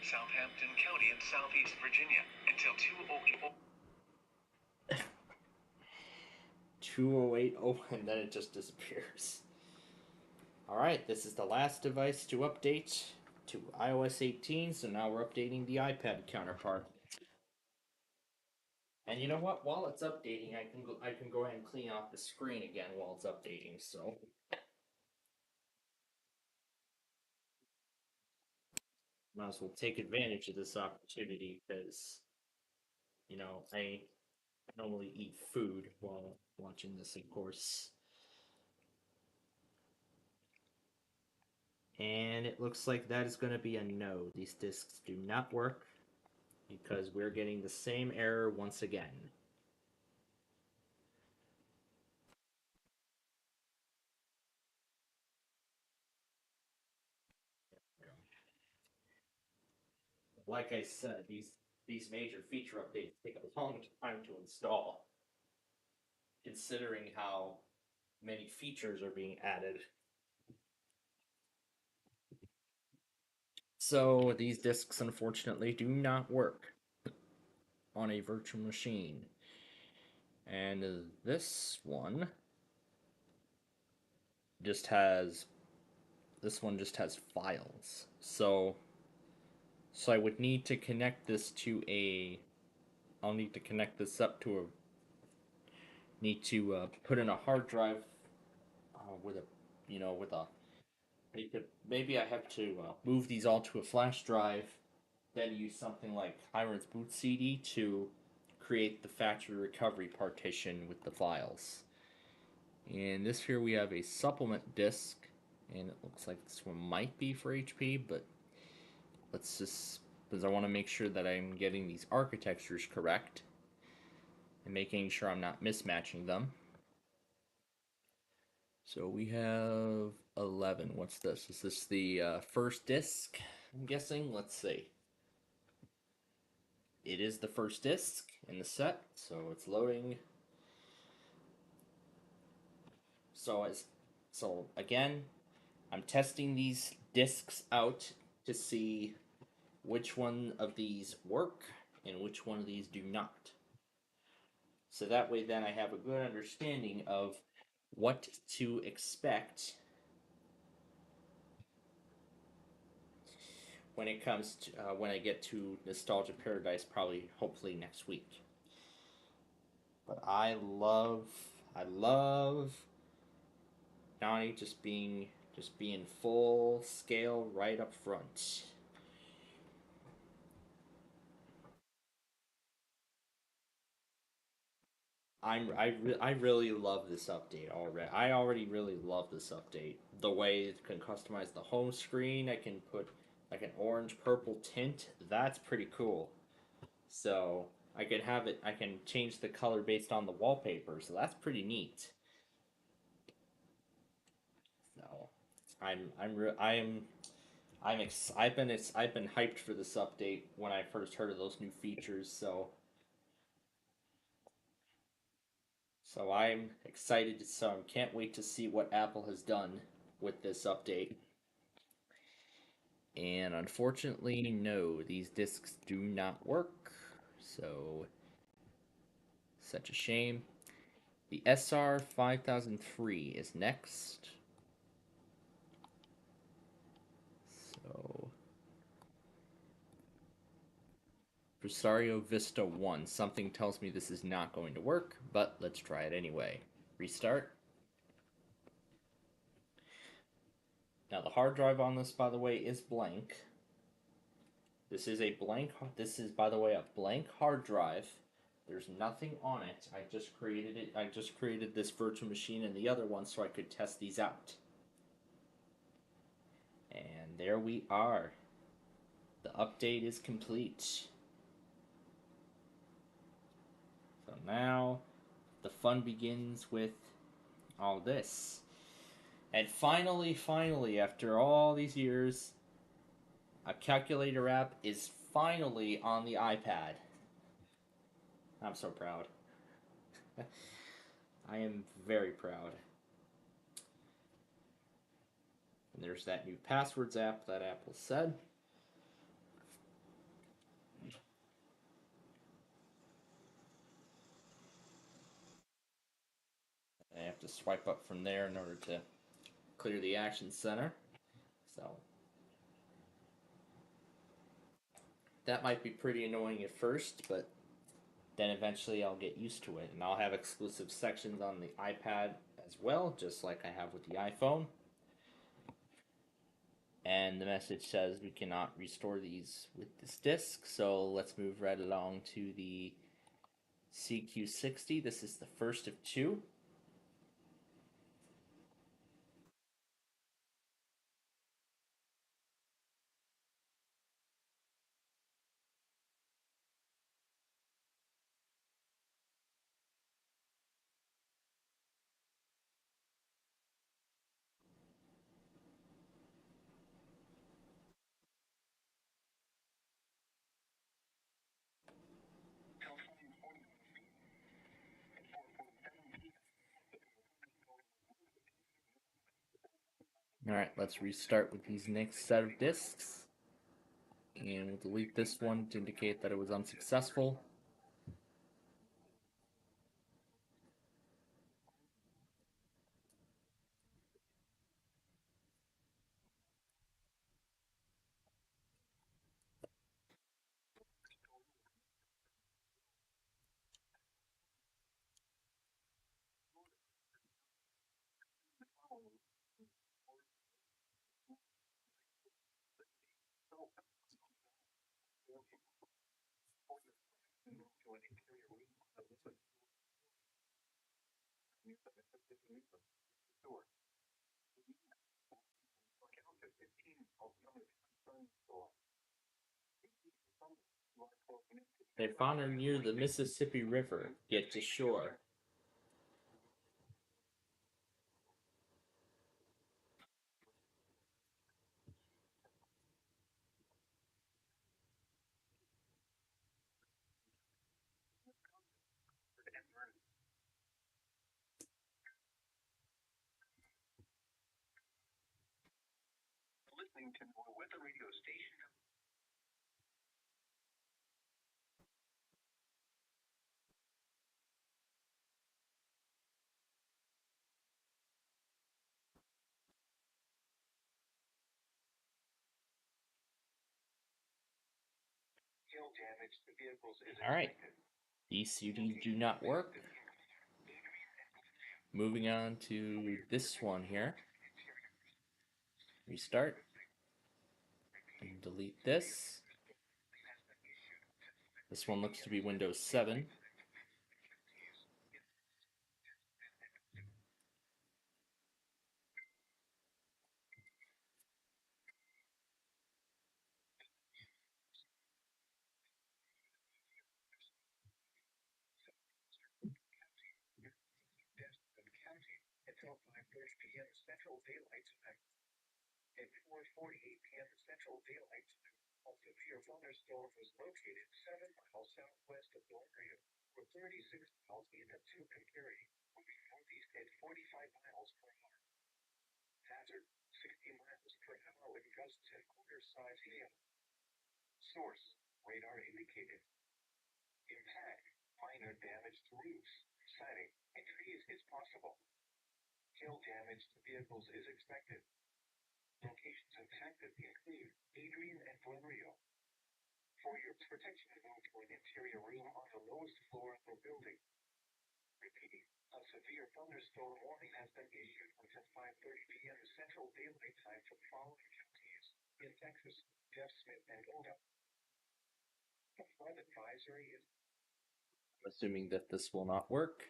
Southampton County in southeast Virginia until 2:08. 208, and then it just disappears. Alright, this is the last device to update to iOS 18, so now we're updating the iPad counterpart. And you know what? While it's updating, I can go ahead and clean off the screen again while it's updating. So might as well take advantage of this opportunity because you know normally eat food while watching this, of course. And it looks like that is going to be a no. These discs do not work because we're getting the same error once again. Like I said, these major feature updates take a long time to install, considering how many features are being added. So these discs unfortunately do not work on a virtual machine. And this one just has files. So I would need to connect this to a I'll need to connect this up to a need to put in a hard drive with a with a maybe I have to move these all to a flash drive, then use something like Hiram's boot CD to create the factory recovery partition with the files. And this here we have a supplement disk, and it looks like this one might be for HP, but let's just, because I want to make sure that I'm getting these architectures correct and making sure I'm not mismatching them. So we have 11. What's this? Is this the first disc? I'm guessing. Let's see. It is the first disc in the set, so it's loading. So again, I'm testing these discs out to see which one of these work and which one of these do not. So that way then I have a good understanding of what to expect when it comes to when I get to Nostalgia Paradise, probably hopefully next week. But I love Donnie just being full scale right up front. I really love this update already. I already really love this update. The way it can customize the home screen, I can put like an orange purple tint. That's pretty cool. So I can have it. I can change the color based on the wallpaper. So that's pretty neat. So I've been hyped for this update when I first heard of those new features. So I'm excited. So I can't wait to see what Apple has done with this update. And unfortunately, no, these discs do not work. So such a shame. The SR 5003 is next. So Rosario Vista 1. Something tells me this is not going to work, but let's try it anyway. Restart. Now the hard drive on this, by the way, is blank. This is a blank. This is, by the way, a blank hard drive. There's nothing on it. I just created it. I just created this virtual machine and the other one so I could test these out. And there we are. The update is complete. So now the fun begins with all this. And finally, after all these years, a calculator app is finally on the iPad. I'm so proud. I am very proud. And there's that new passwords app that Apple said. I have to swipe up from there in order to clear the action center. So that might be pretty annoying at first, but then eventually I'll get used to it. And I'll have exclusive sections on the iPad as well, just like I have with the iPhone. And the message says we cannot restore these with this disk, so let's move right along to the CQ60, this is the first of two. Alright, let's restart with these next set of discs. And we'll delete this one to indicate that it was unsuccessful. They found her near the Mississippi River. Get to shore. Listening to a weather radio station. Hail damage to vehicles is Alright. expected. These CDs do not work. Moving on to this one here. Restart. And delete this. This one looks to be Windows 7. Until 5:30 p.m. Central Daylight Time. At 4:48 p.m. Central Daylight Time, a severe thunderstorm was located 7 miles southwest of Belgrade, or 36 miles into Tucumcari, moving northeast at 45 miles per hour. Hazard, 60 miles per hour with gusts and quarter-size hail. Source, radar indicated. Impact, minor damage to roofs, siding, and trees is possible. Hail damage to vehicles is expected. Locations affected include Adrian and Glen Rio. For your protection, move to an interior room on the lowest floor of the building. Repeating, a severe thunderstorm warning has been issued until 5:30 p.m. Central Daylight Time for the following counties in Texas: Jeff Smith and Oda. The flood advisory is Assuming that this will not work.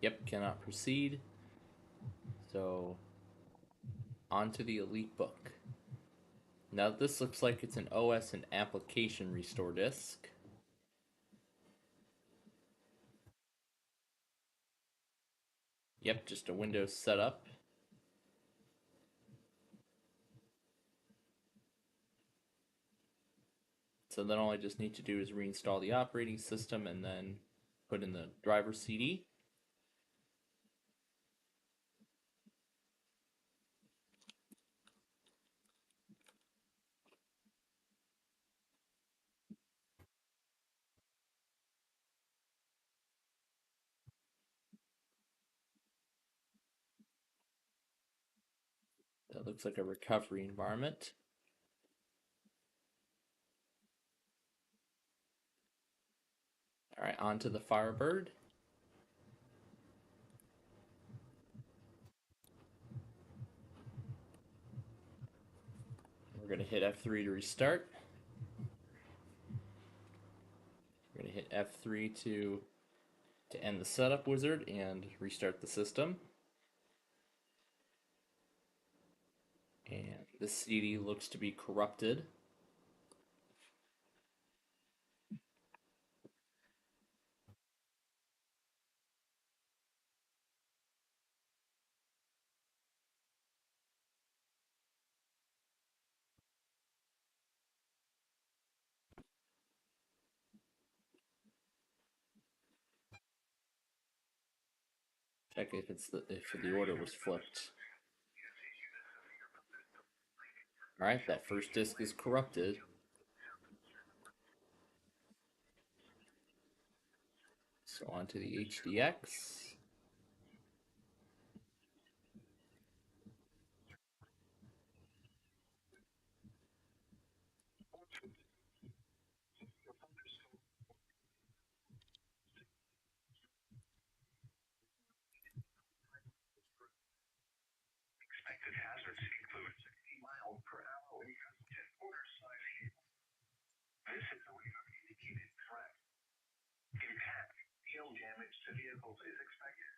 Yep, cannot proceed. So, onto the Elite Book. Now this looks like it's an OS and application restore disk. Yep, just a Windows setup. So then all I just need to do is reinstall the operating system and then put in the driver CD. That looks like a recovery environment. Alright, on to the Firebird. We're going to hit F3 to restart. going to hit F3 to end the setup wizard and restart the system. And this CD looks to be corrupted. Check if the order was flipped. Alright, that first disk is corrupted. So onto the HDX. Expected hazards include 60 miles per hour wind gusts and quarter-size hail. This is a radar indicated threat. Impact, hail damage to vehicles is expected.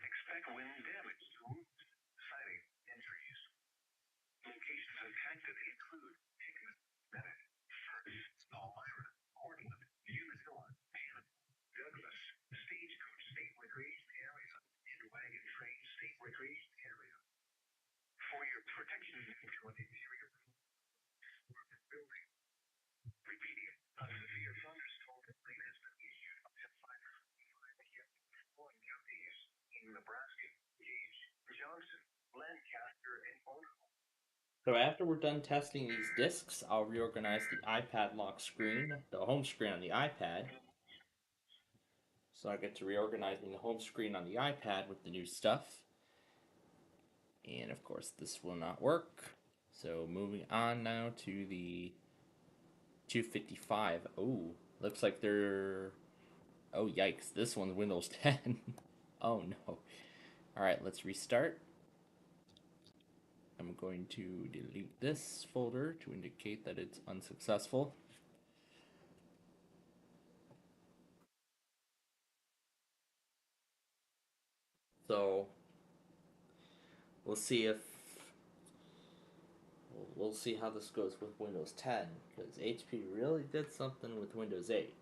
Expect wind damage to roofs, siding, and trees. Locations impacted include Hickman, Bennett, First, Palmyra, Portland, Umatilla, Hannibal, Douglas, Stagecoach State Recreation Area, and Wagon Train State Recreation Area. For your protection from interior building. Repeating, a severe thunderstorm warning has been issued until 5:45 p.m. in four counties in Nebraska, Gage, Johnson, Lancaster, and Omaha. So after we're done testing these disks, I'll reorganize the iPad lock screen, the home screen on the iPad. So I get to reorganizing the home screen on the iPad with the new stuff. And of course this will not work. So moving on now to the 255. Oh, looks like they're... Oh, yikes. This one's Windows 10. Oh, no. Alright, let's restart. I'm going to delete this folder to indicate that it's unsuccessful. So, we'll see if... We'll see how this goes with Windows 10, because HP really did something with Windows 8.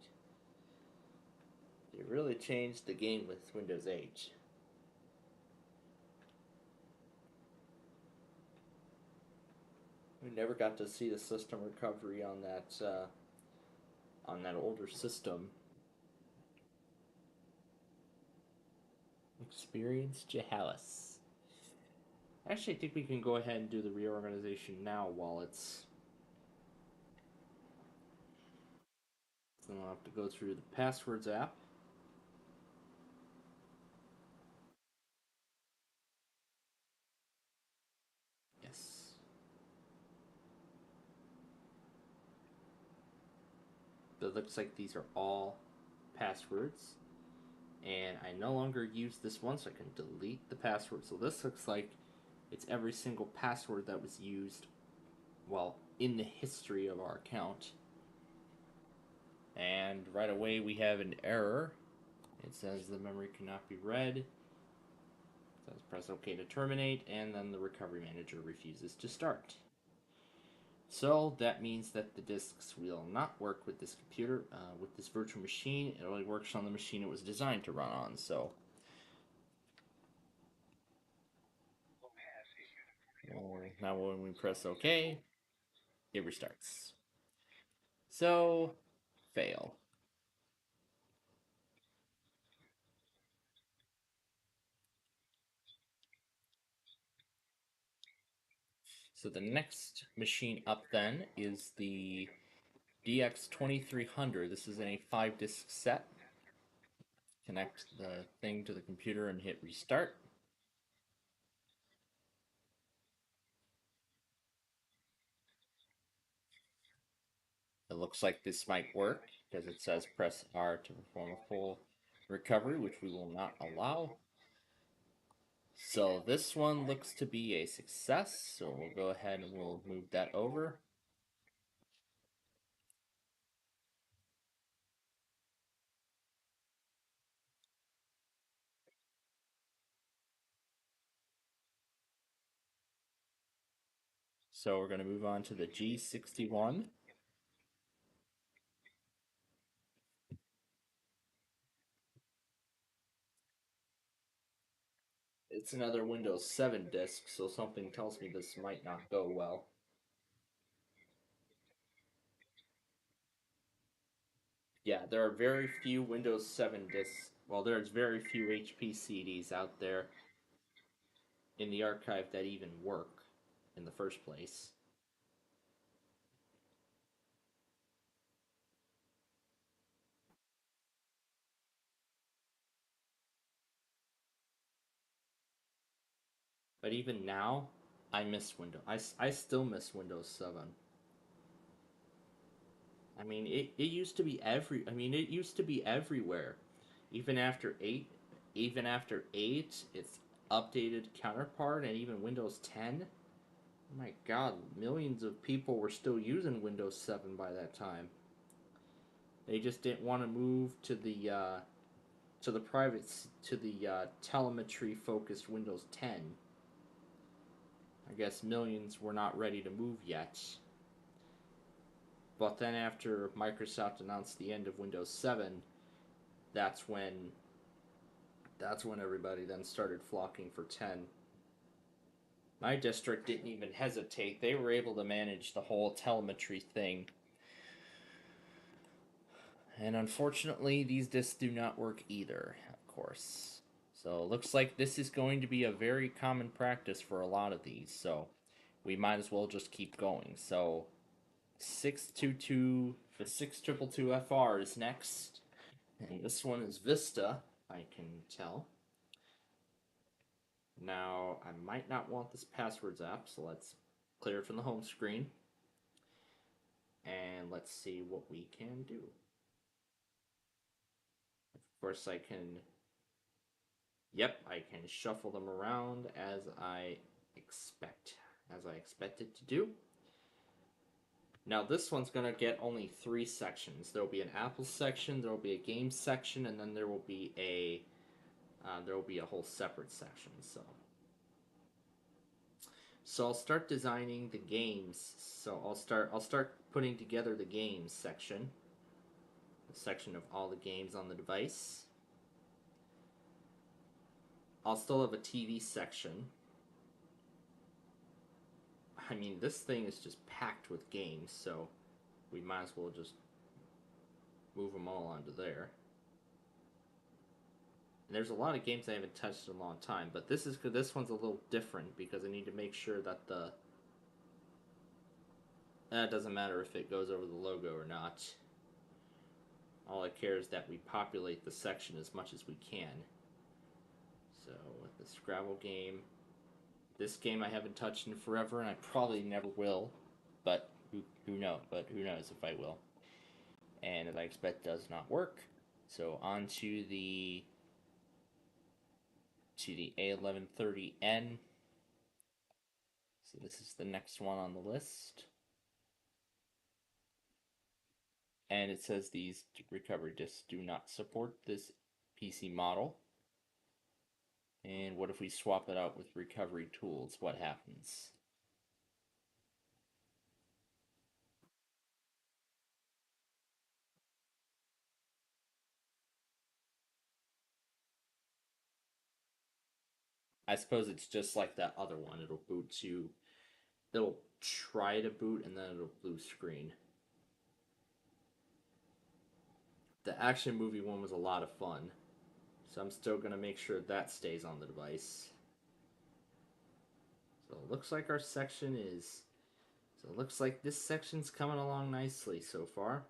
They really changed the game with Windows 8. We never got to see the system recovery on that older system. Experience Jehalis. Actually, I think we can go ahead and do the reorganization now while it's... So I'll have to go through the Passwords app. Yes. It looks like these are all passwords. And I no longer use this one, so I can delete the password. So this looks like it's every single password that was used, well, in the history of our account. And right away we have an error. It says the memory cannot be read. It says press OK to terminate, and then the recovery manager refuses to start. So that means that the disks will not work with this computer, with this virtual machine. It only works on the machine it was designed to run on. So now when we press OK, it restarts. So fail. So the next machine up then is the DX2300. This is in a 5-disc set. Connect the thing to the computer and hit restart. It looks like this might work because it says press R to perform a full recovery, which we will not allow. So this one looks to be a success, so we'll go ahead and we'll move that over. So we're going to move on to the G61. It's another Windows 7 disk, so something tells me this might not go well. Yeah, there are very few Windows 7 disks. Well, there's very few HP CDs out there in the archive that even work in the first place. But even now, I miss Windows. I still miss Windows 7. I mean, it used to be it used to be everywhere. Even after 8, its updated counterpart and even Windows 10. Oh my god, millions of people were still using Windows 7 by that time. They just didn't want to move to the private to the telemetry focused Windows 10. I guess millions were not ready to move yet. But then after Microsoft announced the end of Windows 7, that's when everybody then started flocking for 10. My district didn't even hesitate. They were able to manage the whole telemetry thing. And unfortunately, these disks do not work either, of course. So it looks like this is going to be a very common practice for a lot of these. So we might as well just keep going. So 6222 FR is next. And this one is Vista, I can tell. Now, I might not want this passwords app, so let's clear it from the home screen. And let's see what we can do. Of course, I can... Yep, I can shuffle them around as I expect it to do. Now this one's going to get only 3 sections. There will be an Apple section, there will be a games section, and then there will be a whole separate section. So I'll start designing the games. So I'll start putting together the games section. The section of all the games on the device. I'll still have a TV section. I mean, this thing is just packed with games, so we might as well just move them all onto there. And there's a lot of games I haven't touched in a long time, but this one's a little different because I need to make sure that it doesn't matter if it goes over the logo or not. All I care is that we populate the section as much as we can. So with the Scrabble game, this game I haven't touched in forever, and I probably never will. But who knows? But who knows if I will? And as I expect, does not work. So on to the A1130N. So this is the next one on the list. And it says these recovery disks do not support this PC model. And what if we swap it out with recovery tools? What happens? I suppose it's just like that other one. It'll try to boot and then it'll blue screen. The action movie one was a lot of fun. So I'm still going to make sure that stays on the device. So it looks like this section's coming along nicely so far.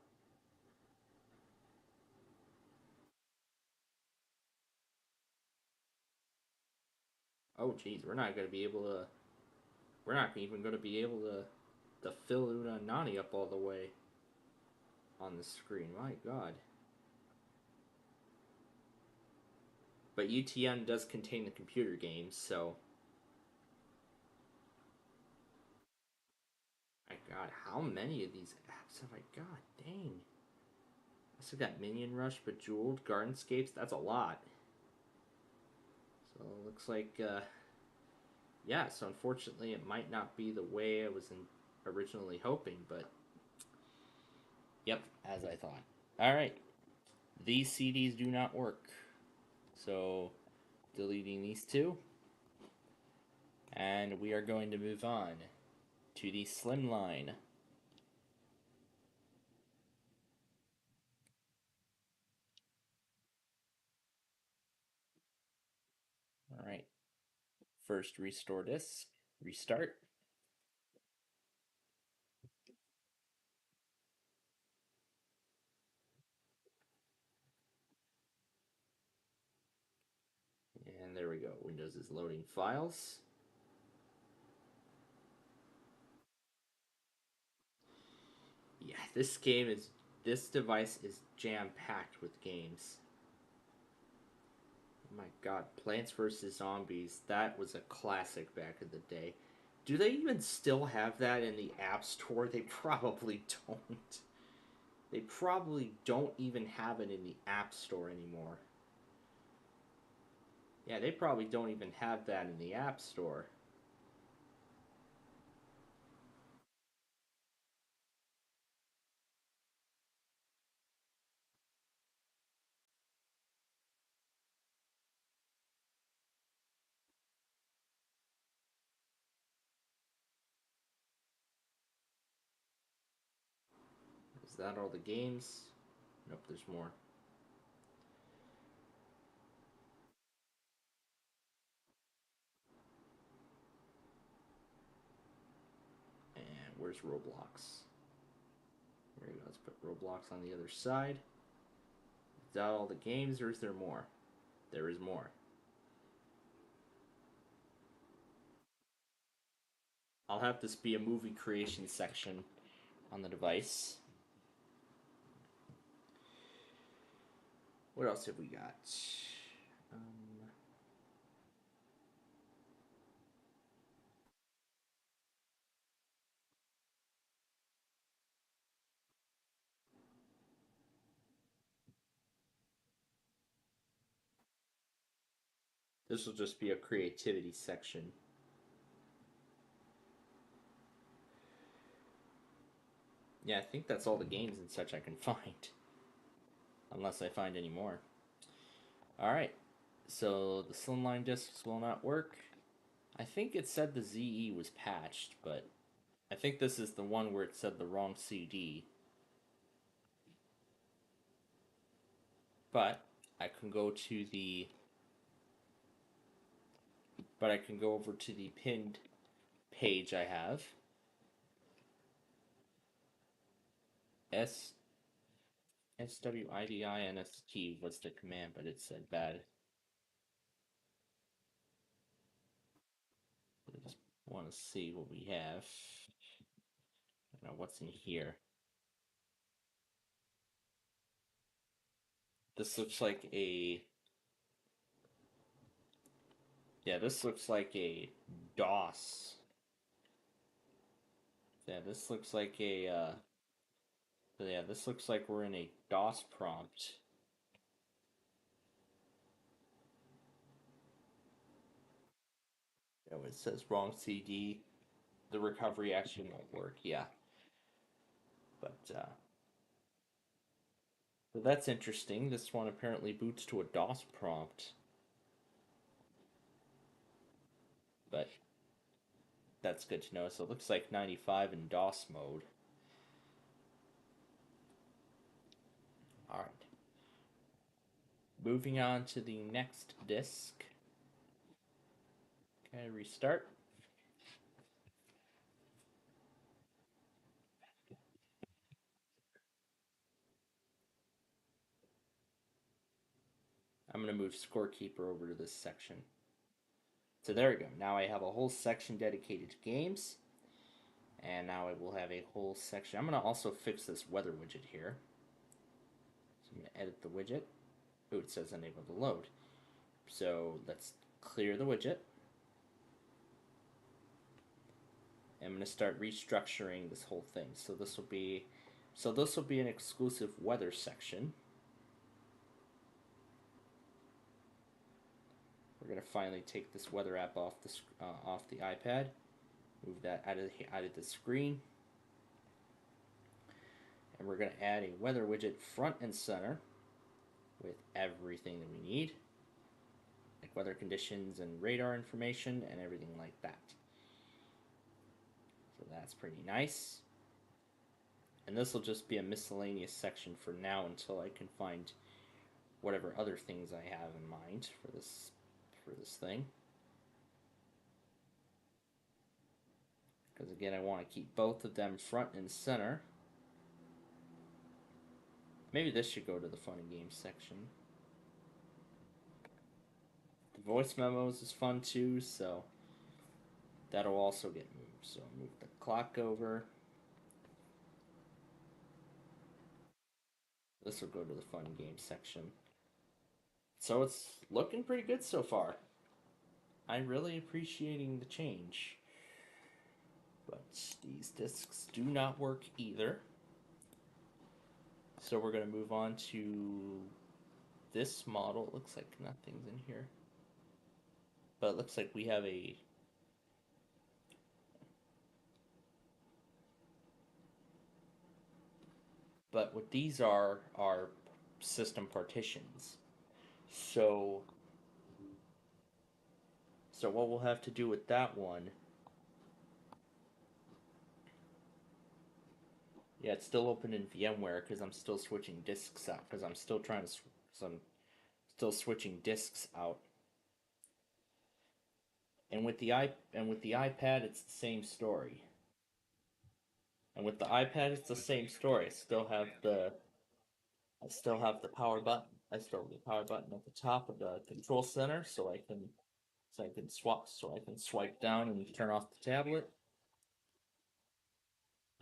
Oh geez, we're not even going to be able to fill Una Nani up all the way on the screen. My god. But UTM does contain the computer games, so... My god, how many of these apps have I got? Dang. I still got Minion Rush, Bejeweled, Gardenscapes. That's a lot. So it looks like yeah, so unfortunately, it might not be the way I was originally hoping, but yep, as I thought. All right, these CDs do not work, so deleting these two, and we are going to move on to the Slimline. All right, first restore disk, restart. And there we go. Windows is loading files. Yeah, this device is jam-packed with games. Oh my god, Plants vs. Zombies, that was a classic back in the day. Do they even still have that in the App Store? They probably don't. They probably don't even have it in the App Store anymore. Yeah, they probably don't even have that in the App Store. Is that all the games? Nope, there's more. And where's Roblox? There we go. Let's put Roblox on the other side. Is that all the games, or is there more? There is more. I'll have this be a movie creation section on the device. What else have we got? This will just be a creativity section. Yeah, I think that's all the games and such I can find. Unless I find any more. Alright, so the slimline discs will not work. I think it said the ZE was patched, but I think this is the one where it said the wrong CD. But I can go to the I can go over to the pinned page I have. SWIDINST was the command, but it said bad. I just want to see what we have. I don't know what's in here. This looks like a... Yeah, this looks like a DOS. Yeah, this looks like a... yeah, this looks like we're in a DOS prompt. Oh, it says wrong CD. The recovery action won't work. Yeah. But so that's interesting. This one apparently boots to a DOS prompt. But that's good to know. So it looks like 95 in DOS mode. Alright. Moving on to the next disk. Okay, restart. I'm going to move Scorekeeper over to this section. So there we go. Now I have a whole section dedicated to games. And now I will have a whole section. I'm going to also fix this weather widget here. So I'm going to edit the widget. Oh, it says unable to load. So let's clear the widget. I'm going to start restructuring this whole thing. So this will be an exclusive weather section. We're gonna finally take this weather app off the iPad. Move that out of the screen, and we're gonna add a weather widget front and center with everything that we need, like weather conditions and radar information and everything like that. So that's pretty nice. And this will just be a miscellaneous section for now until I can find whatever other things I have in mind for this thing. Because again, I want to keep both of them front and center. Maybe this should go to the fun and games section. The voice memos is fun too, so that'll also get moved. So move the clock over. This will go to the fun and games section. So it's looking pretty good so far. I'm really appreciating the change. But these discs do not work either. So we're going to move on to this model. It looks like nothing's in here. But it looks like we have a... But what these are system partitions. So what we'll have to do with that one... Yeah, it's still open in VMware because I'm still switching disks out. Because I'm still trying to... I'm still switching disks out. And with the iPad, it's the same story. And with the iPad, it's the same story. I still have the power button. I still have the power button at the top of the control center, so I can swipe down and turn off the tablet.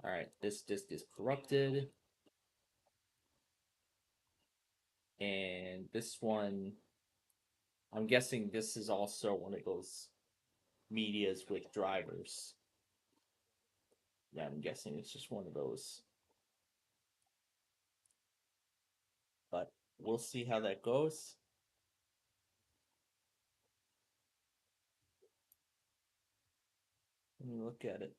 All right, this disk is corrupted, and this one, I'm guessing this is also one of those medias with drivers. Yeah, I'm guessing it's just one of those. But we'll see how that goes. Let me look at it.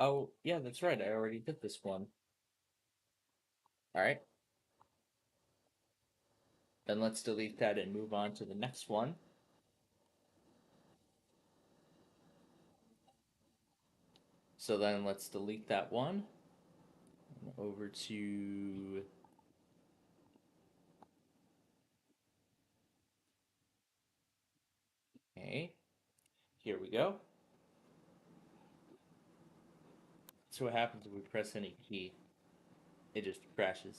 Oh, yeah, that's right. I already did this one. All right. Then let's delete that and move on to the next one. So then let's delete that one. Over to... Okay. Here we go. So what happens if we press any key? It just crashes.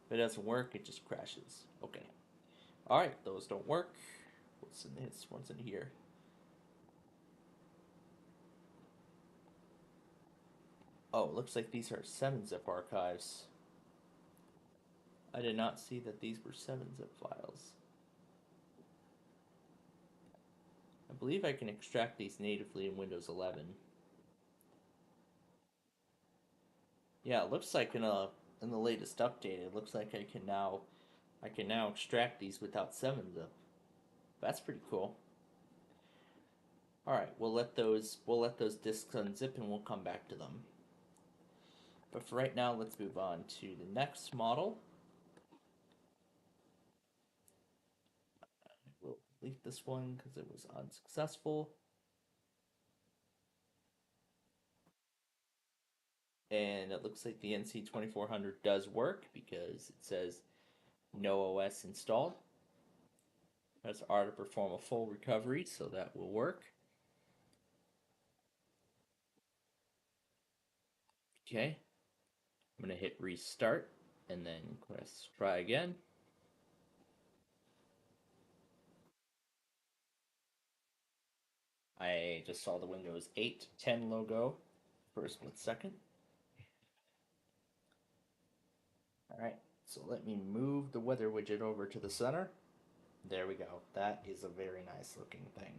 If it doesn't work, it just crashes. Okay. Alright, those don't work. What's in this? What's in here? Oh, it looks like these are 7-zip archives. I did not see that these were 7-zip files. I believe I can extract these natively in Windows 11. Yeah, it looks like in the latest update, it looks like I can now extract these without 7-zip. That's pretty cool. All right, we'll let those disks unzip and we'll come back to them. But for right now, let's move on to the next model. We'll delete this one because it was unsuccessful. And it looks like the NC2400 does work because it says no OS installed. Press R to perform a full recovery, so that will work. Okay. I'm going to hit restart and then press try again. I just saw the Windows 8 10 logo for a split second. Alright, so let me move the weather widget over to the center. There we go. That is a very nice looking thing.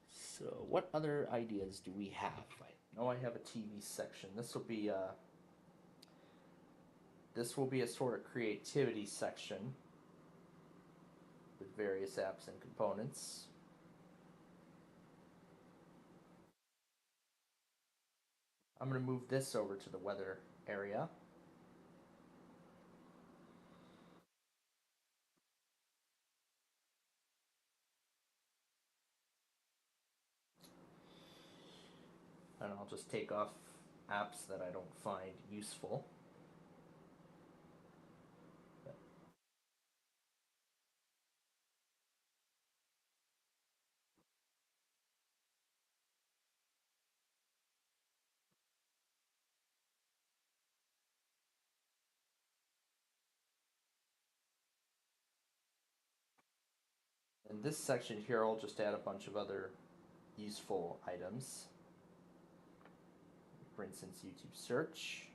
So what other ideas do we have? I know I have a TV section. This will be this will be a sort of creativity section with various apps and components. I'm going to move this over to the weather area. And I'll just take off apps that I don't find useful. In this section here, I'll just add a bunch of other useful items. For instance, YouTube search.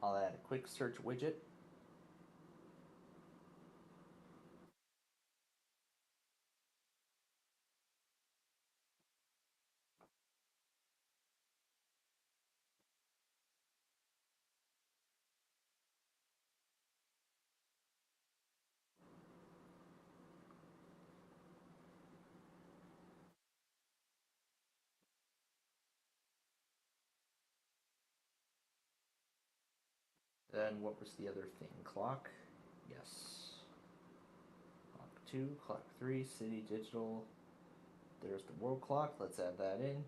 I'll add a quick search widget. Then what was the other thing? Clock? Yes. Clock 2, clock 3, city digital. There's the world clock. Let's add that in.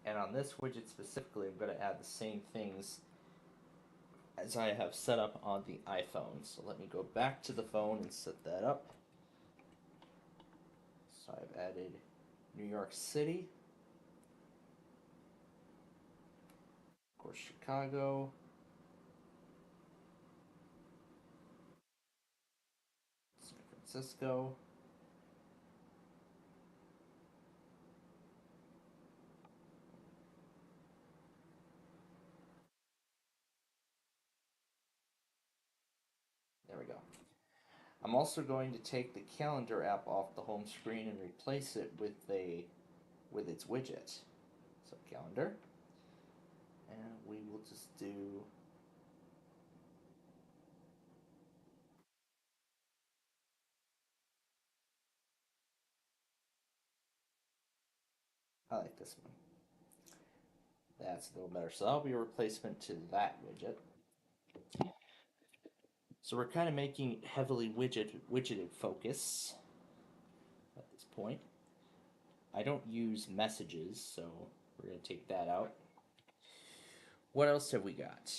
And on this widget specifically, I'm going to add the same things as I have set up on the iPhone. So let me go back to the phone and set that up. So I've added New York City. Of course, Chicago. San Francisco. There we go. I'm also going to take the calendar app off the home screen and replace it with its widget. So calendar, and we will just do I like this one. That's a little better. So that'll be a replacement to that widget. So we're kind of making heavily widgeted focus at this point. I don't use messages, so we're going to take that out. What else have we got?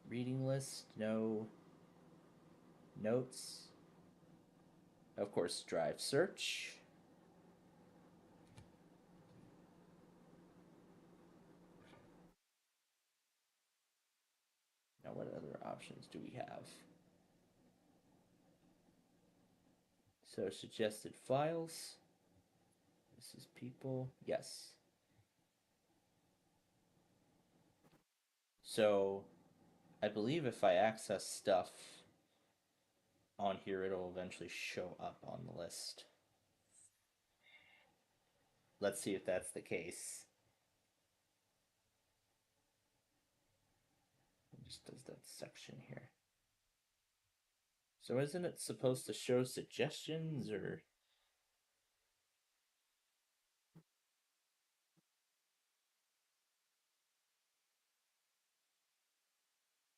Reading list, no. Notes. Of course, drive search. Now, what other options do we have? So, suggested files. This is people. Yes. So, I believe if I access stuff on here, it'll eventually show up on the list. Let's see if that's the case. It just does that section here. So isn't it supposed to show suggestions or...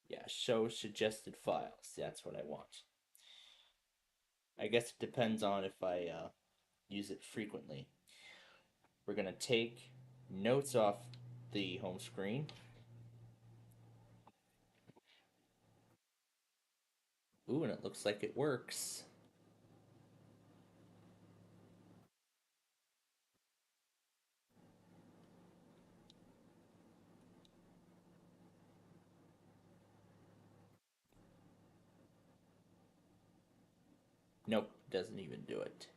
Yeah, show suggested files. That's what I want. I guess it depends on if I use it frequently. We're going to take notes off the home screen. Ooh, and it looks like it works. Nope, doesn't even do it.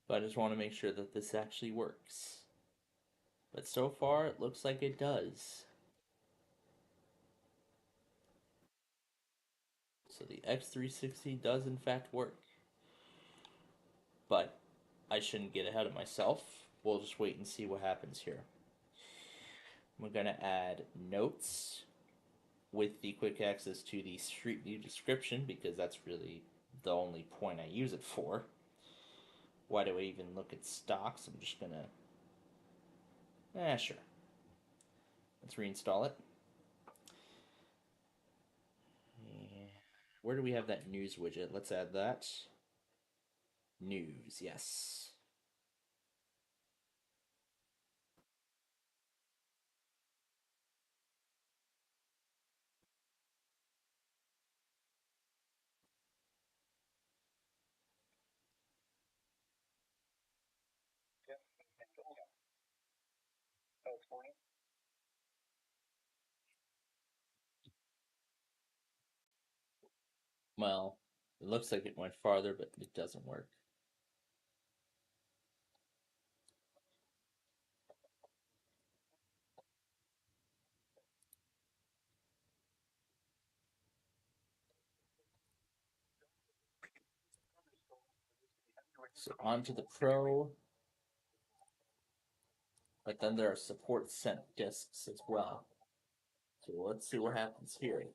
But I just want to make sure that this actually works. But so far, it looks like it does. So the X360 does in fact work. But I shouldn't get ahead of myself. We'll just wait and see what happens here. We're going to add notes with the quick access to the Street View description because that's really the only point I use it for. Why do I even look at stocks? I'm just going to... sure. Let's reinstall it. Where do we have that news widget? Let's add that. News, yes. Well, it looks like it went farther, but it doesn't work. So onto the Pro, but then there are support sent disks as well. So let's see what happens here.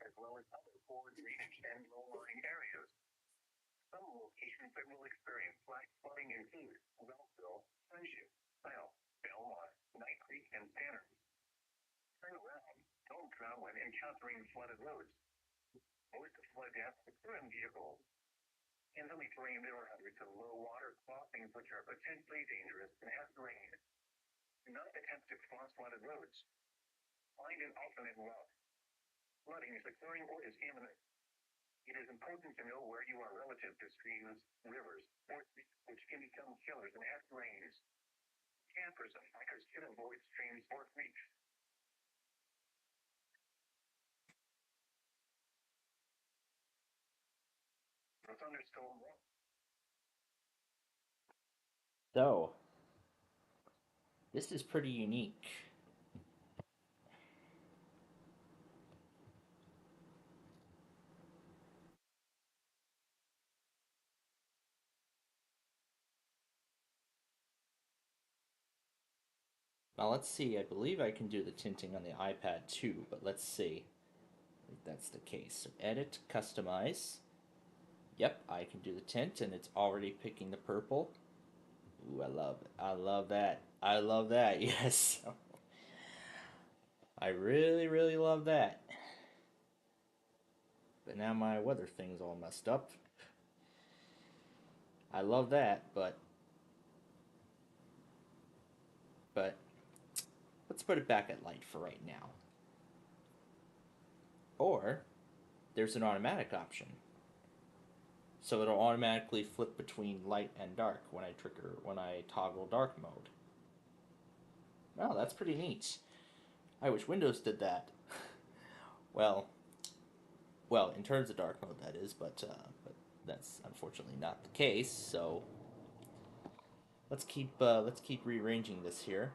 As well as other forward drainage and low-lying areas. Some locations that will experience flash flooding include Wellsville, Friendship, Isle, Belmont, Night Creek, and Tanner. Turn around. Don't drown when encountering flooded roads. Most flood deaths occur in vehicles. In hilly terrain, there are hundreds of low water crossings which are potentially dangerous and have rain. Do not attempt to cross flooded roads. Find an alternate route. Flooding is occurring or is imminent. It is important to know where you are relative to streams, rivers, or creeks, which can become killers in heavy rains. Campers and hikers should avoid streams or creeks. The thunderstorm warning. So, this is pretty unique. Now let's see, I believe I can do the tinting on the iPad too, but let's see if that's the case. So edit, customize. Yep, I can do the tint and it's already picking the purple. Ooh, I love it. I love that. I love that, yes. I really, really love that. But now my weather thing's all messed up. I love that, but let's put it back at light for right now. Or there's an automatic option. So it'll automatically flip between light and dark when I toggle dark mode. Oh, that's pretty neat. I wish Windows did that. well, in terms of dark mode, that is, but that's unfortunately not the case. So let's keep rearranging this here.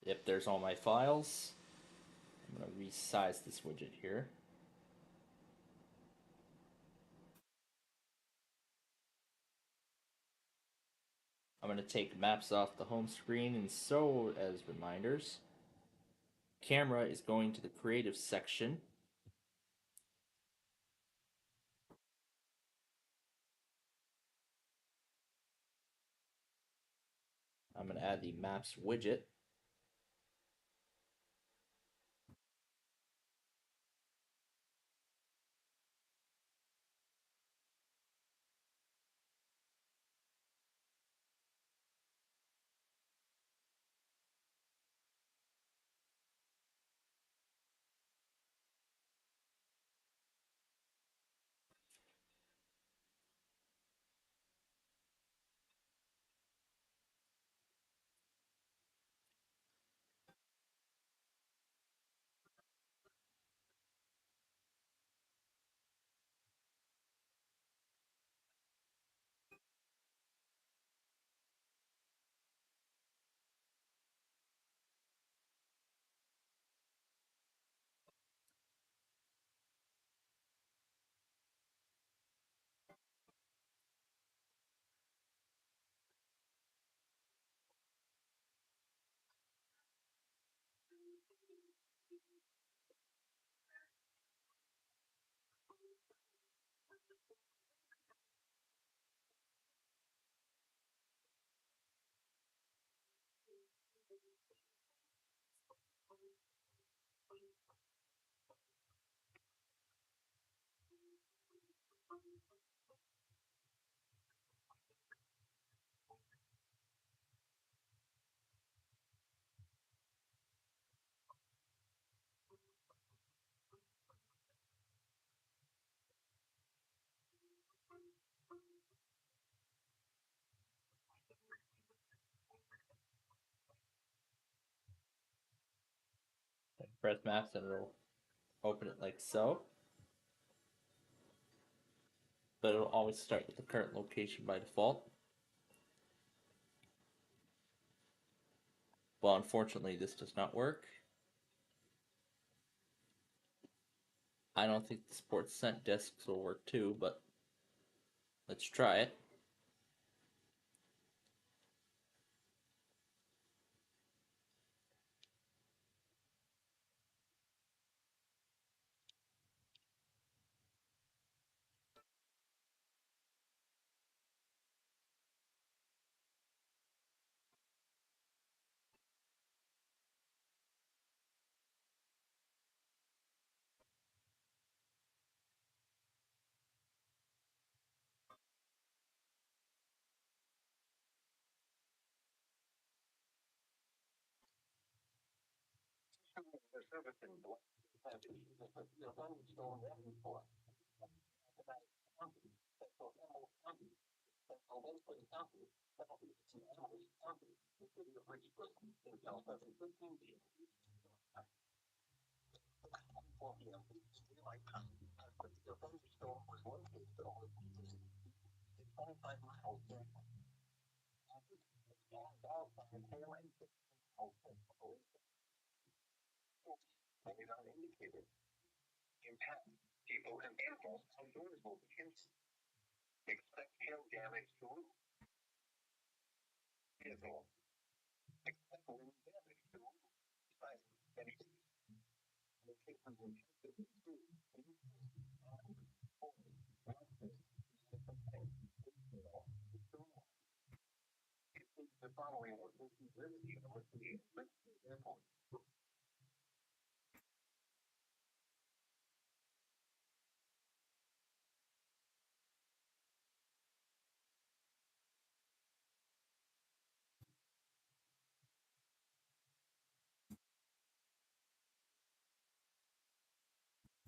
Yep, there's all my files. I'm gonna resize this widget here. I'm gonna take maps off the home screen, and so as reminders, camera is going to the creative section. I'm gonna add the maps widget. Press maps and it'll open it like so. But it'll always start with the current location by default. Well, unfortunately, this does not work. I don't think the sports scent discs will work too, but let's try it. Impact people and animals outdoors will begin. Expect hail damage to roof. Vehicle. Expect wind damage to roof. Site. Any locations intended to the following locations listed University Airport.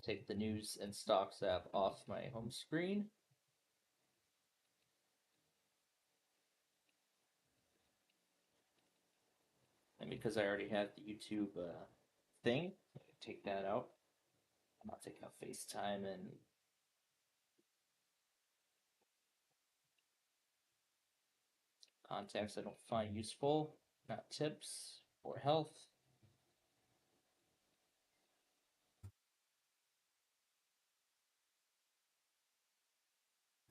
Take the news and stocks app off my home screen. And because I already have the YouTube thing, I can take that out. I'll take out FaceTime and contacts I don't find useful, not tips or health.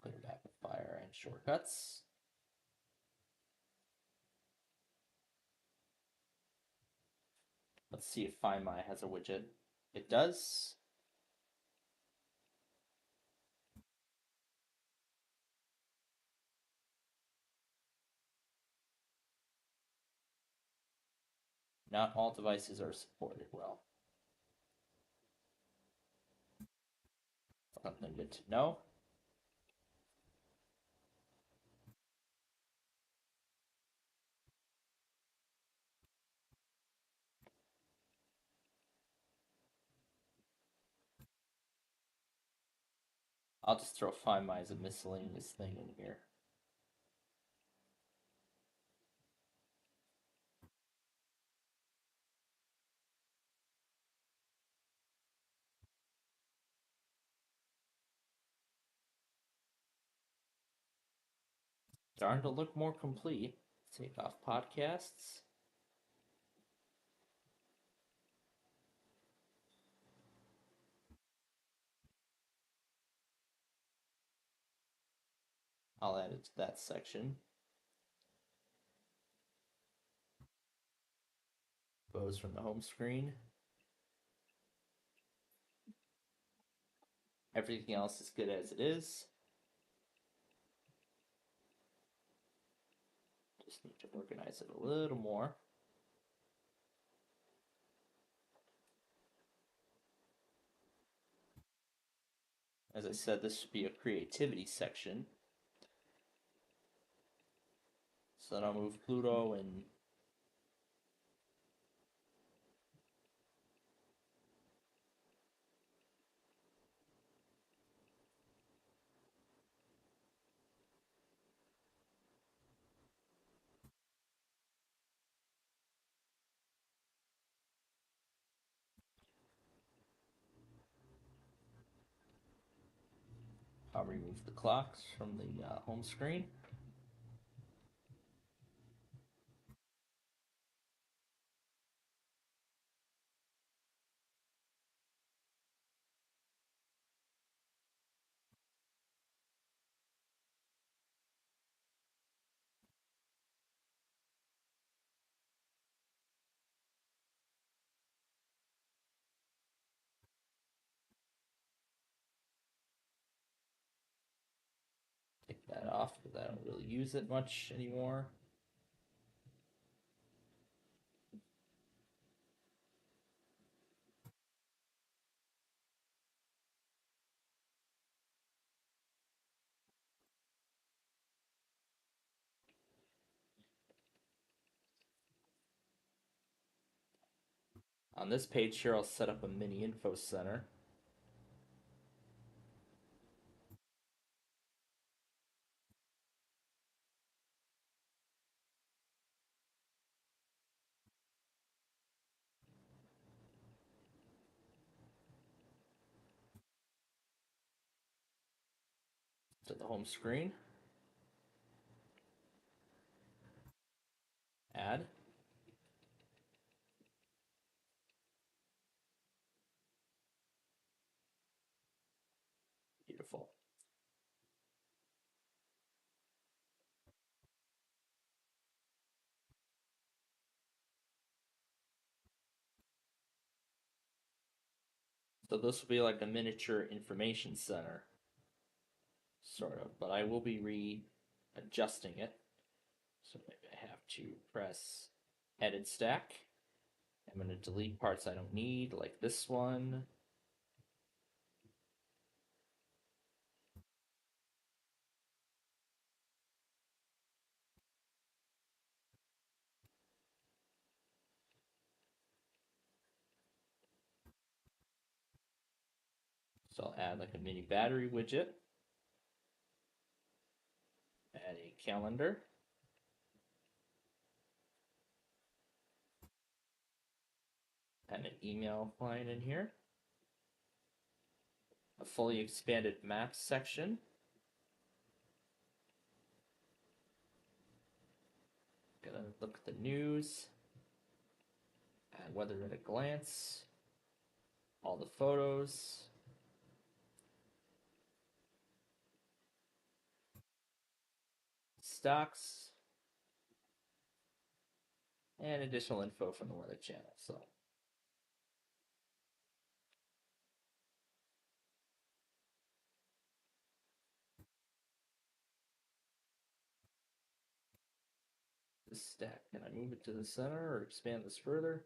Clear back with fire and shortcuts. Let's see if Find My has a widget. It does. Not all devices are supported well. Something good to know. I'll just throw Find My as a miscellaneous thing in here. Starting to look more complete. Take off podcasts. I'll add it to that section. Photos from the home screen. Everything else is good as it is. Just need to organize it a little more. As I said, this should be a creativity section. So then I'll move Pluto and I'll remove the clocks from the home screen. Take that off because I don't really use it much anymore. On this page here, I'll set up a mini info center. To the home screen. Add. Beautiful. So this will be like a miniature information center, sort of, but I will be readjusting it. So maybe I have to press edit stack. I'm going to delete parts I don't need, like this one. So I'll add like a mini battery widget. Add a calendar. Add an email line in here. A fully expanded maps section. Gonna look at the news. Add weather at a glance. All the photos. Stocks. And additional info from the weather channel. So this stack, can I move it to the center or expand this further?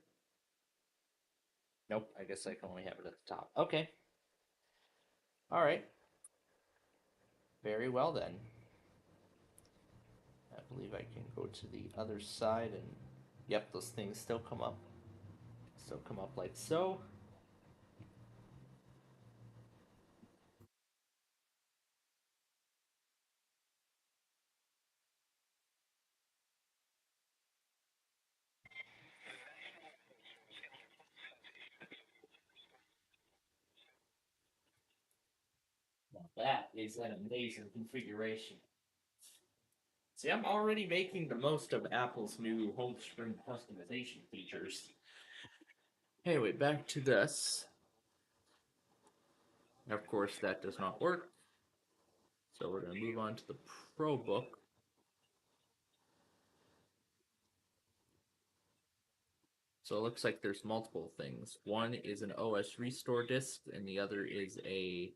Nope, I guess I can only have it at the top. Okay. All right. Very well then. I believe I can go to the other side and yep, those things still come up. Still come up like so. Now that is an amazing configuration. See, I'm already making the most of Apple's new home screen customization features. Anyway, back to this. Of course, that does not work. So we're going to move on to the ProBook. So it looks like there's multiple things. One is an OS restore disk, and the other is a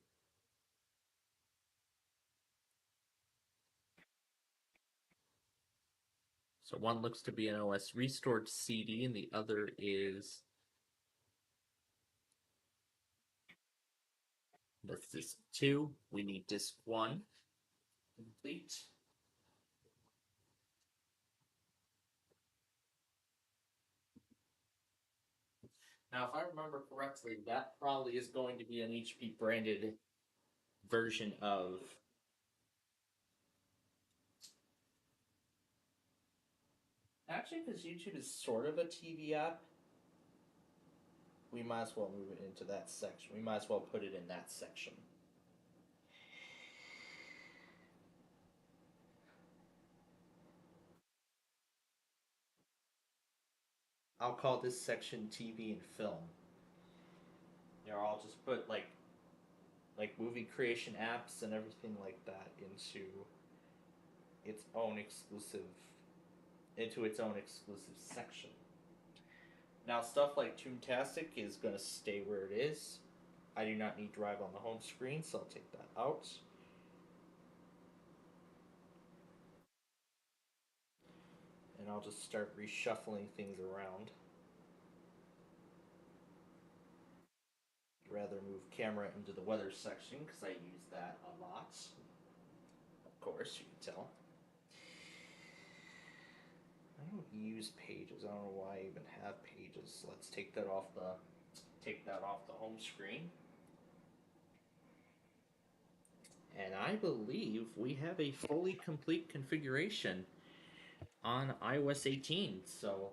So one looks to be an OS restored CD, and the other is that's disc 2. We need disc 1 complete. Now, if I remember correctly, that probably is going to be an HP branded version of. Actually, because YouTube is sort of a TV app, we might as well move it into that section. We might as well put it in that section. I'll call this section TV and film. Or I'll just put like movie creation apps and everything like that into its own exclusive section. Now stuff like Toontastic is gonna stay where it is. I do not need Drive on the home screen, so I'll take that out. And I'll just start reshuffling things around. I'd rather move camera into the weather section because I use that a lot. Of course, you can tell. I don't use pages. I don't know why I even have pages. Let's take that off the home screen. And I believe we have a fully complete configuration on iOS 18. So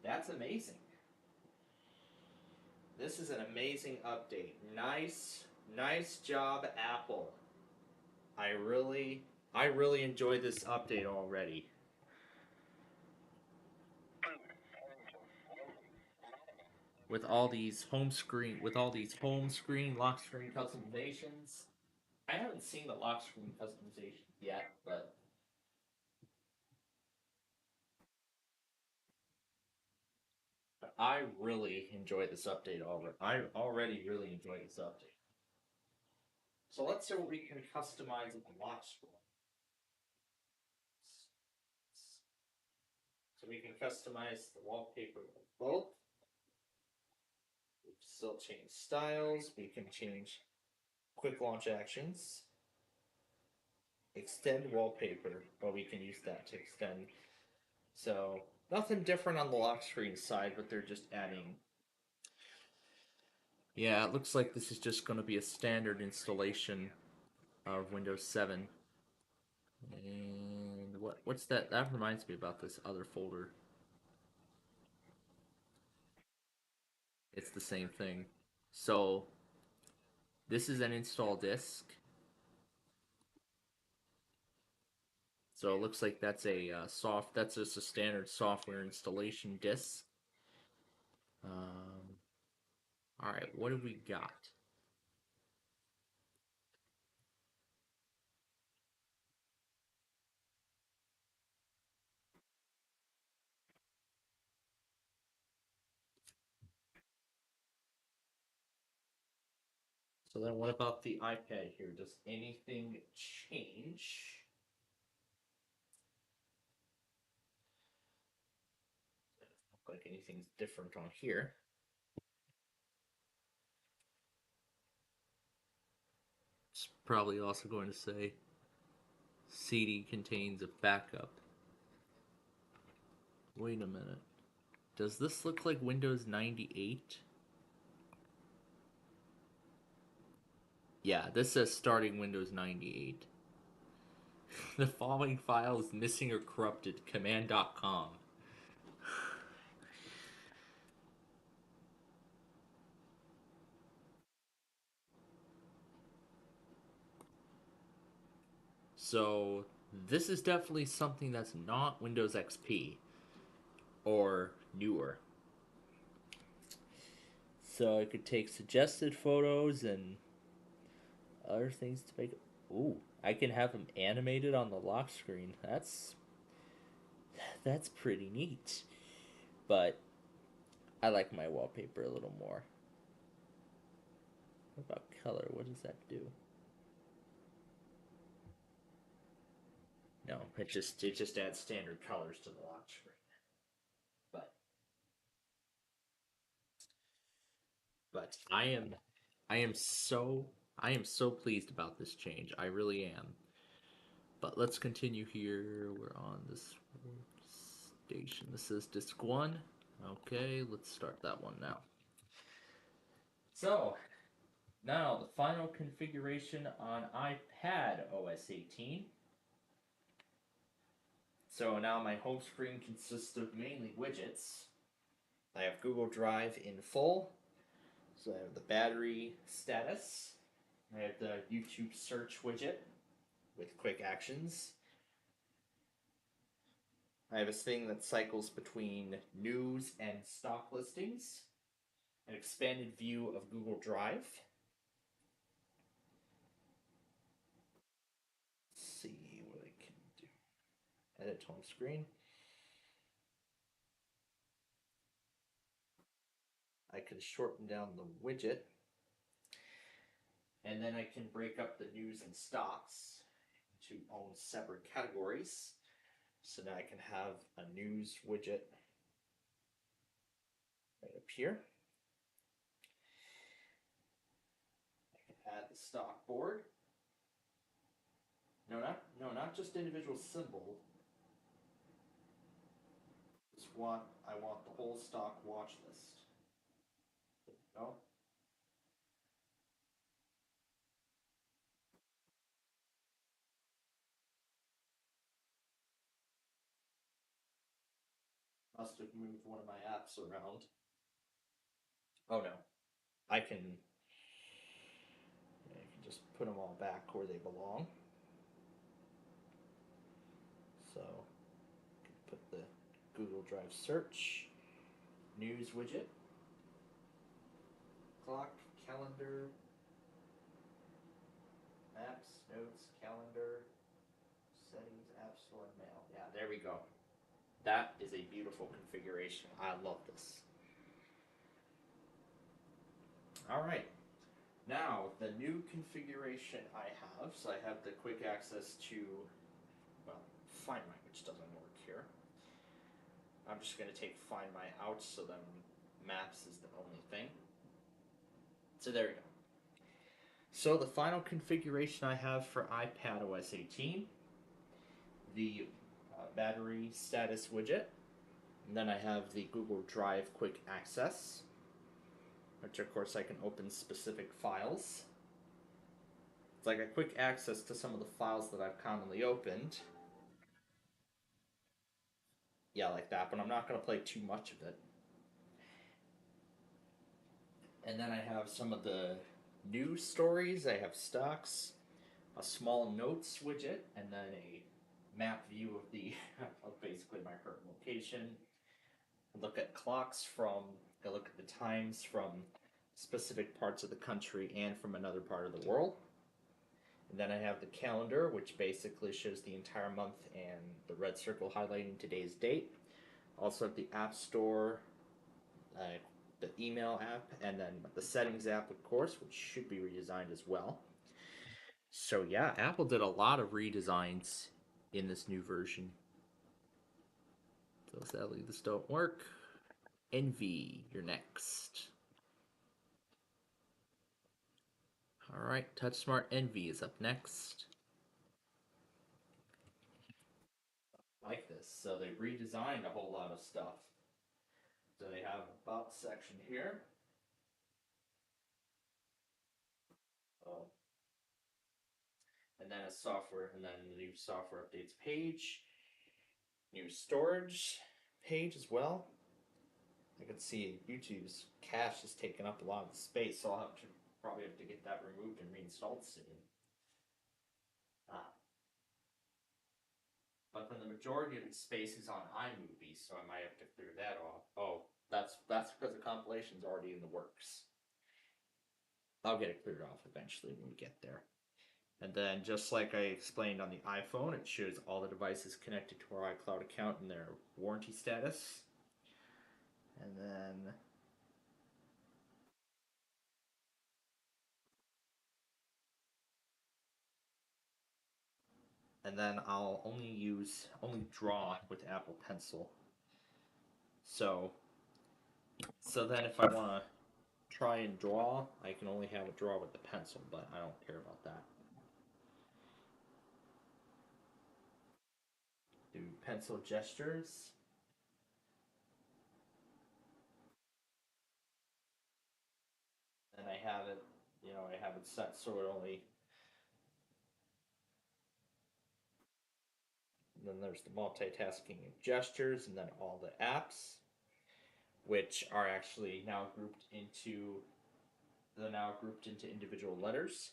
that's amazing. This is an amazing update. Nice job, Apple. I really enjoy this update already. With all these home screen lock screen customizations. I haven't seen the lock screen customization yet, but I really enjoy this update already. I already really enjoy this update. So let's see what we can customize with the lock screen. So we can customize the wallpaper with both. We can still change styles. We can change quick launch actions. Extend wallpaper. Well, we can use that to extend. So nothing different on the lock screen side, but they're just adding. Yeah, it looks like this is just going to be a standard installation of Windows 7. And what's that? That reminds me about this other folder. It's the same thing. So this is an install disk. So it looks like that's a that's just a standard software installation disk. All right, what do we got? So then what about the iPad here? Does anything change? Doesn't look like anything's different on here. It's probably also going to say CD contains a backup. Wait a minute. Does this look like Windows 98? Yeah, this says starting Windows 98. The following file is missing or corrupted. Command.com. So, this is definitely something that's not Windows XP or newer. So, I could take suggested photos and other things to make. Ooh, I can have them animated on the lock screen. That's pretty neat. But I like my wallpaper a little more. What about color? What does that do? No, It just adds standard colors to the lock screen. But I am so pleased about this change. I really am. But let's continue here. We're on this station. This is disc 1. Okay, let's start that one now. So, now the final configuration on iPad OS 18. So now my home screen consists of mainly widgets. I have Google Drive in full. So I have the battery status. I have the YouTube search widget with quick actions. I have a thing that cycles between news and stock listings. An expanded view of Google Drive. Let's see what I can do. Edit home screen. I can shorten down the widget. And then I can break up the news and stocks to own separate categories. So now I can have a news widget right up here. I can add the stock board. No, not just individual symbol. I want the whole stock watch list. There we go. Must have moved one of my apps around. Oh no. I can just put them all back where they belong. So put the Google Drive search, news widget, clock, calendar, maps, notes, calendar, settings, app store, mail. Yeah, there we go. That is a beautiful configuration. I love this. All right. Now, the new configuration I have, so I have the quick access to, well, Find My, which doesn't work here. I'm just going to take Find My out, so then Maps is the only thing. So there we go. So the final configuration I have for iPad OS 18, the battery status widget, and then I have the Google Drive quick access, which of course I can open specific files. It's like a quick access to some of the files that I've commonly opened. Yeah, like that, but I'm not going to play too much of it. And then I have some of the news stories. I have stocks, a small notes widget, and then a map view of the of basically my current location. I look at clocks I look at the times from specific parts of the country and from another part of the world. And then I have the calendar, which basically shows the entire month and the red circle highlighting today's date. Also have the App Store, the email app, and then the settings app, of course, which should be redesigned as well. So yeah, Apple did a lot of redesigns in this new version. So sadly, this don't work. Envy, you're next. All right, TouchSmart Envy is up next. Like this, so they redesigned a whole lot of stuff. So they have a about section here. Oh. And then a software, and then the new software updates page. New storage page as well. I can see YouTube's cache is taking up a lot of the space, so I'll probably have to get that removed and reinstalled soon. But then the majority of the space is on iMovie, so I might have to clear that off. Oh, that's because the compilation's already in the works. I'll get it cleared off eventually when we get there. And then, just like I explained on the iPhone, it shows all the devices connected to our iCloud account and their warranty status. And then and then I'll only draw with Apple Pencil. So then if I want to try and draw, I can only have it draw with the pencil, but I don't care about that. Do pencil gestures. And I have it, I have it set so it only. And then there's the multitasking and gestures, and then all the apps, which are actually now grouped into individual letters,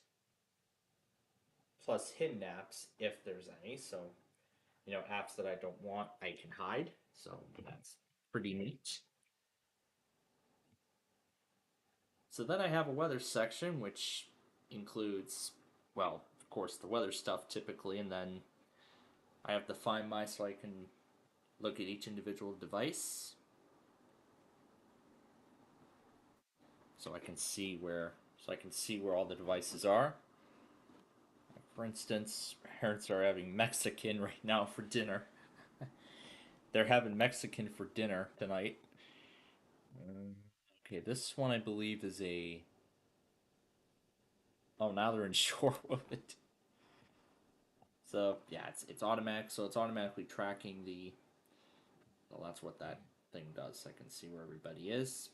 plus hidden apps if there's any. So, apps that I don't want, I can hide. So that's pretty neat. So then I have a weather section, which includes, well, of course, the weather stuff typically, and then I have the Find My so I can look at each individual device. So I can see where all the devices are. For instance, parents are having Mexican right now for dinner. They're having Mexican for dinner tonight. Okay, this one I believe is a. Oh, now they're in short movement. So yeah, it's automatic. So it's automatically tracking the. Well, that's what that thing does. I can see where everybody is.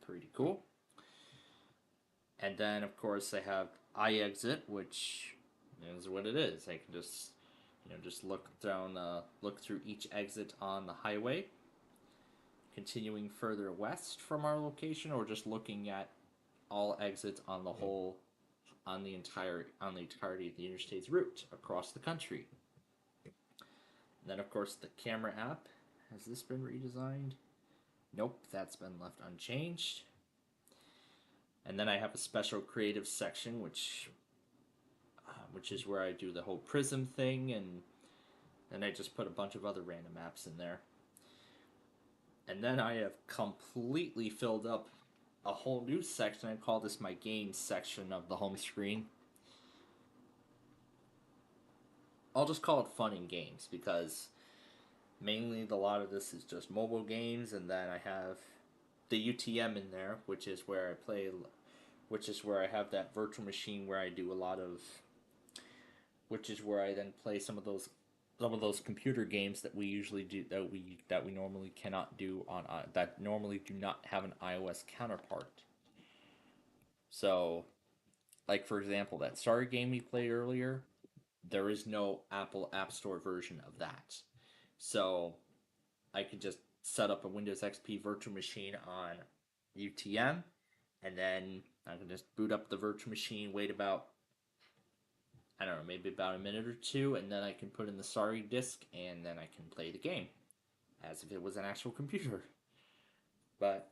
Pretty cool. And then of course I have iExit, which is what it is. I can just look through each exit on the highway, continuing further west from our location, or just looking at all exits on the whole, on the entirety of the interstate's route across the country. And then of course the camera app. Has this been redesigned? Nope, that's been left unchanged. And then I have a special creative section, which is where I do the whole prism thing, and then I just put a bunch of other random apps in there. And then I have completely filled up a whole new section. I call this my games section of the home screen. I'll just call it fun and games because mainly a lot of this is just mobile games, and then I have the UTM in there, which is where I have that virtual machine where I do a lot of, which is where I then play some of those computer games that we usually do that we normally cannot do on that normally do not have an iOS counterpart. So, like for example, that Star game we played earlier, there is no Apple App Store version of that. So, I could just set up a Windows XP virtual machine on UTM, and then I can just boot up the virtual machine, wait about, I don't know, maybe about a minute or two, and then I can put in the Sorry disk, and then I can play the game as if it was an actual computer. But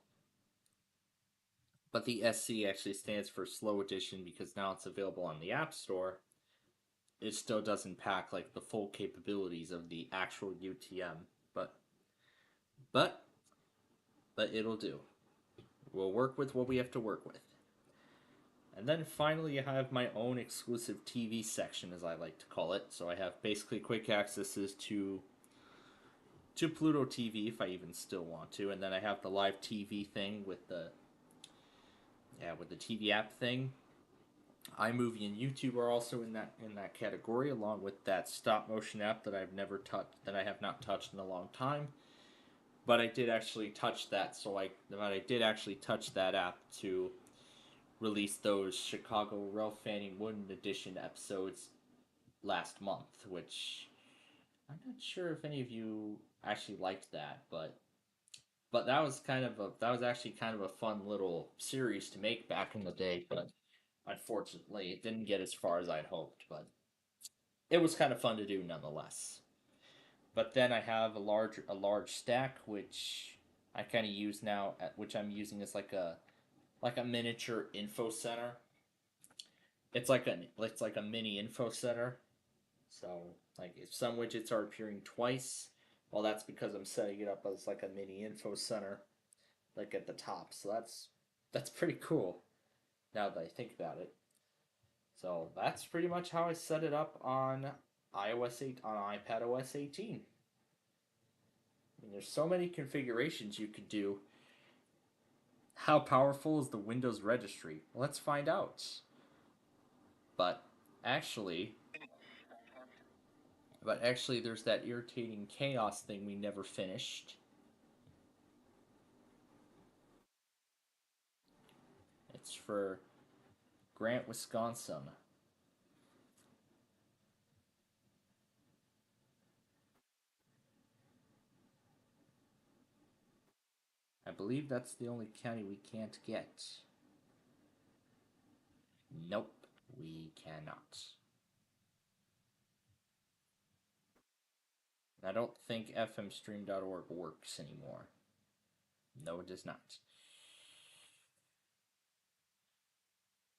the SC actually stands for Slow Edition because now it's available on the App Store. It still doesn't pack like the full capabilities of the actual UTM, but but it'll do. We'll work with what we have to work with. And then finally, I have my own exclusive TV section, as I like to call it. So I have basically quick accesses to Pluto TV if I even still want to, and then I have the live TV thing with the TV app thing. iMovie and YouTube are also in that category, along with that stop motion app that I have not touched in a long time. But I did actually touch that, I did actually touch that app to release those Chicago Ralph Fanning Wooden Edition episodes last month, which I'm not sure if any of you actually liked that, but that was actually kind of a fun little series to make back in the day, but unfortunately it didn't get as far as I'd hoped, but it was kind of fun to do nonetheless. But then I have a large stack which I kind of use now, which I'm using as like a miniature info center. It's like a mini info center. So like if some widgets are appearing twice, well that's because I'm setting it up as like a mini info center, like at the top. So that's pretty cool now that I think about it. So that's pretty much how I set it up on iOS 8 on iPad OS 18. I mean, there's so many configurations you could do. How powerful is the Windows registry? Let's find out. But actually, there's that irritating chaos thing we never finished. It's for Grant, Wisconsin. I believe that's the only county we can't get. Nope, we cannot. I don't think fmstream.org works anymore. No, it does not.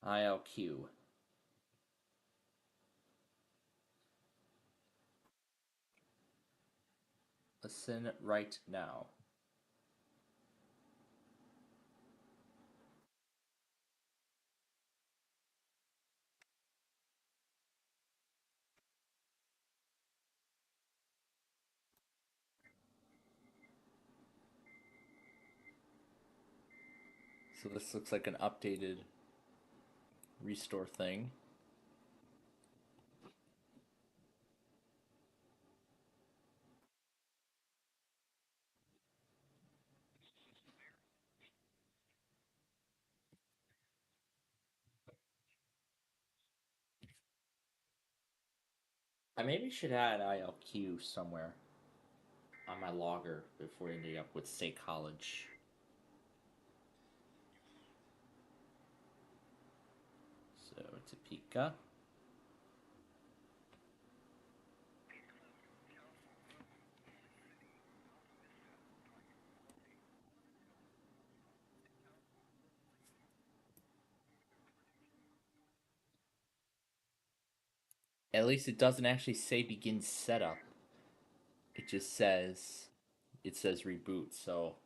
ILQ. Listen right now. So this looks like an updated restore thing. I maybe should add ILQ somewhere on my logger before ending up with State College. So Topeka. At least it doesn't actually say begin setup. It just says reboot. So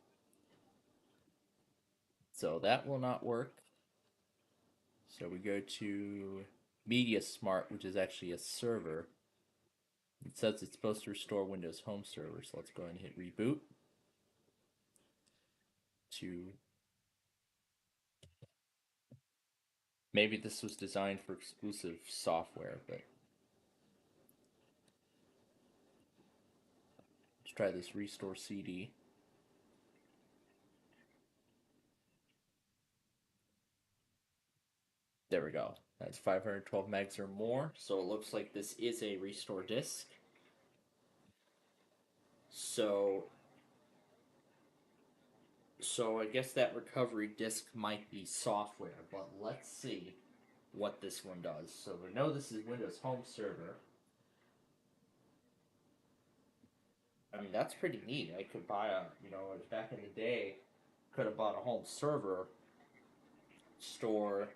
that will not work. So we go to Media Smart, which is actually a server. It says it's supposed to restore Windows Home Server, so let's go ahead and hit reboot. To maybe this was designed for exclusive software, but let's try this restore CD. There we go. That's 512 megs or more, so it looks like this is a restore disk. So I guess that recovery disk might be software, but let's see what this one does. So we know this is Windows Home Server. I mean, that's pretty neat. I could buy back in the day, could have bought a home server, store.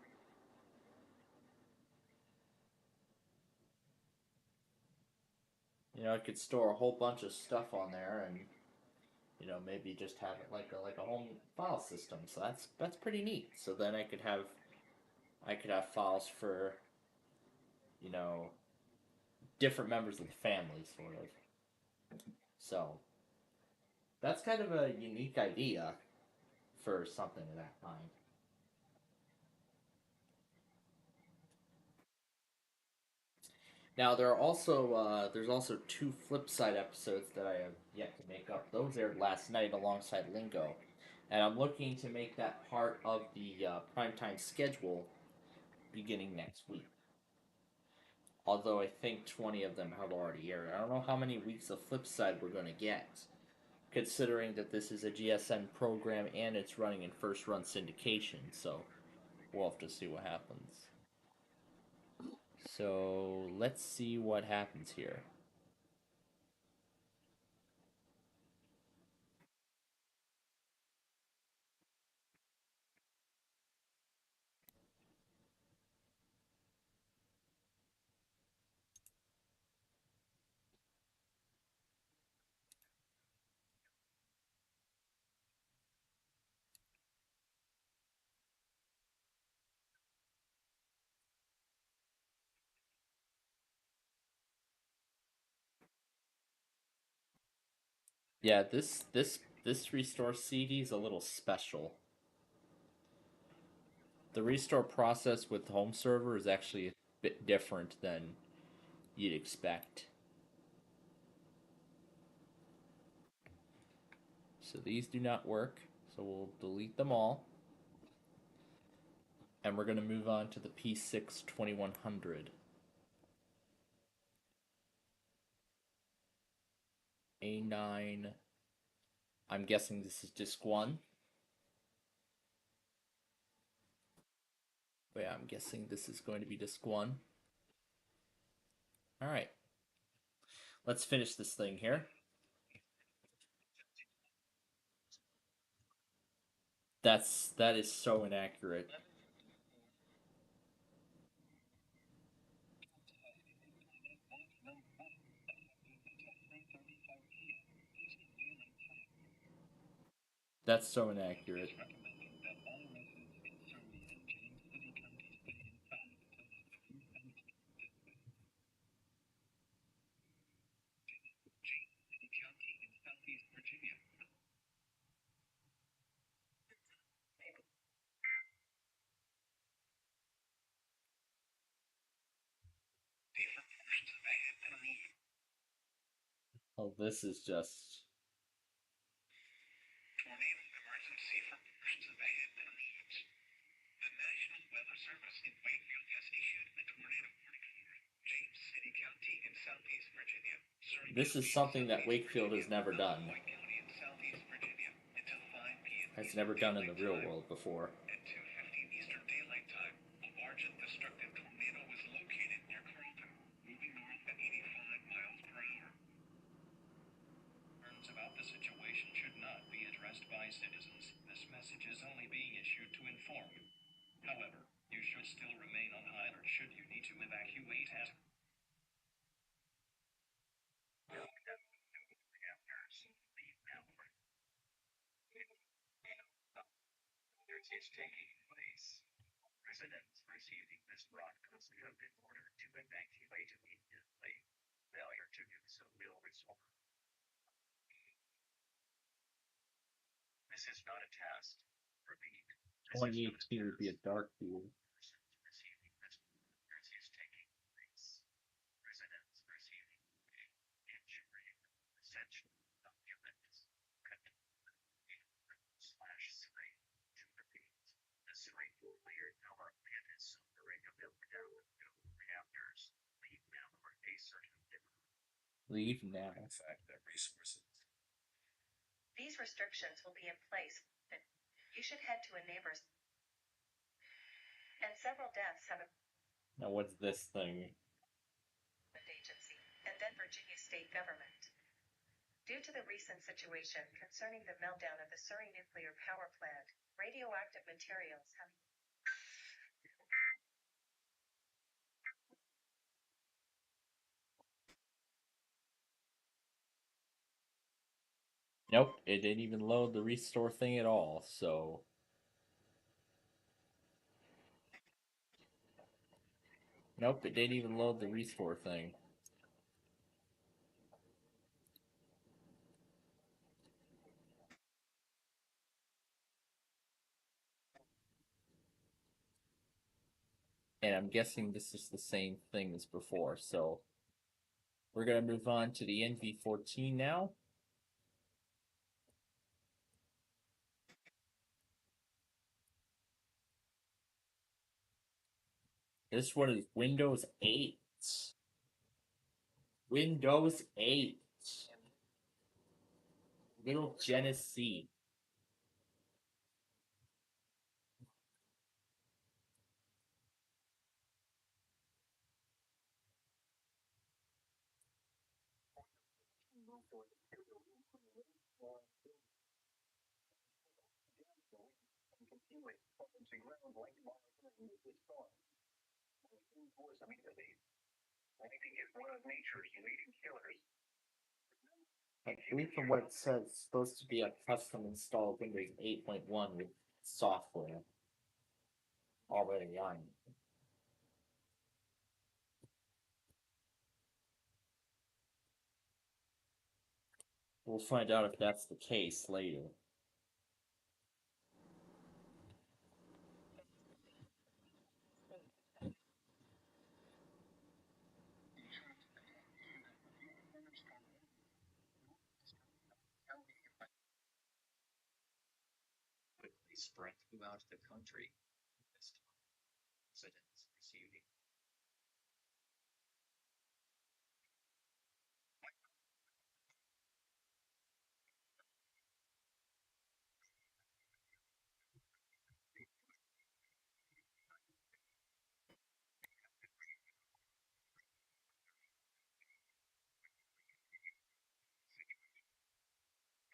I could store a whole bunch of stuff on there, and maybe just have it like a home file system. So that's pretty neat. So then I could have files for you know different members of the family, sort of. So that's kind of a unique idea for something of that kind. Now there's also two flip side episodes that I have yet to make up. Those aired last night alongside Lingo, and I'm looking to make that part of the primetime schedule beginning next week. Although I think 20 of them have already aired. I don't know how many weeks of flip side we're going to get, considering that this is a GSN program and it's running in first run syndication. So we'll have to see what happens. So let's see what happens here. Yeah, this restore CD is a little special. The restore process with home server is actually a bit different than you'd expect. So these do not work, so we'll delete them all. And we're going to move on to the P6 2100. A9. I'm guessing this is disk 1. But yeah, I'm guessing this is going to be disk 1. Alright. Let's finish this thing here. That is so inaccurate. That's so inaccurate. Oh, this is just. Tornado emergency for portions of the head and leaves. The National Weather Service in Wakefield has issued a tornado warning for James City County in southeast Virginia. This is something that Wakefield has never done. White County in southeast Virginia until 5 p.m. Has never done in the real world before. At 2:15 Eastern Daylight Time, a large and destructive tornado was located near Carlton, moving north at 85 miles per hour. Concerns about the situation should not be addressed by citizens. This message is only being issued to inform you. However, you should still remain on high alert should you need to evacuate at is taking place. Residents receiving this broadcast have been ordered to evacuate immediately. Failure to do so will result. This is not a test. Repeat. 2018 would be a dark view. Receiving this broadcast is taking place. Residents receiving injury essential documents. /3 to repeat. The screen will clear power and is suffering a meltdown of no reactors. Leave now for a certain Leave now. fact that resources. These restrictions will be in place. You should head to a neighbor's. And several deaths have Now what's this thing? agency, and then Virginia state government. Due to the recent situation concerning the meltdown of the Surrey nuclear power plant, radioactive materials have Nope, it didn't even load the restore thing at all, so. Nope, it didn't even load the restore thing. And I'm guessing this is the same thing as before, so. We're going to move on to the NV14 now. This one is Windows 8. Windows 8. Little Genesee. Lightning is one of nature's leading killers. I believe from what it says, it's supposed to be a custom installed Windows 8.1 with software already on. We'll find out if that's the case later. Quickly spread throughout the country this time. Residents receiving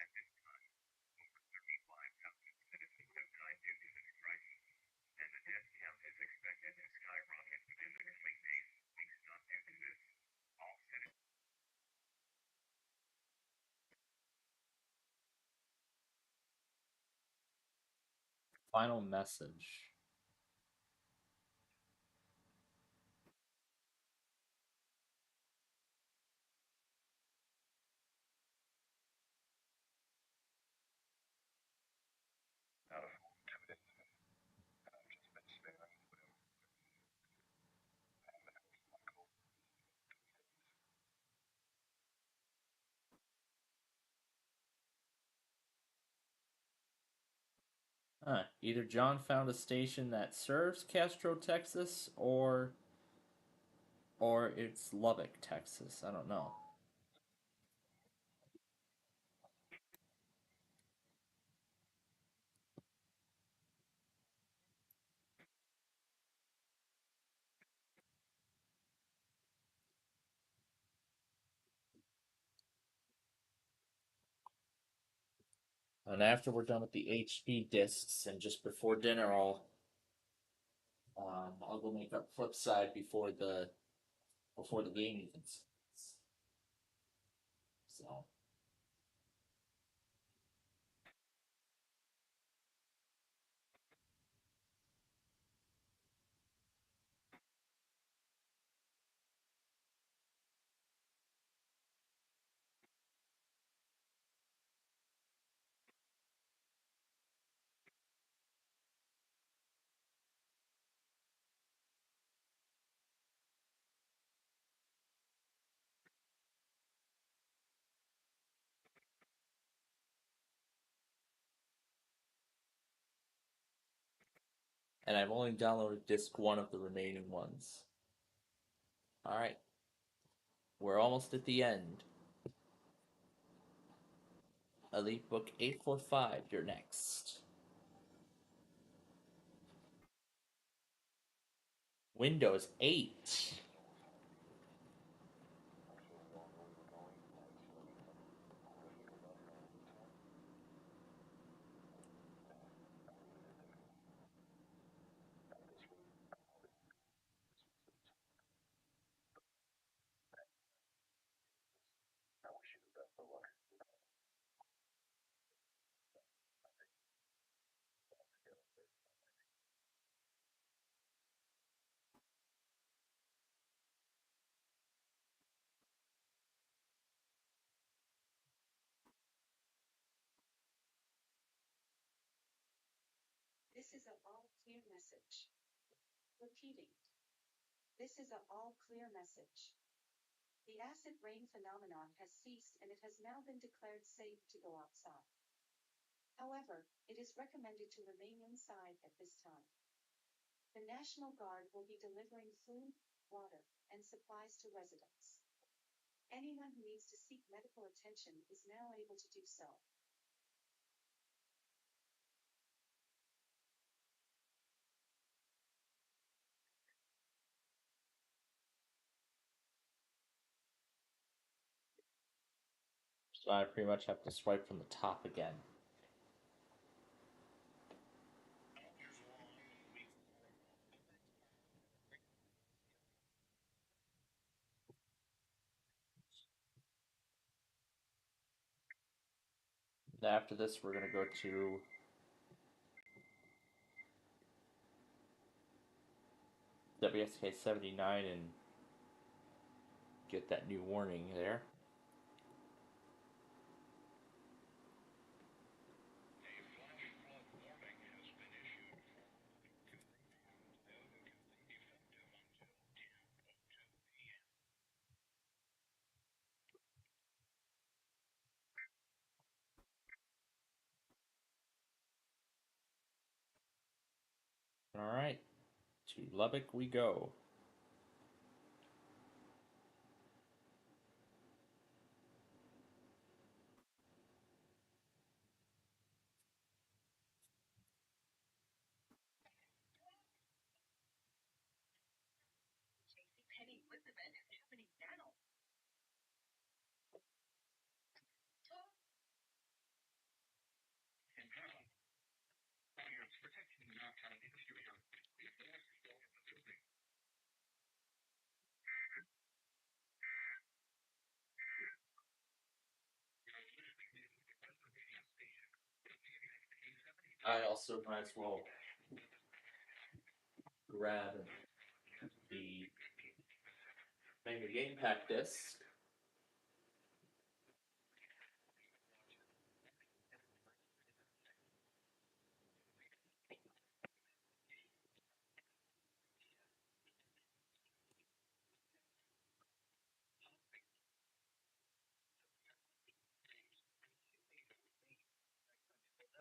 at this time, over 35,000 citizens have died due to this crisis, and the death count is expected to skyrocket within the coming days. Weeks not due to this. All citizens. Final message. Out of home today, I've just been sparing whatever. Either John found a station that serves Castro, Texas, or it's Lubbock, Texas. I don't know. And after we're done with the HP discs, and just before dinner, I'll go make up Flipside before the game even starts. So, and I've only downloaded disc one of the remaining ones. All right, we're almost at the end. Elite Book 845, you're next. Windows 8. I wish you the best of luck. This is a all clear message. Repeating. This is a all clear message. The acid rain phenomenon has ceased and it has now been declared safe to go outside. However, it is recommended to remain inside at this time. The National Guard will be delivering food, water, and supplies to residents. Anyone who needs to seek medical attention is now able to do so. So I pretty much have to swipe from the top again. After this, we're going to go to WSK 79 and get that new warning there. All right, to Lubbock we go. JCPenney, what's the event happening now? And now, we are protecting the American interior. I also might as well grab the Mega Game Pack disc.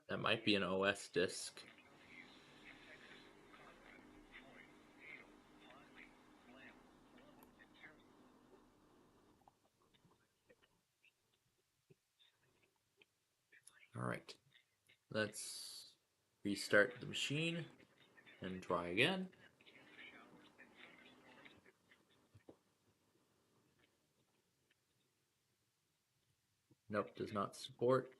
That might be an OS disc. All right, let's restart the machine and try again. Nope, does not support.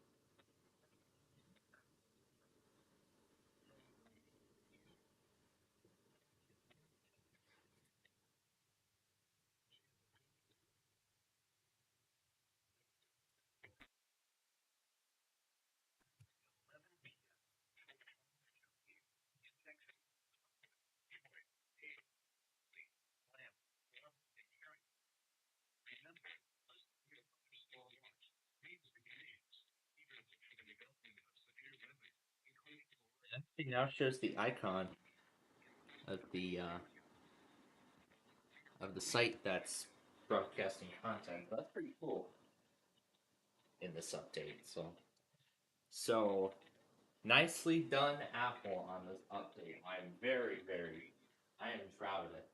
It now shows the icon of the site that's broadcasting content. That's pretty cool in this update. So nicely done, Apple, on this update. I am proud of it.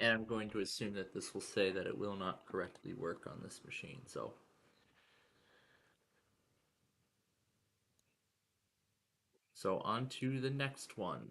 And I'm going to assume that this will say that it will not correctly work on this machine. So on to the next one.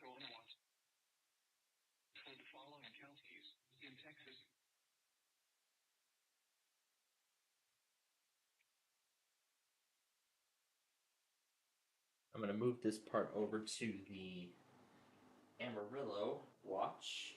For the following counties in Texas. I'm going to move this part over to the Amarillo watch.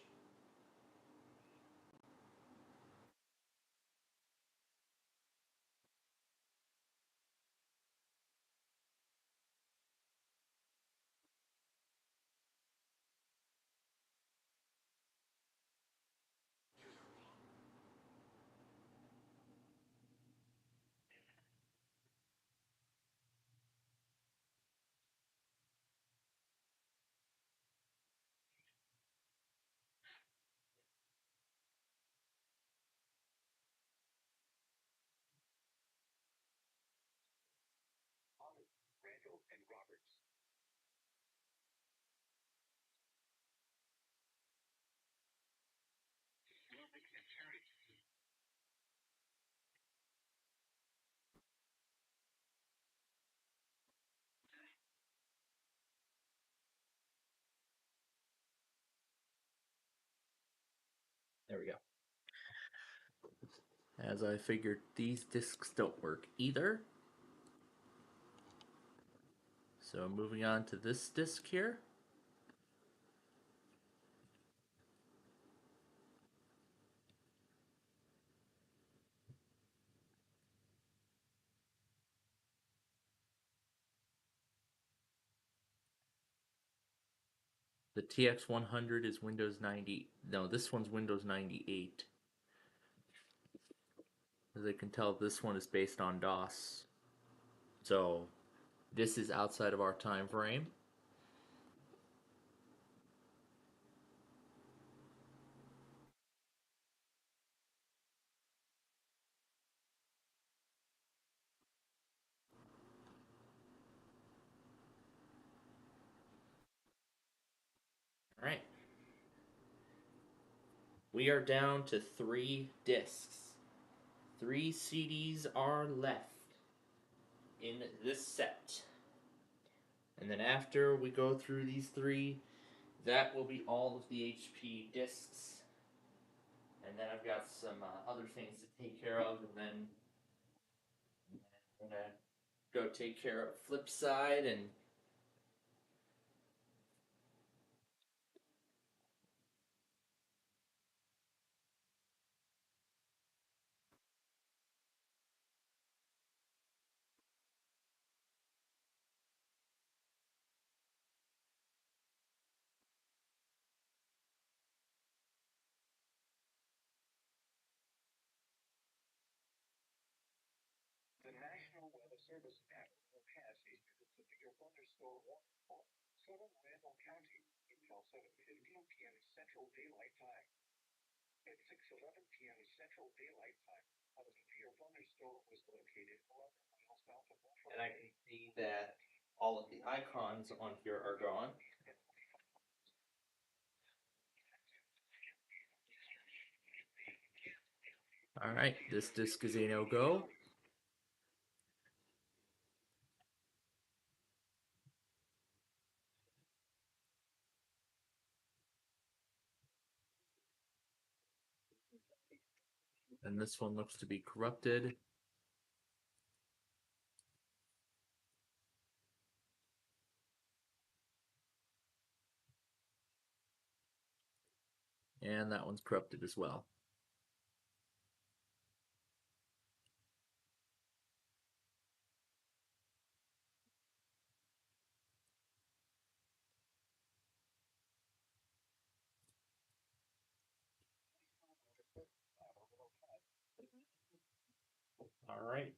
Randall and Roberts. Rubik and Terry. There we go. As I figured, these discs don't work either. So moving on to this disc here. The TX100 is Windows 90. No, this one's Windows 98. As I can tell, this one is based on DOS. So this is outside of our time frame. All right. We are down to 3 discs. 3 CDs are left in this set. And then after we go through these 3, that will be all of the HP discs. And then I've got some other things to take care of, and then I'm gonna go take care of Flipside and The National Weather Service Amarillo has a students of your thunderstorm warning for southern Randall County until 7:15 p.m. Central Daylight Time. At 6:11 p.m. Central Daylight Time, a severe thunderstorm was located 11 miles south of Buffalo. I can see that all of the icons on here are gone. All right, this disc is a no-go. And this one looks to be corrupted. And that one's corrupted as well. All right.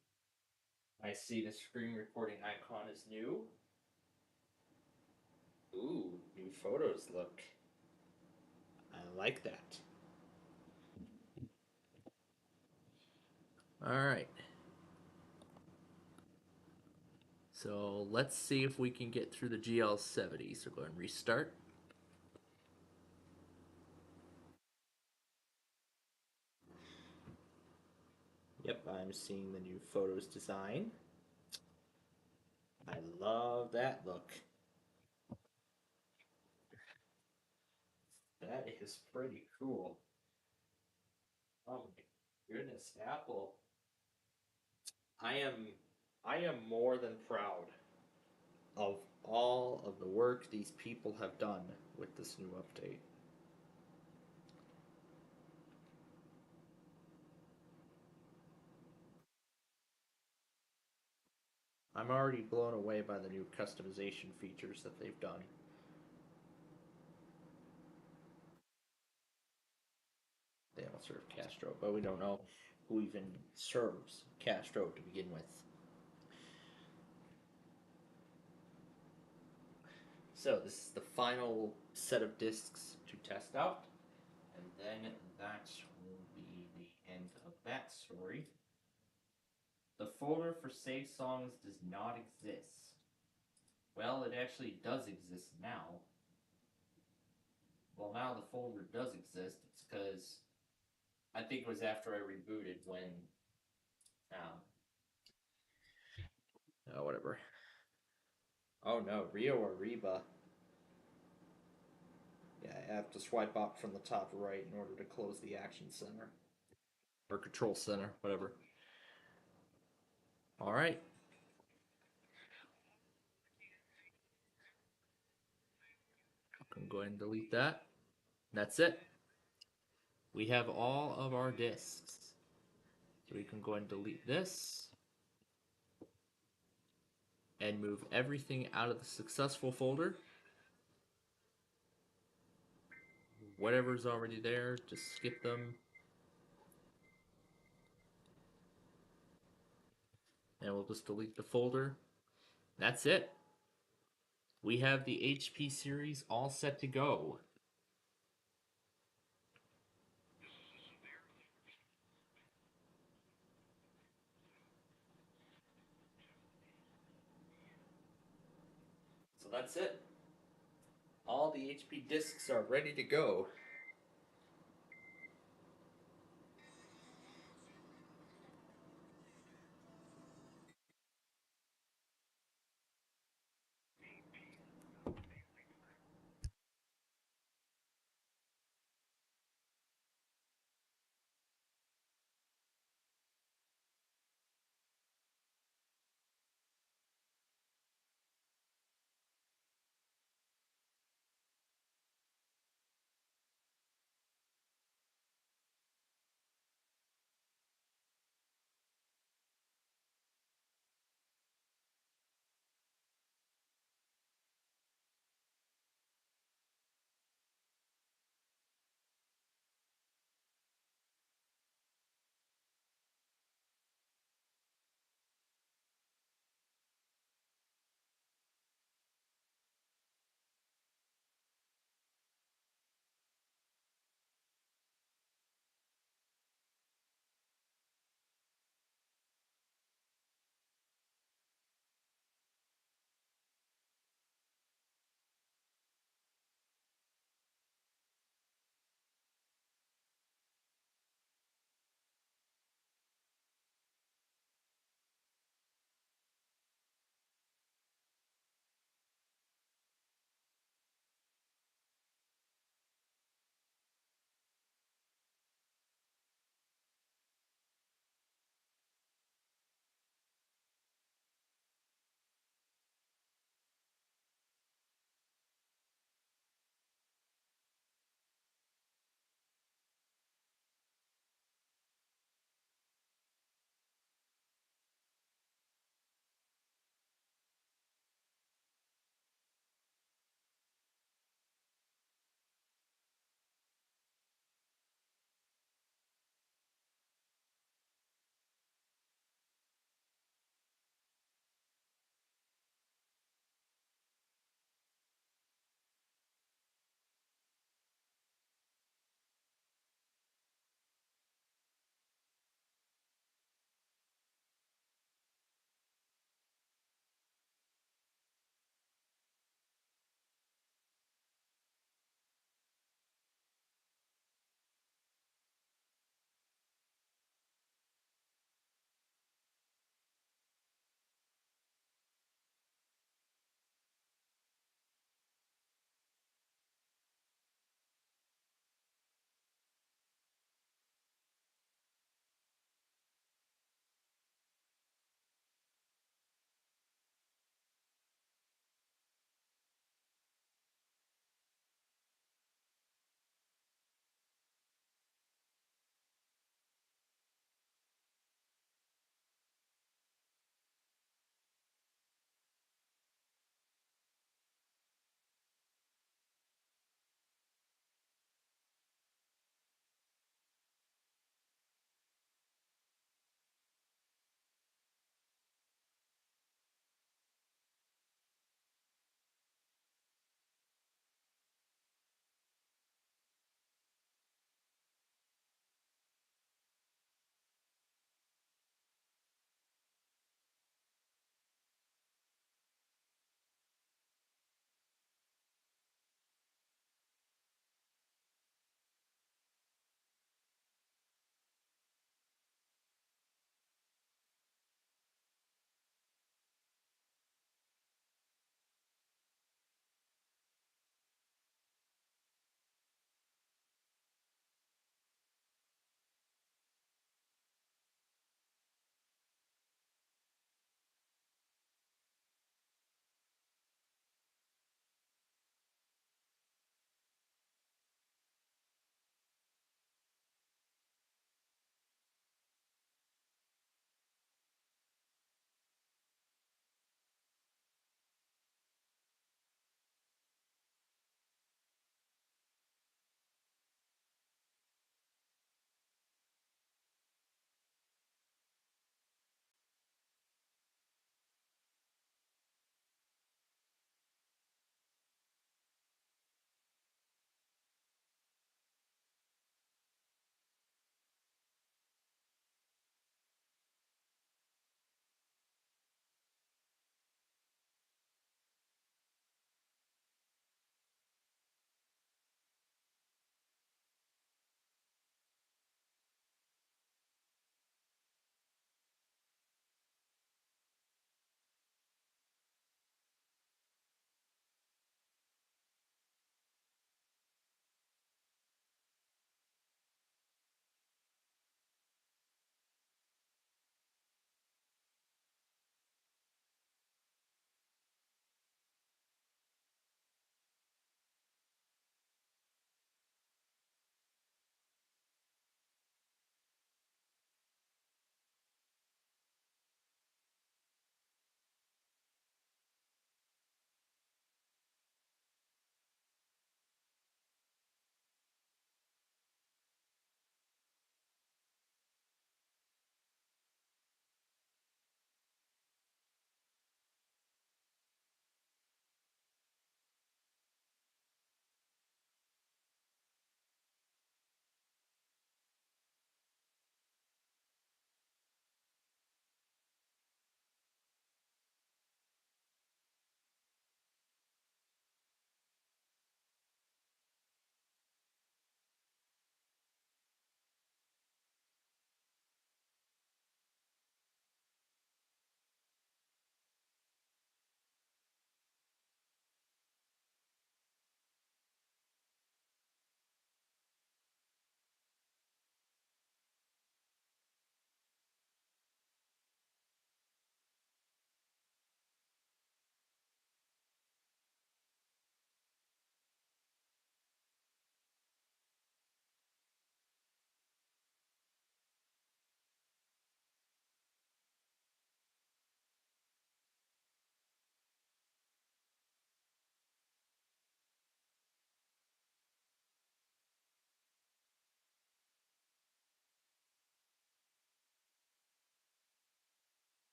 I see the screen recording icon is new. Ooh, new photos look. I like that. All right. So let's see if we can get through the GL70. So go ahead and restart. Yep, I'm seeing the new photos design. I love that look. That is pretty cool. Oh my goodness, Apple. I am more than proud of all of the work these people have done with this new update. I'm already blown away by the new customization features that they've done. They don't serve Castro, but we don't know who even serves Castro to begin with. So this is the final set of discs to test out, and then that will be the end of that story. The folder for save songs does not exist. Well, it actually does exist now. Well, now the folder does exist. It's because I think it was after I rebooted when. Oh, whatever. Oh no, Rio or Reba. Yeah, I have to swipe up from the top right in order to close the action center. Or control center, whatever. Alright. I can go ahead and delete that. That's it. We have all of our discs. So we can go ahead and delete this. And move everything out of the successful folder. Whatever's already there, just skip them. And we'll just delete the folder. That's it. We have the HP series all set to go. So that's it. All the HP discs are ready to go.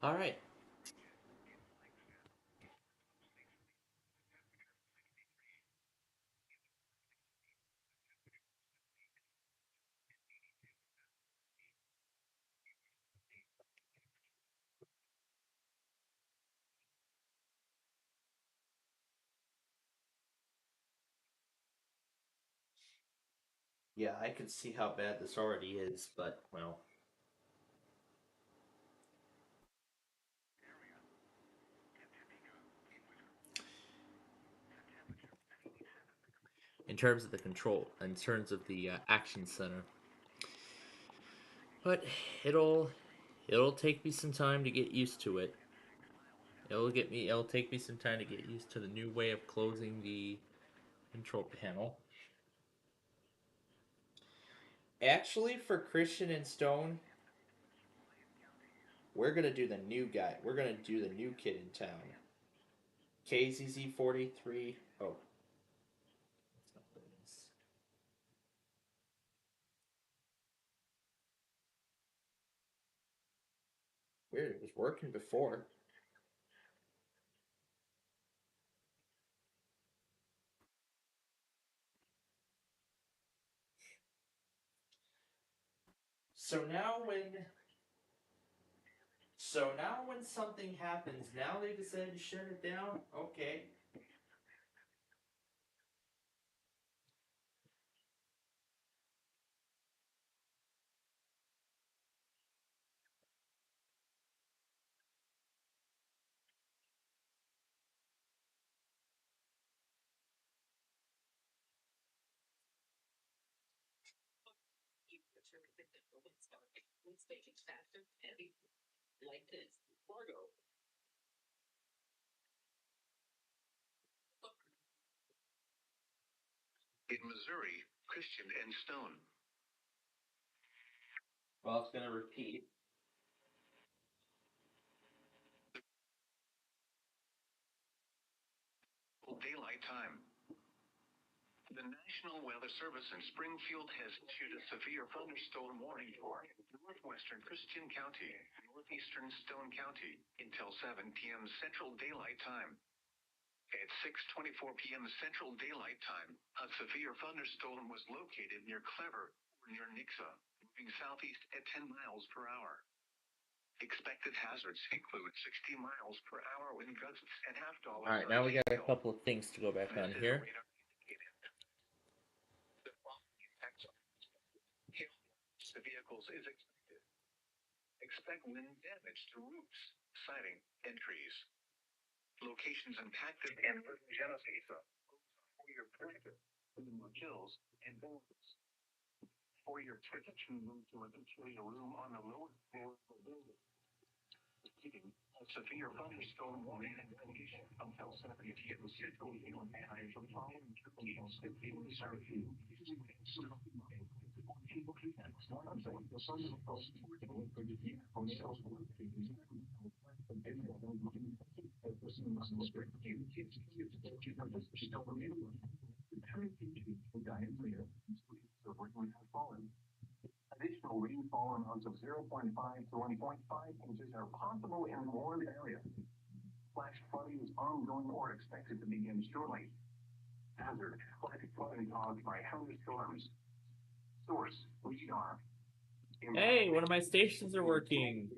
All right. Yeah, I can see how bad this already is, but well. In terms of the control, in terms of the action center, but it'll it'll take me some time to get used to it. It'll take me some time to get used to the new way of closing the control panel. Actually, for Christian and Stone, we're gonna do the new guy. We're gonna do the new kid in town. KZZ43. Oh, that's not what it is. Weird, it was working before. So now when so now when something happens, now they decide to shut it down? Okay. In Missouri, Christian and Stone. Well, it's gonna repeat. Daylight time. The National Weather Service in Springfield has issued a severe thunderstorm warning for northwestern Christian County, northeastern Stone County, until 7 p.m. Central Daylight Time. At 6:24 p.m. Central Daylight Time, a severe thunderstorm was located near Clever or near Nixa, moving southeast at 10 miles per hour. Expected hazards include 60 miles per hour wind gusts and half dollars. All right, now we got a couple of things to go back on here. The following impacts hail to vehicles is expected. Expect wind damage to roofs, siding, and trees. Locations impacted and Genesee for your protector, hills and boulders. For your protection, move to a room on the lower floor of the building. A severe thunderstorm warning and condition until 7 p.m. Central Daylight Time for the following counties in Missouri. Additional rainfall amounts of 0.5 to 1.5 inches are possible in warm areas. Flash flooding is ongoing or expected to begin shortly. Hazard: flash flooding caused by thunderstorms. Source: radar. Hey, one of my stations are working.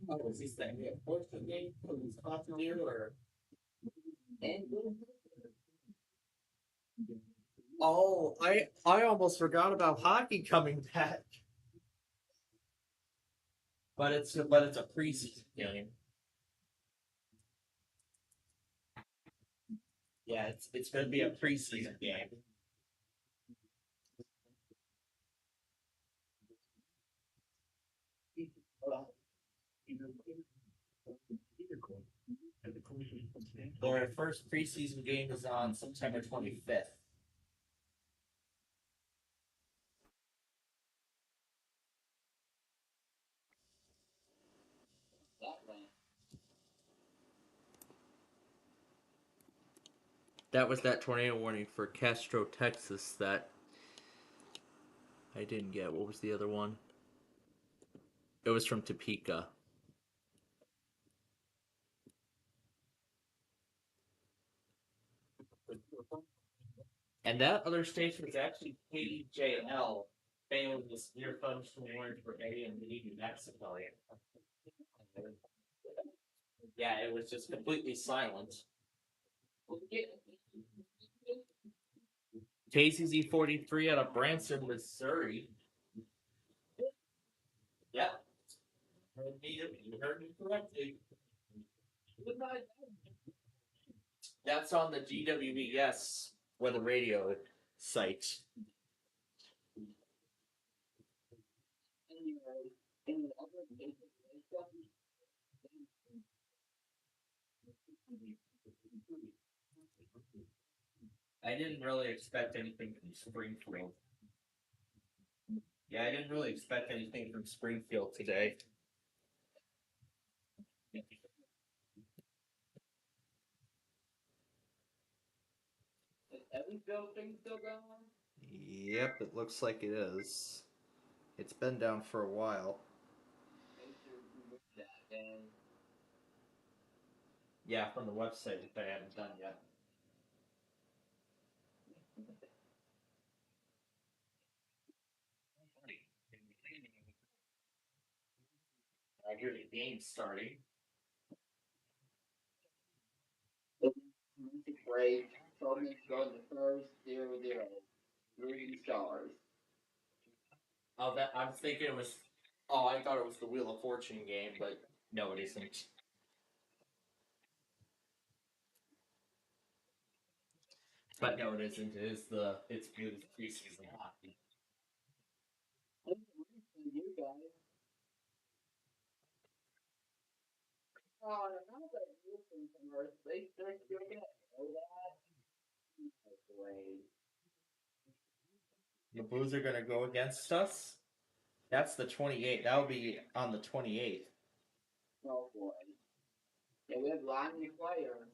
Oh, is this thing a portion game for this continuity or? Oh, I almost forgot about hockey coming back. But it's a preseason game. Yeah, it's gonna be a preseason game. Their first preseason game is on September 25th. That was that tornado warning for Castro, Texas that I didn't get. What was the other one? It was from Topeka. And that other station was actually KJL, failing this earphones from Orange for A and B, New Mexico. Yeah, it was just completely silent. KCZ 43 out of Branson, Missouri. Yeah. You heard me correctly. That's on the GWBS weather radio site. I didn't really expect anything from Springfield. Yeah, I didn't really expect anything from Springfield today. Is Evansville thing still going? Yep, it looks like it is. It's been down for a while. Yeah, from the website that they haven't done yet. I hear the game starting. Break. 12 minutes ago in the first, 0-0. 3 stars. Oh, that I was thinking it was. Oh, I thought it was the Wheel of Fortune game, but no, it isn't. But no, it isn't. It is the it's Blues preseason hockey. You guys. Oh, no, but listen to us. They're still gonna know that. The Blues are gonna go against us. That's the 28th. That'll be on the 28th. Oh boy. Yeah, we have lively players.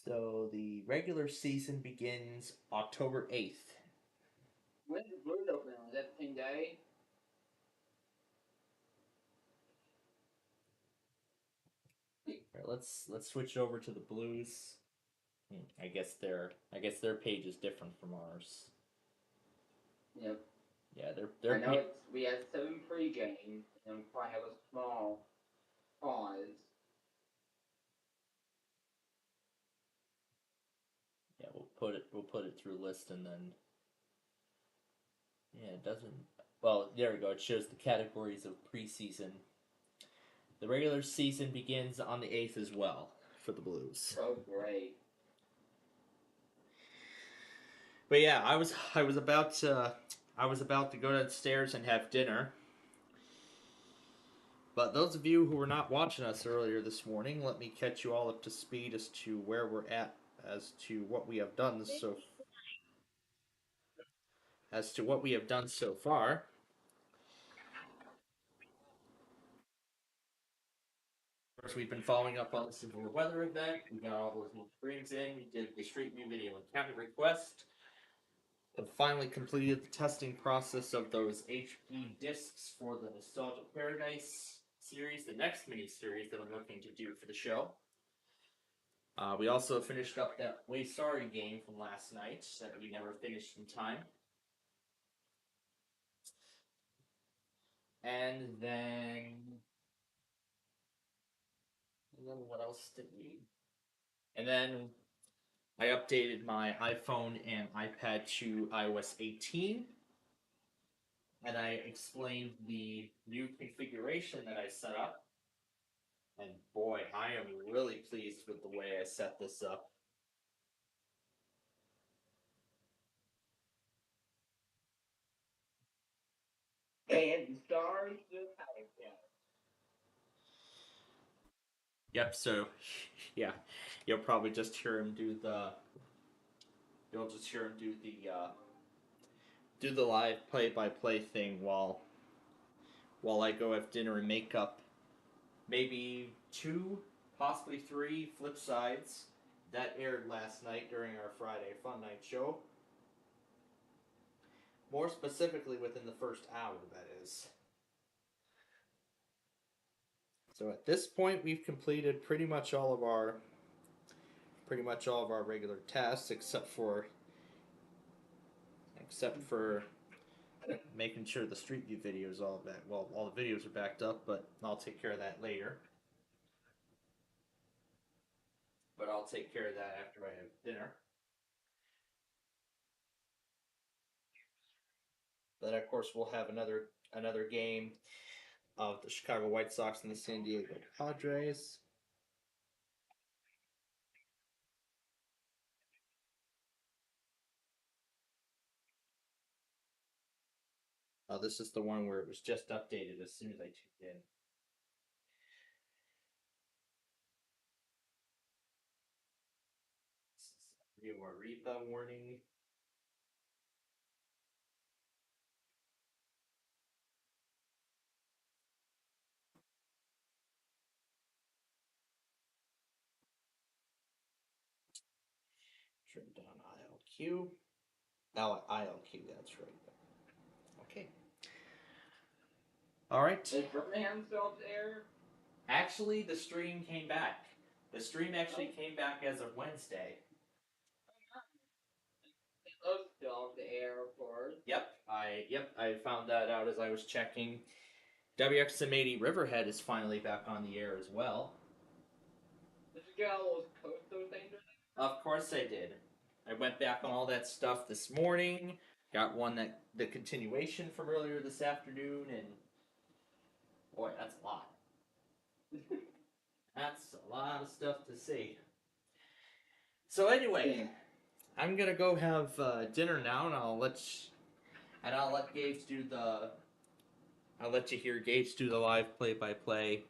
So the regular season begins October 8th. When's the Blues open on? Is that the same day? Right, let's switch over to the Blues. I guess their page is different from ours. Yep. Yeah, they're. I know we had 7 pre-games and we probably have a small pause. Yeah, we'll put it through list and then. Yeah, it doesn't. Well, there we go. It shows the categories of preseason. The regular season begins on the 8th as well for the Blues. Oh, great. But yeah, I was about to go downstairs and have dinner. But those of you who were not watching us earlier this morning, let me catch you all up to speed as to where we're at, as to what we have done so far. First, we've been following up on the severe weather event. We got all those new screens in. We did the Street View video and county request. And finally completed the testing process of those HP discs for the Nostalgia Paradise series, the next mini series that I'm looking to do for the show. We also finished up that Way Sorry game from last night that we never finished in time. And then what else did we? And then I updated my iPhone and iPad to iOS 18. And I explained the new configuration that I set up. And boy, I am really pleased with the way I set this up. And stars just Yep, so yeah, you'll probably just hear him do the do the live play-by-play thing while I go have dinner and make up maybe 2, possibly 3 flip sides that aired last night during our Friday Fun Night show. More specifically within the first hour, that is. So at this point we've completed pretty much all of our regular tasks except for making sure the Street View videos all back. Well, all the videos are backed up, but I'll take care of that later. But I'll take care of that after I have dinner. Then of course we'll have another game of the Chicago White Sox and the San Diego Padres. This is the one where it was just updated as soon as I tuned in. Rio Arriba warning. Turn down ILQ. Oh, ILQ, that's right. Okay. All right. Is Birmingham still there? Actually, the stream came back. The stream actually came back as of Wednesday. Those still the air, of course. I found that out as I was checking. WXM80 Riverhead is finally back on the air as well. Did you get all those coastal things? Of course I did. I went back on all that stuff this morning. Got the continuation from earlier this afternoon, and boy, that's a lot. That's a lot of stuff to see. So anyway, I'm gonna go have dinner now, and I'll let Gage do the. I'll let you hear Gage do the live play-by-play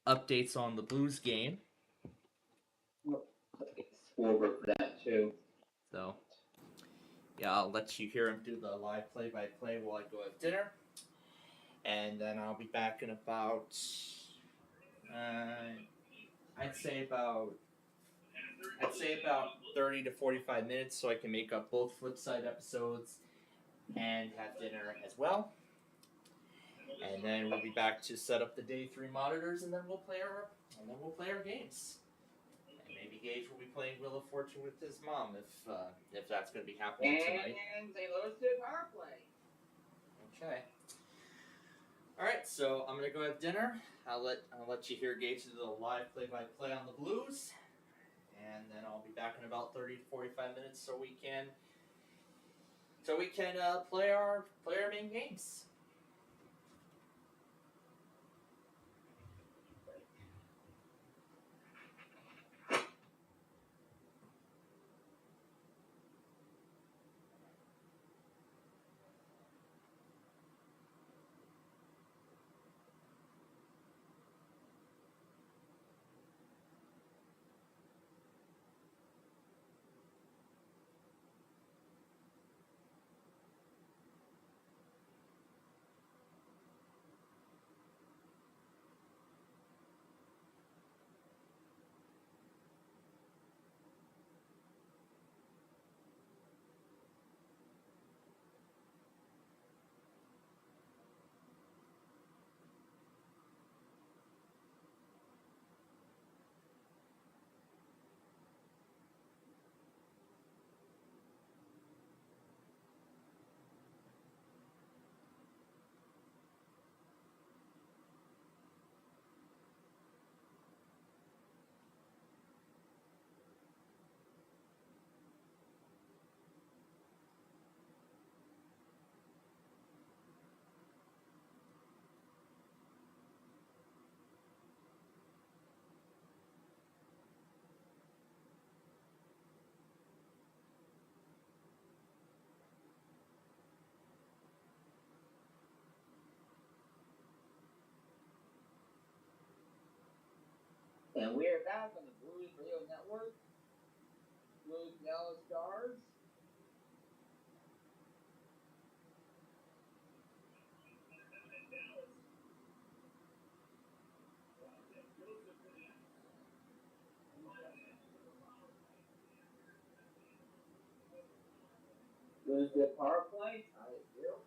updates on the Blues game. We'll work for that too. So, yeah, I'll let you hear him do the live play-by-play while I go have dinner, and then I'll be back in about. I'd say about 30 to 45 minutes, so I can make up both Flipside episodes and have dinner as well. And then we'll be back to set up the day 3 monitors, and then we'll play our games. And maybe Gage will be playing Wheel of Fortune with his mom if that's going to be happening tonight. And St. Louis did power play. Okay. All right, so I'm gonna go have dinner. I'll let you hear Gage do the live play-by-play on the Blues, and then I'll be back in about 30 to 45 minutes so we can play our main games. And we are back on the Blues Radio Network. Blues Yellow Stars. Blues get power play. Tie it 0.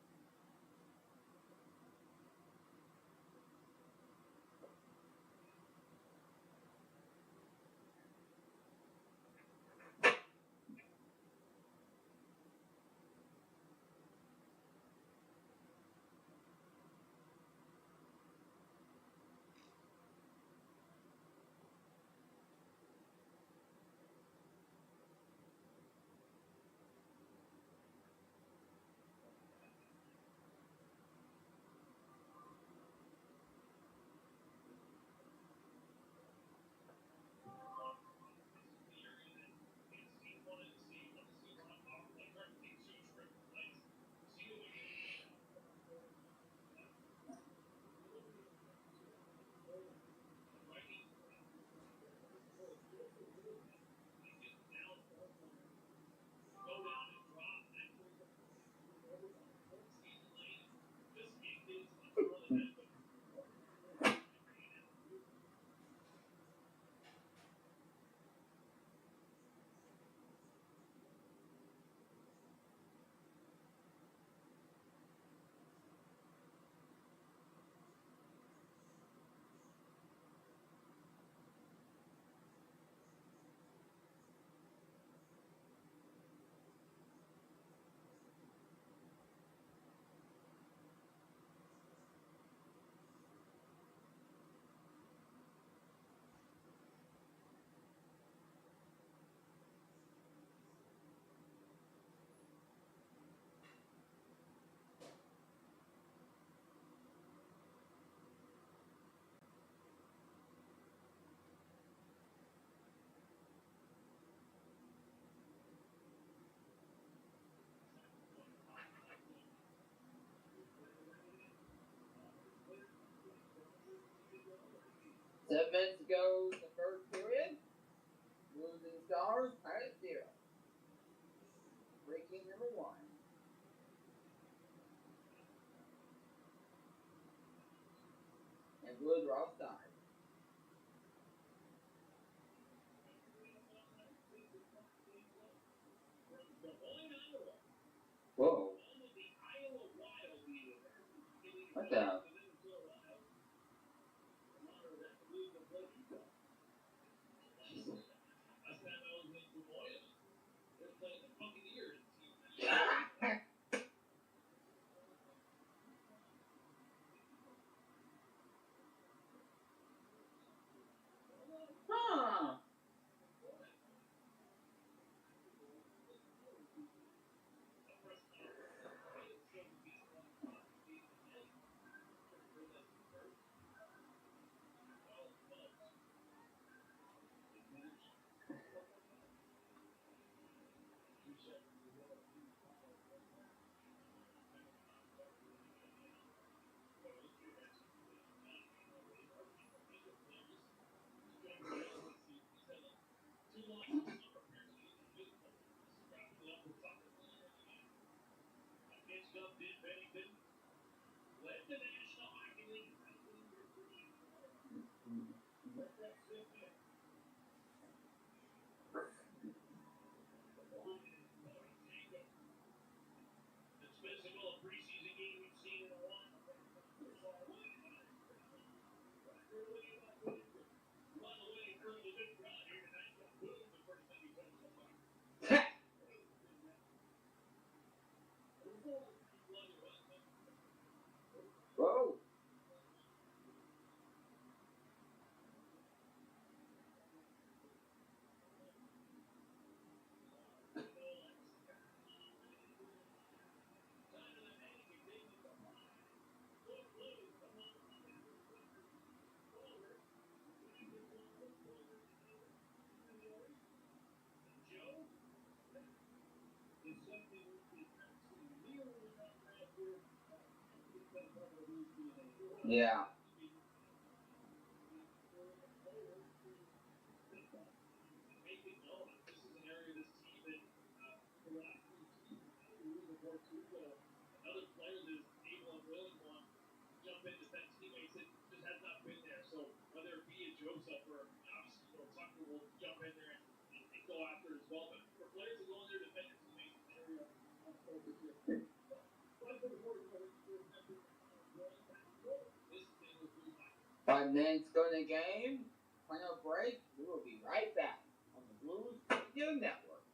Seven minutes to go in the first period. Blues and Stars tie at 0. Breaking number 1. And Blues are offside. Whoa. What the? Huh. Whoa. Yeah. 5 minutes go in the game. Final break. We will be right back on the Blues Radio Network.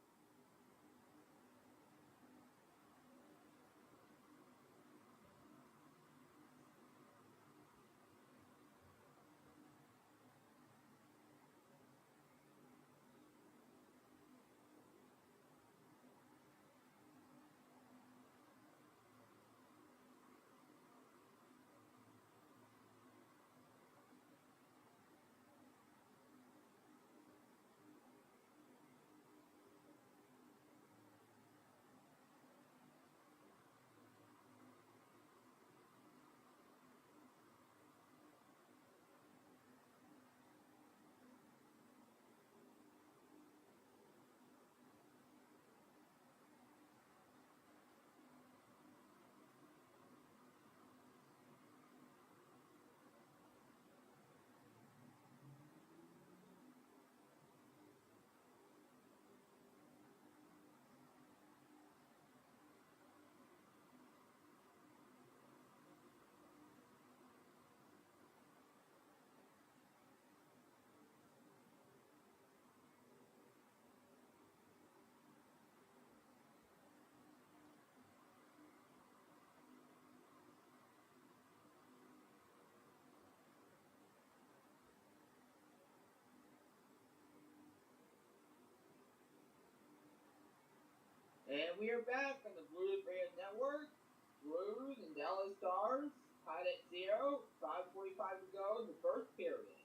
And we are back on the Blues Radio Network. Blues and Dallas Stars tied at 0. 5:45 to go in the first period.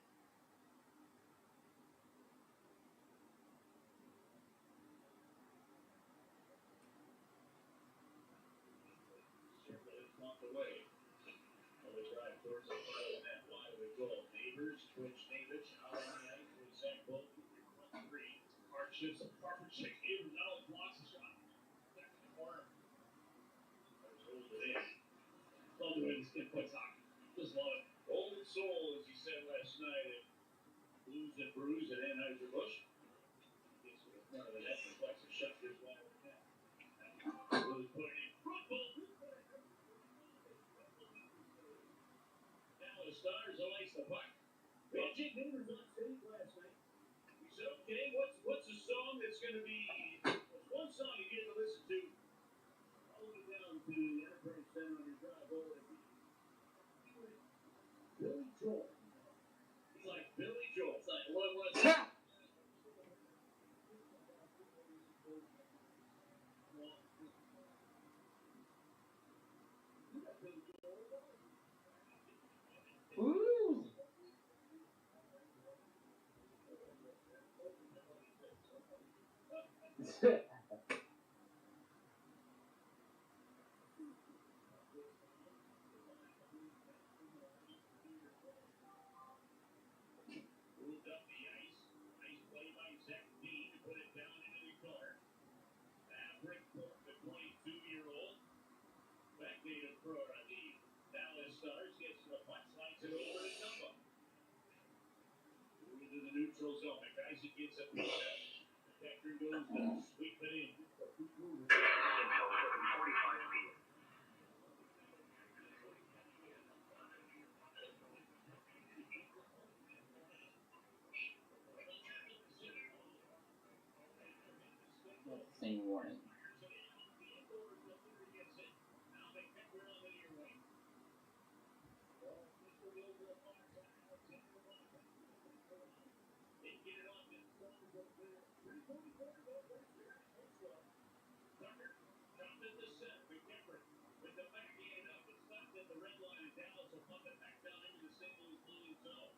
Circle is knocked away. Another drive towards the front of the net. Wide with goal. Neighbors, Twitch Neighbors out on the ice with Zach Bolton. 3. Hardships of Parfitchick. Neighbors out. Blocks the shot. Back in the corner. There's holds it in. Love the way this kid plays hockey. Just love it. Old soul, as he said last night, at Blues and Brews at Anheuser-Busch. Gets to the front of the net, reflects a shot just wide of the net. Blues put it in front. Dallas Stars will ice the puck. Jake Neighbors on stage last night. He said, okay, what's a song that's going to be, what's one song you get to listen to all the way down to the Enterprise Center on your drive over to Billy Joel. He's like Billy Joel. It's like, what's that? Woo! Moved up the ice. Nice play by Zach Dean to put it down into the corner. Brick Court, the 22-year-old. Backdated pro on the Dallas Stars gets to the puck, slides it over to Dumba. Moving to the neutral zone. McIsaac gets a piece of. Protector goes to sweep it in. 45 feet. Same warning. With the backhand up, it's stopped at the red line, and Dallas will pump it back down into the St. Louis Blues zone.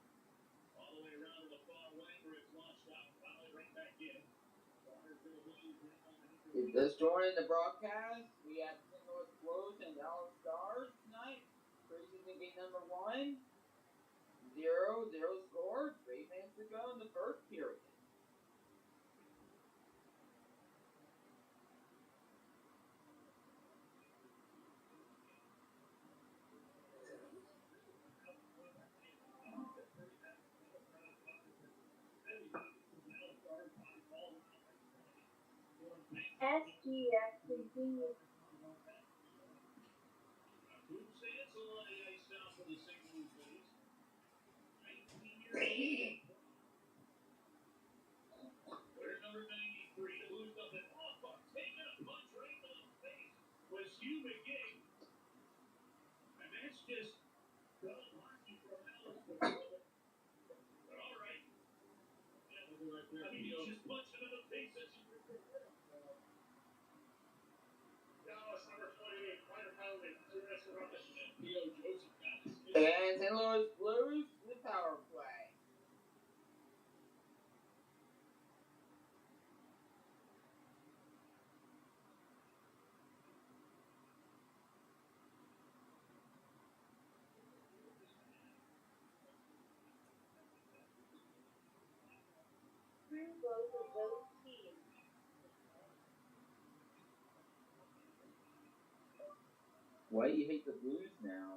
All the way around to the far wing where it's launched out, finally right back in. If you just joined the broadcast, we have St. Louis Blues and Dallas Stars tonight. Preseason game number 1. 0-0 score. 3 minutes to go in the first period. SPCPlainfield And St. Louis Blues to the power play. Why do you hate the Blues now?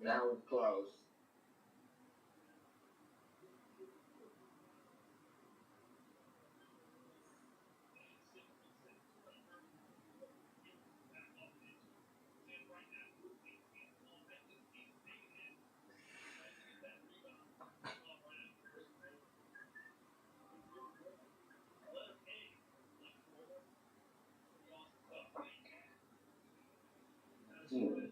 That was close. Hmm.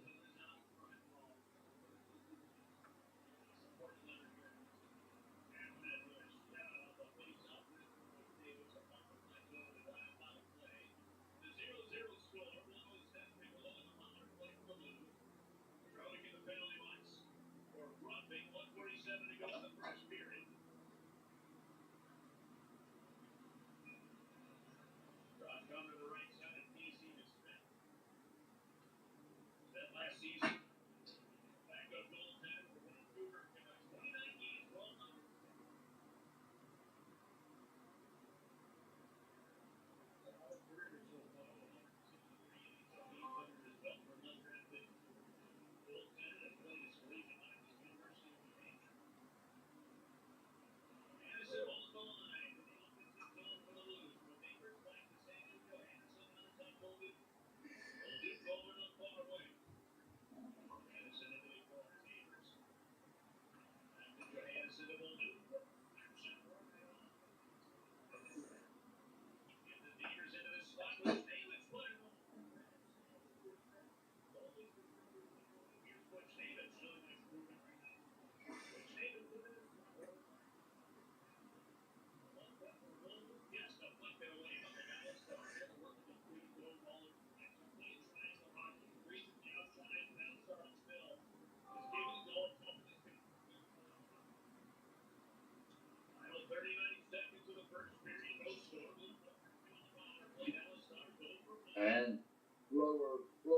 And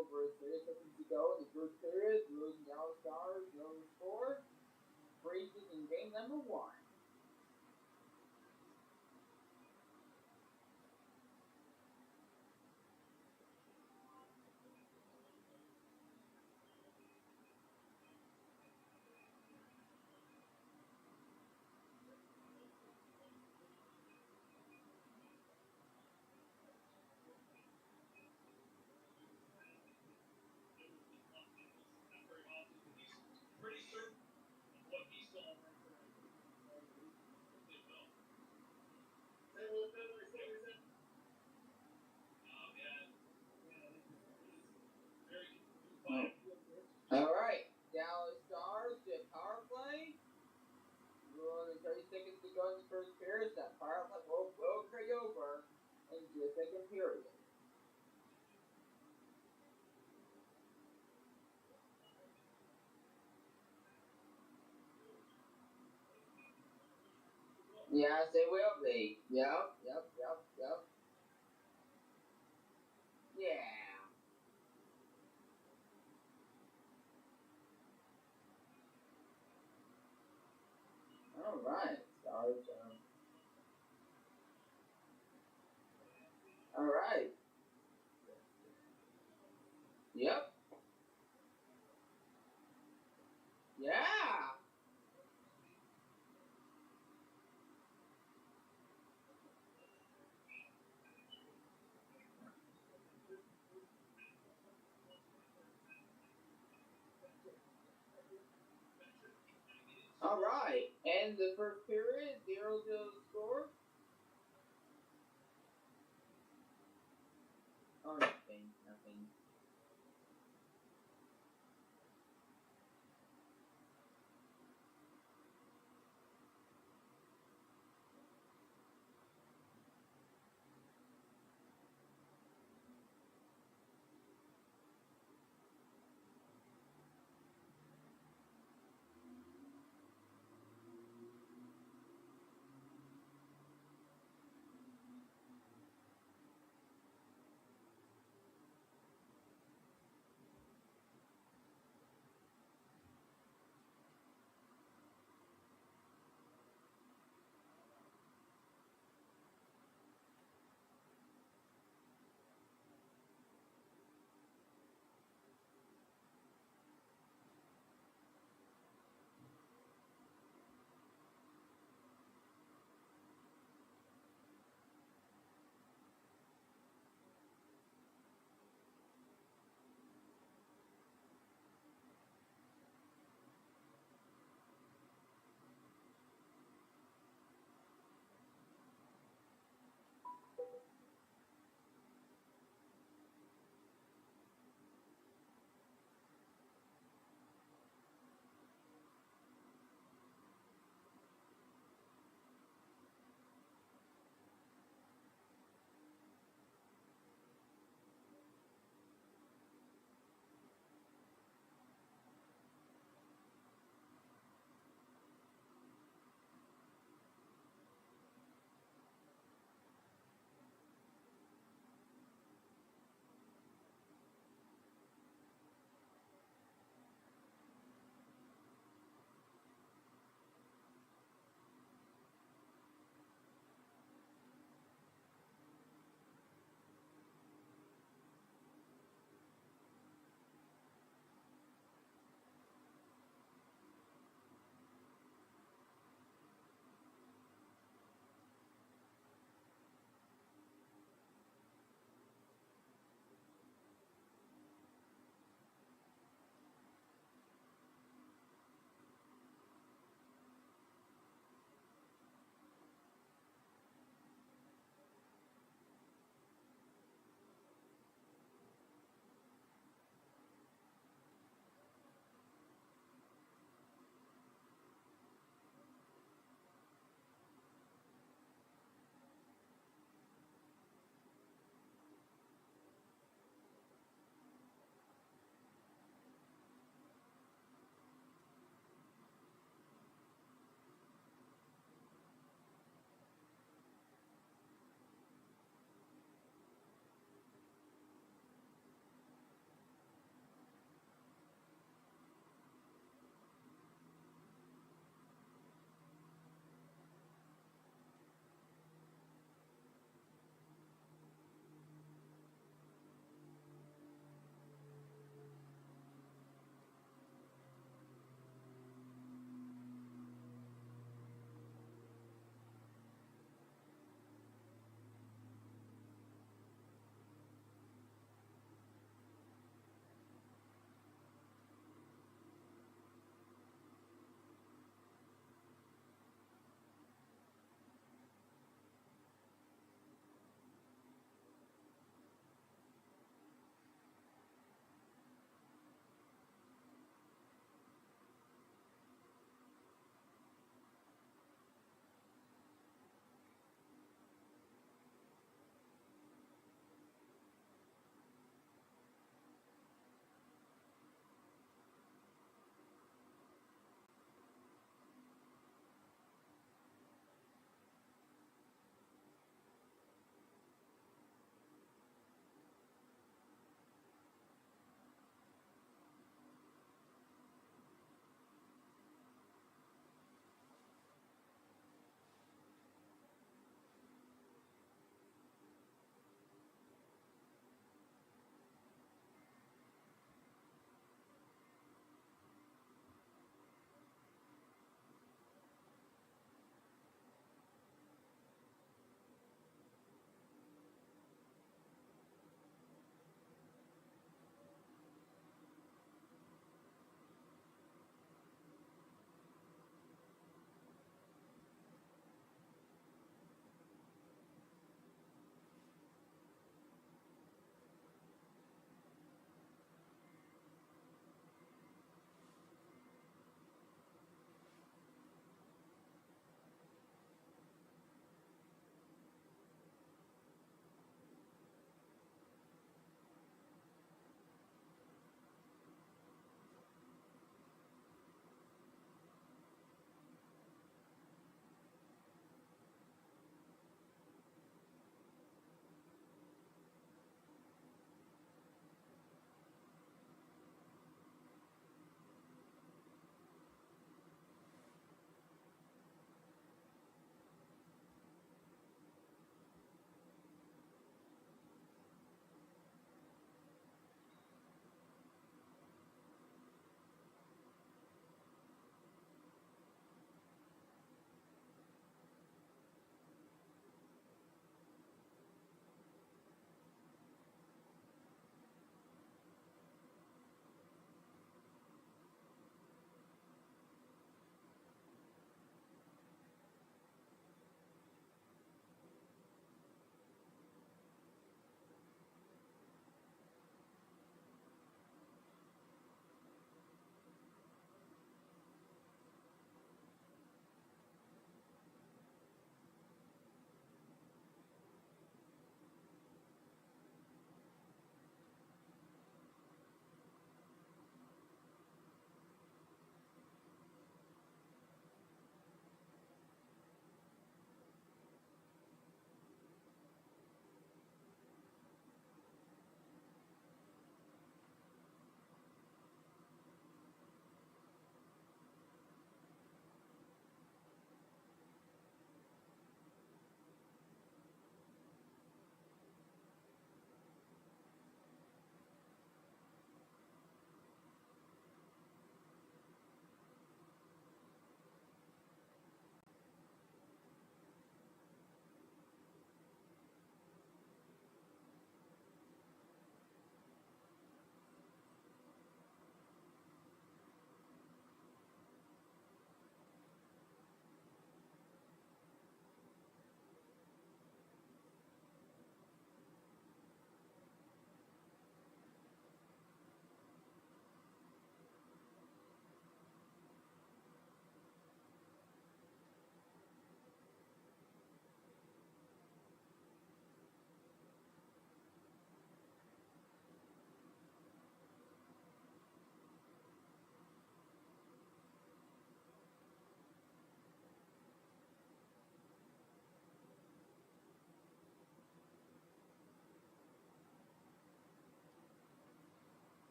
over 30 seconds to go in the first period. Blues and Dallas Stars, no score. Freezes in game number one. All right, Dallas Stars to power play. More than 30 seconds to go in the first period. That power play will carry over into the second period. Yes, it will be. Yep. Yeah. All right. Stars. All right. Yep. Yeah. All right. And the first period, 0-0 score. Oh, nothing. Nothing.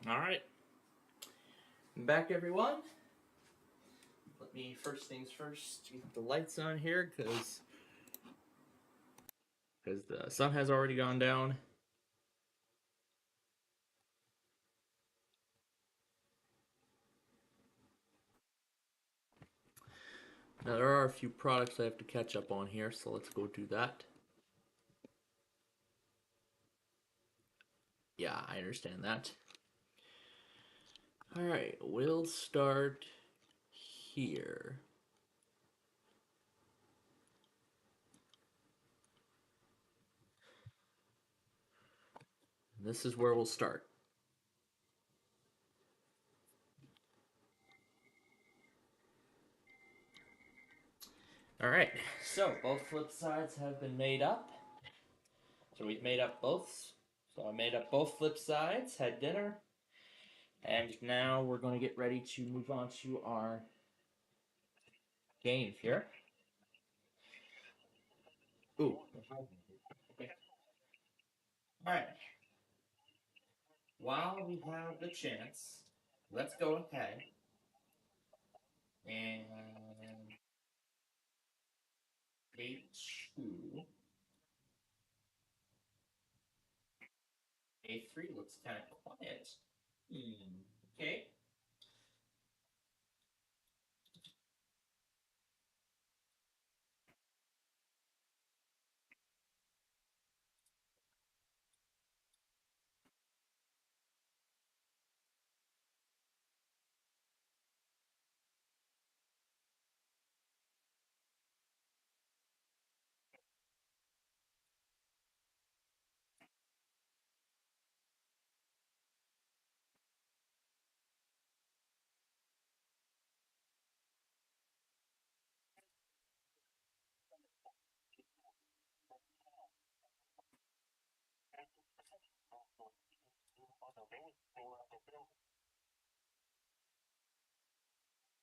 Alright. Back, everyone. Let me, first things first, get the lights on here, because the sun has already gone down. Now, there are a few products I have to catch up on here, so let's go do that. Yeah, I understand that. Alright, we'll start here. This is where we'll start. Alright, so both flip sides have been made up. So we've made up both. So I made up both flip sides, had dinner, and now we're going to get ready to move on to our game here. Ooh. Okay. Alright. While we have the chance, let's go ahead and A2. A3 looks kind of quiet. Okay.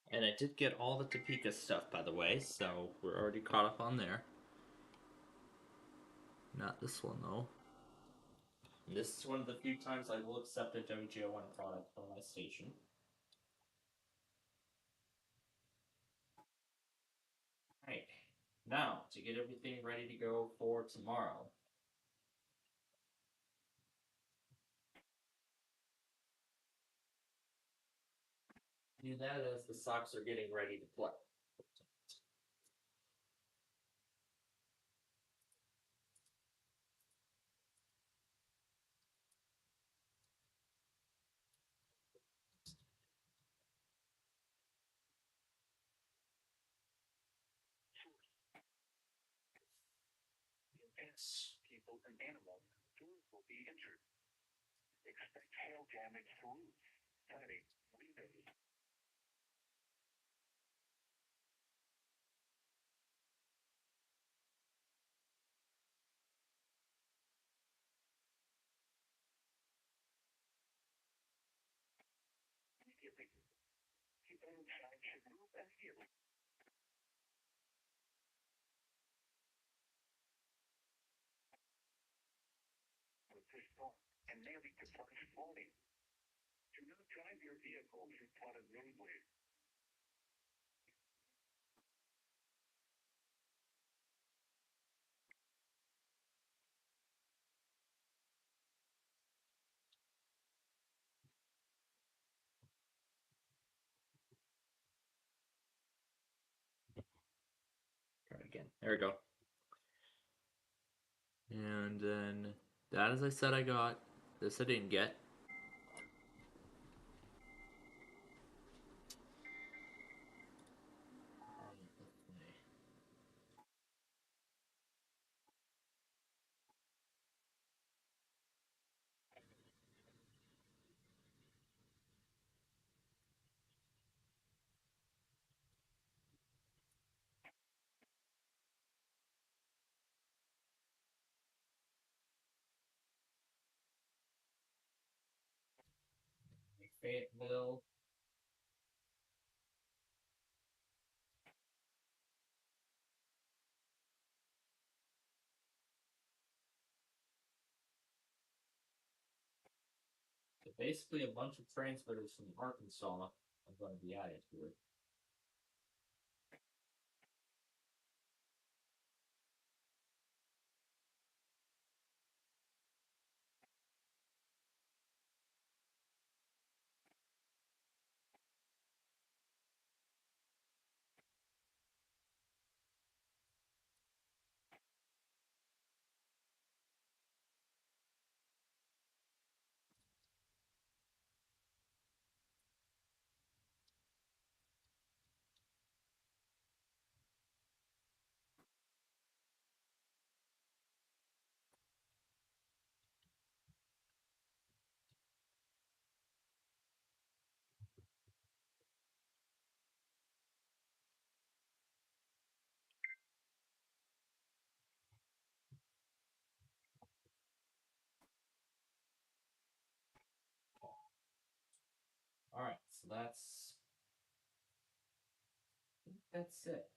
And I did get all the Topeka stuff, by the way, so we're already caught up on there. Not this one, though. And this is one of the few times I will accept a WGO1 product from my station. Alright, now, to get everything ready to go for tomorrow. Do that as the Sox are getting ready to play. Pets, people, and animals, doors will be injured. Expect hail damage to roofs, siding, windows. People inside should move as you. With this storm and nearly departed flooding. Do not drive your vehicle through flooded roadways. Try it again. There we go. And then, that as I said I got. This I didn't get. Fayetteville. basically a bunch of transmitters from Arkansas are going to be added to it. All right, so that's it.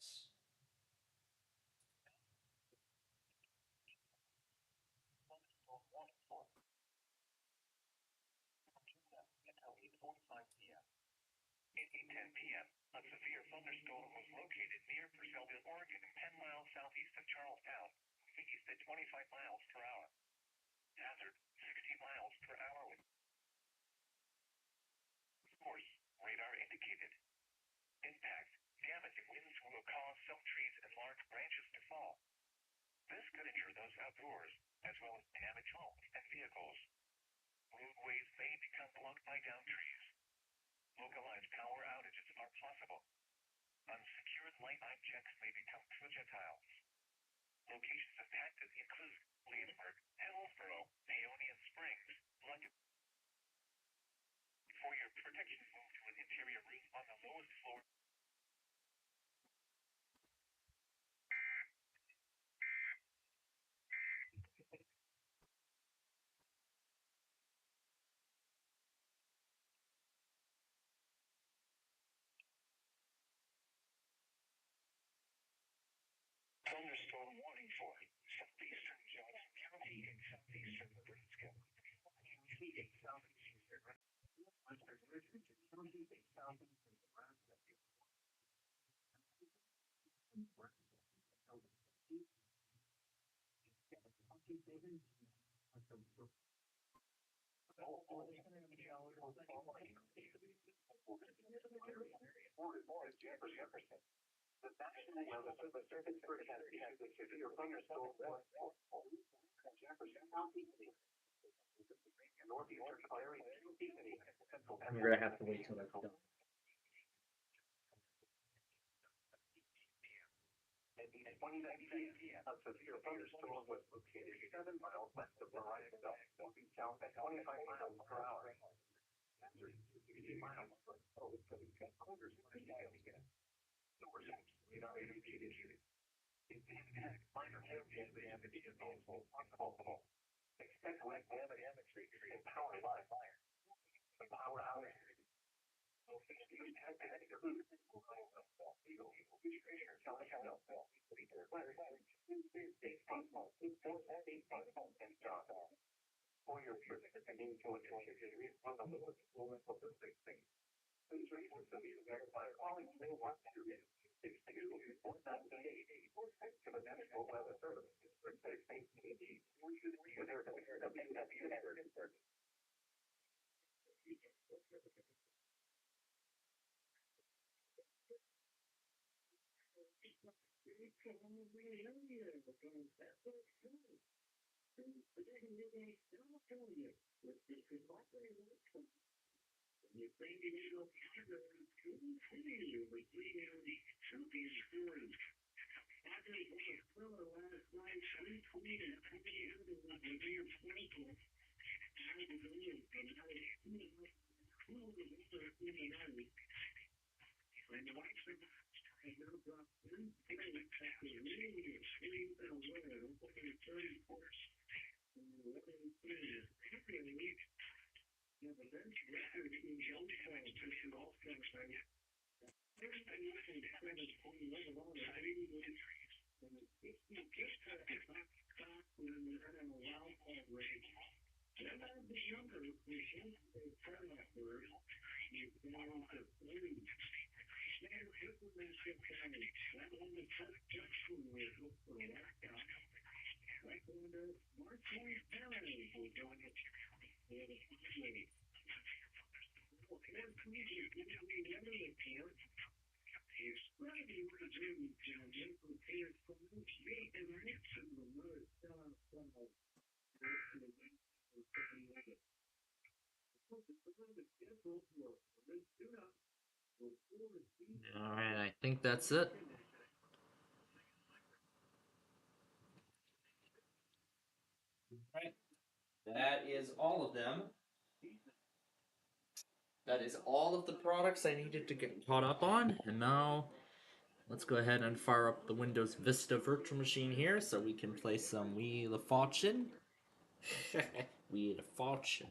Until 8:45 p.m. At 8:10 p.m., a severe thunderstorm was located near Purcellville, Oregon, 10 miles southeast of Charlestown, moving east at 25 miles per hour. Hazard, 60 miles per hour with course, radar indicated. Impact, damaging winds will cause some trees and large branches to fall. This could injure those outdoors, as well as damage homes and vehicles. Roadways may become blocked by downed trees. Localized power outages are possible. Unsecured light line checks may become projectiles. Locations impacted include Leesburg, Hillsboro, Paonian Springs, London. For your protection, move to an interior room on the lowest floor. Thunderstorm warning for southeastern Johnson County and southeastern Nebraska. Southeastern Western Richardson County and southeastern Nebraska. Jefferson. The National Weather Service forecast has a severe thunderstorm warning for Jefferson County, northeastern area, central. We're gonna have to wait till that's done. At 8:29 p.m., a severe thunderstorm was located 7 miles west of Verizon, moving south at 25 miles per hour. Hazard, 60 miles per hour, corners radar indicated. Impact, minor damage is also possible. Expect wet damage and power line fire. The power outage. For your protection, on the lowest floor of the building. Please raise your severe by calling 312-664-9888 to the National Weather Service for safety. The younger mission, the predator, you know, the blue. Snared implementation challenge. That one the first Jackson was for a lifetime. Right under Mark 27 will join it. The other family. Well, and preview, which we never appear. He's ready to do Jim prepared for the street and next to the mud. Alright, I think that's it. Alright, that is all of them. That is all of the products I needed to get caught up on, and now let's go ahead and fire up the Windows Vista virtual machine here so we can play some Wheel of Fortune. Wheel of Fortune.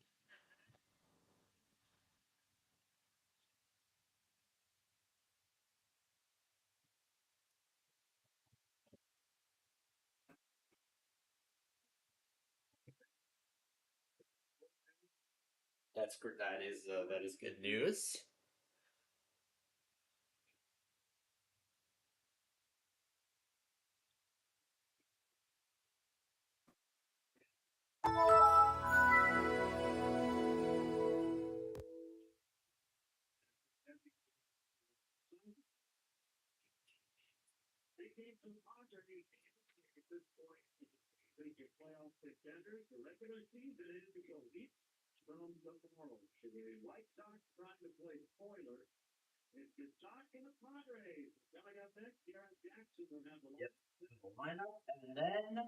That is good news. They came from Padres at this point. They get playoff contenders. The regular season is to go each from the world. So the White Sox trying to play spoiler. It's the Sox and the Padres. Coming up next, Garrett Jackson will have the Lineup, and then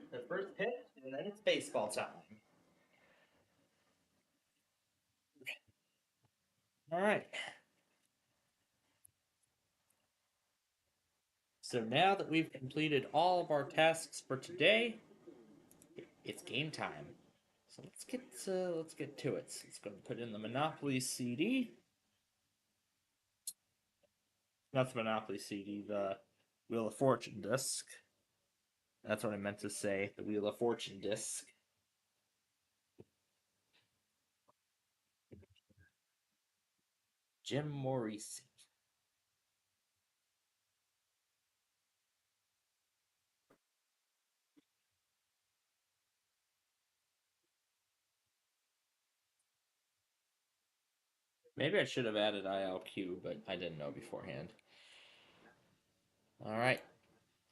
the first pitch, and then it's baseball time. All right. So now that we've completed all of our tasks for today, it's game time. So let's get to it. So let's go and put in the Monopoly CD. Not the Monopoly CD, the Wheel of Fortune disc. That's what I meant to say, the Wheel of Fortune disc. Jim Morrissey. Maybe I should have added ILQ, but I didn't know beforehand. All right,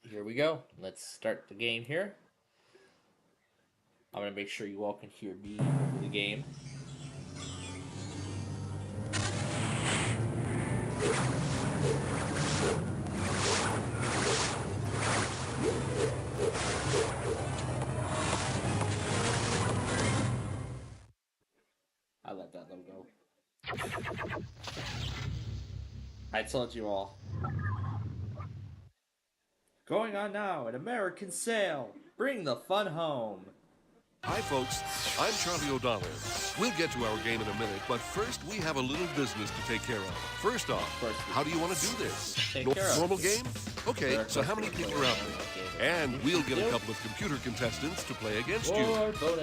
here we go. Let's start the game here. I'm going to make sure you all can hear me over the game. I love that logo. I told you all. Going on now, an American sale. Bring the fun home. Hi, folks. I'm Charlie O'Donnell. We'll get to our game in a minute, but first we have a little business to take care of. First off, how do you want to do this? Normal game? Okay, so how many people are out there? And we'll get a couple of computer contestants to play against you. You can play a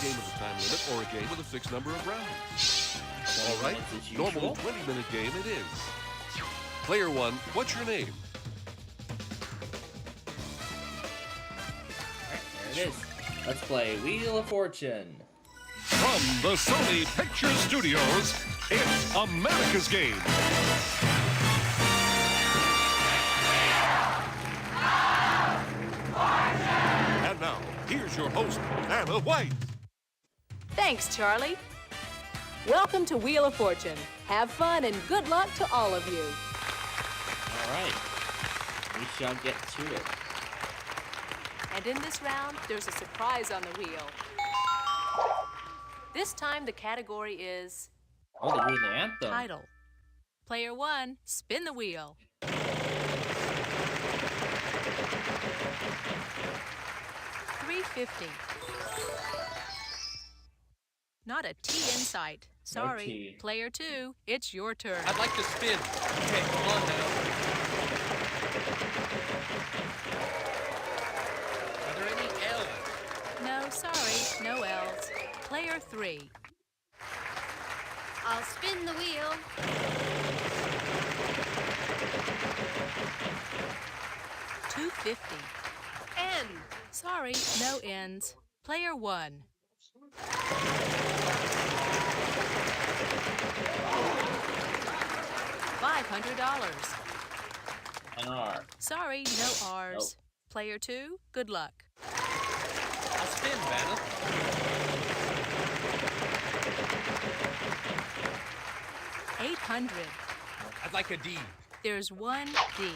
game with a time limit or a game with a fixed number of rounds. All right, normal 20-minute game it is. Player one, what's your name? There it is. Let's play Wheel of Fortune. From the Sony Pictures Studios, it's America's Game. And now, here's your host, Anna White. Thanks, Charlie. Welcome to Wheel of Fortune. Have fun and good luck to all of you. All right. We shall get to it. And in this round, there's a surprise on the wheel. This time, the category is... Oh, they're doing the anthem. Title. Player one, spin the wheel. 350. Not a T in sight. Sorry. No T. Player two, it's your turn. I'd like to spin. Okay, come on now. Are there any L's? No, sorry, no L's. Player 3. I'll spin the wheel. $2.50. N. Sorry, no ends. Player 1. $500. An R. Sorry, no R's. Nope. Player 2, good luck. I'll spin, Vanna. $800. I'd like a D. There's one D.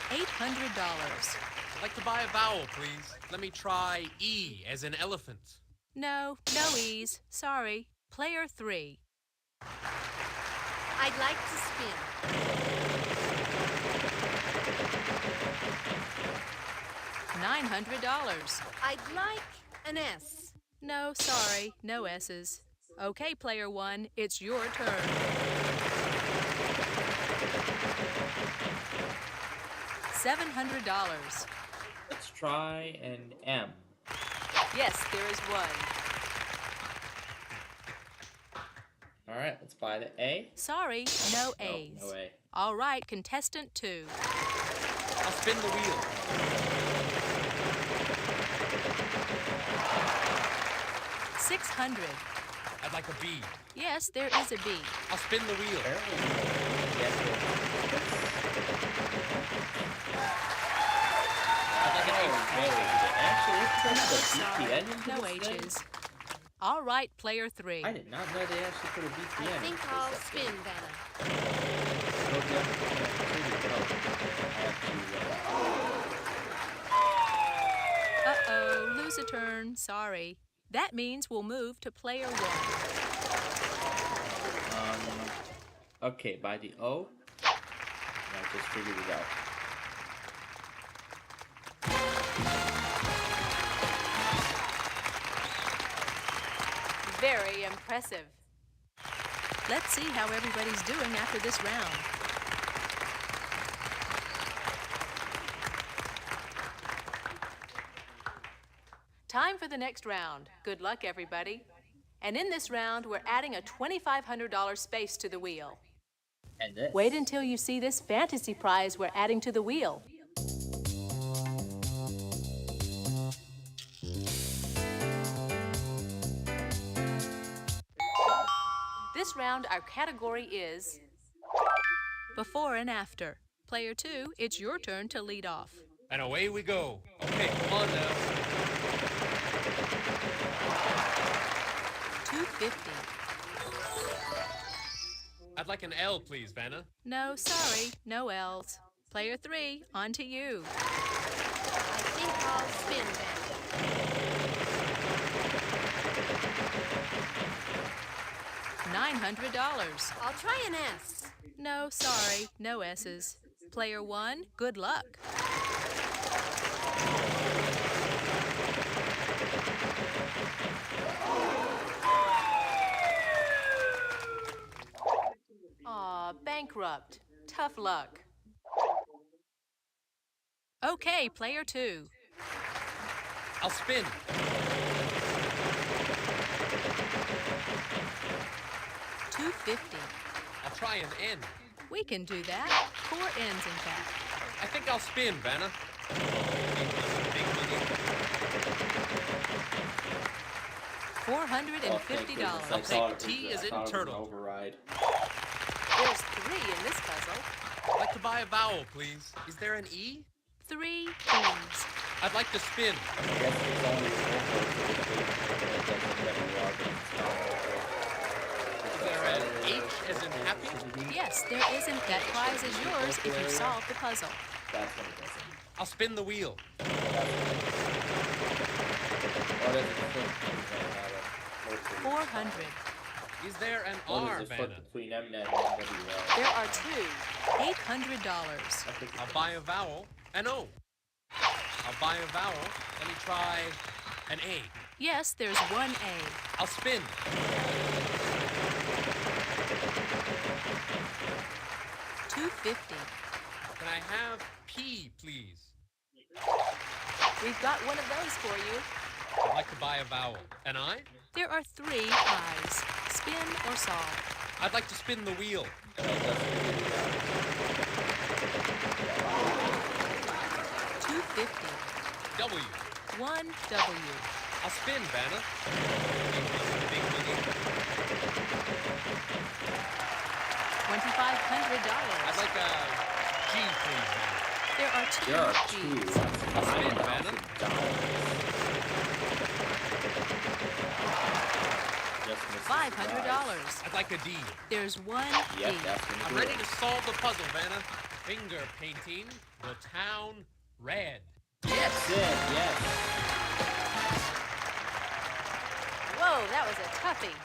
$800. I'd like to buy a vowel, please. Let me try E as in elephant. No, no E's. Sorry. Player 3. I'd like to spin. $900. I'd like an S. No, sorry, no S's. Okay, Player 1, it's your turn. $700. Let's try an M. Yes, there is one. All right, let's buy the A. Sorry, no A's. No A. All right, contestant 2. I'll spin the wheel. $600. I'd like a B. Yes, there is a B. I'll spin the wheel. No H's. All right, Player 3. I did not know they actually put a VPN. I think I'll spin, Vanna. Uh-oh, lose a turn. Sorry. That means we'll move to Player 1. Okay, by the O. I just figured it out. Very impressive. Let's see how everybody's doing after this round. Time for the next round. Good luck, everybody. And in this round, we're adding a $2,500 space to the wheel. And this. Wait until you see this fantasy prize we're adding to the wheel. This round, our category is before and after. Player 2, it's your turn to lead off. And away we go. Okay, come on now. $2.50. I'd like an L, please, Vanna. No, sorry, no L's. Player 3, on to you. I think I'll spin, Vanna. $900. I'll try an S. No, sorry, no S's. Player 1, good luck. Aw, bankrupt. Tough luck. Okay, Player 2. I'll spin. $2.50. I'll try an N. We can do that. 4 N's, in fact. I think I'll spin, Vanna. Big money. $450. I'll take T as in turtle. Override. There's 3 in this puzzle. I'd like to buy a vowel, please. Is there an E? 3 E's. I'd like to spin. Is there an H as in happy? Yes, there isn't. That prize is yours if you solve the puzzle. That's what it doesn't. I'll spin the wheel. $400. Is there an R, Vanna? Between M and WR. There are 2. $800. I'll buy a vowel. An O. I'll buy a vowel. Let me try an A. Yes, there's 1 A. I'll spin. $2.50. Can I have P, please? We've got one of those for you. I'd like to buy a vowel. An I? There are 3 pies. Spin or solve. I'd like to spin the wheel. And I just figured it out. 250. W. 1 W. I'll spin, Vanna. Big money. $2,500. I'd like a G, please, Vanna. There are 2 There are G's. 2. That's Spin, Vanna. $500. I'd like a D. There's 1 Yep, D. that's gonna I'm do ready it. to solve the puzzle, Vanna. Finger painting the town red. That's it, yes. Whoa, that was a toughie.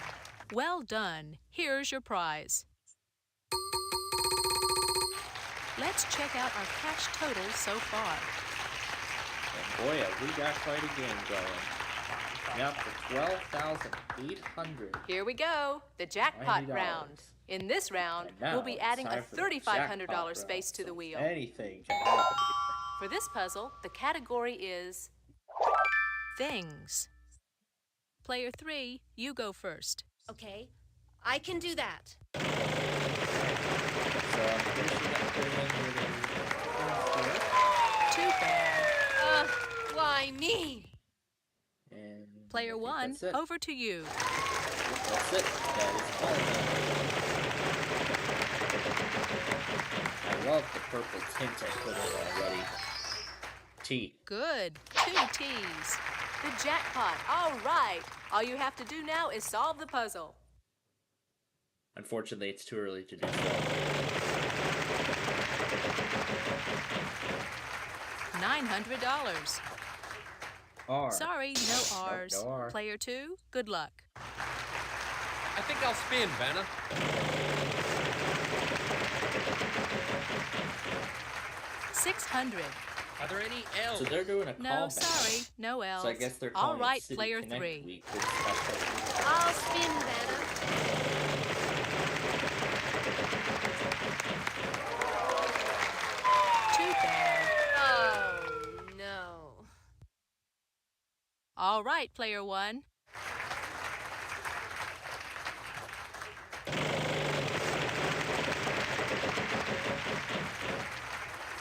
Well done. Here's your prize. Let's check out our cash totals so far. And boy, have we got quite a game going. Now for 12,800. Here we go, the jackpot $90. round. In this round, And now we'll be it's adding a time for the $3,500 jackpot space round, to the so wheel. Anything can happen. For this puzzle, the category is things. Player 3, you go first. Okay, I can do that. So I'm finishing up putting in here. Too bad. Why me? And Player I think 1, that's it. over to you. That's it. That is all done. I love the purple tint I put in already. T. Good, 2 T's. The jackpot, all right. All you have to do now is solve the puzzle. Unfortunately, it's too early to do so. $900. R. Sorry, no R's. no R. Player 2, good luck. I think I'll spin, Vanna. $600. Are there any L's? So they're doing a No, callback. sorry, no L's. So I guess they're all calling right, it City player Connect 3. Week with special. I'll spin, Vanna. Too bad. Oh, no. All right, player 1.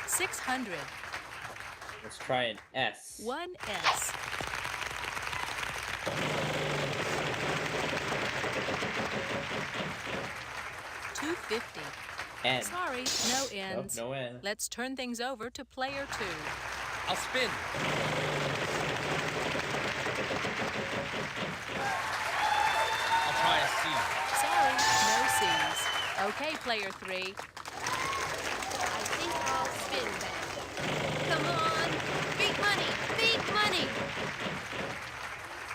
$600. Let's try an S. 1 S. $250. N. Sorry, no ends. Nope, no N. Let's turn things over to player 2. I'll spin. I'll try a C. Sorry, no C's. Okay, player 3. I think I'll spin, Vanna. Come on. Big money. Big money.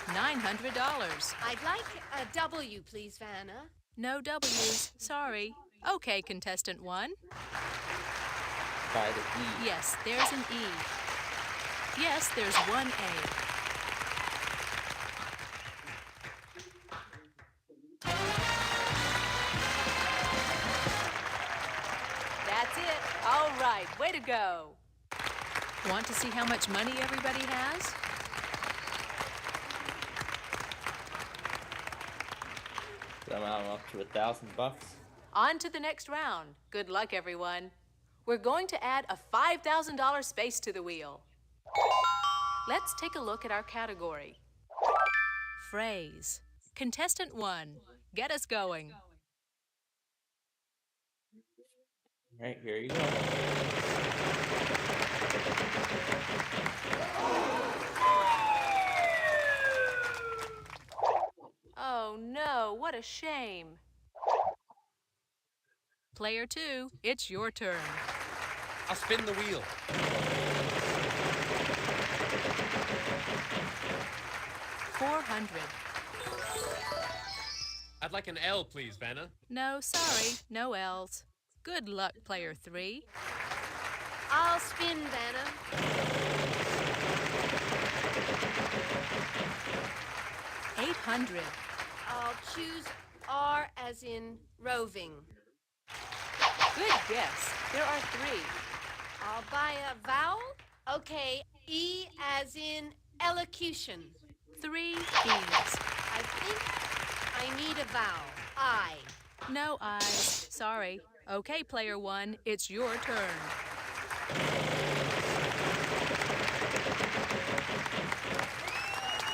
$900. I'd like a W, please, Vanna. No W's. Sorry. Okay, contestant 1. Try the E. Yes, there's an E. Yes, there's 1 A. That's it. All right, way to go. Want to see how much money everybody has? Somehow I'm up to $1,000. On to the next round. Good luck, everyone. We're going to add a $5,000 space to the wheel. Let's take a look at our category. Phrase. Contestant 1, get us going. All right, here you go. Oh no, what a shame. Player 2, it's your turn. I'll spin the wheel. $400. I'd like an L, please, Vanna. No, sorry, no L's. Good luck, player 3. I'll spin, Vanna. $800. I'll choose R as in roving. Good guess. There are 3. I'll buy a vowel. Okay, E as in elocution. 3 E's. I've think I need a vowel. I. No I's. Sorry. Okay, player one, it's your turn.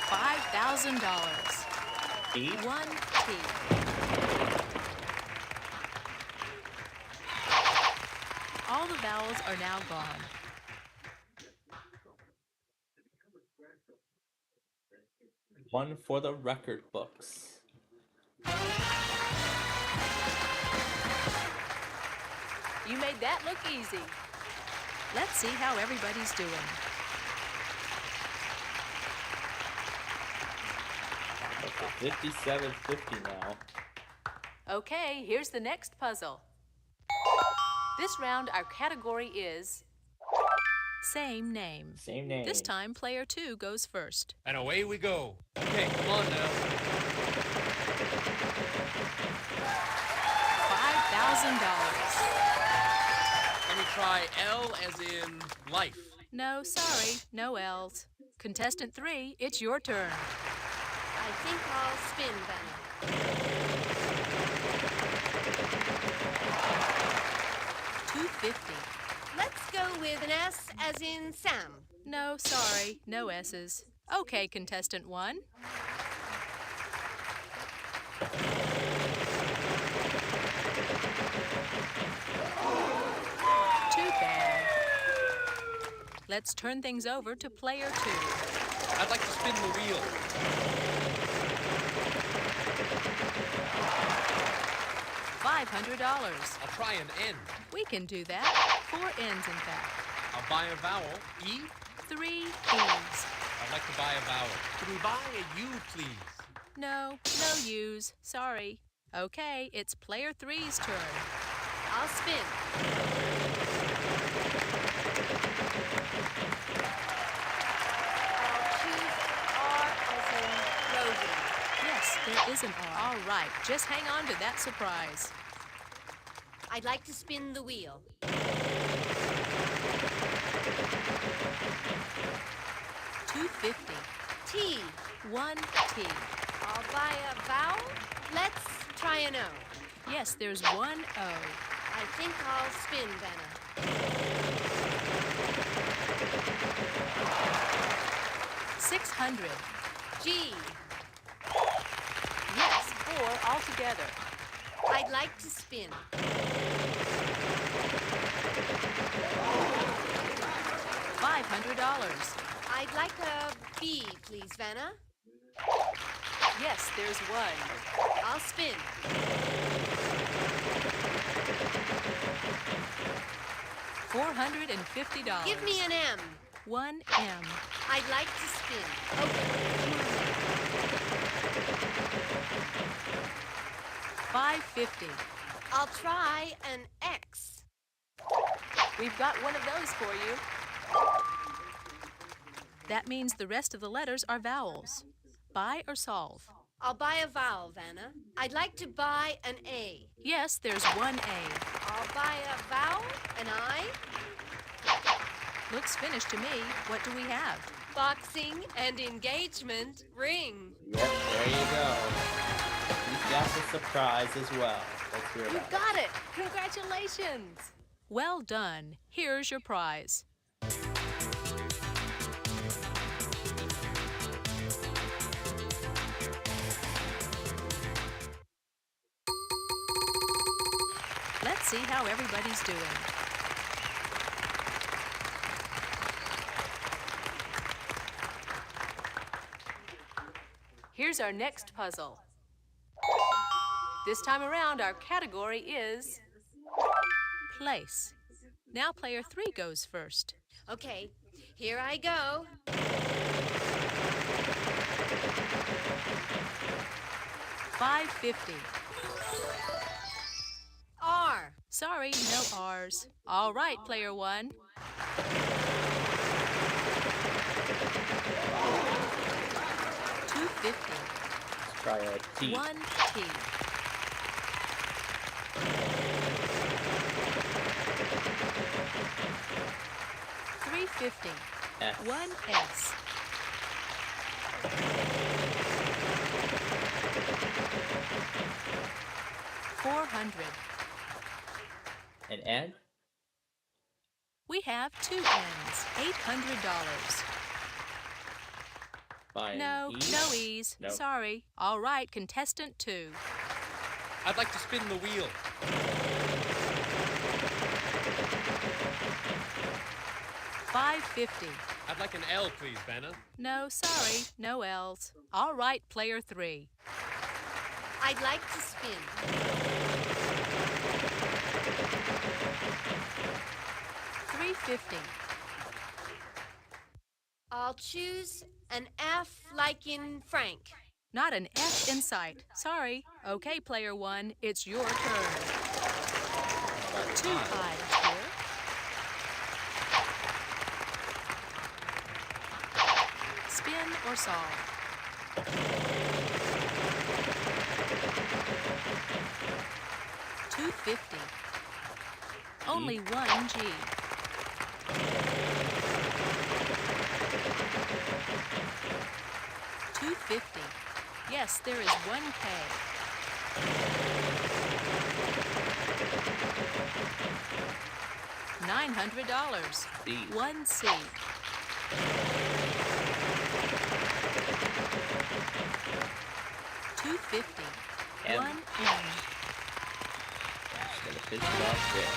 $5,000. T? One T. All the vowels are now gone. One for the record books. You made that look easy. Let's see how everybody's doing. Okay, 57-50 now. Okay, here's the next puzzle. This round, our category is same name. Same name. This time, player two goes first. And away we go. Okay, come on now. $5,000. Let me try L as in life. No, sorry, no L's. Contestant three, it's your turn. I think I'll spin, Vanna. $250. Let's go with an S as in Sam. No, sorry, no S's. Okay, contestant one. Too bad. Let's turn things over to player two. I'd like to spin the wheel. $500. I'll try an N. We can do that. 4 N's, in fact. I'll buy a vowel. E. 3 E's. I'd like to buy a vowel. Could we buy a U, please? No, no U's. Sorry. Okay, it's player three's turn. I'll spin. I'll choose R as in Rosie. Yes, there is an R. All right, just hang on to that surprise. I'd like to spin the wheel. $250. T. 1 T. I'll buy a vowel. Let's try an O. Yes, there's 1 O. I think I'll spin, Vanna. $600. G. Yes, 4 altogether. I'd like to spin. $500. I'd like a B, please, Vanna. Yes, there's 1. I'll spin. $450. Give me an M. 1 M. I'd like to spin. Okay. $550. I'll try an X. We've got one of those for you. That means the rest of the letters are vowels. Buy or solve? I'll buy a vowel, Vanna. I'd like to buy an A. Yes, there's 1 A. I'll buy a vowel, an I. Looks finished to me. What do we have? Boxing and engagement ring. Yep, there you go. You've got the surprise as well. Let's hear You about it. got it! Congratulations! Well done. Here's your prize. Let's see how everybody's doing. Here's our next puzzle. This time around, our category is place. Now player 3 goes first. Okay, here I go. $550. R. Sorry, no R's. All right, player 1. $250. Let's try a T. 1 T. $350. F. 1 S. 400. And Ed? We have 2 N's, $800. By No, E? no E's. Nope. Sorry. All right, contestant 2. I'd like to spin the wheel. $550. I'd like an L, please, Vanna. No, sorry, no L's. All right, player 3. I'd like to spin. $350. I'll choose an F like in Frank. Not an F in sight. Sorry. Okay, player 1, it's your turn. 2 items here. Spin or solve. $250. Only 1 G. $250. Yes, there is 1 K. $900. C. 1 C. $250. M. 1 M. Gonna finish it off there.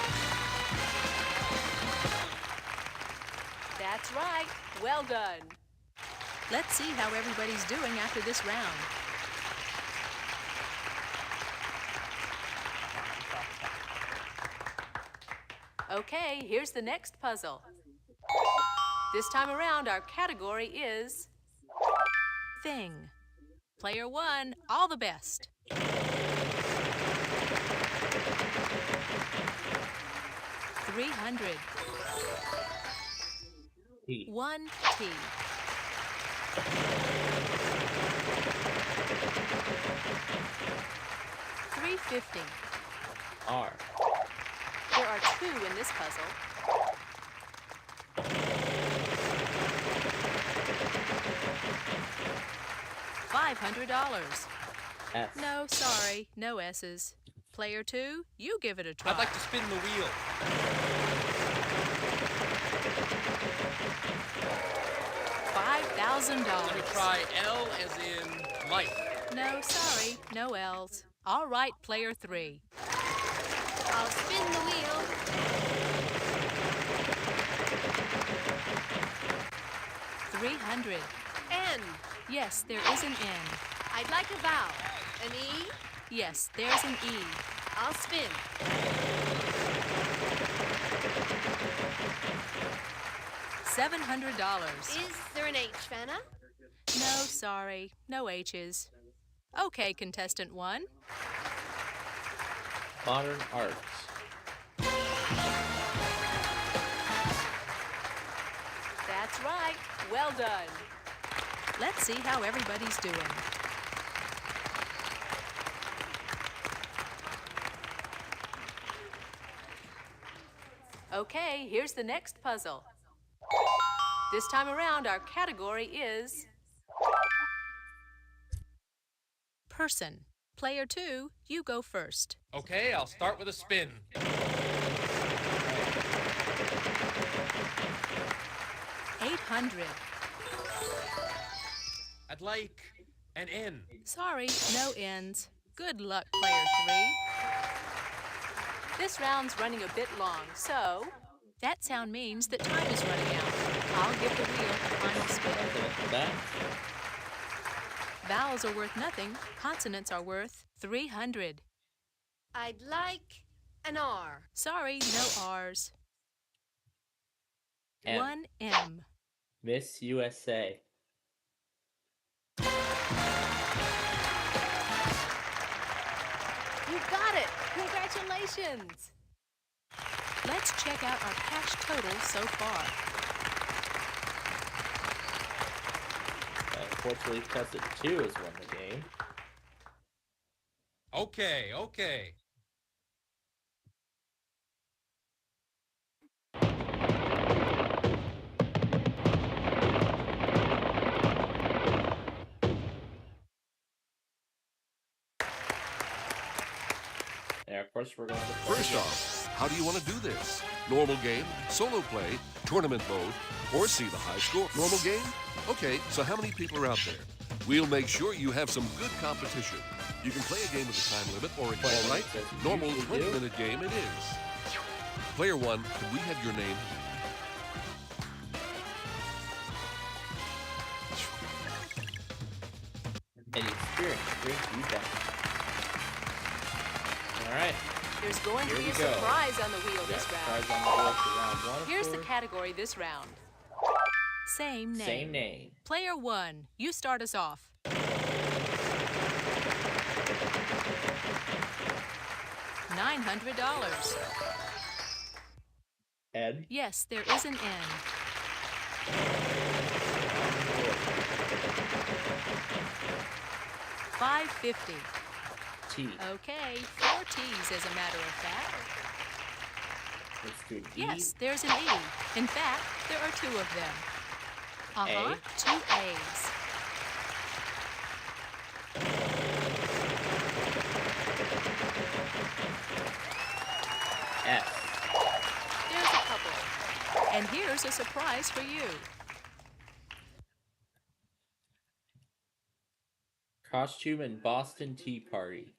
That's right. Well done. Let's see how everybody's doing after this round. Okay, here's the next puzzle. This time around, our category is thing. Player 1, all the best. $300. T. 1 T. $350. R. There are 2 in this puzzle. $500. S. No, sorry, no S's. Player 2, you give it a try. I'd like to spin the wheel. $5,000. Let me try L as in light. No, sorry, no L's. All right, player 3. I'll spin the wheel. $300. N. Yes, there is an N. I'd like a vowel. An E. Yes, there's an E. I'll spin. $700. Is there an H, Vanna? No, sorry, no H's. Okay, contestant 1. Modern arts. That's right. Well done. Let's see how everybody's doing. Okay, here's the next puzzle. This time around, our category is person. Player 2, you go first. Okay, I'll start with a spin. $800. I'd like an N. Sorry, no N's. Good luck, player 3. This round's running a bit long, so that sound means that time is running out. I'll give the wheel a final spin. Vowels are worth nothing. Consonants are worth $300. I'd like an R. Sorry, no R's. M. 1 M. Miss USA. You got it! Congratulations! Let's check out our cash total so far. Unfortunately, contestant 2 has won the game. Okay. Yeah, of course we're going to First off, how do you want to do this? Normal game, solo play, tournament mode, or see the high score? Normal game? Okay, so how many people are out there? We'll make sure you have some good competition. You can play a game with a time limit or a all right. Normal 20-minute game it is. Player 1, could we have your name? And experience great feedback. Alright. There's going to be a go. surprise on the wheel this round. Surprise on the wheel for round 1. Here's the category this round. Same name. Same name. Player 1, you start us off. $900. Ed. Yes, there is an N. $550. T. Okay, 4 T's as a matter of fact. Let's do E. Yes, there's an E. In fact, there are 2 of them. A. 2 A's. S. There's a couple. And here's a surprise for you. Costume and Boston Tea Party.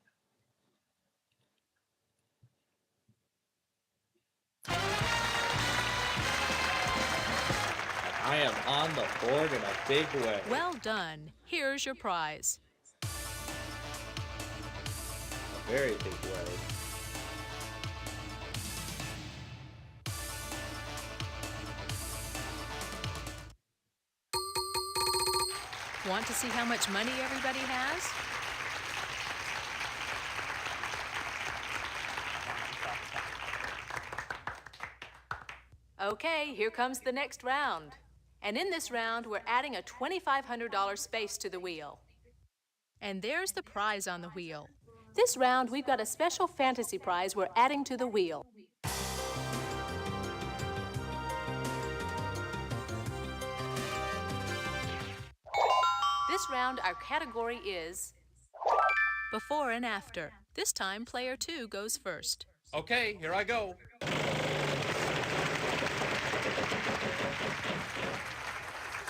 I am on the board in a big way. Well done. Here's your prize. A very big way. Want to see how much money everybody has? Okay, here comes the next round. And in this round, we're adding a $2,500 space to the wheel. And there's the prize on the wheel. This round, we've got a special fantasy prize we're adding to the wheel. This round, our category is before and after. This time, player 2 goes first. Okay, here I go.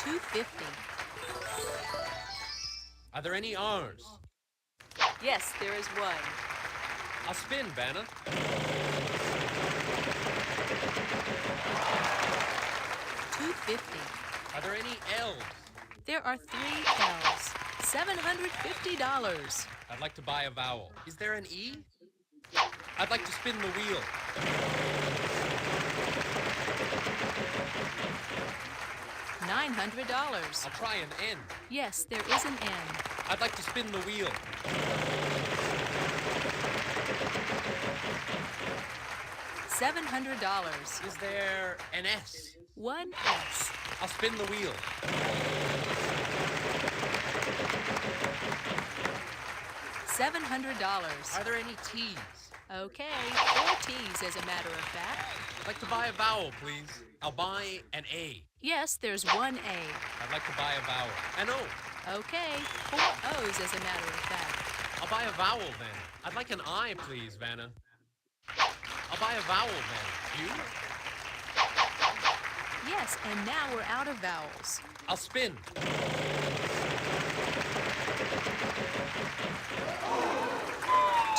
$250. Are there any R's? Yes, there is one. I'll spin, Vanna. $250. Are there any L's? There are 3 L's. $750. I'd like to buy a vowel. Is there an E? I'd like to spin the wheel. $900. I'll try an N. Yes, there is an N. I'd like to spin the wheel. $700. Is there an S? 1 S. I'll spin the wheel. $700. Are there any T's? Okay, 4 T's as a matter of fact. I'd like to buy a vowel, please. I'll buy an A. Yes, there's 1 A. I'd like to buy a vowel. An O. Okay, 4 O's as a matter of fact. I'll buy a vowel then. I'd like an I, please, Vanna. I'll buy a vowel then. You? Yes, and now we're out of vowels. I'll spin.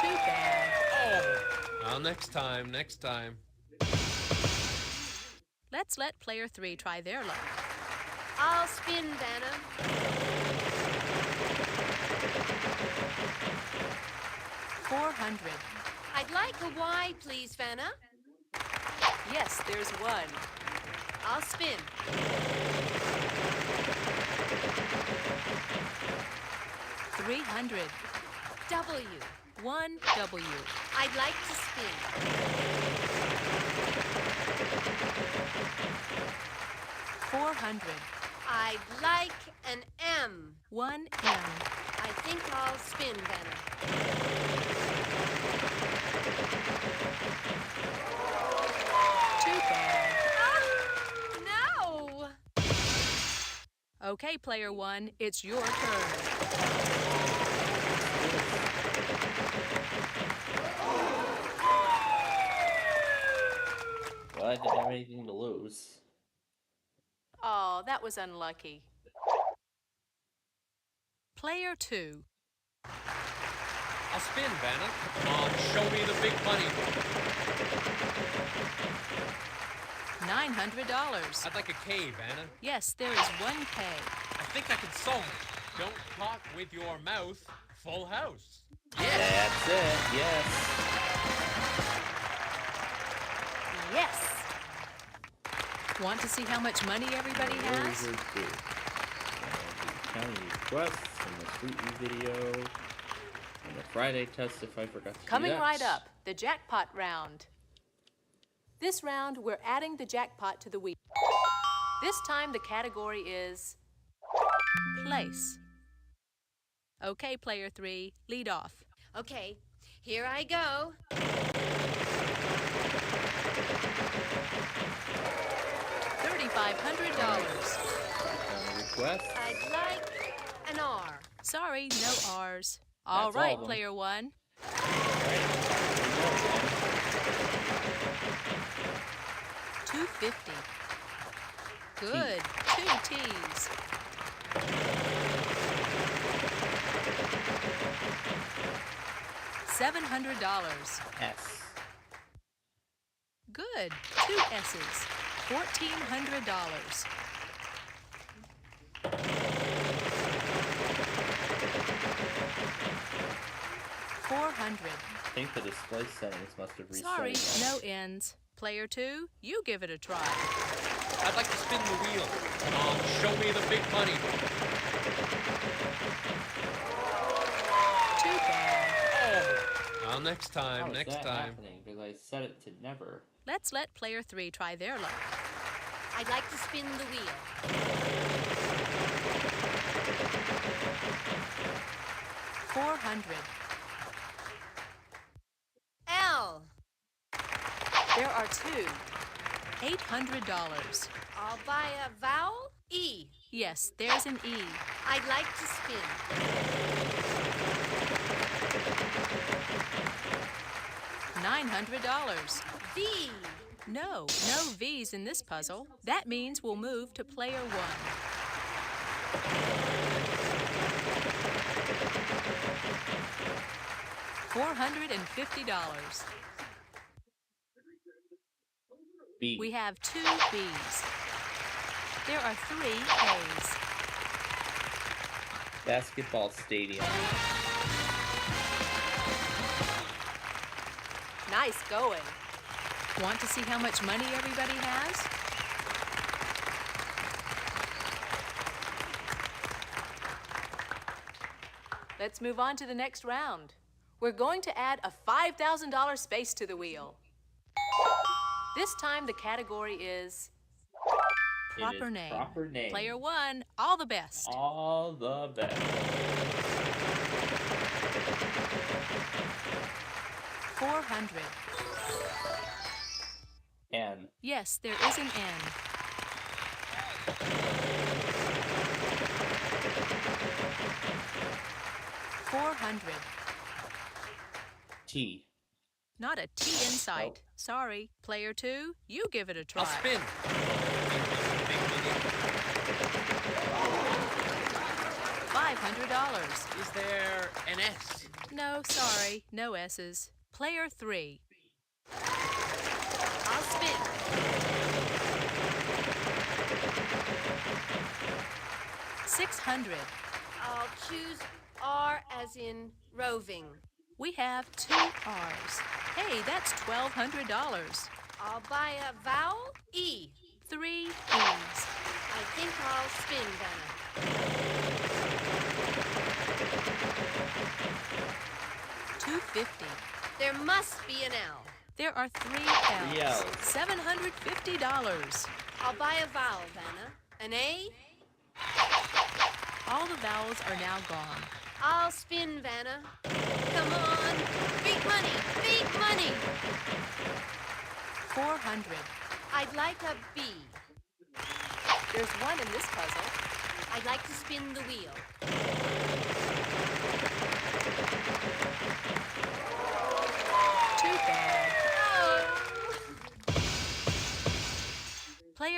Too bad. Oh. Well, next time, next time. Let's let player 3 try their luck. I'll spin, Vanna. $400. I'd like a Y, please, Vanna. Yes, there's 1. I'll spin. $300. W. 1 W. I'd like to spin. $400. I'd like an M. 1 M. I think I'll spin, Vanna. Too bad. No! Okay, player 1, it's your turn. anything to lose. Oh, that was unlucky. Player 2. I'll spin, Vanna. Show me the big money. $900. I'd like a K, Vanna. Yes, there is 1K. I think I can solve it. Don't talk with your mouth. Full house. Yeah. That's it. Yes. Yes. Want to see how much money everybody has? Counting requests and the Sweetie video and the Friday test if I forgot to do Coming that. right up, the jackpot round. This round, we're adding the jackpot to the wheel. This time, the category is place. Okay, player 3, lead off. Okay, here I go. $3,500. Request. I'd like an R. Sorry, no R's. All That's right, all of them. player 1. $250. Good. 2 T's. $700. S. Good. 2 S's. $1,400. $400. I think the display settings must have reset. Sorry, again. no ends. Player 2, you give it a try. I'd like to spin the wheel. Show me the big money. Too bad. Oh. Well, next time, How is next that time. happening? Because I set it to never. Let's let player 3 try their luck. I'd like to spin the wheel. $400. L. There are 2. $800. I'll buy a vowel. E. Yes, there's an E. I'd like to spin. $900. V. No V's in this puzzle. That means we'll move to player 1. $450. B. We have 2 B's. There are 3 A's. Basketball stadium. Nice going. Want to see how much money everybody has? Let's move on to the next round. We're going to add a $5,000 space to the wheel. This time the category is proper name. Proper name. Player 1, all the best. All the best. $400. N. Yes, there is an N. $400. T. Not a T in sight. Nope. Sorry. Player 2, you give it a try. I'll spin. $500. Is there an S? No, sorry. No S's. Player 3. I'll spin. $600. I'll choose R as in roving. We have 2 R's. Hey, that's $1,200. I'll buy a vowel. E. 3 E's. I think I'll spin, Vanna. $250. There must be an L. There are 3 3 L's. L's. $750. I'll buy a vowel, Vanna. An A. All the vowels are now gone. I'll spin, Vanna. Come on. Big money. Big money. 400. I'd like a B. There's 1 in this puzzle. I'd like to spin the wheel. Too bad.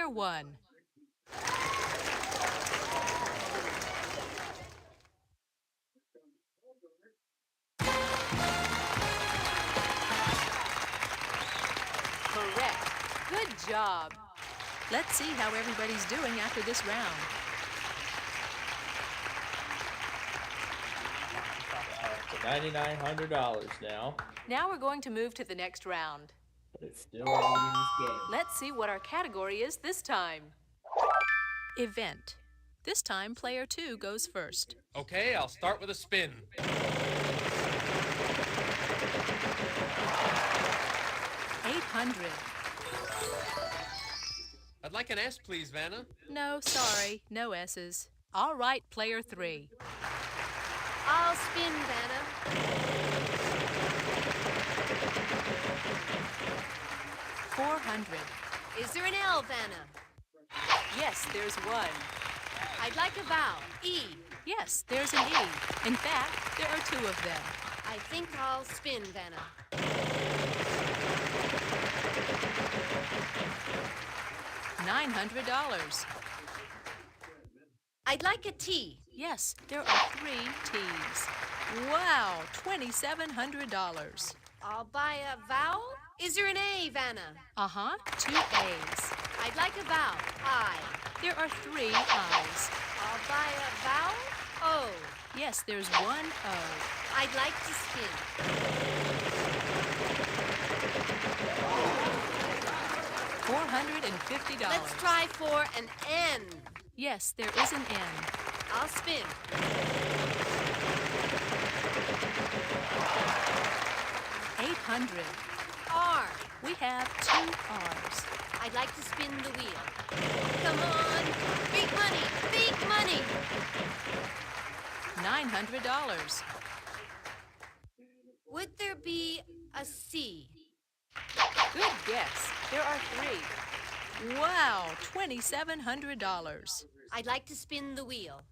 Player 1. Correct. Good job. Let's see how everybody's doing after this round. $9,900 now. Now we're going to move to the next round. But it's still early in this game. Let's see what our category is this time. Event. This time, player 2 goes first. Okay, I'll start with a spin. 800. I'd like an S, please, Vanna. No, sorry, no S's. All right, player 3. I'll spin, Vanna. 400. Is there an L, Vanna? Yes, there's one. I'd like a vowel. E. Yes, there's an E. In fact, there are 2 of them. I think I'll spin, Vanna. 900. I'd like a T. Yes, there are 3 T's. Wow, $2,700. I'll buy a vowel. Is there an A, Vanna? Uh-huh, 2 A's. I'd like a vowel. I. There are 3 I's. I'll buy a vowel. O. Yes, there's 1 O. I'd like to spin. 450. Let's try for an N. Yes, there is an N. I'll spin. 800. R. We have 2 R's. I'd like to spin the wheel. Come on. Big money. Big money. $900. Would there be a C? Good guess. There are 3. Wow, $2,700. I'd like to spin the wheel.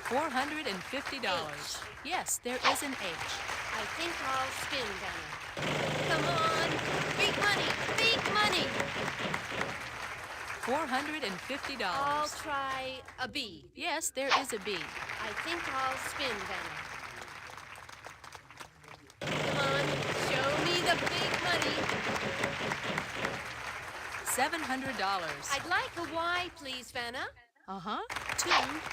$450. Yes, there is an H. I think I'll spin, Vanna. Come on. Big money. Big money. $450. I'll try a B. Yes, there is a B. I think I'll spin, Vanna. Come on. Show me the big money. $700. I'd like a Y, please, Vanna. Uh-huh. 2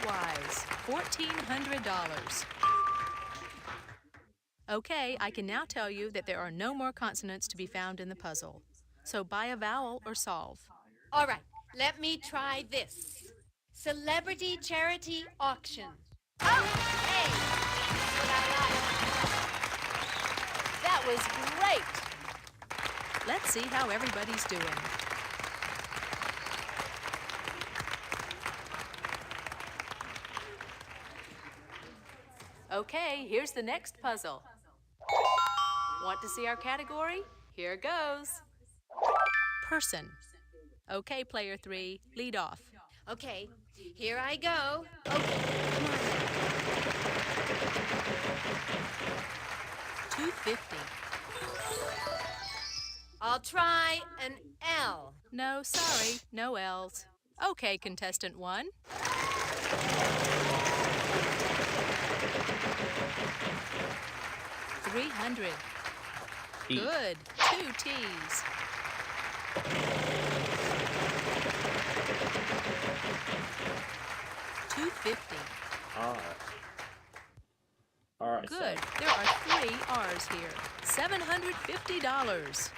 Y's. $1,400. Okay, I can now tell you that there are no more consonants to be found in the puzzle. So buy a vowel or solve. All right, let me try this. Celebrity charity auction. Oh, hey! What I like. That was great! Let's see how everybody's doing. Okay, here's the next puzzle. Want to see our category? Here goes. Person. Okay, player 3, lead off. Okay, here I go. Okay, come on now. 250. I'll try an L. No, sorry, no L's. Okay, contestant 1. 300. E. Good. 2 T's. 250. R. R. Good. There are 3 R's here. $750.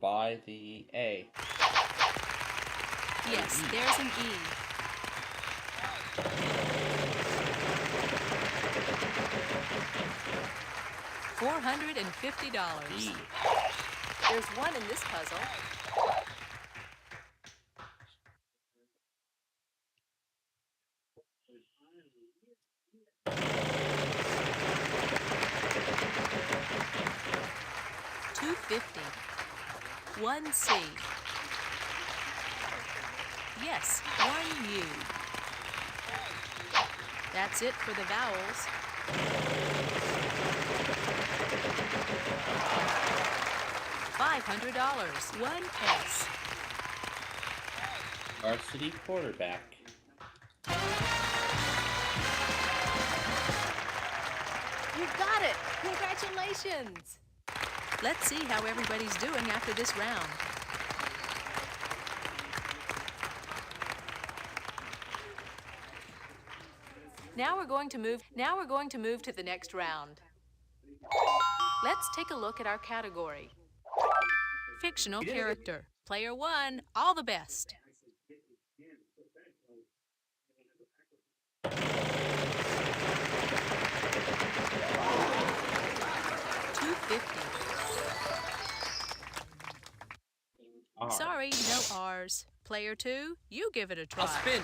By the A. Yes, there's an E. $450. E. There's 1 in this puzzle. $250. 1 C. Yes, 1 U. That's it for the vowels. $500. 1S. Varsity quarterback. You got it! Congratulations! Let's see how everybody's doing after this round. Now we're going to move to the next round. Let's take a look at our category. Fictional character. Player 1, all the best. $250. Sorry, no R's. Player 2, you give it a try. I'll spin.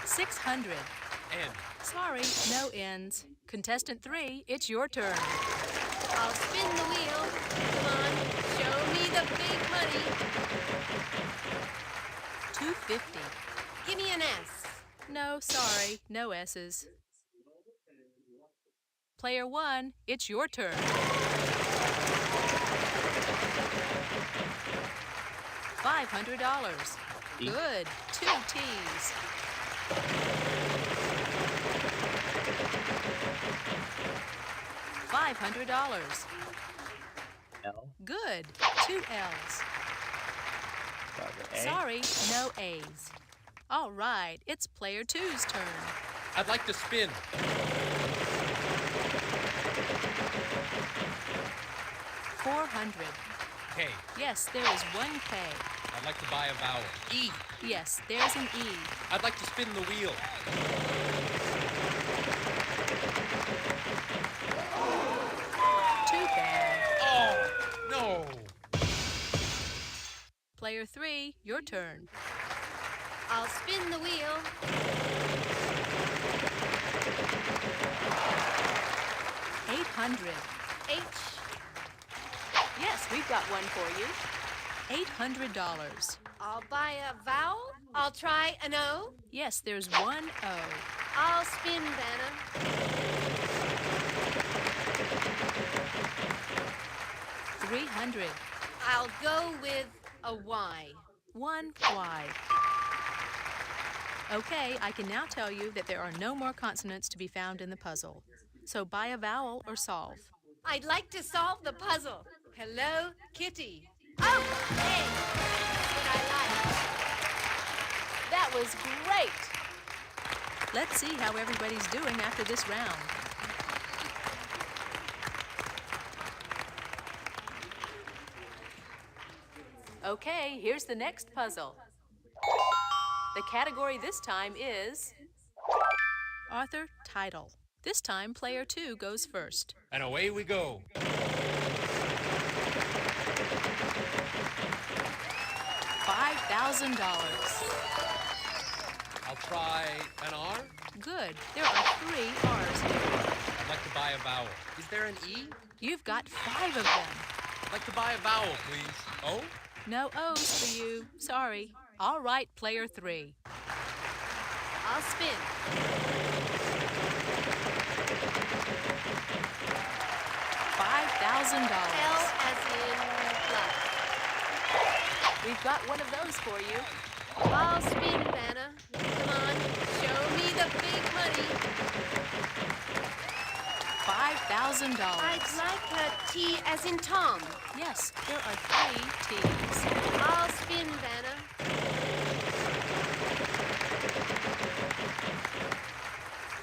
$600. And Sorry, no ends. Contestant 3, it's your turn. I'll spin the wheel. Come on, show me the big money. $250. Give me an S. No, sorry, no S's. Player 1, it's your turn. $500. Good. 2 T's. $500. L. Good. 2 L's. Sorry, no A's. All right, it's player 2's turn. I'd like to spin. $400. K. Yes, there is 1 K. I'd like to buy a vowel. E. Yes, there's an E. I'd like to spin the wheel. Too bad. Oh, no. Player 3, your turn. I'll spin the wheel. $800. H. Yes, we've got one for you. $800. I'll buy a vowel. I'll try an O. Yes, there's 1 O. I'll spin, Vanna. $300. I'll go with a Y. 1 Y. Okay, I can now tell you that there are no more consonants to be found in the puzzle. So buy a vowel or solve. I'd like to solve the puzzle. Hello, Kitty. Oh, hey, that's what I like. That was great! Let's see how everybody's doing after this round. Okay, here's the next puzzle. The category this time is author title. This time, player 2 goes first. And away we go. $5,000. I'll try an R. Good. There are 3 R's here. I'd like to buy a vowel. Is there an E? You've got 5 of them. I'd like to buy a vowel, please. O? No O's for you. Sorry. All right, player 3. I'll spin. $5,000. L as in love. We've got one of those for you. I'll spin, Vanna. Come on, show me the big money. $5,000. I'd like a T as in Tom. Yes, there are 3 T's. I'll spin, Vanna.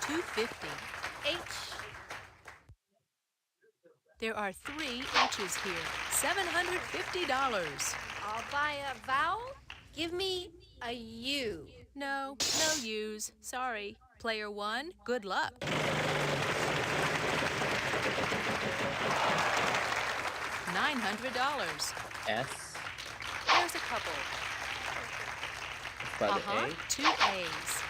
$250. H. There are 3 H's here. $750. I'll buy a vowel. Give me a U. No U's. Sorry. Player 1, good luck. $900. S. There's a couple. By the A. 2 A's.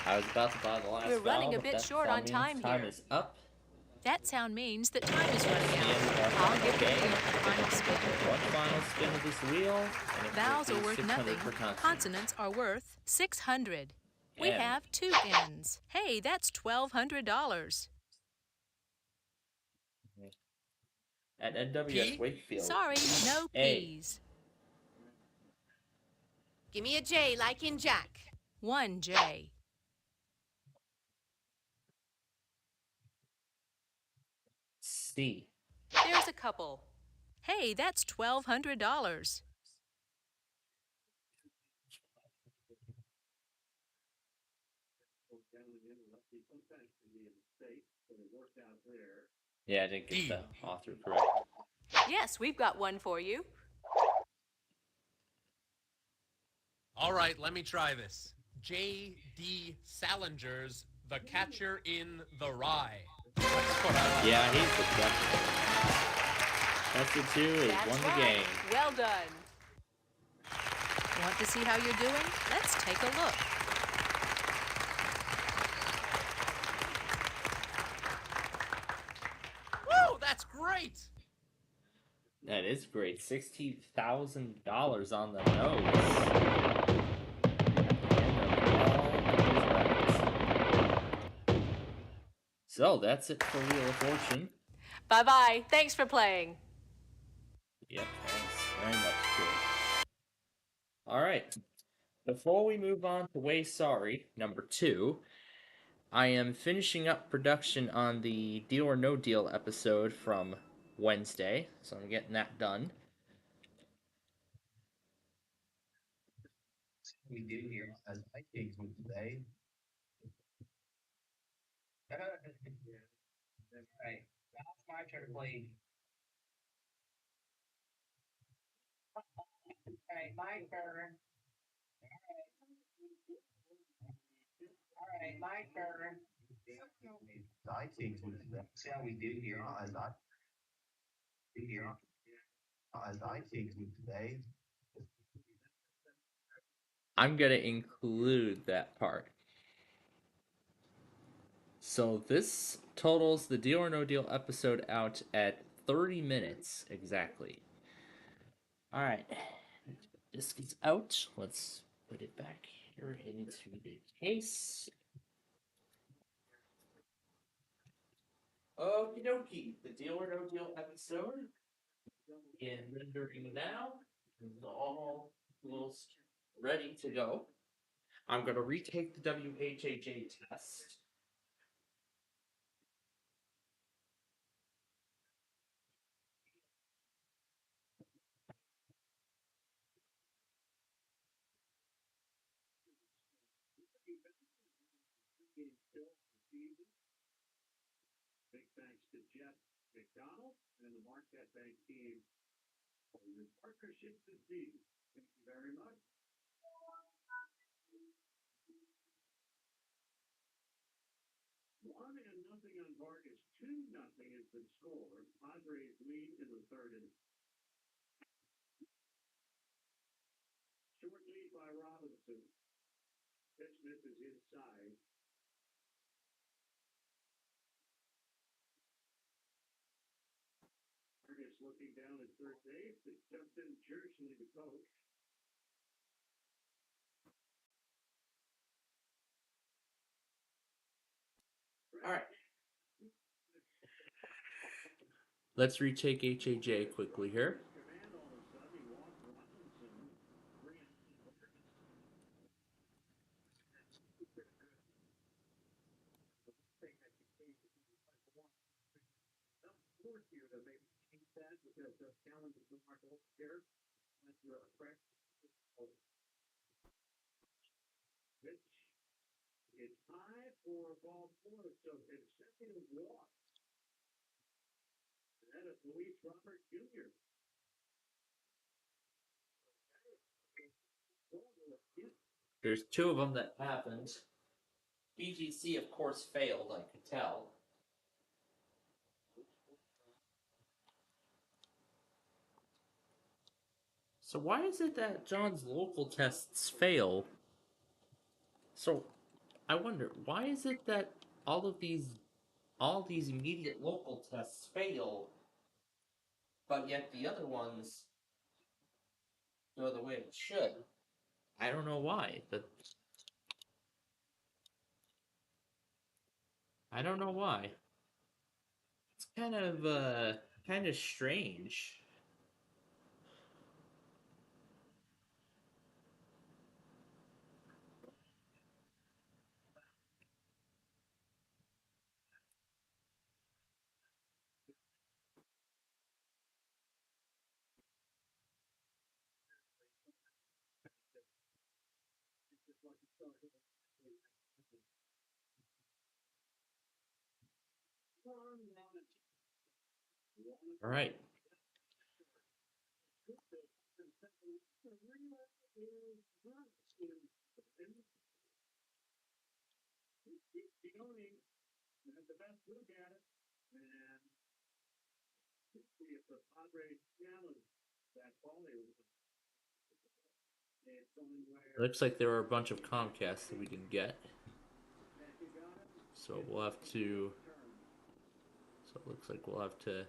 I was about to buy the last We're running vowel, a bit but that short sound on means time time here. is up. That sound means that time is running the end of out. our I'll give the game. wheel a final spin. One final spin of this wheel. And it Vowels will are be worth 600 nothing. per consonant. Consonants are worth $600. We have 2 N's. Hey, that's $1,200. At NWS Wakefield. Sorry, no P's. Give me a J like in Jack. 1 J. C. There's a couple. Hey, that's $1,200. Yeah, I didn't get the author correct. Yes, we've got one for you. All right, let me try this. J.D. Salinger's The Catcher in the Rye. Yeah, he's the catcher. That's the 2 is won the game. Well done. Want to see how you're doing? Let's take a look. Woo, that's great! That is great. $16,000 on the nose. So that's it for Wheel of Fortune. Bye-bye. Thanks for playing. Yep, thanks very much, kid. All right. Before we move on to Way Sorry, number 2, I am finishing up production on the Deal or No Deal episode from Wednesday, so I'm getting that done. We do here as I take with today. Right. Now it's my turn to play. Alright, my turn. Alright, my turn. I take with today. See how we do here as I do here. As I take with today. I'm going to include that part. So this totals the Deal or No Deal episode out at 30 minutes exactly. Alright, disc is out. Let's put it back here into the case. Okie dokie, the Deal or No Deal episode in rendering now is all ready to go. I'm going to retake the WHAJ test. Big thanks to Jeff McDonald and the Marquette Bank team for your partnership this season. Thank you very much. One and nothing on Vargas. 2-0 has been scored. Padres lead in the third inning. Short lead by Robinson. Pitch misses inside. Vargas looking down at third base. It's Justin Jersley, the coach. All right. Let's retake HAJ quickly here. It's high for ball 4, so consecutive walks. That is Luis Robert Jr. There's 2 of them that happened. BGC, of course, failed, I could tell. So why is it that John's local tests fail? So I wonder, why is it that all these immediate local tests fail, but yet the other ones go the way it should? I don't know why, but I don't know why. It's kind of strange. All right. Looks like there were a bunch of Comcasts that we didn't get. So we'll have to... So it looks like we'll have to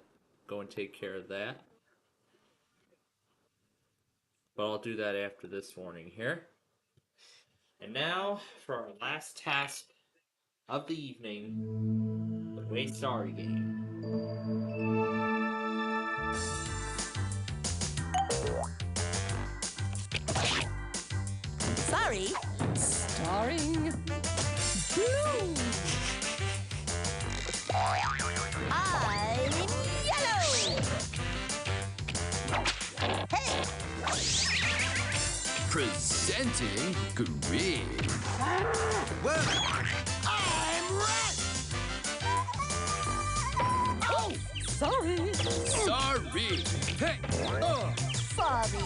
go and take care of that. But I'll do that after this warning here. And now for our last task of the evening, the Way Sorry game. Sorry, starring blue. I'm yellow. Hey! Presenting green. Whoa! I'm red. Oh, sorry. Sorry. Hey. Sorry.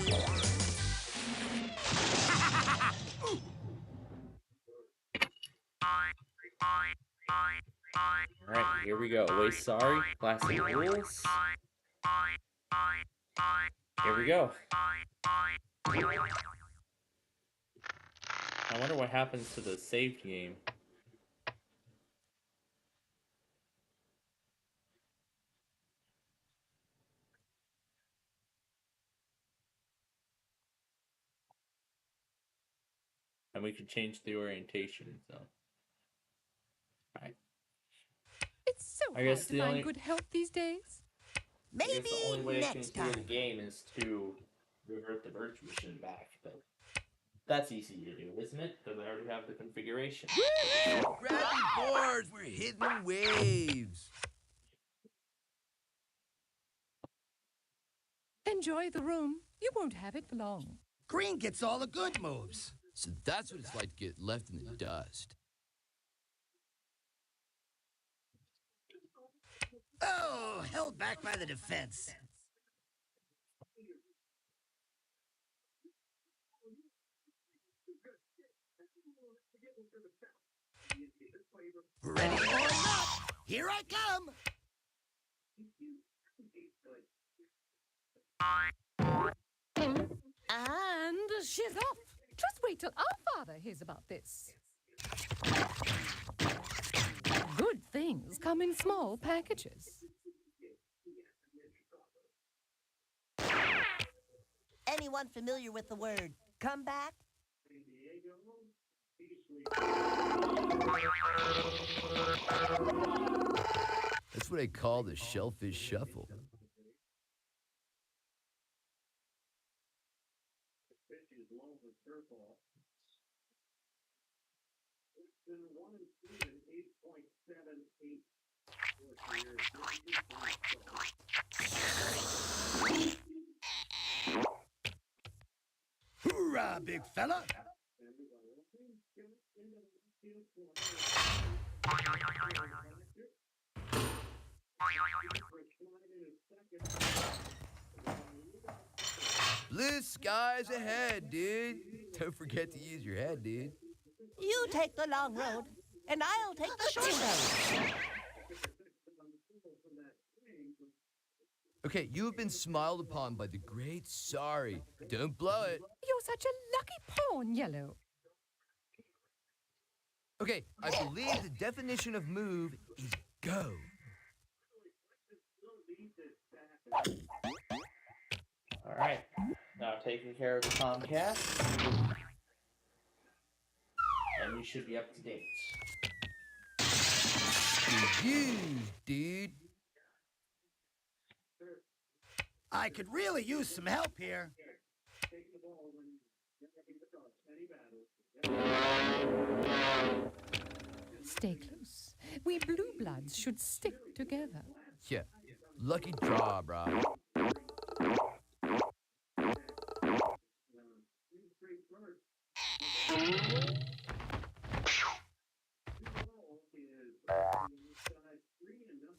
Alright, here we go. Way Sorry, classic rules. Here we go. I wonder what happens to the saved game. And we can change the orientation, so. Alright. It's so hard to find good help these days. Maybe I guess the only way I can next clear the time. game is to revert the virtue machine back, but that's easy to do, isn't it? Because I already have the configuration. Grab your boards. We're hitting the waves. Enjoy the room. You won't have it for long. Green gets all the good moves. So that's what it's like to get left in the dust. Oh, held back by the defense. Ready or not, here I come. And she's off. Just wait till our father hears about this. Good things come in small packages. Anyone familiar with the word comeback? That's what I call the shellfish shuffle. Hoorah, big fella. Blue skies ahead, dude. Don't forget to use your head, dude. You take the long road, and I'll take the short road. Okay, you have been smiled upon by the great Sorry. Don't blow it. You're such a lucky pawn, Yellow. Okay, I believe the definition of move is go. Alright, now taking care of the Comcast. And we should be up to date. could use, dude. I could really use some help here. Stay close. We blue bloods should stick together. Yeah, lucky draw, bro.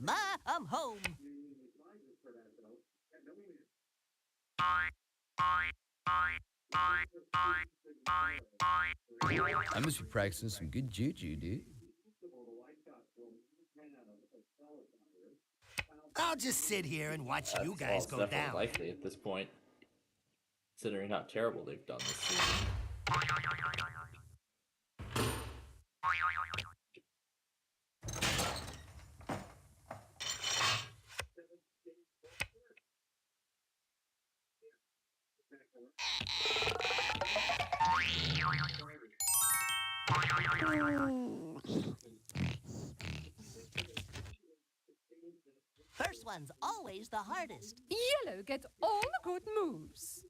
Ma, I'm home. I must be practicing some good juju, dude. I'll just sit here and watch you guys go definitely down. likely at this point, considering how terrible they've done this season. First one's always the hardest. Yellow gets all the good moves.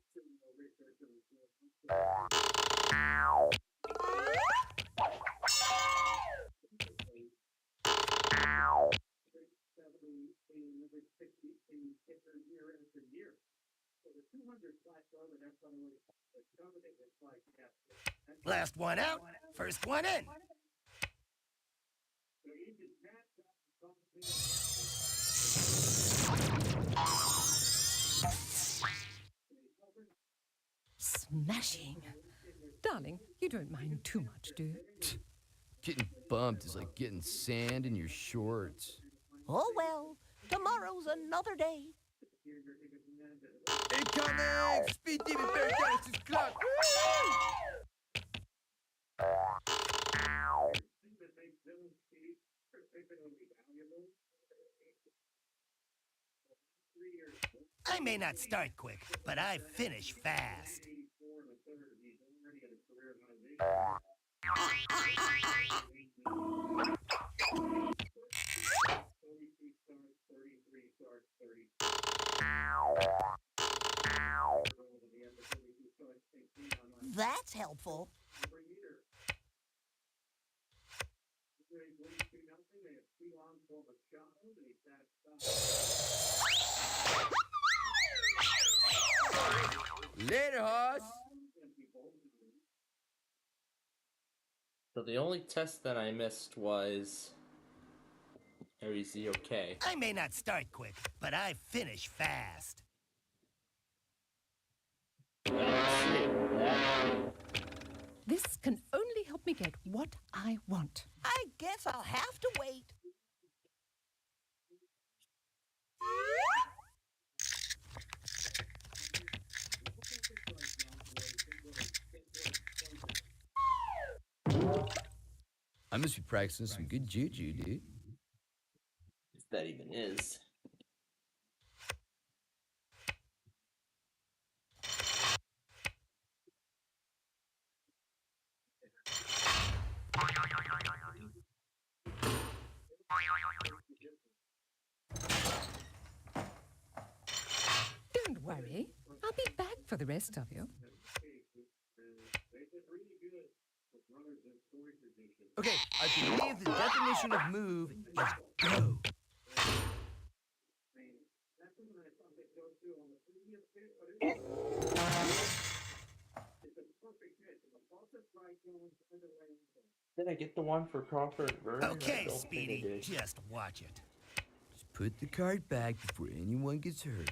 Last one out, first one in. Smashing. Darling, you don't mind too much, do you? Getting bumped is like getting sand in your shorts. Oh well, tomorrow's another day. Incoming! Speed Demon Bear Genesis Clock! I may not start quick, but I finish fast. That's helpful. Later, hoss. So the only test that I missed was, is he okay? I may not start quick, but I finish fast. This can only help me get what I want. I guess I'll have to wait. I must be practicing some good juju, dude. If that even is. Don't worry. I'll be back for the rest of you. Okay, I believe the definition of move is go. Did I get the one for Crawford Burns? Okay, Speedy, just watch it. Just put the card back before anyone gets hurt.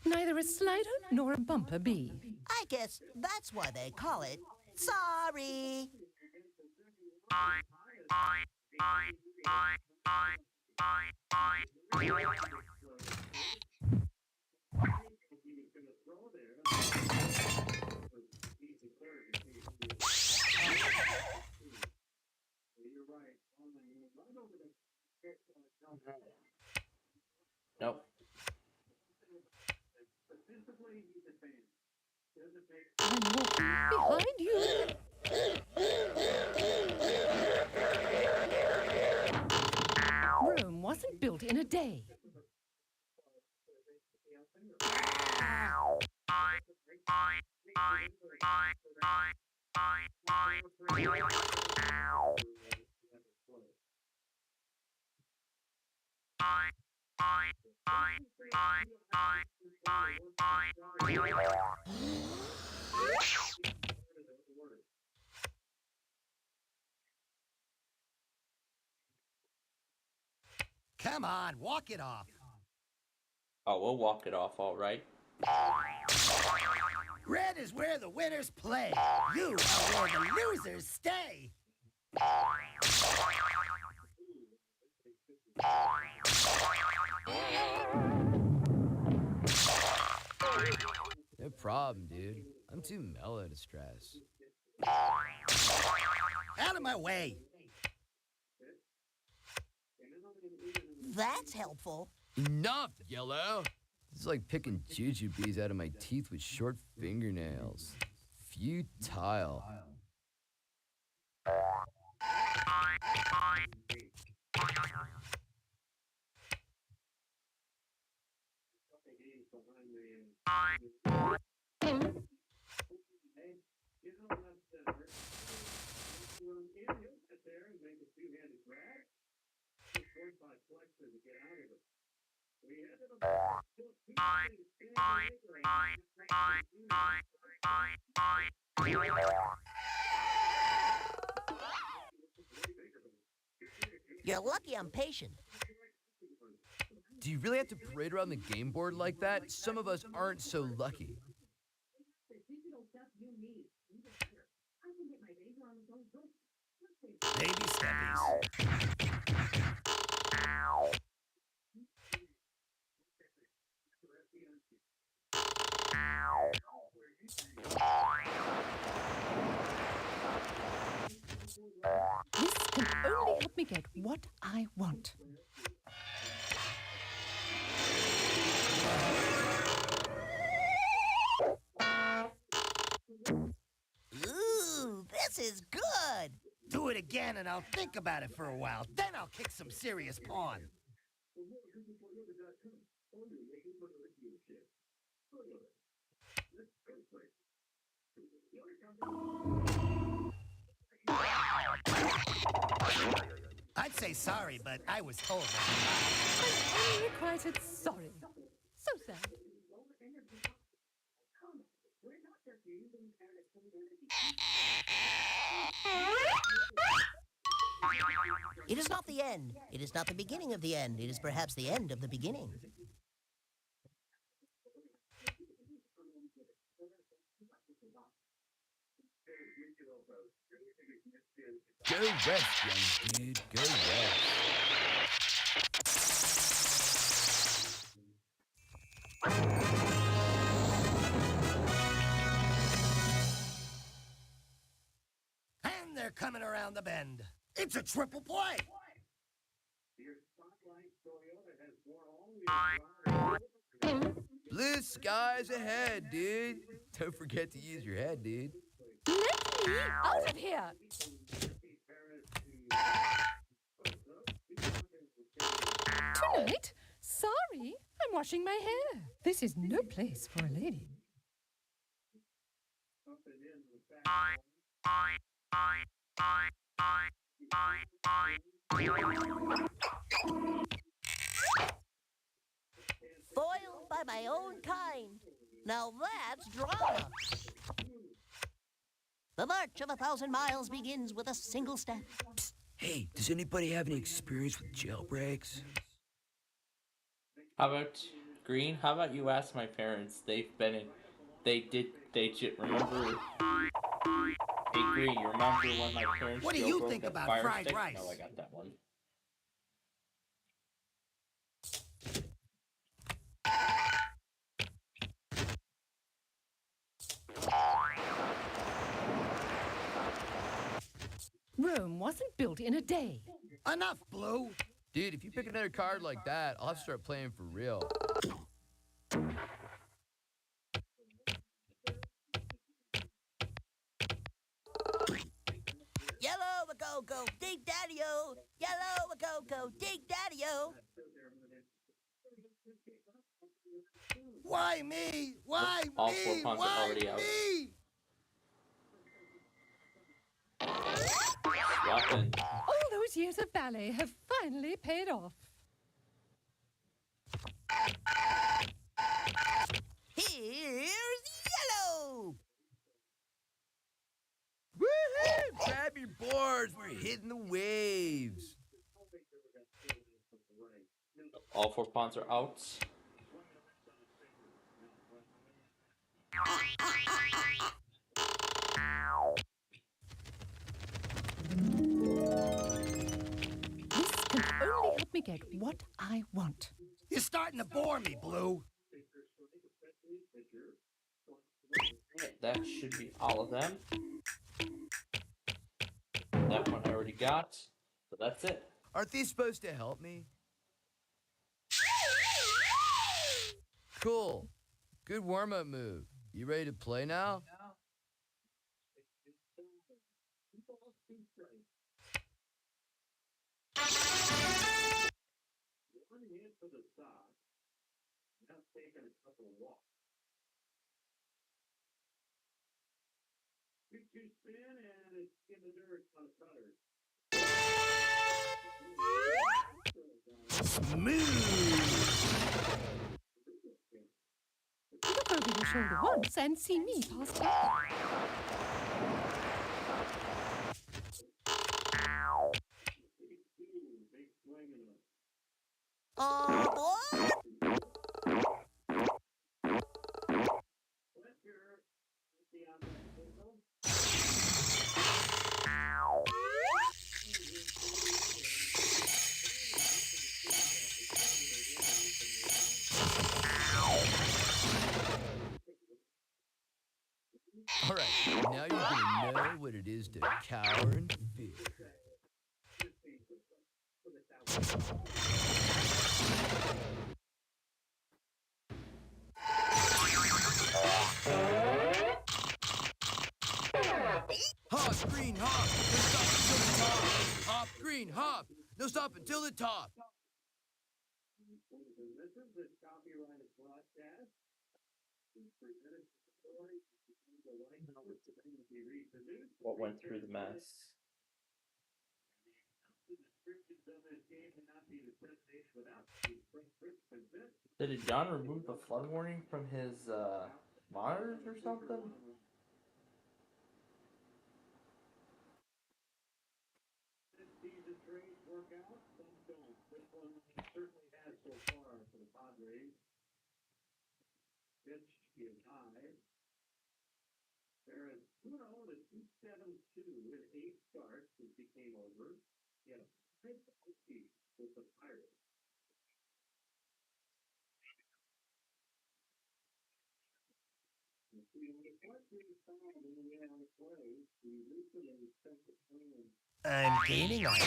Neither a slider nor a bumper bee. I guess that's why they call it sorry. Nope. I'm walking behind you. Rome wasn't built in a day. Come on, walk it off. Oh, we'll walk it off, all right. Red is where the winners play. You are where the losers stay. No problem, dude. I'm too mellow to stress. Out of my way. That's helpful. Enough, Yellow! This is like picking jujubes out of my teeth with short fingernails. Futile. You're lucky I'm patient. Do you really have to parade around the game board like that? Some of us aren't so lucky. Baby steppies. This can only help me get what I want. Ooh, this is good. Do it again and I'll think about it for a while. Then I'll kick some serious pawn. I'd say sorry, but I was told that. I'm unrequited sorry. So sad. It is not the end. It is not the beginning of the end. It is perhaps the end of the beginning. Go west, young dude. Go west. And they're coming around the bend. It's a triple play. Blue skies ahead, dude. Don't forget to use your head, dude. Let me out of here! Tonight? Sorry, I'm washing my hair. This is no place for a lady. Foiled by my own kind. Now that's drama. The march of 1,000 miles begins with a single step. Psst. Hey, does anybody have any experience with jailbreaks? How about Green? How about you ask my parents? They've been in. Remember? Hey Green, you remember when my parents? What do you think about fried stick? rice? No, I got that one. Rome wasn't built in a day. Enough, Blue. Dude, if you pick another card like that, I'll have to start playing for real. Yellow a go go, dig daddy-o. Yellow a go go, dig daddy-o. Why me? Why All me? 4 pawns are Why already out. me? Swapping. All those years of ballet have finally paid off. Here's yellow. Woohoo! Grab your boards. We're hitting the waves. All 4 pawns are out. This can only help me get what I want. You're starting to bore me, Blue. That should be all of them. That one I already got. So that's it. Aren't they supposed to help me? Cool. Good warm-up move. You ready to play now? One hit for the sock. Now taking a couple of walks. 2-2 spin, and it's in the dirt on a cutter. Smooth. Look over your shoulder once and see me pass by. Big swing and a Boy. flicker. See on that signal. All right, now you're gonna know what it is to cower in fear. Hop, green, hop. No stop until the top. Hop, green, hop. No stop until the top. This is the copyrighted broadcast. Presented story. What went through the mess? Did John remove the flood warning from his monitors or something? Season trades work out, some don't. This one certainly has so far for the Padres. Pitch is high. There is 2-0 to 2-7-2 with 8 starts since he came over. He had a 5-0 with the Pirates. I'm gaining on you.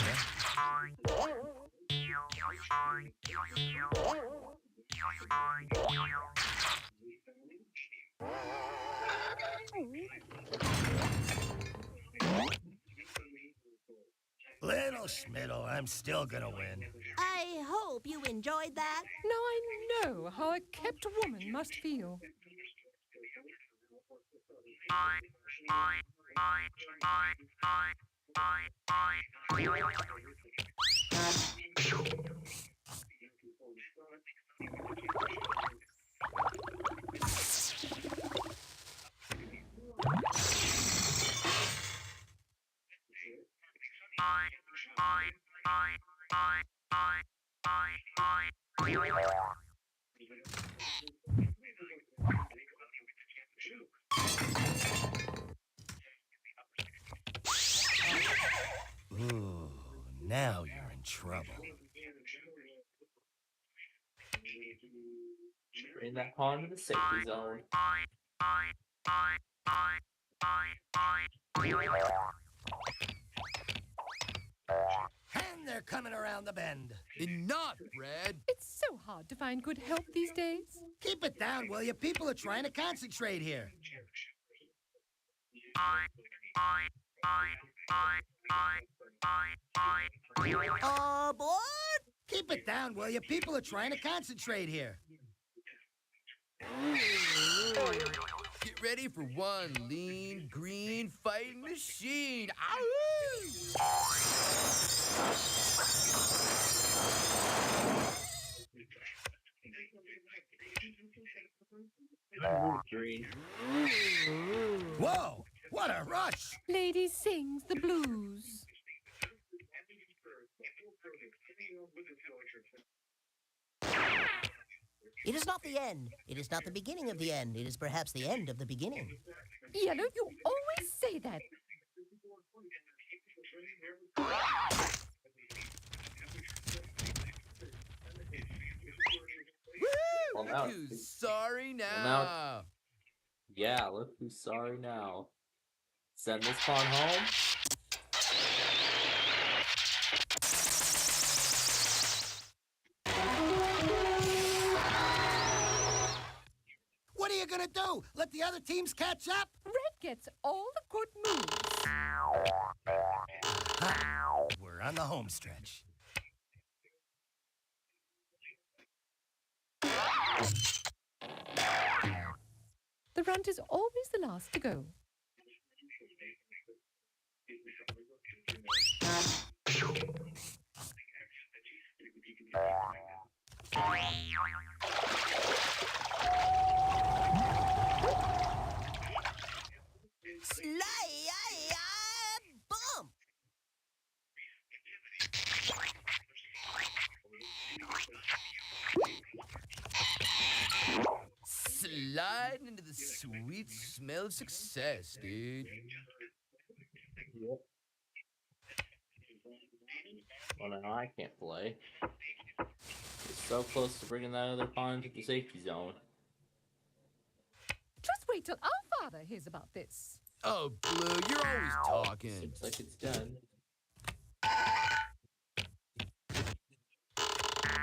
Little Schmiddle, I'm still gonna win. I hope you enjoyed that. Now I know how a kept woman must feel. Ooh, now you're in trouble. Bring that pawn to the safety zone. And they're coming around the bend. Enough, Brad. It's so hard to find good help these days. Keep it down, will you? People are trying to concentrate here. Aboard! Keep it down, will you? People are trying to concentrate here. Get ready for one lean, green fighting machine. Whoa! What a rush! Lady sings the blues. It is not the end. It is not the beginning of the end. It is perhaps the end of the beginning. Yellow, you always say that. Well, Look who's sorry now. Yeah, look who's sorry now. Send this pawn home. What are you gonna do? Let the other teams catch up? Red gets all the good moves. We're on the home stretch. The runt is always the last to go. Bump! Sliding into the sweet smell of success, dude. Yep. Well, now I can't play. It's so close to bringing that other pawn into the safety zone. Just wait till our father hears about this. Oh, Blue, you're always talking. Seems like it's done.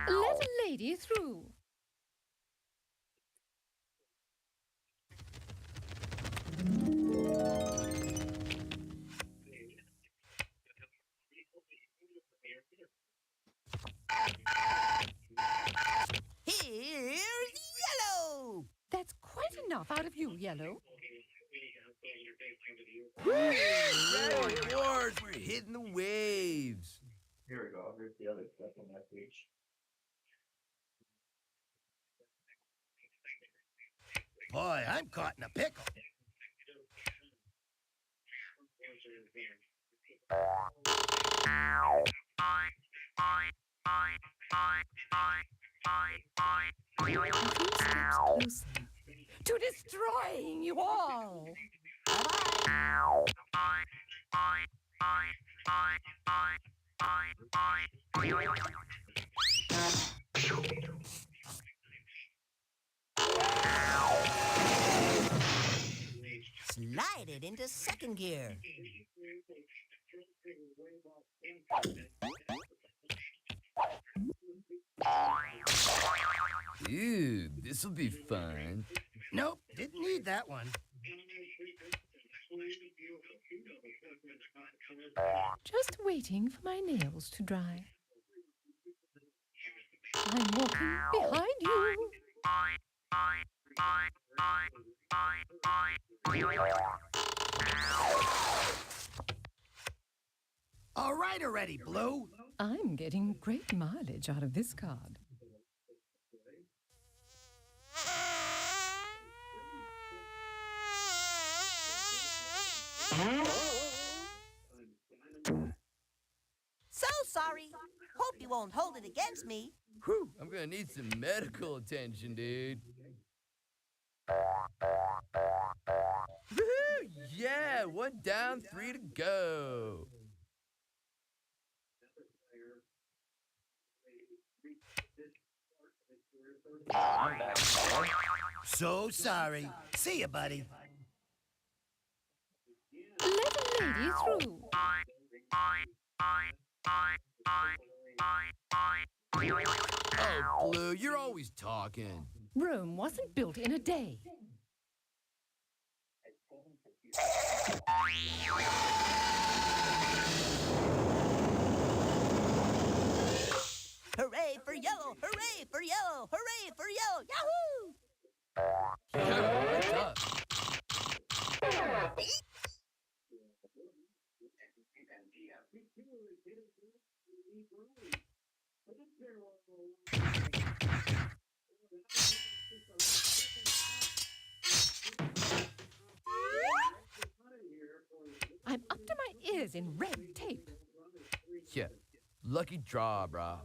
Let a lady through. Here's Yellow! That's quite enough out of you, Yellow. Red boards, we're hitting the waves. Here we go. Here's the other stuff on that page. Boy, I'm caught in a pickle. Closer to destroying you all. Slide it into second gear. Ooh, this'll be fun. Nope, didn't need that one. Just waiting for my nails to dry. I'm walking behind you. All right already, Blue. I'm getting great mileage out of this card. So sorry. Hope you won't hold it against me. Whew, I'm gonna need some medical attention, dude. Woohoo! Yeah, 1 down, 3 to go. I'm back. So sorry. See ya, buddy. Let a lady through. Oh, Blue, you're always talking. Rome wasn't built in a day. Hooray for yellow! Hooray for yellow! Hooray for yellow! Yahoo! Yeah, what's up? I'm up to my ears in red tape. Yeah, lucky draw, brah.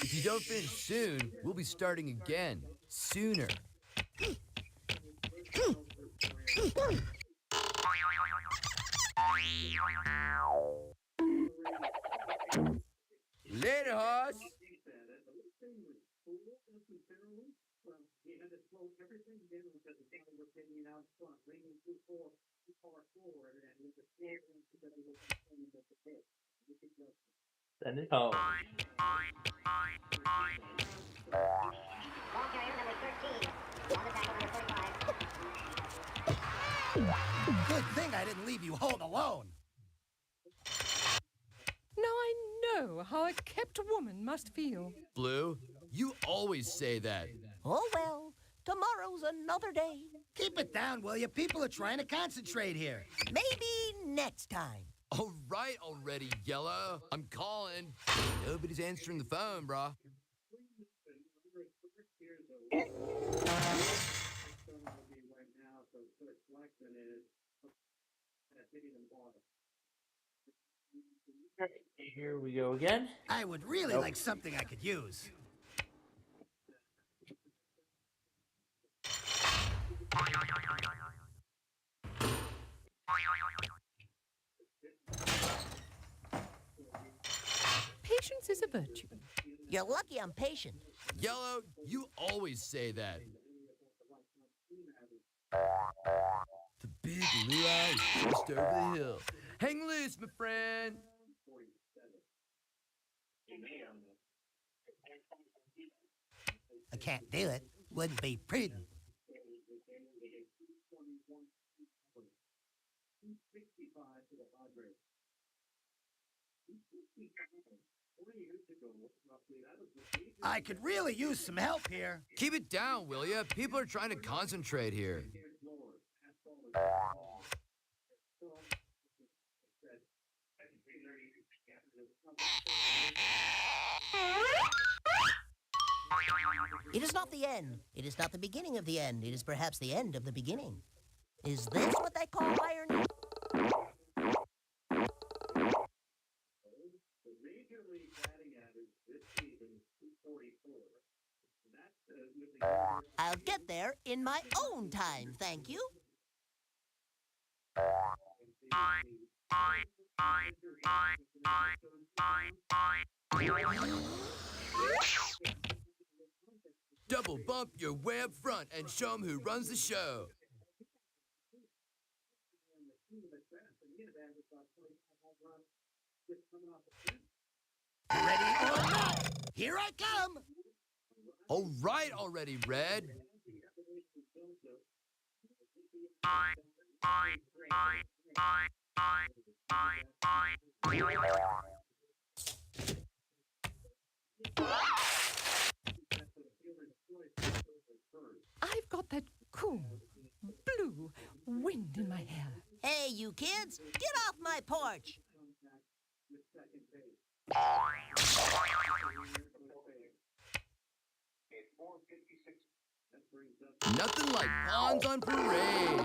If you don't finish soon, we'll be starting again. Sooner. Later, hoss. Send it home. Good thing I didn't leave you home alone. Now I know how a kept woman must feel. Blue, you always say that. Oh well, tomorrow's another day. Keep it down, will you? People are trying to concentrate here. Maybe next time. All right already, Yellow. I'm calling. Nobody's answering the phone, brah. Here we go again. I would really like something I could use. Patience is a virtue. You're lucky I'm patient. Yellow, you always say that. The big luau is just over the hill. Hang loose, my friend. I can't do it. Wouldn't be prudent. I could really use some help here. Keep it down, will ya? People are trying to concentrate here. It is not the end. It is not the beginning of the end. It is perhaps the end of the beginning. Is this what they call irony? I'll get there in my own time, thank you. Double bump your way up front and show 'em who runs the show. Ready or not, here I come. All right already, Red. I've got that cool, blue wind in my hair. Hey, you kids, get off my porch. Nothing like pawns on parade.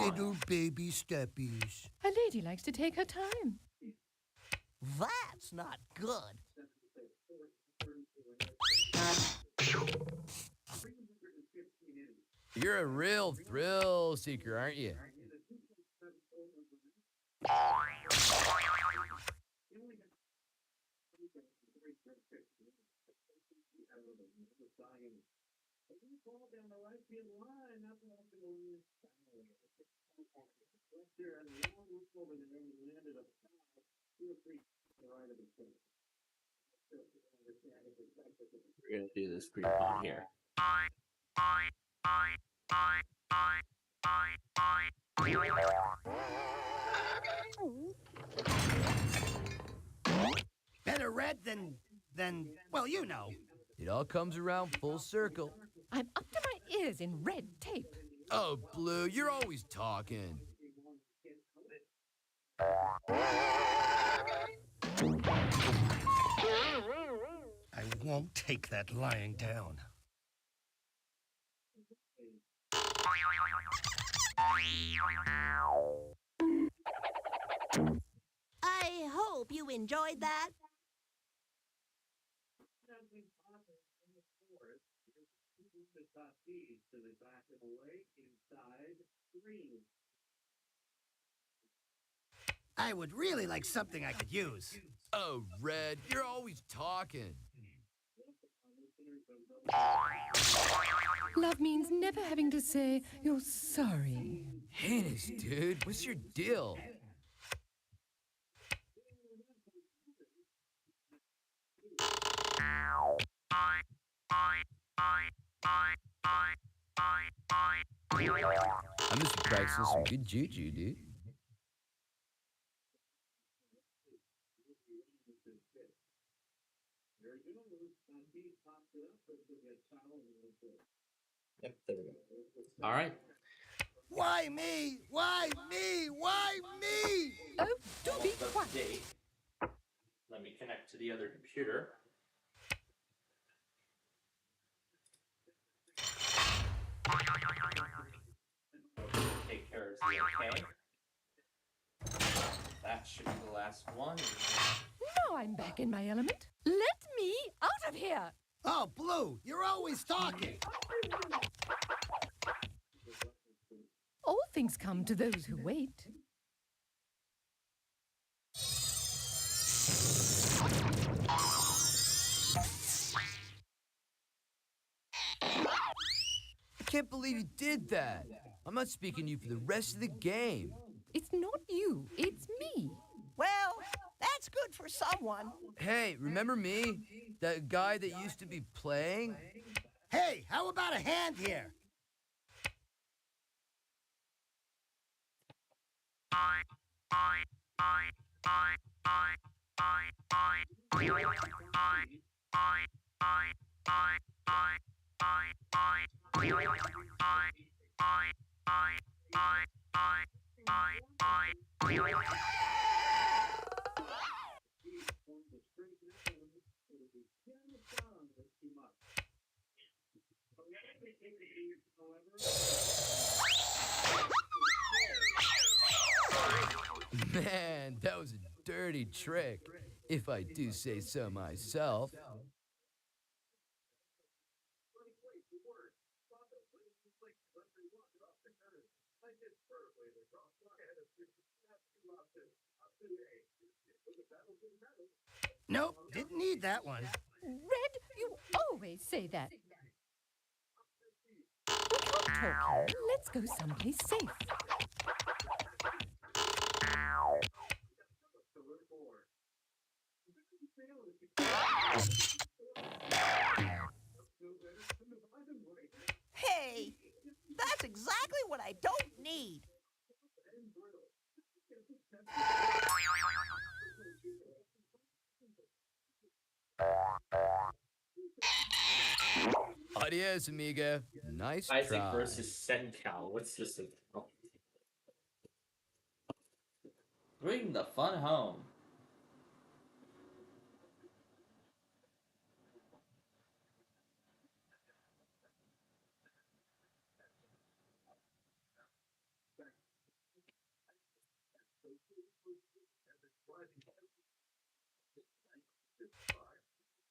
Little baby steppies. A lady likes to take her time. That's not good. You're a real thrill seeker, aren't you? We're gonna do this pretty fun here. Better red than, well, you know. It all comes around full circle. I'm up to my ears in red tape. Oh, Blue, you're always talking. I won't take that lying down. I hope you enjoyed that. I would really like something I could use. Oh, Red, you're always talking. Love means never having to say you're sorry. Heinous, dude, what's your deal? I'm just practicing some good juju, dude. Yep, there we go. All right. Why me? Why me? Why me? Oh, do be quiet. Let me connect to the other computer. Take care of the okay. That should be the last one. Now I'm back in my element. Let me out of here. Oh, Blue, you're always talking. All things come to those who wait. I can't believe you did that. I'm not speaking to you for the rest of the game. It's not you, it's me. Well, that's good for someone. Hey, remember me? That guy that used to be playing? Hey, how about a hand here? Man, that was a dirty trick, if I do say so myself. Nope, didn't need that one. Red, you always say that. We can't talk. Let's go someplace safe. Hey, that's exactly what I don't need. Adios, amigo. Nice Isaac try. versus Sencal. What's this about? Bring the fun home.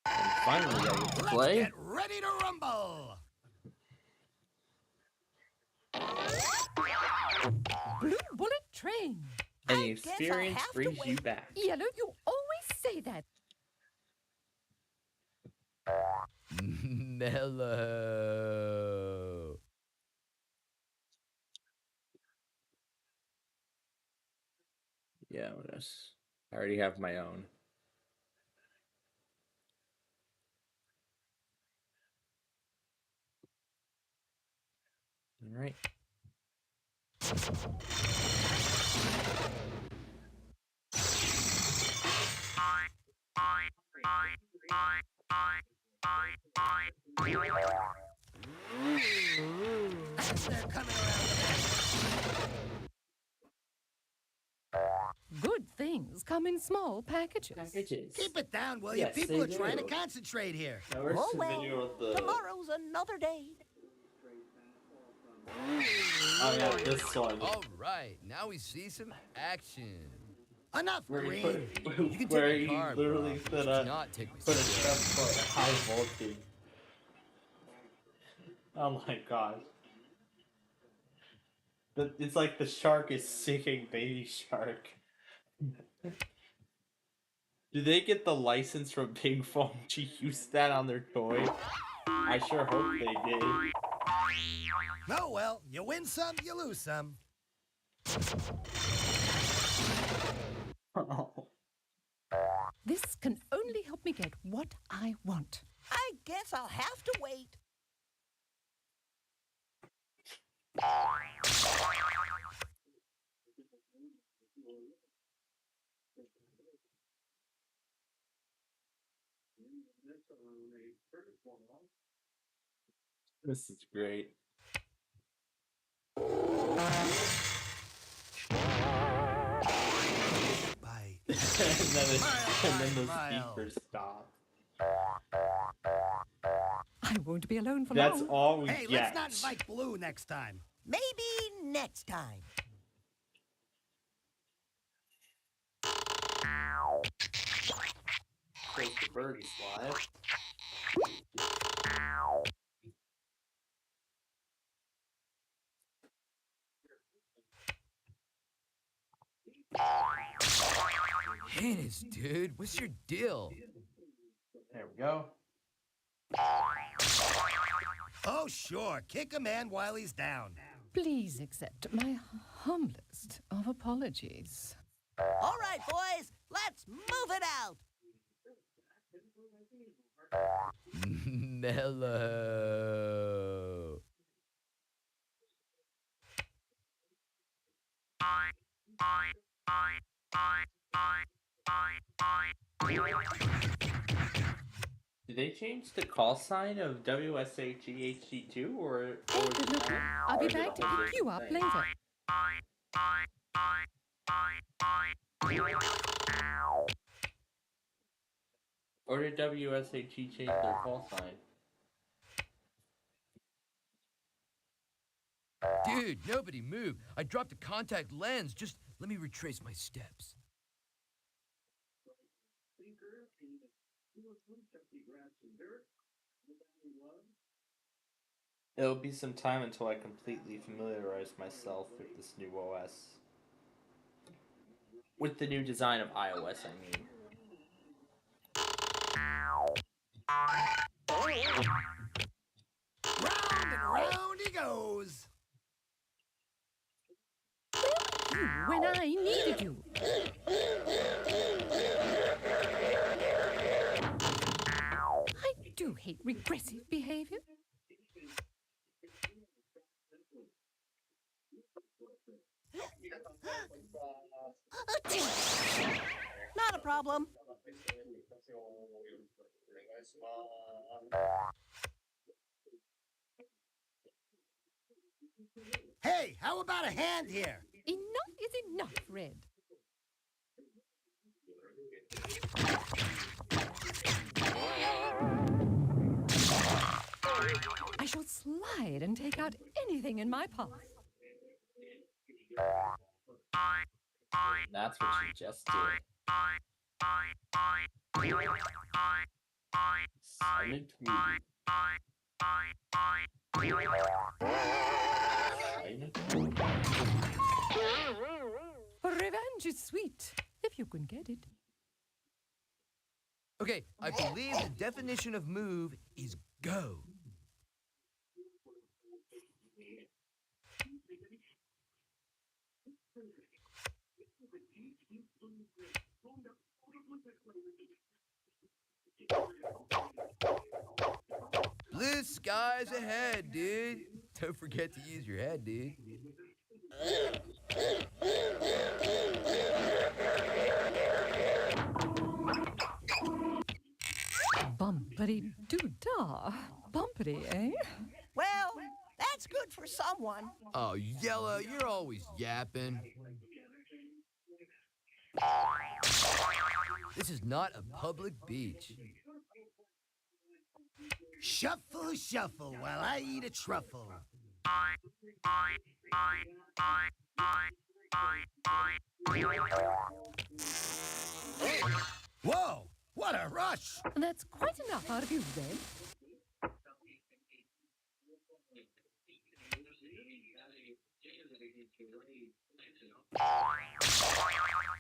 And finally, I will play. Let's get ready to rumble. Blue bullet train. And the experience brings you back. Yellow, you always say that. Mellow. Yeah, what else? I already have my own. All right. They're coming around. Good things come in small packages. Keep it down, will you? Yes, People they are trying to do. concentrate here. Now, where's Oh the well, video of the... tomorrow's another day. Oh yeah, this one. All right, now we see some action. Enough Where he, green. You can where take he my car, literally bro. put You a cannot take my truck stuff. for a high voltage. Oh my gosh. It's like the shark is sinking Baby Shark. Do they get the license from Ping Fong to use that on their toy? I sure hope they did. Oh well, you win some, you lose some. This can only help me get what I want. I guess I'll have to wait. This is great. Bye. and then the speakers stop. I won't be alone for That's long. all we Hey, get. let's not invite Blue next time. Maybe next time. There's the birdies live. Hannes, dude, what's your deal? There we go. Oh, sure. Kick a man while he's down. Please accept my humblest of apologies. All right, boys, let's move it out. Mellow. Did they change the call sign of WSHEHD2 or Hey, good looking. I'll be back to pick you up later. Or did WSHE change their call sign? Dude, nobody move. I dropped a contact lens. Just let me retrace my steps. It'll be some time until I completely familiarize myself with this new OS. With the new design of iOS, I mean. Round and round he goes. Where were you when I needed you? I do hate regressive behavior. Not a problem. Hey, how about a hand here? Enough is enough, Red. I shall slide and take out anything in my path. That's what you just did. Silent movie. Revenge is sweet, if you can get it. Okay, I believe the definition of move is go. Blue skies ahead, dude. Don't forget to use your head, dude. Bumpity-doo-dah. Bumpity, eh? Well, that's good for someone. Oh, Yellow, you're always yapping. This is not a public beach. Shuffle, shuffle, while I eat a truffle. Whoa! What a rush! That's quite enough out of you, then.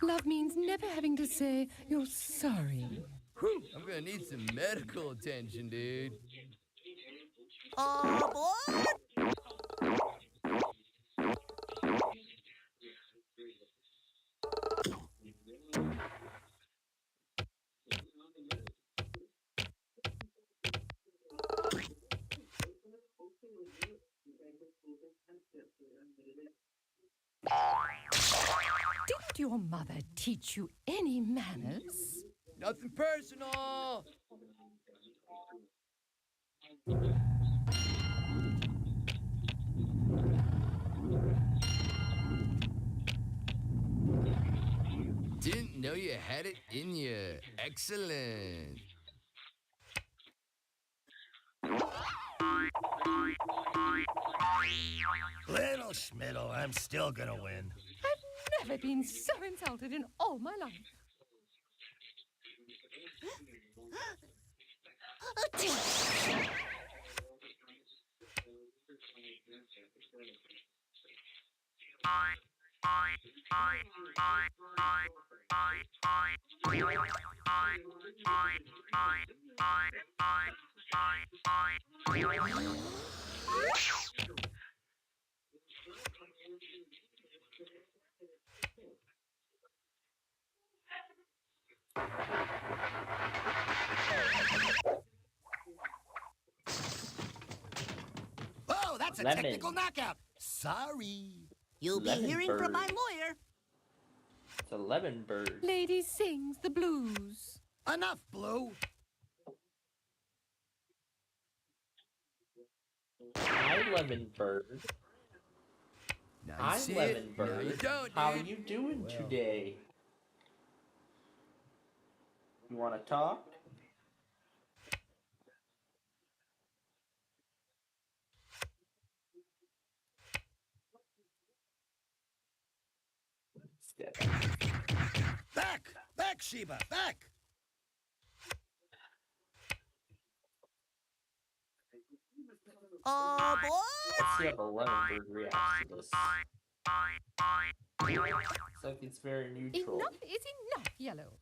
Love means never having to say you're sorry. Whew, I'm gonna need some medical attention, dude. Boy! Didn't your mother teach you any manners? Nothing personal. Didn't know you had it in you. Excellent. Little Schmiddle, I'm still gonna win. I've never been so insulted in all my life. Oh, that's a technical knockout. Sorry. You'll be hearing from my lawyer. It's a lemon bird. Lady sings the blues. Enough, Blue. Hi, lemon bird. Hi, lemon bird. How are you doing today? You want to talk? Back! Back, Sheba! Back! Boy! Let's see how the lemon bird reacts to this. Looks like it's very neutral. Enough is enough, Yellow.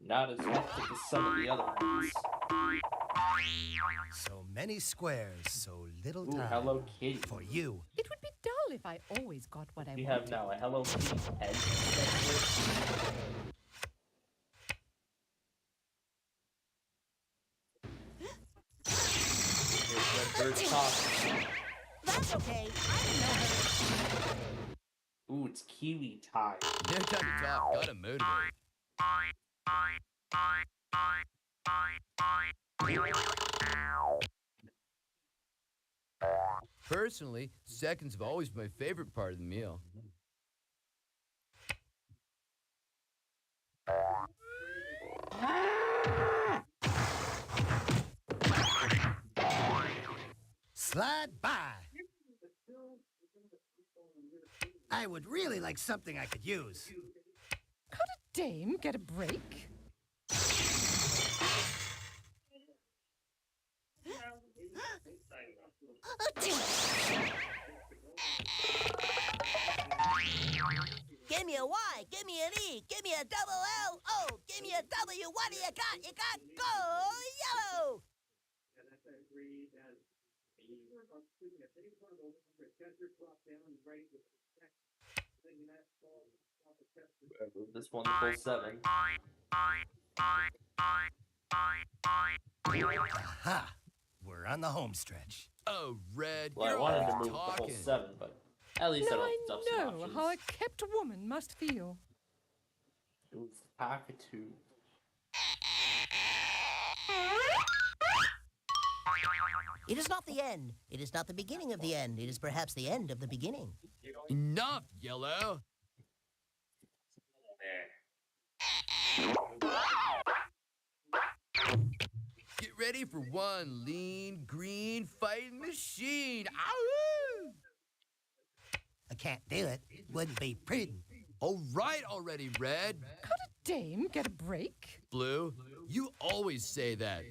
Not as hectic as some of the other ones. So many squares, so little time. Hello Kitty. For you. It would be dull if I always got what I We wanted. have now a Hello Kitty head. That's okay. I know her. Ooh, it's Kiwi time. No time to talk. Gotta motivate. Personally, seconds have always been my favorite part of the meal. Slide by. I would really like something I could use. Could a dame get a break? Give me a Y, give me an E, give me a double L, O, give me a W. What do you got? You got go yellow! This wonderful 7. Aha! We're on the home stretch. Oh, Red, Well, I you're wanted to always move the whole talking. 7, but at least Now it'll I up some know options. how a kept woman must feel. It was the cockatoo. It is not the end. It is not the beginning of the end. It is perhaps the end of the beginning. Enough, Yellow. Get ready for one lean, green fighting machine. Ow! I can't do it. Wouldn't be prudent. All right already, Red. Could a dame get a break? Blue, you always say that.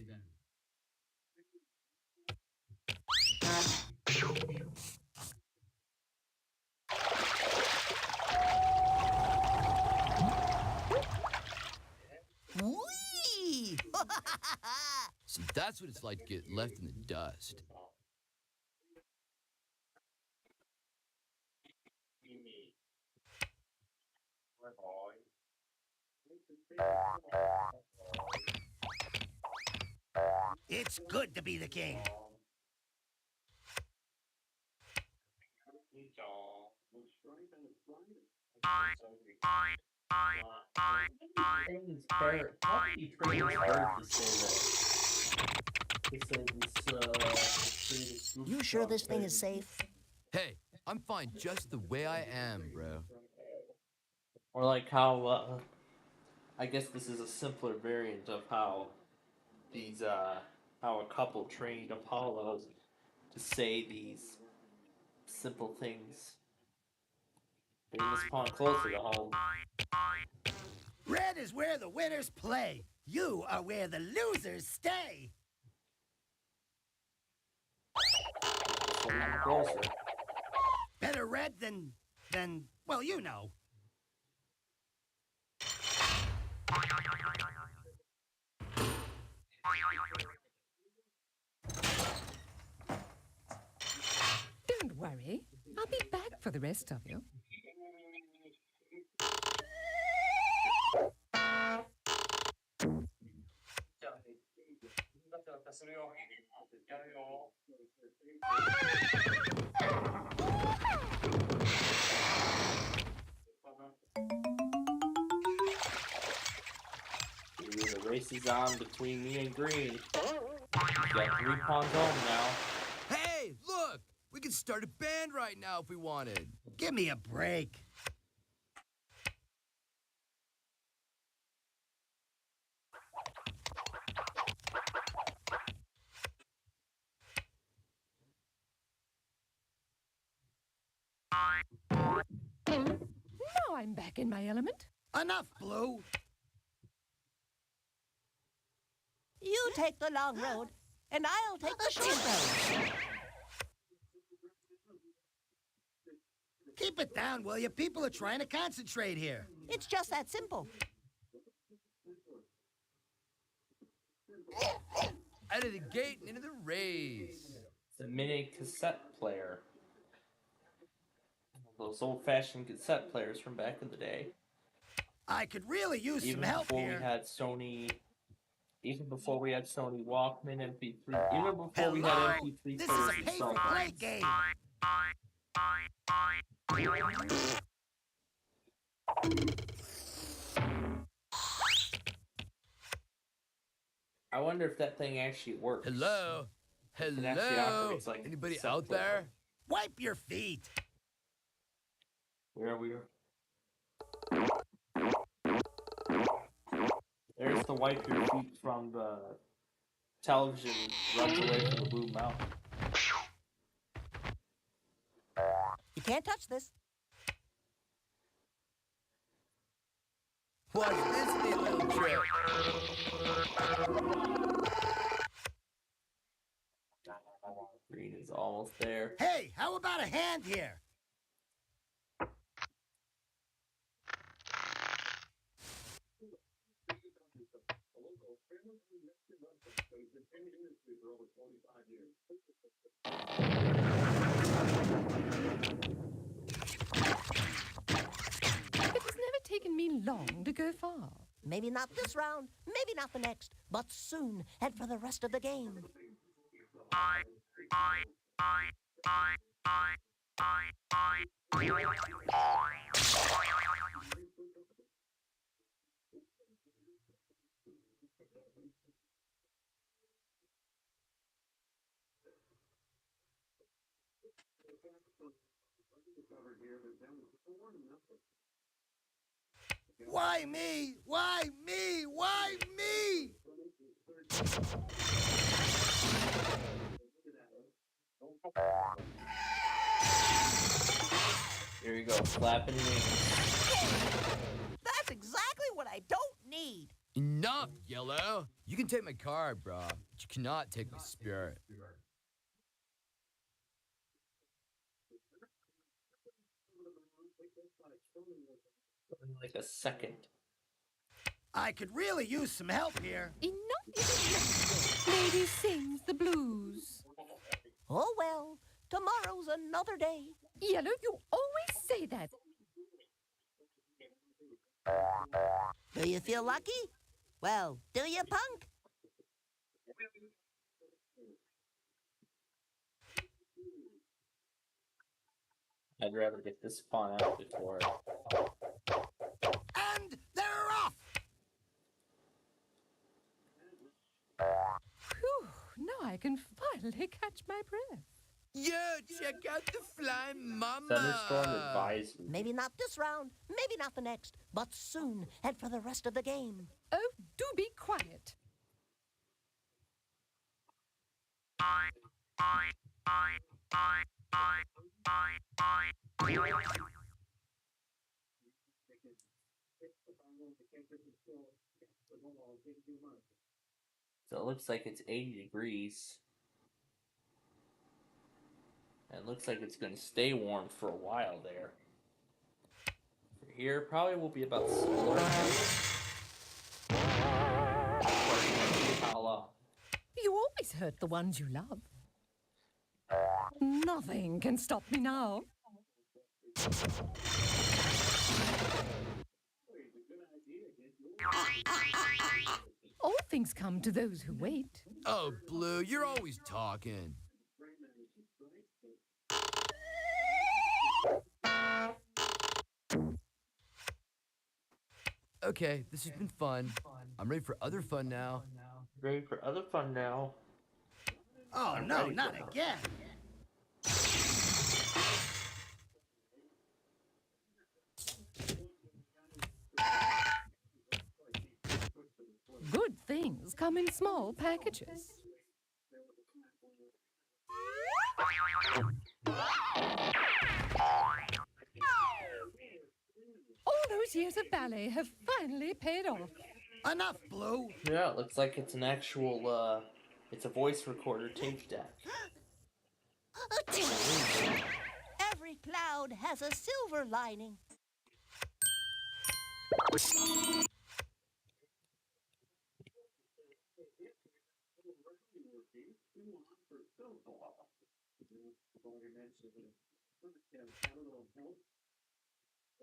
Whee! See, that's what it's like to get left in the dust. It's good to be the king. You sure this thing is safe? Hey, I'm fine just the way I am, bro. Or like how, I guess this is a simpler variant of how these, how a couple trained Apollo to say these simple things. Bring this pawn closer to home. Red is where the winners play. You are where the losers stay. Closer. Better red than, well, you know. Don't worry. I'll be back for the rest of you. The race is on between me and green. We got 3 pawns home now. Hey, look! We could start a band right now if we wanted. Give me a break. Now I'm back in my element. Enough, Blue. You take the long road, and I'll take the short road. Keep it down, will you? People are trying to concentrate here. It's just that simple. Out of the gate and into the race. It's a mini cassette player. Those old-fashioned cassette players from back in the day. I could really use Even some help before here. we had Sony, even before we had Sony Walkman, MP3, even before we had MP3 This is players a and pay cell for play phones. game. I wonder if that thing actually works. Hello? It actually Hello? operates like a Anybody cassette out player. there? Wipe your feet. Where are we? There's the wipe your feet from the television runs away from the blue mountain. You can't touch this. Watch this neat little trick. Green is almost there. Hey, how about a hand here? It has never taken me long to go far. Maybe not this round, maybe not the next, but soon, and for the rest of the game. Why me? Why me? Why me? Here you go, flapping wings. That's exactly what I don't need. Enough, Yellow. You can take my card, bro, but you cannot take my spirit. Like a second. I could really use some help here. Enough is enough. Lady sings the blues. Oh well, tomorrow's another day. Yellow, you always say that. Do you feel lucky? Well, do you, punk? I'd rather get this pawn out before. And they're off! Whew, now I can finally catch my breath. Yo, check out the flying mama. Thunderstorm advisory. Maybe not this round, maybe not the next, but soon, and for the rest of the game. Oh, do be quiet. So it looks like it's 80 degrees. And it looks like it's going to stay warm for a while there. For here, probably will be about similar. How long? You always hurt the ones you love. Nothing can stop me now. All things come to those who wait. Oh, Blue, you're always talking. Okay, this has been fun. I'm ready for other fun now. Ready for other fun now. Oh, no, not again. Good things come in small packages. All those years of ballet have finally paid off. Enough, Blue. Yeah, it looks like it's an actual, it's a voice recorder tape deck. Every cloud has a silver lining.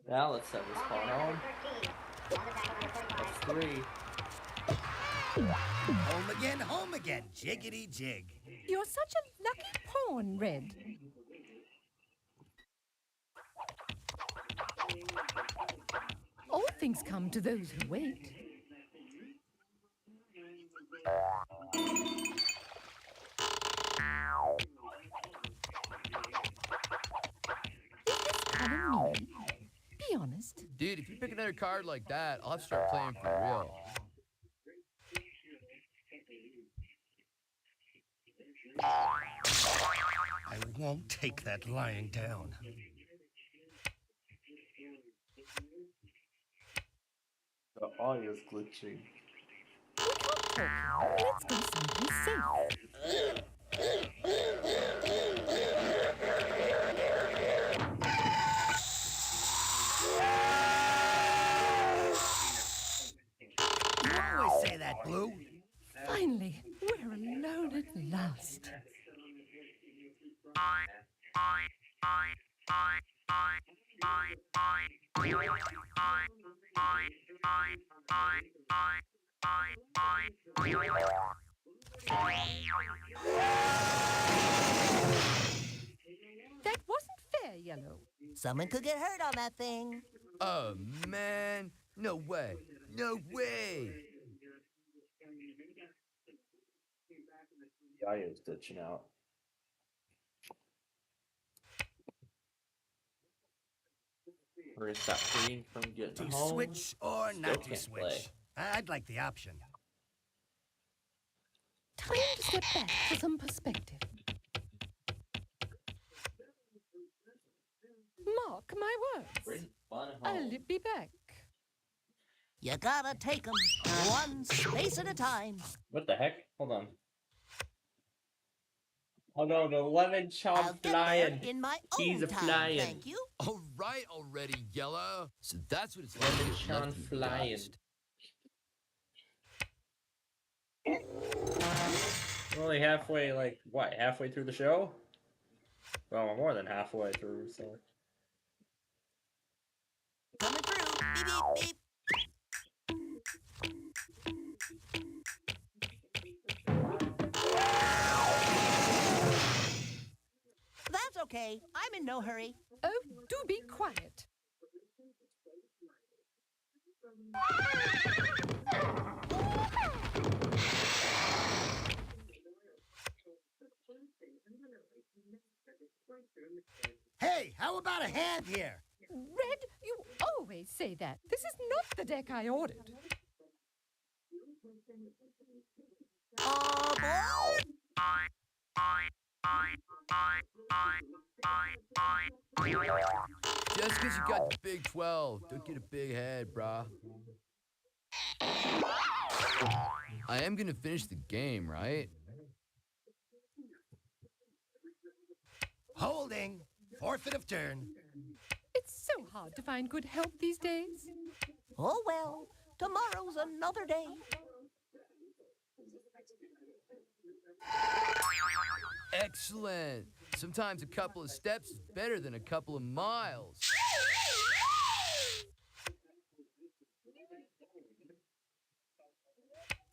Now let's have this pawn home. That's 3. Home again, jiggity jig. You're such a lucky pawn, Red. All things come to those who wait. Is this calling me? Be honest. Dude, if you pick another card like that, I'll have to start playing for real. I won't take that lying down. The audio's glitching. We can't talk here. Let's go someplace safe. You always say that, Blue. Finally, we're alone at last. That wasn't fair, Yellow. Someone could get hurt on that thing. Oh, man. No way. No way. The audio's glitching out. We're gonna stop Green from getting To home. switch or Still not to can't switch? play. I'd like the option. Time to step back for some perspective. Mark my words. Green, fun at I'll home. be back. You gotta take 'em one space at a time. What the heck? Hold on. Oh no, the lemon I'll chomp get there flying. in my He's own a time, flying. thank you. All right already, Yellow. So that's what it's like Lemon to get left chomp in the flying. dust. We're only halfway, like, what, halfway through the show? Well, more than halfway through, so. Coming through. Beep, beep, beep. That's okay. I'm in no hurry. Oh, do be quiet. Hey, how about a hand here? Red, you always say that. This is not the deck I ordered. Aboard! Just because you got the Big 12, don't get a big head, brah. I am gonna finish the game, right? Holding. Forfeit of turn. It's so hard to find good help these days. Oh well, tomorrow's another day. Excellent. Sometimes a couple of steps is better than a couple of miles.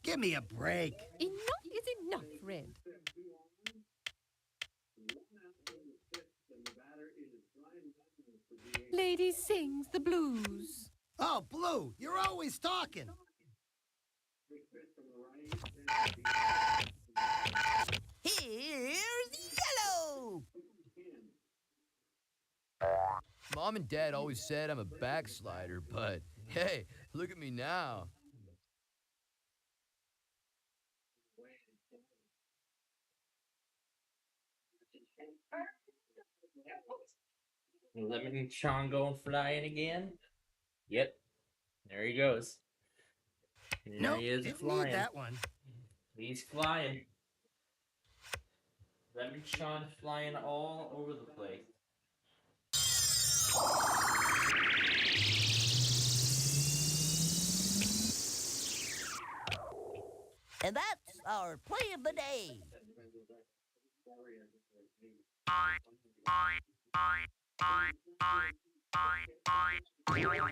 Give me a break. Enough is enough, Red. Lady sings the blues. Oh, Blue, you're always talking. Here's Yellow! Mom and Dad always said I'm a backslider, but hey, look at me now. Lemon Chong going flying again? Yep. There he goes. And there Nope, he is didn't flying. need that one. He's flying. Lemon Chong flying all over the place. And that's our play of the day.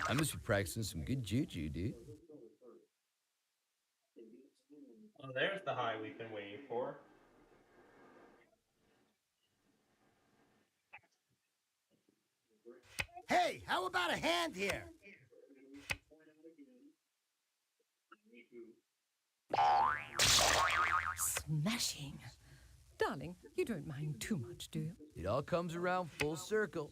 I must be practicing some good juju, dude. Oh, there's the high we've been waiting for. Hey, how about a hand here? Smashing. Darling, you don't mind too much, do you? It all comes around full circle.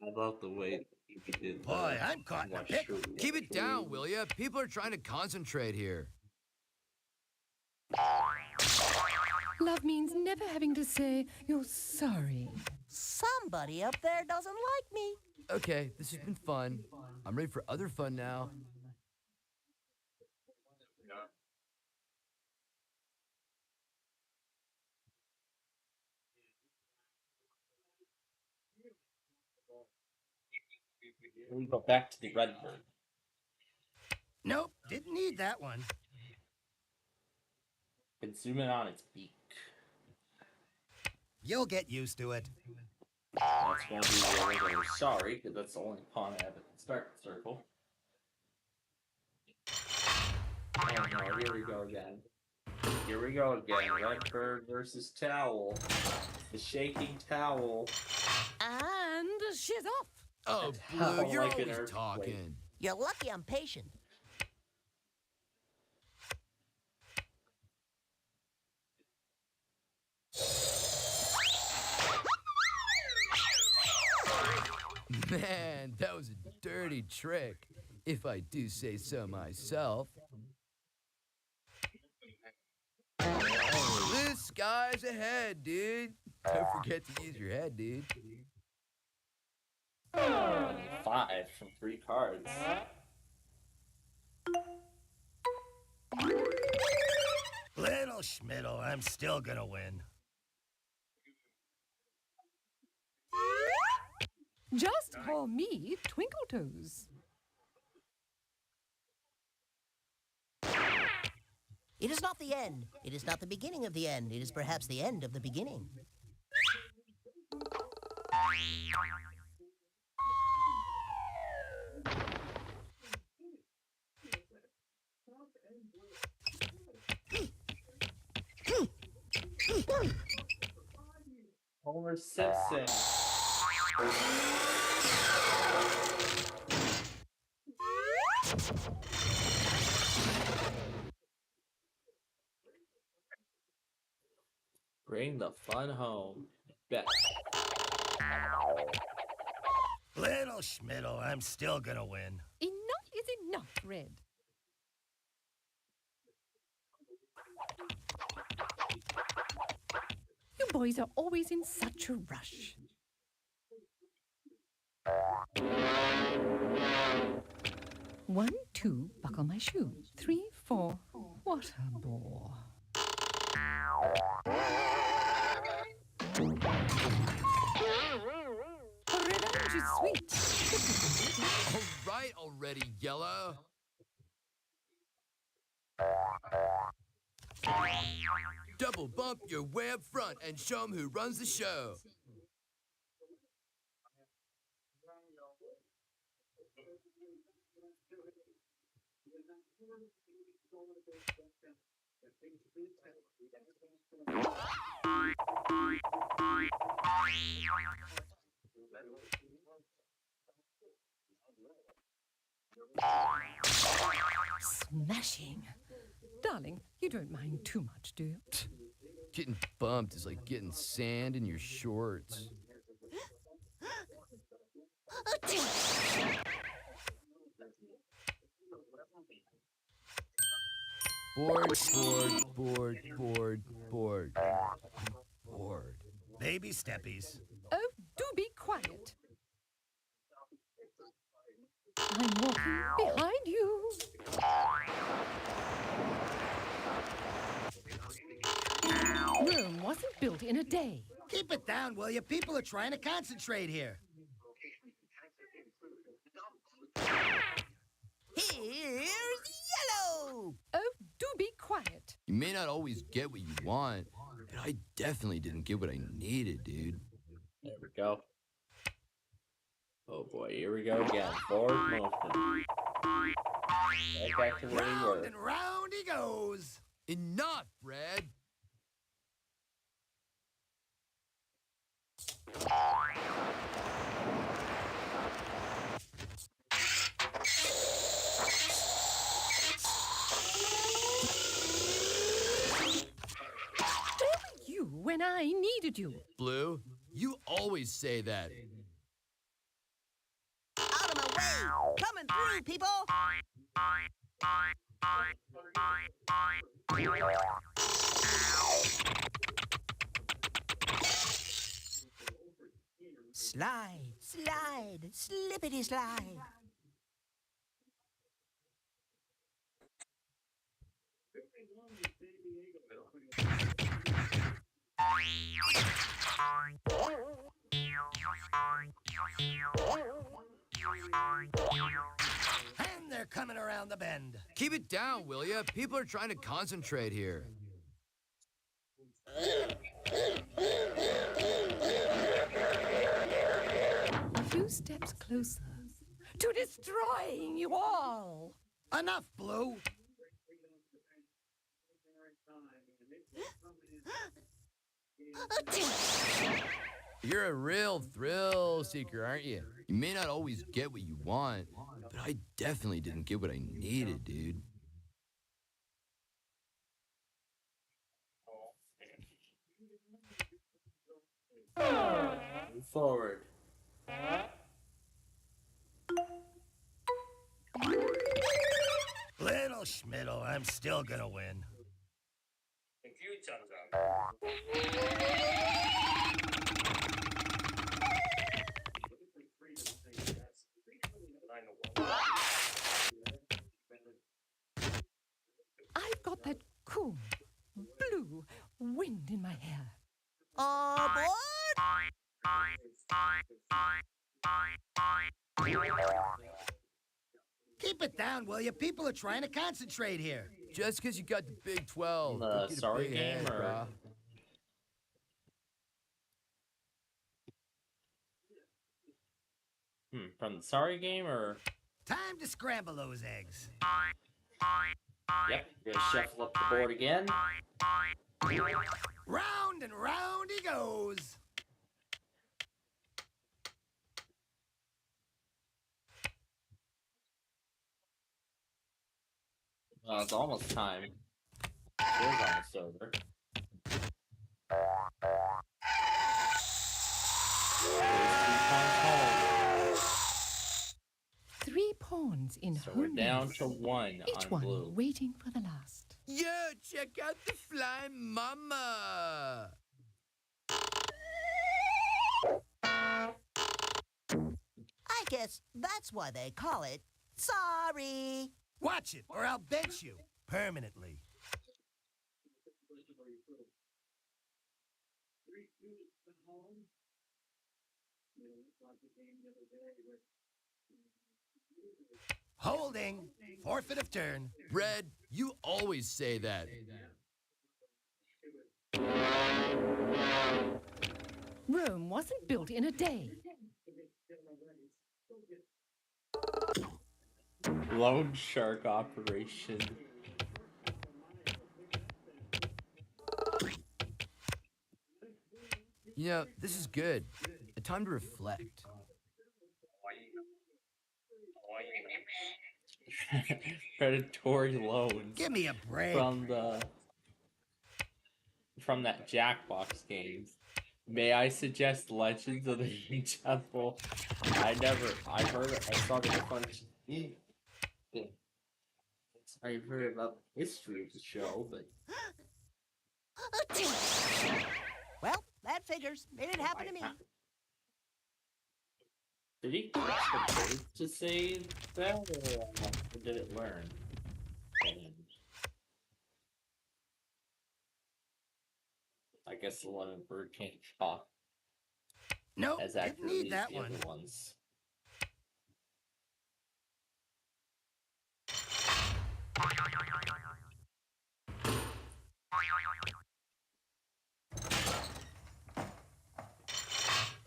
I love the way he did. Boy, I'm caught in a pickle. Keep it down, will ya? People are trying to concentrate here. Love means never having to say you're sorry. Somebody up there doesn't like me. Okay, this has been fun. I'm ready for other fun now. We go back to the Redbird. Nope, didn't need that one. And zoom in on its beak. You'll get used to it. That's going to be the regular sorry, because that's the only pawn I have at the start circle. Oh no, here we go again. Here we go again. Redbird versus Towel. The shaking towel. And she's off. Oh, Blue, you're always talking. You're lucky I'm patient. Man, that was a dirty trick, if I do say so myself. Blue skies ahead, dude. Don't forget to use your head, dude. 5 from 3 cards. Little Schmiddle, I'm still gonna win. Just call me Twinkle Toes. It is not the end. It is not the beginning of the end. It is perhaps the end of the beginning. Homer Simpson. Bring the fun home. Bet. Little Schmiddle, I'm still gonna win. Enough is enough, Red. You boys are always in such a rush. One, two, buckle my shoe. 3, 4, what a bore. Revenge is sweet. All right already, Yellow. Double bump your way up front and show 'em who runs the show. Smashing. Darling, you don't mind too much, do you? Getting bumped is like getting sand in your shorts. Board. Baby steppies. Oh, do be quiet. I'm walking behind you. Rome wasn't built in a day. Keep it down, will you? People are trying to concentrate here. Here's Yellow! Oh, do be quiet. You may not always get what you want, but I definitely didn't get what I needed, dude. There we go. Oh boy, here we go again. Forward motion. Right back to where we were. Round and round he goes. Enough, Red. When I needed you. Blue, you always say that. Out of my way! Coming through, people! Slide, slide, slippity slide. And they're coming around the bend. Keep it down, will ya? People are trying to concentrate here. A few steps closer to destroying you all. Enough, Blue. You're a real thrill seeker, aren't you? You may not always get what you want, but I definitely didn't get what I needed, dude. Move forward. Little Schmiddle, I'm still gonna win. I've got that cool, blue wind in my hair. Aboard! Keep it down, will you? People are trying to concentrate here. Just because you got the Big 12. The don't get a sorry big game, head, or brah. From the sorry game, or Time to scramble those eggs. yep, we're gonna shuffle up the board again. Round and round he goes. It's almost time. It's almost over. Three pawns in So we're home down base. to one Each on one blue. waiting for the last. Yo, check out the flying mama. I guess that's why they call it sorry. Watch it, or I'll bench you permanently. Holding. Forfeit of turn. Red, you always say that. Rome wasn't built in a day. Loan shark operation. You know, this is good. A time to reflect. Predatory loans. Give me a break. From that Jackbox game. May I suggest Legends of the Hidden Temple? I heard it. I saw the function. I've heard about the history of the show, but Well, that figures. It didn't happen to me. did he catch the bird to say that, or did it learn? I guess the one bird can't talk Nope, as didn't accurately need as that the one. other ones.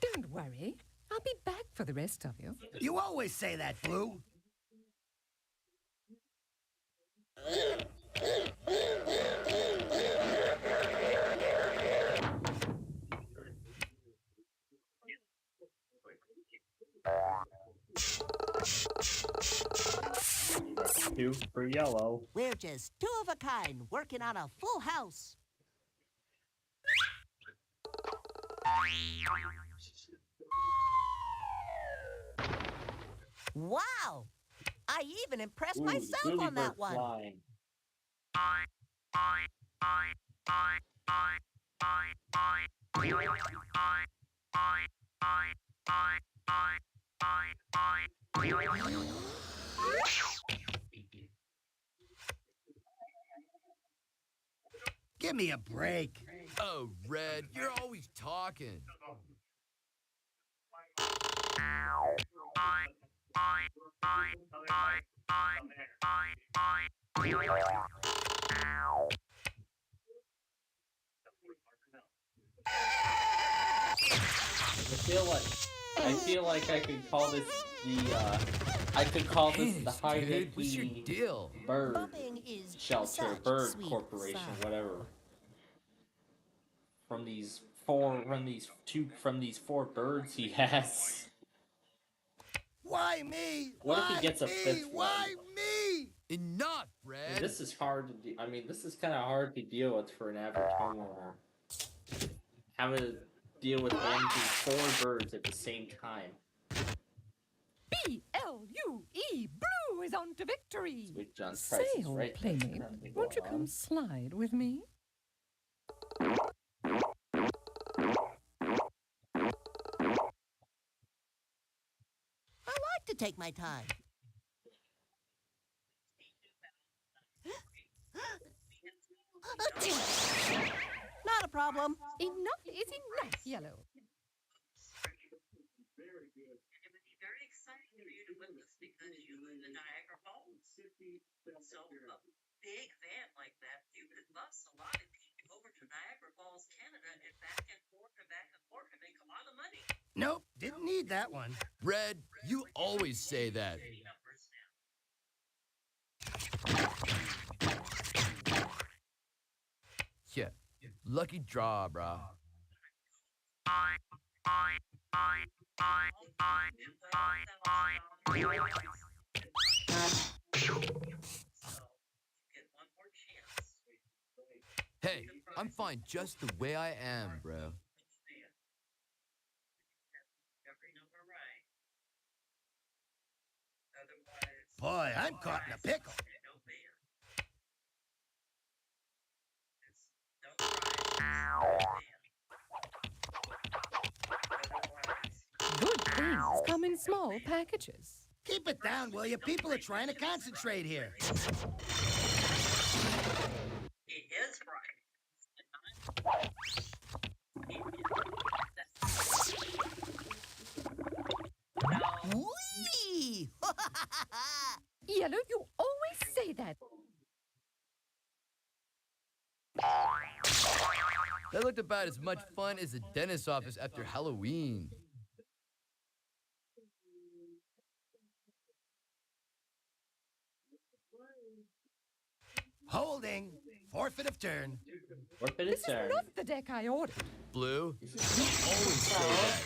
Don't worry. I'll be back for the rest of you. You always say that, Blue. Two for yellow. We're just two of a kind working on a full house. Wow! I even impressed myself on that one. Flying. Give me a break. Oh, Red, you're always talking. I feel like I could call this the High-Necking Bird Shelter, Bird Corporation, whatever. From these four birds he has. Why me? What if he gets a fifth one? Why me? Enough, Red. This is hard to do. I mean, this is kind of hard to deal with for an average homeowner. Having to deal with managing 4 birds at the same time. BLUE, Blue is on to victory. Sweet John's Price is Sail, right. playmate. Won't you come slide with me? I like to take my time. Not a problem. Enough is enough, Yellow. Very good. It would be very exciting for you to witness because you live in Niagara Falls. So a big van like that, you could bus a lot of people over to Niagara Falls, Canada, and back and forth and make a lot of money. Nope, didn't need that one. Red, you always say that. Yeah, lucky draw, brah. Hey, I'm fine just the way I am, bro. Boy, I'm caught in a pickle. Good things come in small packages. Keep it down, will you? People are trying to concentrate here. It is right. Whee! Yellow, you always say that. That looked about as much fun as the dentist's office after Halloween. Holding. Forfeit of turn. Forfeit This of turn. is not the deck I ordered. Blue, you always say that.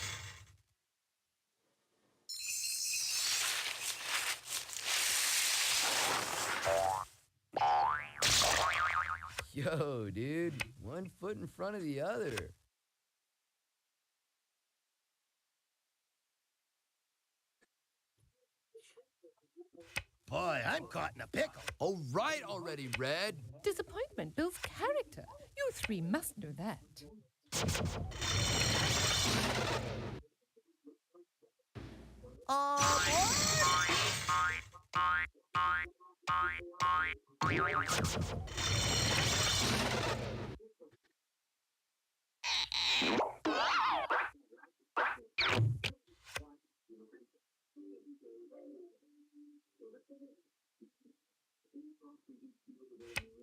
Yo, dude, 1 foot in front of the other. Boy, I'm caught in a pickle. All right already, Red. Disappointment builds character. You 3 must know that.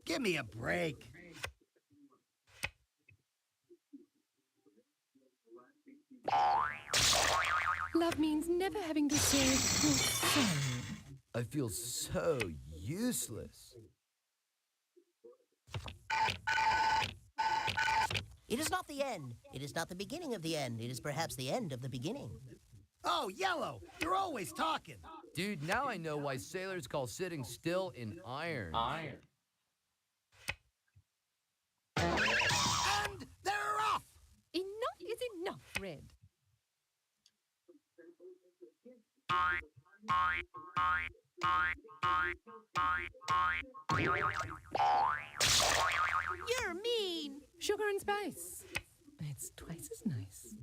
Give me a break. Love means never having to say you're sorry. I feel so useless. It is not the end. It is not the beginning of the end. It is perhaps the end of the beginning. Oh, Yellow, you're always talking. Dude, now I know why sailors call sitting still in iron. Iron. And they're off. Enough is enough, Red. You're mean. Sugar and spice. It's twice as nice.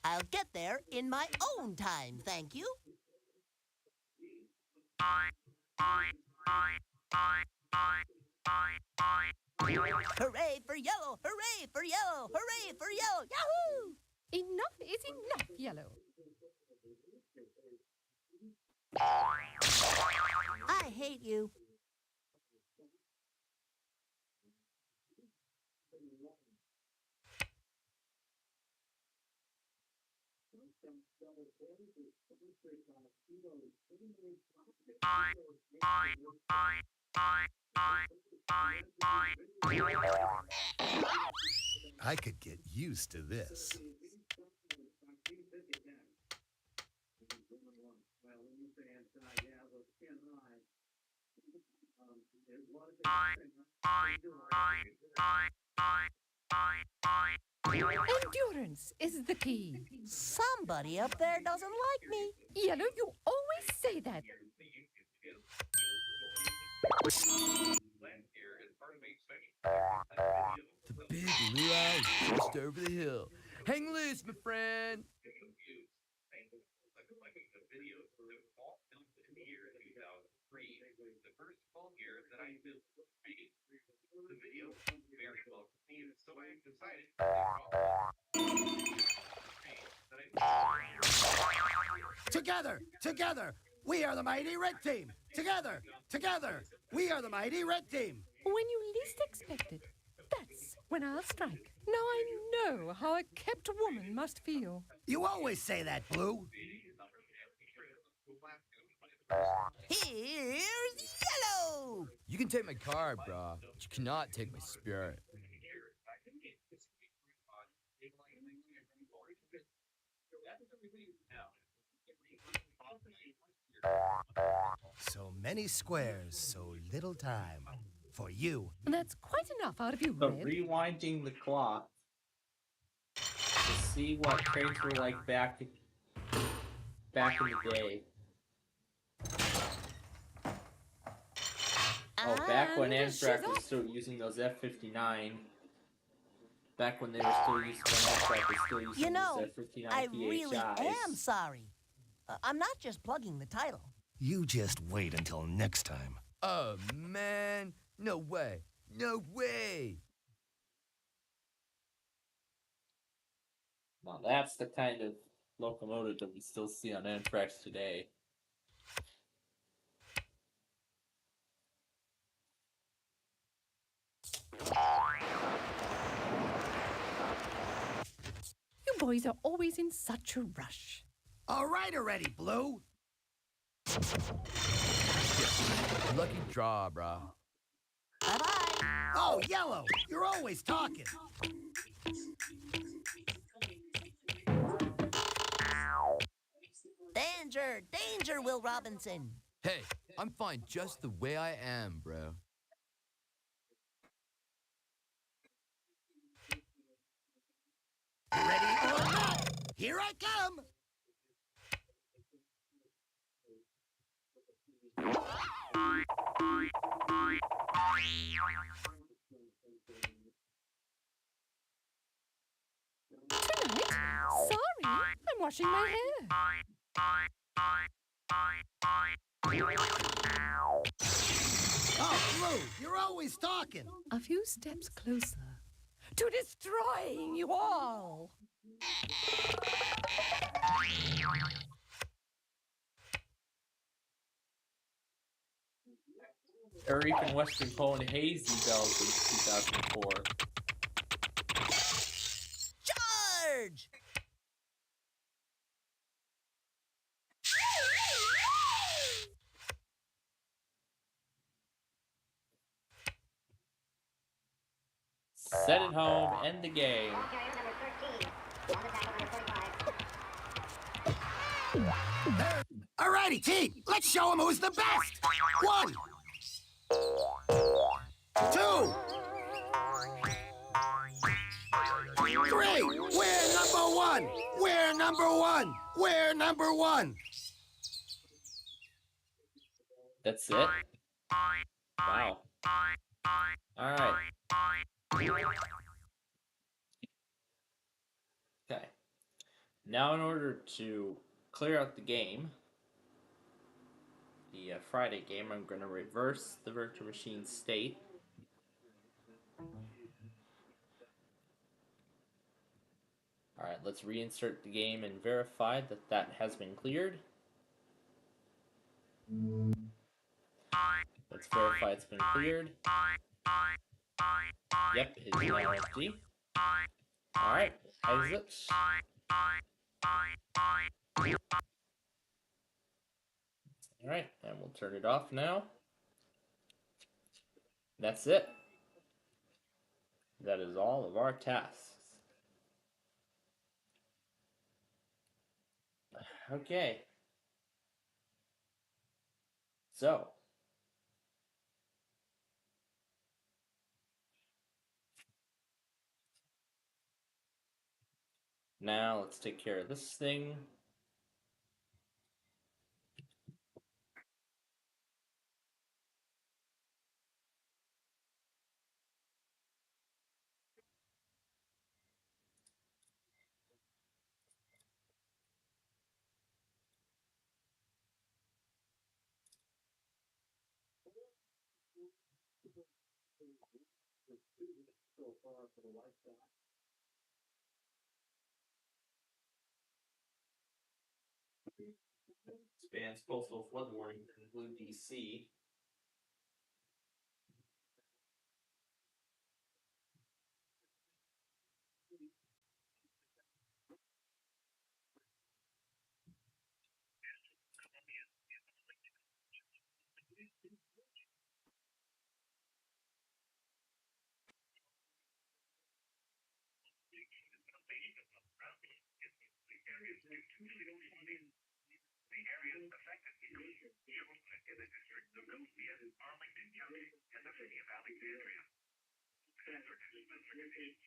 I'll get there in my own time, thank you. Hooray for yellow! Hooray for yellow! Hooray for yellow! Yahoo! Enough is enough, Yellow. I hate you. I could get used to this. Endurance is the key. Somebody up there doesn't like me. Yellow, you always say that. The big luau is just over the hill. Hang loose, my friend. Together, together, we are the mighty red team. Together, together, we are the mighty red team. When you least expect it, that's when I'll strike. Now I know how a kept woman must feel. You always say that, Blue. Here's yellow! You can take my card, brah, but you cannot take my spirit. So many squares, so little time. For you. That's quite enough out of you, So Red. rewinding the clock to see what trades were like back in the day. Oh, back when Amtrak was still using those F-59. Back when they were still using, when Amtrak was still using those F-59 I PHIs. really am sorry. I'm not just plugging the title. You just wait until next time. Oh, man. No way. No way. Now that's the kind of locomotive that we still see on Amtrak today. You boys are always in such a rush. All right already, Blue. Lucky draw, brah. Bye-bye. Oh, Yellow, you're always talking. Danger, danger, Will Robinson. Hey, I'm fine just the way I am, bro. Ready or not, here I come. Tonight? Sorry, I'm washing my hair. Oh, Blue, you're always talking. A few steps closer to destroying you all. Eric and Western Poland hazy bells in 2004. Charge! Set it home, end the game. Alrighty, team, let's show them who's the best. 1, 2, 3. We're number 1. We're number 1. We're number 1. That's it? Wow. Alright. Okay. Now, in order to clear out the game, the Friday game, I'm going to reverse the virtual machine state. Alright, let's reinsert the game and verify that that has been cleared. Let's verify it's been cleared. Yep, it is now empty. Alright, exit. Alright, and we'll turn it off now. That's it. That is all of our tasks. Okay. So, now let's take care of this thing. Expands coastal flood warning to include DC. The areas affected include in the districts of Columbia, Arlington County, and the city of Alexandria. Hazardous weather conditions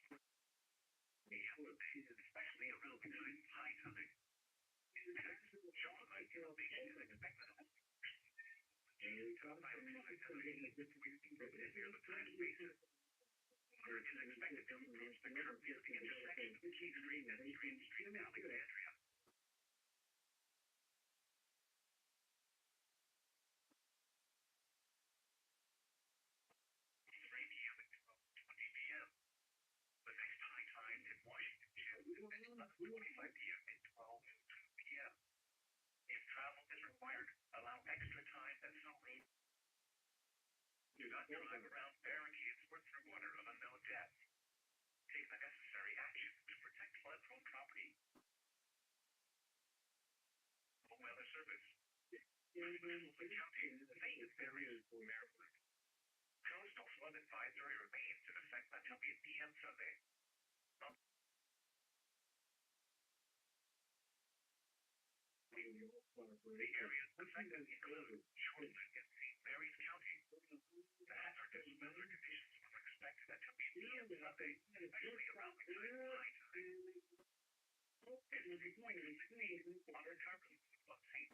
may elevate, especially around the high tide. Impacts shown on the elevation is expected. Top high tide near the tide basin. Water is expected to approach the curve at the intersection of Key Street and Spring Street in Alexandria. At 25 p.m. and 12 p.m. If travel is required, allow extra time at some route. Do not drive around barricades or through water of unknown depth. Take the necessary action to protect flood-prone property. Weather Service. County, St. Mary's, Maryland. Coastal flood advisory remains in effect until 8 p.m. Sunday. The areas affected include Shoreland and St. Mary's County. The hazardous weather conditions are expected until 8 p.m. Sunday, especially around the high tide. It's reported water turbulence of St.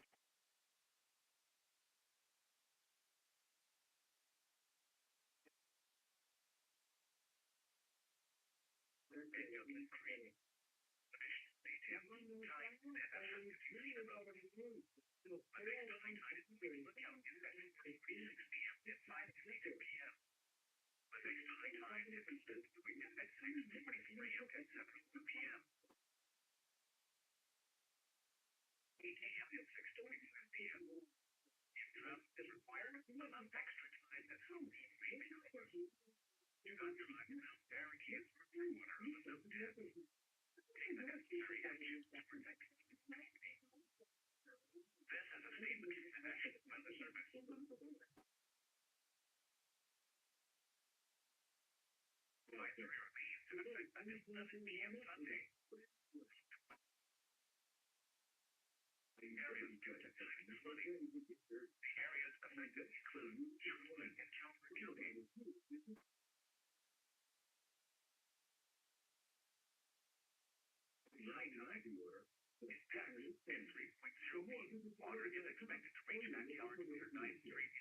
Water is expected to reach backyard near 9th Street.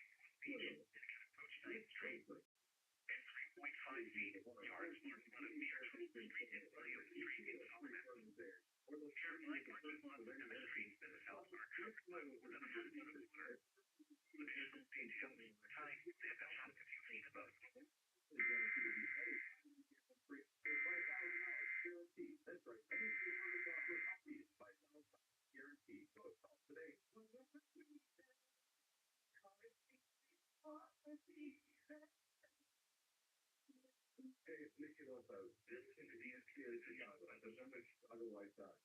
Approach 9th Street. And 3.5 feet. Yards marked 1 meter from the street in William Street in South Carolina. chemistry than the South Park. With a full blood of water, additional details, time, and the fact that you've seen above. That's right. Guaranteed. So it's all today. This can be as clear as you know, but the numbers otherwise are.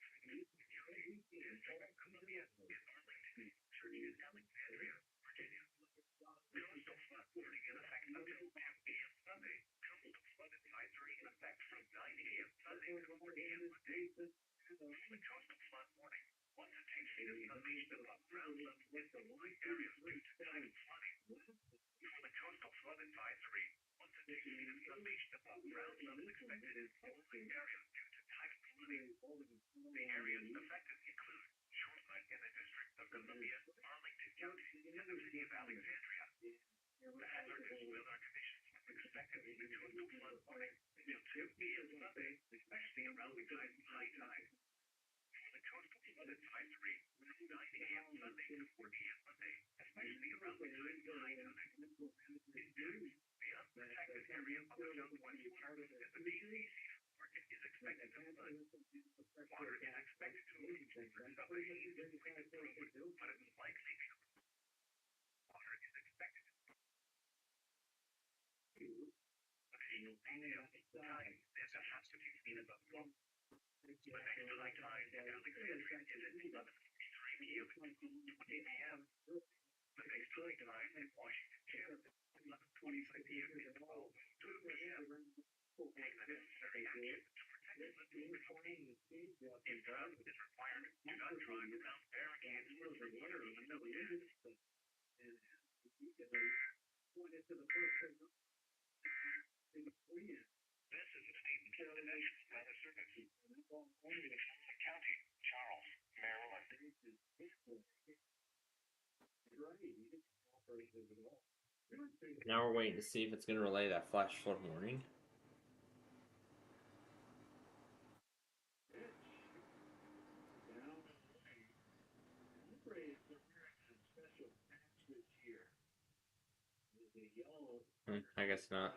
Columbia is Arlington, Church is Alexandria, Virginia. Coastal flood warning in effect until 2 p.m. Sunday. Coastal flood advisory in effect from 9 a.m. Sunday to 4 a.m. Monday. The coastal flood warning. 1 to 2 feet of unleashed above ground level in the wide areas due to tidal flooding. For the coastal flood advisory, 1 to 2 feet of unleashed above ground level expected in following areas due to tidal flooding. The areas affected include shoreside in the District of Columbia, Arlington County, and the City of Alexandria. The hazardous weather conditions are expected in the coastal flood warning until 2 p.m. Sunday, especially around the high tide. For the coastal flood advisory, from 9 a.m. Sunday to 4 p.m. Monday, especially around the high tide. In Dune, the unprotected area of the southwest part of the BC market is expected to flood. Water is expected to move over some of the east pointed road, but it will likely be water is expected to additional details, time, and the has to be seen above ground. The next high tide in Alexandria is at 11:43 p.m. to 20 p.m. The next high tide in Washington is 11:25 p.m. to 12 p.m. Take the necessary action to protect the flooding. If travel is required, do not drive around barricades or through water on the dead. This is a statement from the National Weather Service. County, Charles, Maryland. Now we're waiting to see if it's going to relay that flash flood warning. I guess not.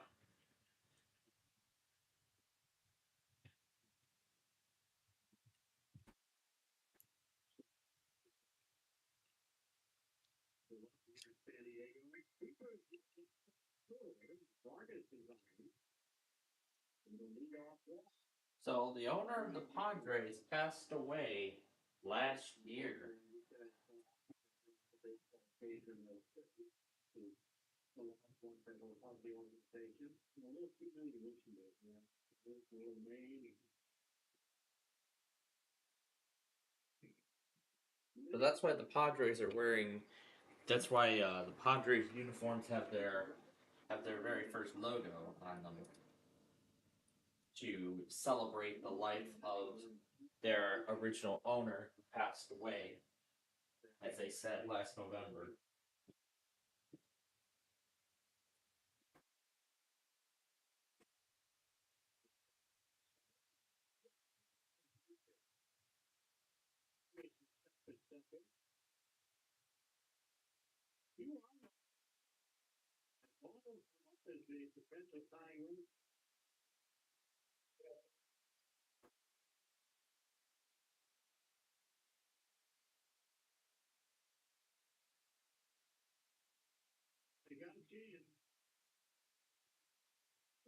So the owner of the Padres passed away last year. So that's why the Padres are wearing. That's why the Padres uniforms have their very first logo on them to celebrate the life of their original owner who passed away, as they said last November.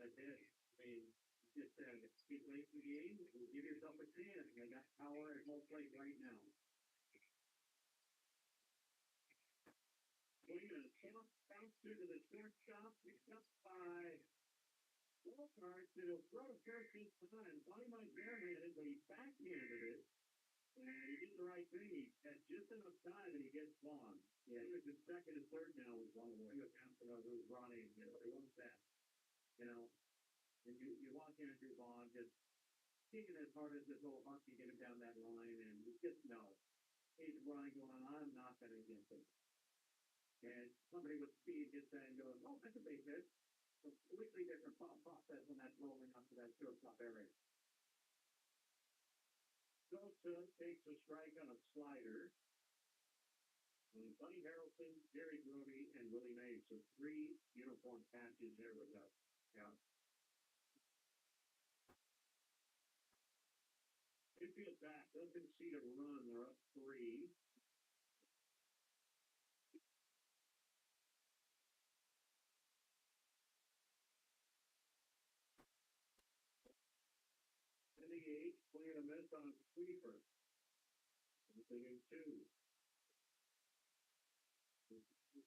That's it. I mean, just speed late in the game, give yourself a chance. I got power at home plate right now. Swing and a bounce to the shortstop, picked up by Waltart to throw to first in time. Thought he might barehand it, but he backhanded it. And he did the right thing. He had just enough time and he gets Vaughn. Yeah, he was in second and third now with one away. He was after who's running. You know, he wants that. You know, and you watch Andrew Vaughn just kicking as hard as this old hunk to get him down that line, and he just knows. He's running going, I'm not going to get him. And somebody with speed gets that and goes, oh, that's a big hit. Completely different thought process when that's rolling up to that shortstop area. Sosa takes a strike on a slider. And Buddy Harrelson, Jerry Grody, and Willie Mays. So 3 uniform patches there with us. Yeah. Infield back. Doesn't concede a run. They're up 3. In the 8th, swing and a miss on a sweeper. Anything in 2.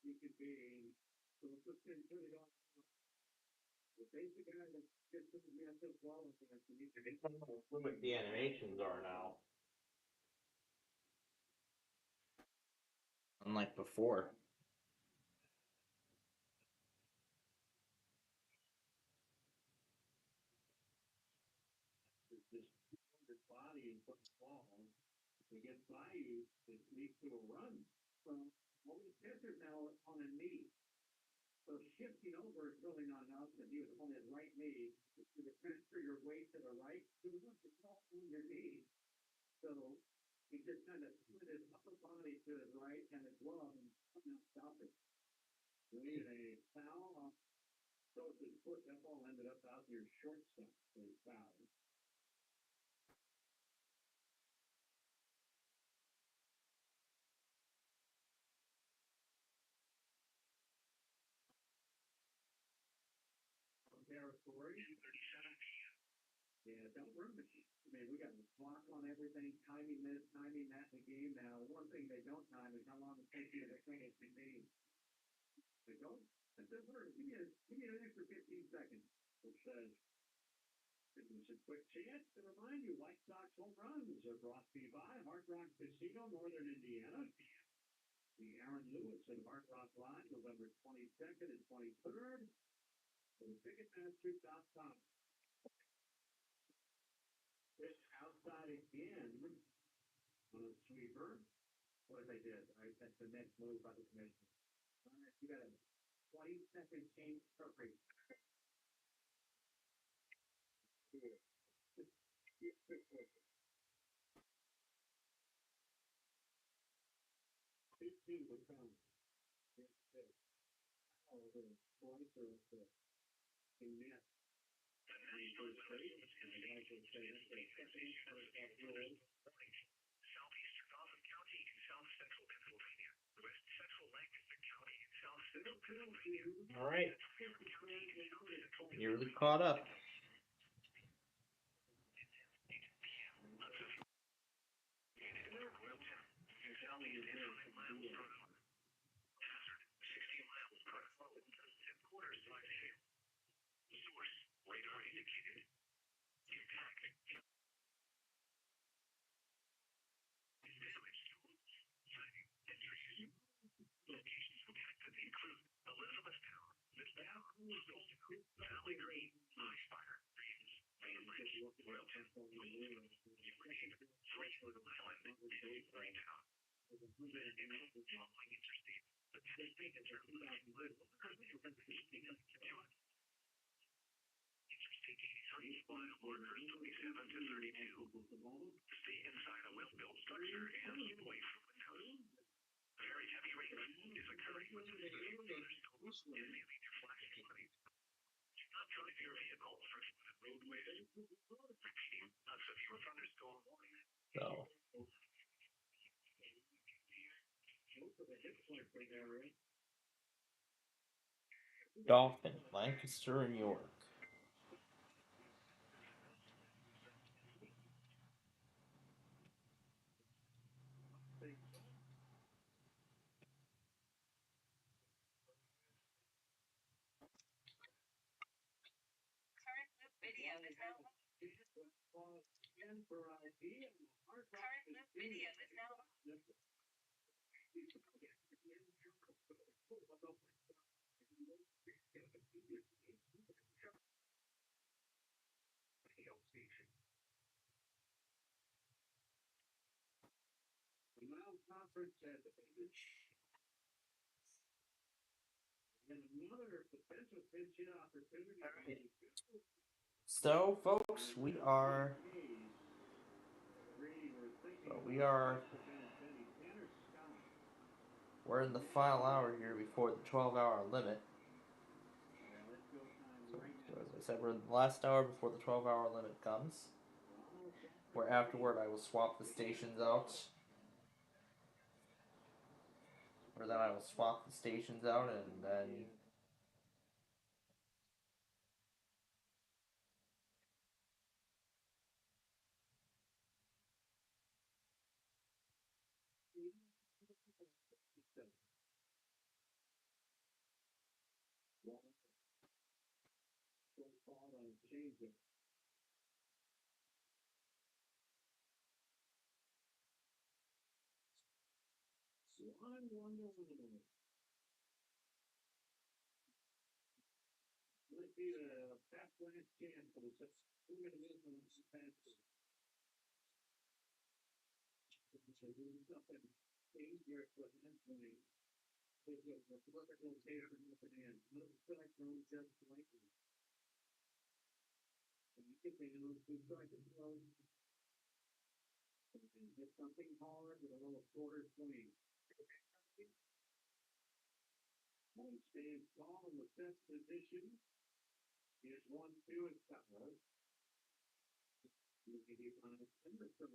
He could be. So it's just been put it on. The basic guy that gets to the massive ball and you can They don't know what the animations are now. Unlike before. this body and put the ball. If it gets by you, it leads to a run. So all these pitchers now are on a knee. So shifting over is really not an option. He was on his right knee. You would transfer your weight to the right. You want to fall on your knee. So he just kind of split his upper body to his right and his glove and somehow stopped it. We needed a foul. So his foot, that ball ended up out near shortstop. So he fouled. Territory. 37. Yeah, don't ruin it. I mean, we got the clock on everything, timing this, timing that in the game now. One thing they don't time is how long it takes you to finish the game. They don't. That's a word. Give me an extra 15 seconds. Which says, this is a quick chance to remind you, White Sox home runs are brought to you by Hard Rock Casino, Northern Indiana. The Aaron Lewis and Hard Rock Live, November 22nd and 23rd. So Ticketmaster.com. Pitch outside again on a sweeper. What they did, right? That's the next move by the commissioner. All right, you got a 20-second change perfect. 15 would come. Twice or in net. First base, and the guys will say that's the second first half rule. Southeastern Dauphin County in south central Pennsylvania. West central Lancaster County in south central Pennsylvania. All right. Nearly caught up. Source, radar indicated. Impact. Damage. Entries. Locations detected include Elizabethtown, Midtown, Valley Green, Highspire, Mainland, Royalton, Williamsburg, Ukraine, Franklin Island, and Greentown. Following interstate, the testing in terms of little Interstate 83, mile markers 27 to 32. Stay inside a well-built structure and keep away from windows. Very heavy rain is occurring with thunderstorms and major flashing lights. Do not drive your vehicle through flooded roadways. Repeating, a severe thunderstorm warning. So. Dolphin, Lancaster, and York. Current loop video is now Current loop video is now The Mile Conference has and another potential pinch hit opportunity. Right. So, folks, we are We're in the final hour here before the 12-hour limit. So as I said, we're in the last hour before the 12-hour limit comes. Where afterward I will swap the stations out. Or then I will swap the stations out and then...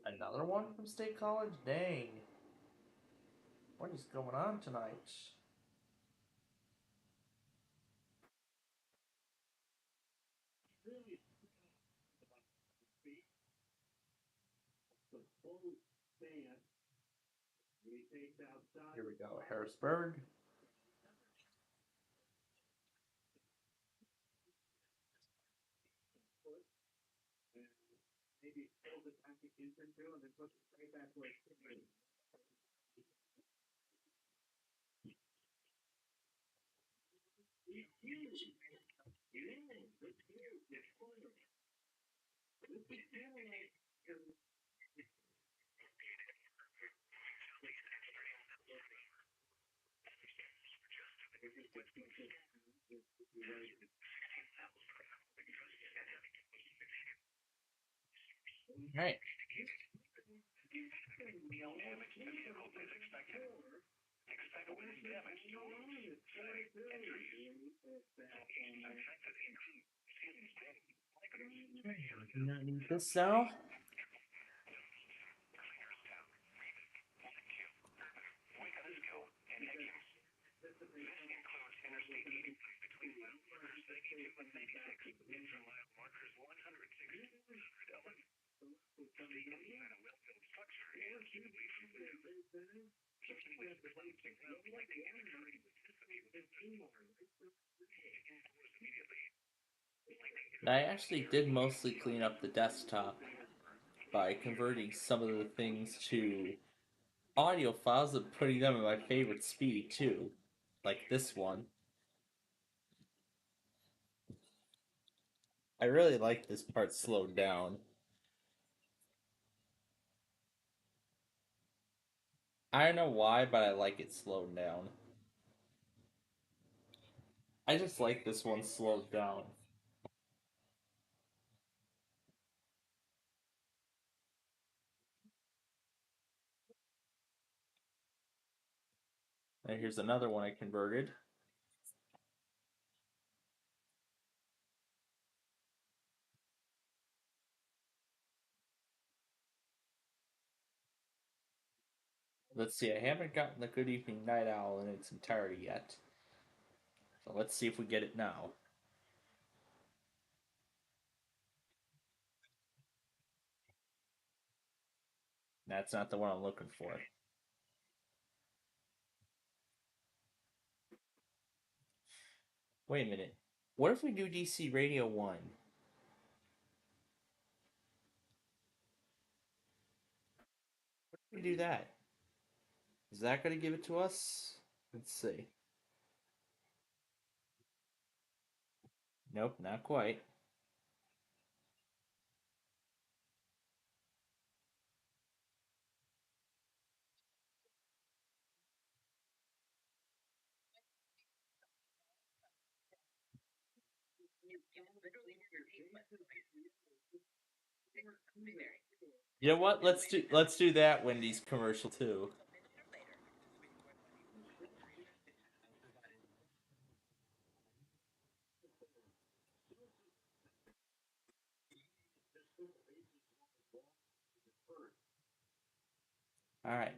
Another one from State College? Dang. What is going on tonight? Here we go, Harrisburg. Right. Do not need this now. I actually did mostly clean up the desktop by converting some of the things to audio files and putting them at my favorite speed too, like this one. I really like this part slowed down. I don't know why, but I like it slowed down. I just like this one slowed down. And here's another one I converted. Let's see, I haven't gotten the Good Evening Night Owl in its entirety yet. So let's see if we get it now. That's not the one I'm looking for. Wait a minute. What if we do DC Radio 1? What if we do that? Is that going to give it to us? Let's see. Nope, not quite. You know what? Let's do that Wendy's commercial too. All right.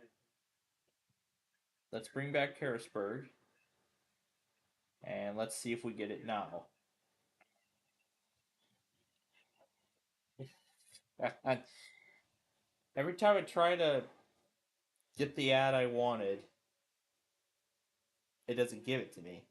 Let's bring back Harrisburg. And let's see if we get it now. Every time I try to get the ad I wanted, it doesn't give it to me.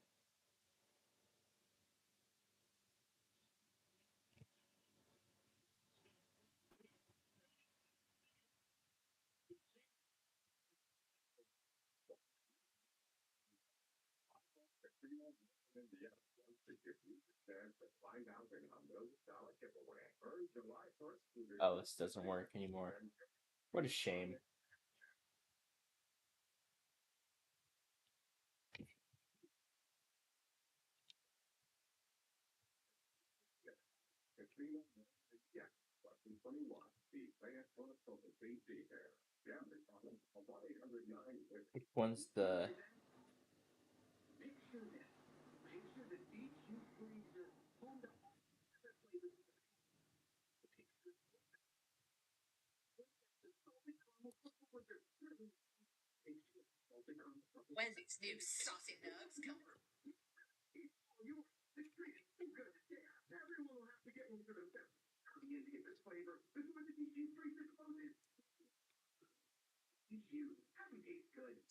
Oh, this doesn't work anymore. What a shame. Which one's the... Wendy's new saucy nugs come.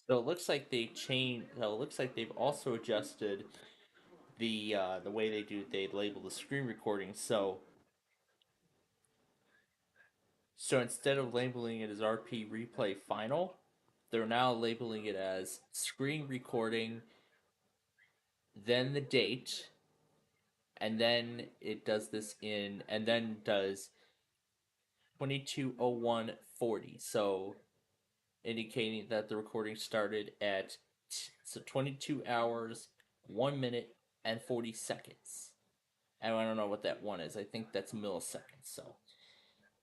So it looks like they changed. So it looks like they've also adjusted the way they label the screen recording. So instead of labeling it as RP Replay Final, they're now labeling it as screen recording, then the date, and then it does this in, and then does 22:01:40. So indicating that the recording started at 22 hours, 1 minute, and 40 seconds. And I don't know what that one is. I think that's milliseconds.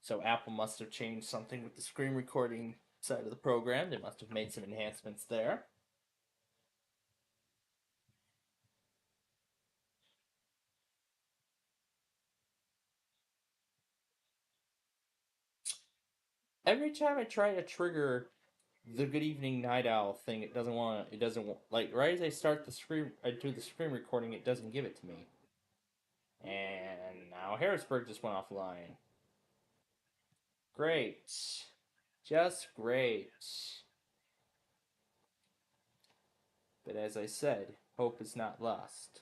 So Apple must have changed something with the screen recording side of the program. They must have made some enhancements there. Every time I try to trigger the Good Evening Night Owl thing, it doesn't like right as I do the screen recording, it doesn't give it to me. And now Harrisburg just went offline. Great. Just great. But as I said, hope is not lost.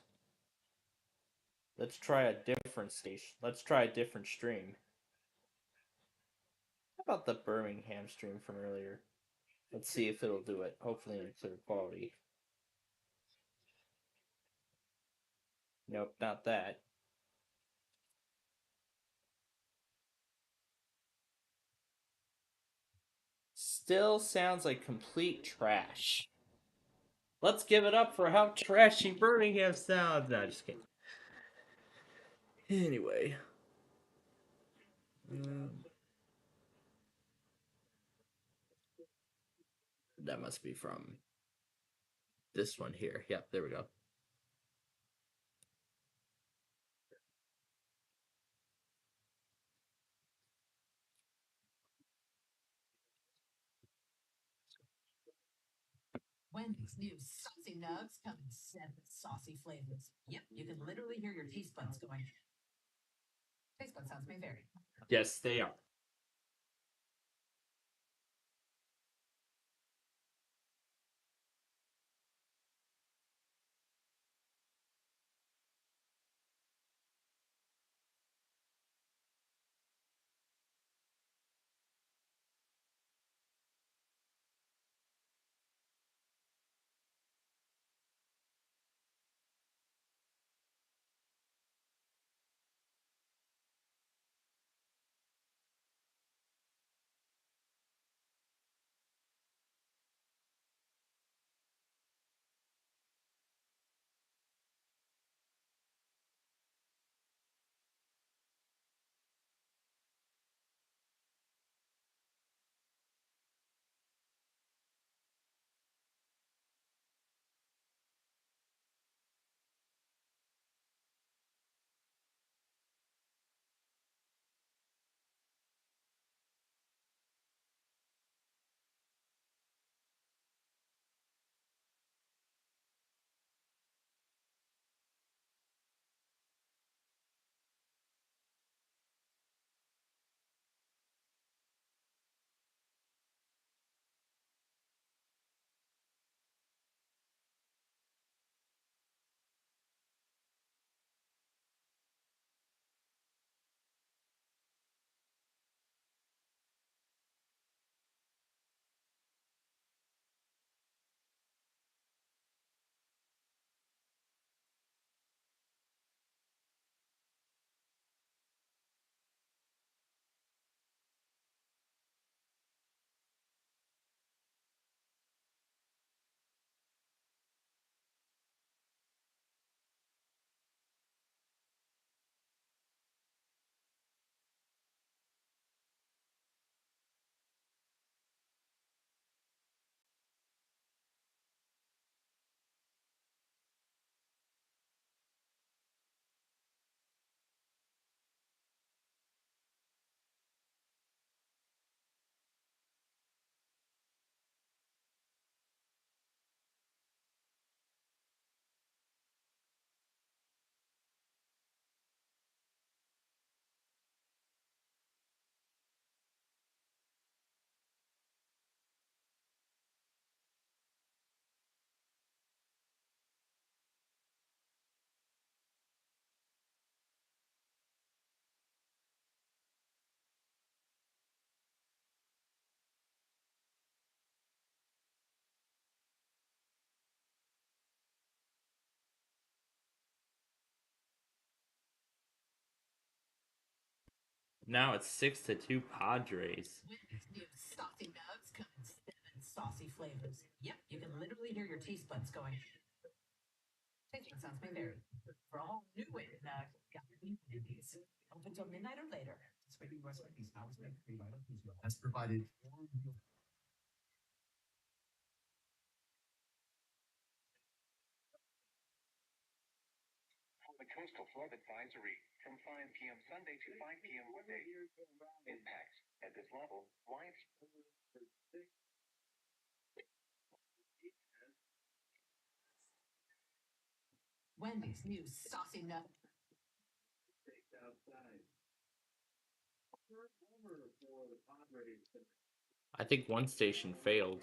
Let's try a different station. Let's try a different stream. How about the Birmingham stream from earlier? Let's see if it'll do it. Hopefully in clear quality. Nope, not that. Still sounds like complete trash. Let's give it up for how trashy Birmingham sounds. No, just kidding. Anyway. That must be from this one here. Yep, there we go. Wendy's new saucy nugs come in 7 saucy flavors. Yep, you can literally hear your taste buds going. Taste bud sounds may vary. Yes, they are. Now it's 6-2 Padres. Wendy's new saucy nugs come in 7 saucy flavors. Yep, you can literally hear your taste buds going. Tasting sounds may vary. For a whole new way to nug, got new Wendy's. Open till midnight or later. Swinging West Wendy's hours make free vital nutrition. That's provided. For the coastal flood advisory from 5 p.m. Sunday to 5 p.m. Monday. Impacts at this level. Wide. Wendy's new saucy nut. I think one station failed.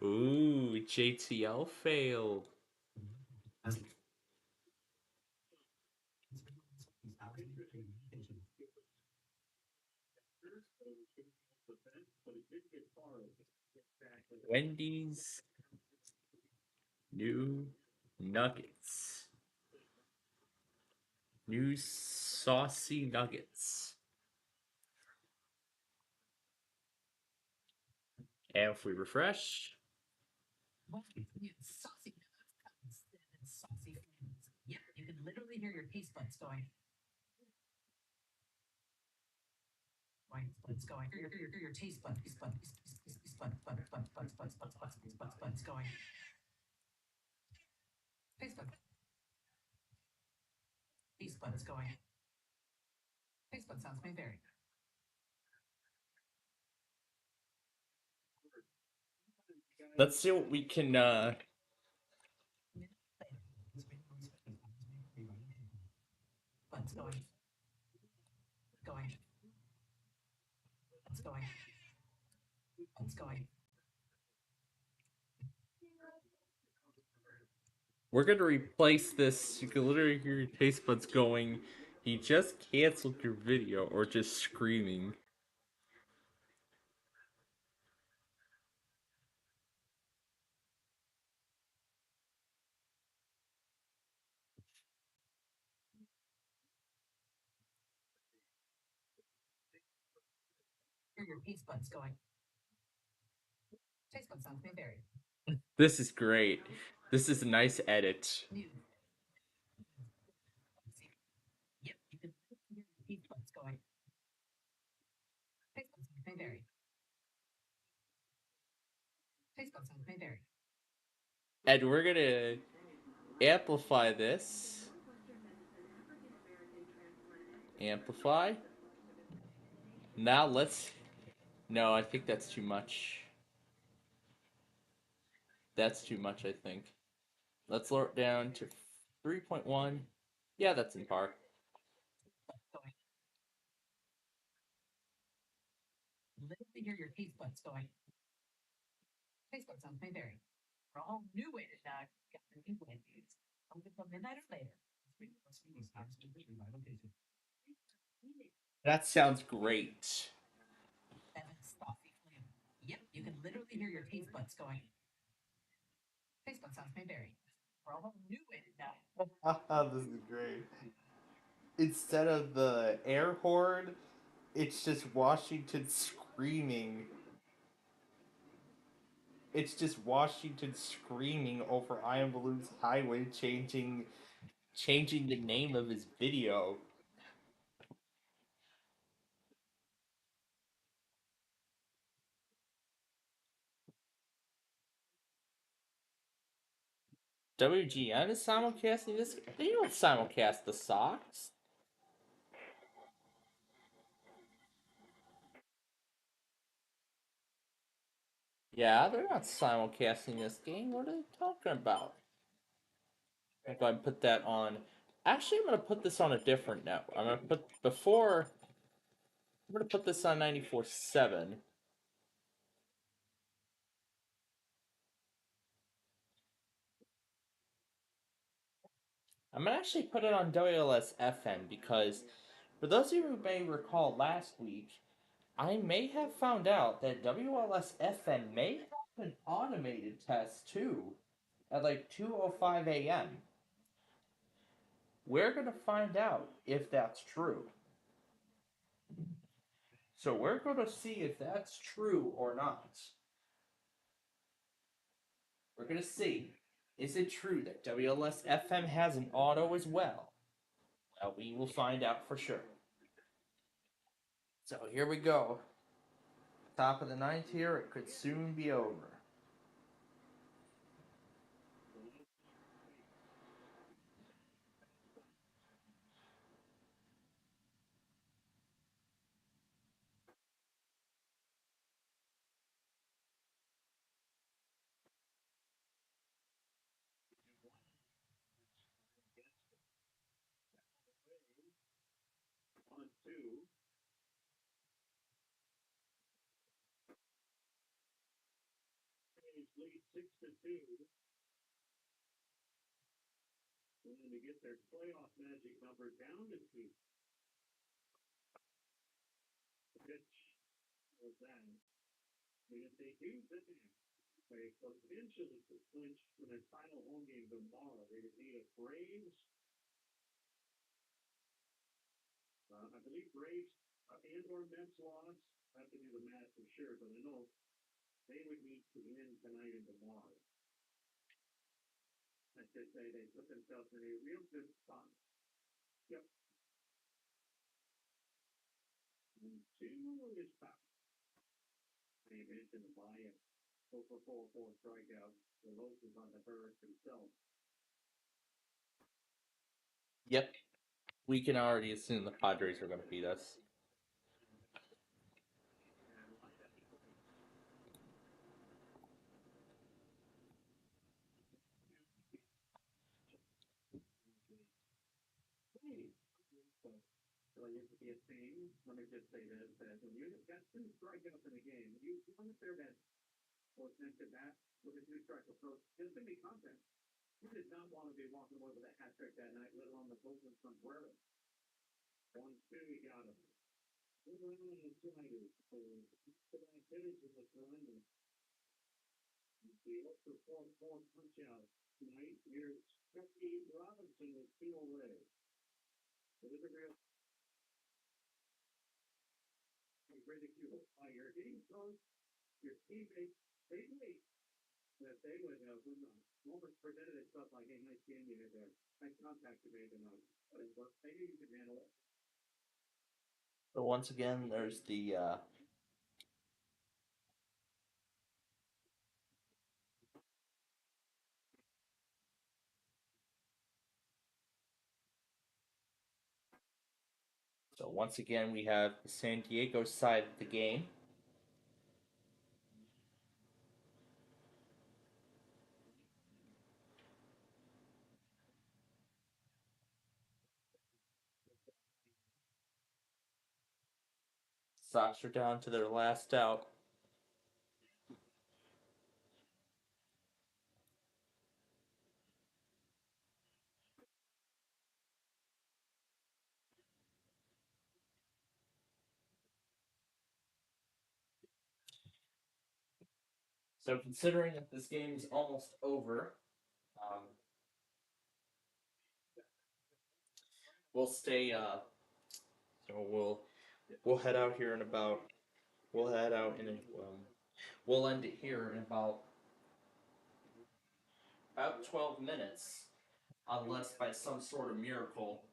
Ooh, JTL failed. Wendy's new nuggets. New saucy nuggets. And if we refresh, Wendy's new saucy nugs come in 7 saucy flavors. Yep, you can literally hear your taste buds going. Buds going. Hear your taste buds going. Taste buds. Taste buds going. Taste bud sounds may vary. let's see what we can Buds going. Going. Buds going. Buds going. we're gonna replace this. You can literally hear your taste buds going. He just canceled your video or just screaming. Hear your taste buds going. Taste buds sounds may vary. This is great. This is a nice edit. Yep, you can hear your taste buds going. Taste buds sounds may vary. Taste buds sounds may vary. And we're gonna amplify this. Amplify. Now let's... No, I think that's too much. That's too much, I think. Let's lower it down to 3.1. Yeah, that's in par. Literally hear your taste buds going. Taste buds sounds may vary. For a whole new way to nug, got new Wendy's. Open till midnight or later. That sounds great. 7 saucy flavors. Yep, you can literally hear your taste buds going. Taste buds sounds may vary. For a whole new way to nug. This is great. Instead of the air horn, it's just Washington screaming. It's just Washington screaming over Iron Balloon's highway, changing the name of his video. WGN is simulcasting this? They don't simulcast the Sox. Yeah, they're not simulcasting this game. What are they talking about? I'm going to put that on. Actually, I'm going to put this on a different network. I'm going to put before. I'm going to put this on 94.7. I'm going to actually put it on WLS FM because, for those of you who may recall last week, I may have found out that WLS FM may have an automated test too at like 2:05 a.m. We're going to find out if that's true. So we're going to see if that's true or not. We're going to see, is it true that WLS FM has an auto as well? Well, we will find out for sure. So here we go. Top of the ninth here, it could soon be over. On two. Lead 6-2. And to get their playoff magic number down to 2. The pitch was that. And if they do that, they potentially could clinch for their final home game tomorrow. They would need a Braves. I believe Braves and or Mets loss. I have to do the math for sure, but I know they would need to win tonight and tomorrow. I should say they put themselves in a real good spot. Yep. And 2 is top. I mentioned the buy-in. 4 for 4 strikeouts. The Los is on the first himself. Yep. We can already assume the Padres are going to beat us. So it used to be a thing. Let me just say this: that when you got 2 strikeouts in a game, you want to clear that or next to that with a 2-strike approach. There's going to be contact. You did not want to be walking away with a hat trick that night, let alone the Oakland sombrero. 1-2, he got him. Good run on the sliders. So that finish in the surrender. The ultra 4-4 punch out tonight. Here's Steve Robinson with 2 away. It is a real ridicule by your hitting coach, your teammates. They believe that they would have, when the moment presented itself, like, hey, nice game you had there. Nice contact you made tonight. But they knew you could handle it. So once again, there's the so once again we have the San Diego side of the game. Sox are down to their last out. So considering that this game is almost over, we'll stay. So we'll head out here in about. We'll head out in. We'll end it here in about 12 minutes, unless by some sort of miracle.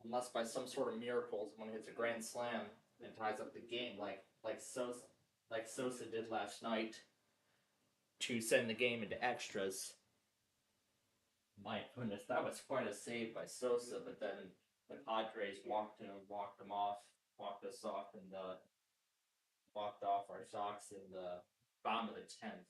Unless by some sort of miracle, someone hits a grand slam and ties up the game, like Sosa did last night, to send the game into extras. My goodness, that was quite a save by Sosa, but then the Padres walked him off, walked us off, and walked off our Sox in the bottom of the 10th.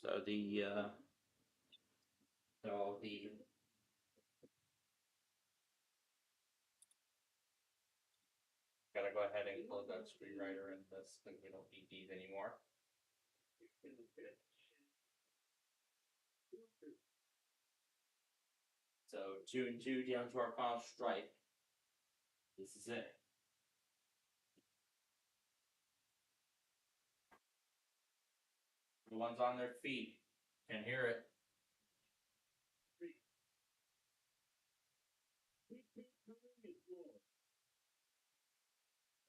So the Gotta go ahead and close that screenwriter and this because we don't need these anymore. So 2 and 2 down to our final strike. This is it. Everyone's on their feet. Can hear it.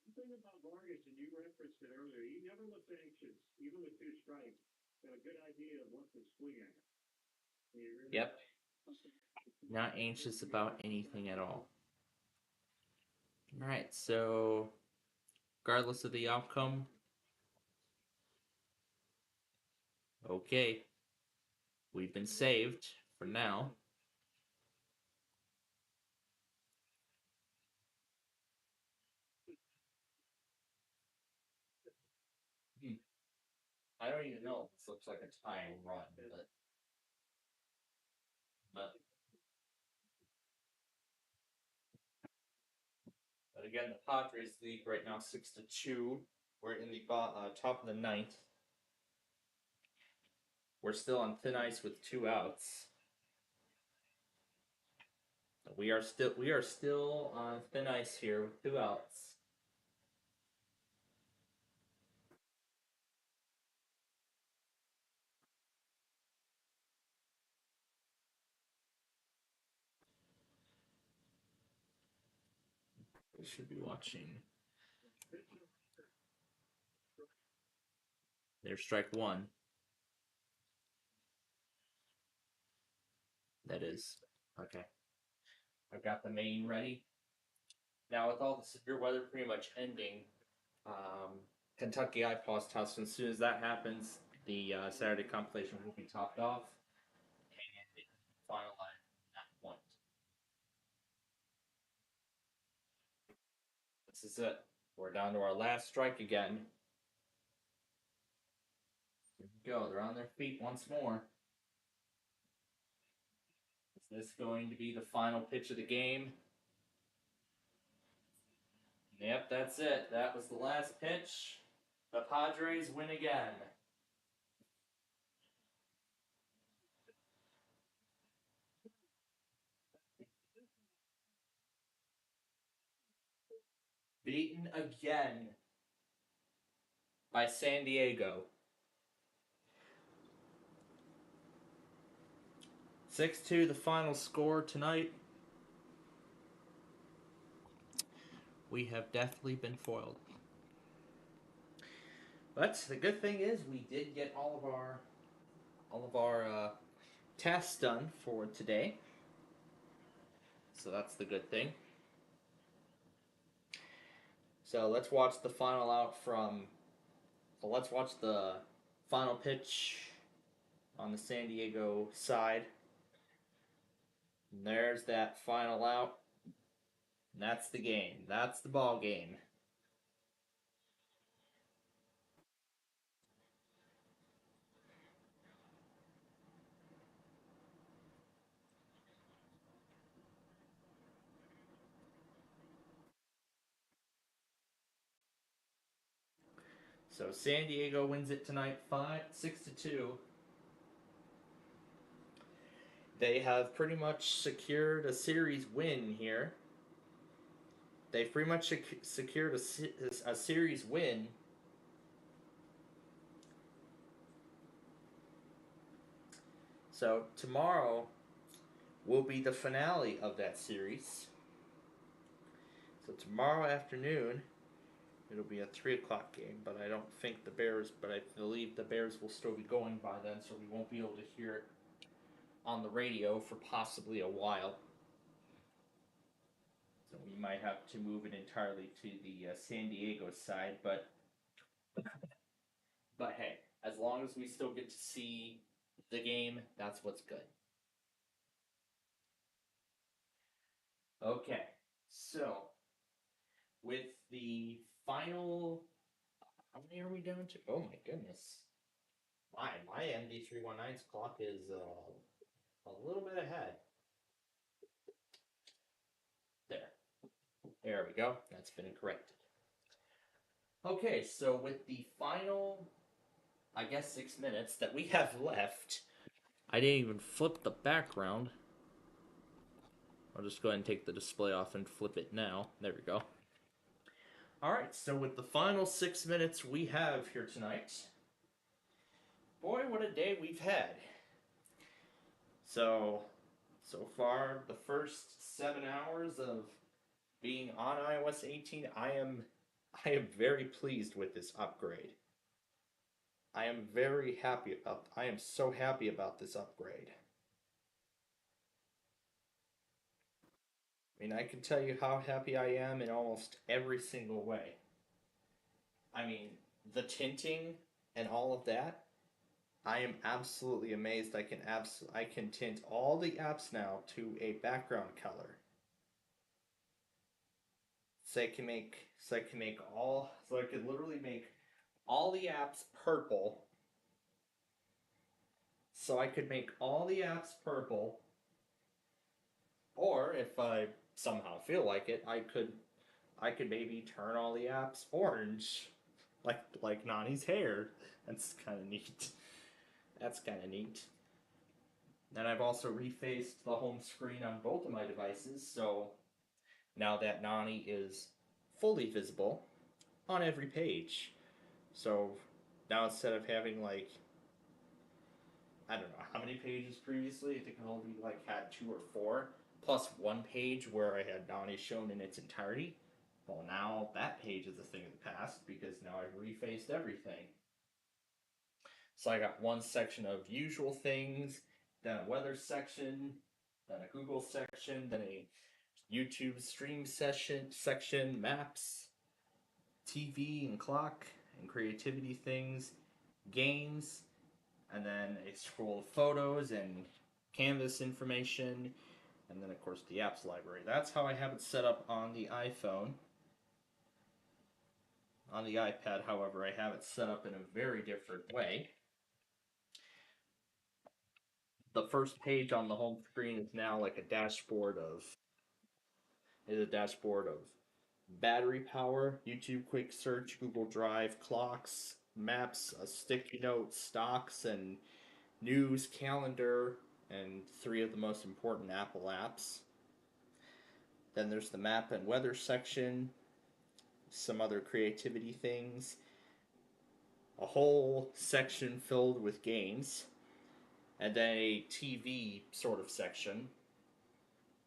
The thing about Vargas, and you referenced it earlier, he never looks anxious, even with 2 strikes. Got a good idea of what to swing at. Yep. Not anxious about anything at all. Alright, so regardless of the outcome, okay. We've been saved for now. I don't even know if this looks like a tying run, but again, the Padres lead right now 6-2. We're in the top of the 9th. We're still on thin ice with 2 outs. We are still on thin ice here with 2 outs. We should be watching. There's strike 1. That is. Okay. I've got the main ready. Now, with all the severe weather pretty much ending, Kentucky I pause toss. As soon as that happens, the Saturday compilation will be topped off and finalized at that point. This is it. We're down to our last strike again. Here we go. They're on their feet once more. Is this going to be the final pitch of the game? Yep, that's it. That was the last pitch. The Padres win again. Beaten again by San Diego. 6-2 the final score tonight. We have definitely been foiled. But the good thing is we did get all of our tasks done for today. So that's the good thing. So let's watch the final out from. So let's watch the final pitch on the San Diego side. And there's that final out. And that's the game. That's the ball game. So San Diego wins it tonight 6-2. They have pretty much secured a series win here. They've pretty much secured a series win. So tomorrow will be the finale of that series. So tomorrow afternoon, it'll be a 3 o'clock game, but I don't think the Bears, but I believe the Bears will still be going by then, so we won't be able to hear it on the radio for possibly a while. So we might have to move it entirely to the San Diego side, but hey, as long as we still get to see the game, that's what's good. Okay, so with the final, how many are we down to? Oh my goodness, my MD319's clock is a little bit ahead. There we go. That's been corrected. Okay, so with the final, I guess, 6 minutes that we have left, I didn't even flip the background. I'll just go ahead and take the display off and flip it now. There we go. Alright, so with the final 6 minutes we have here tonight, boy, what a day we've had. So far, the first 7 hours of being on iOS 18, I am very pleased with this upgrade. I am so happy about this upgrade. I mean, I can tell you how happy I am in almost every single way. I mean, the tinting and all of that, I am absolutely amazed. I can tint all the apps now to a background color. So I could literally make all the apps purple. So I could make all the apps purple. Or if I somehow feel like it, I could maybe turn all the apps orange, like Nani's hair. That's kind of neat. That's kind of neat. Then I've also refaced the home screen on both of my devices, so now that Nani is fully visible on every page. So now instead of having like, I don't know how many pages previously, I think I only had 2 or 4, plus one page where I had Nani shown in its entirety. Well, now that page is a thing of the past because now I've refaced everything. So I got one section of usual things, then a weather section, then a Google section, then a YouTube stream section, maps, TV and clock, and creativity things, games, and then a scroll of photos and canvas information, and then of course the apps library. That's how I have it set up on the iPhone. On the iPad, however, I have it set up in a very different way. The first page on the home screen is now like a dashboard of battery power, YouTube quick search, Google Drive, clocks, maps, sticky notes, stocks, and news, calendar, and 3 of the most important Apple apps. Then there's the map and weather section, some other creativity things, a whole section filled with games, and then a TV sort of section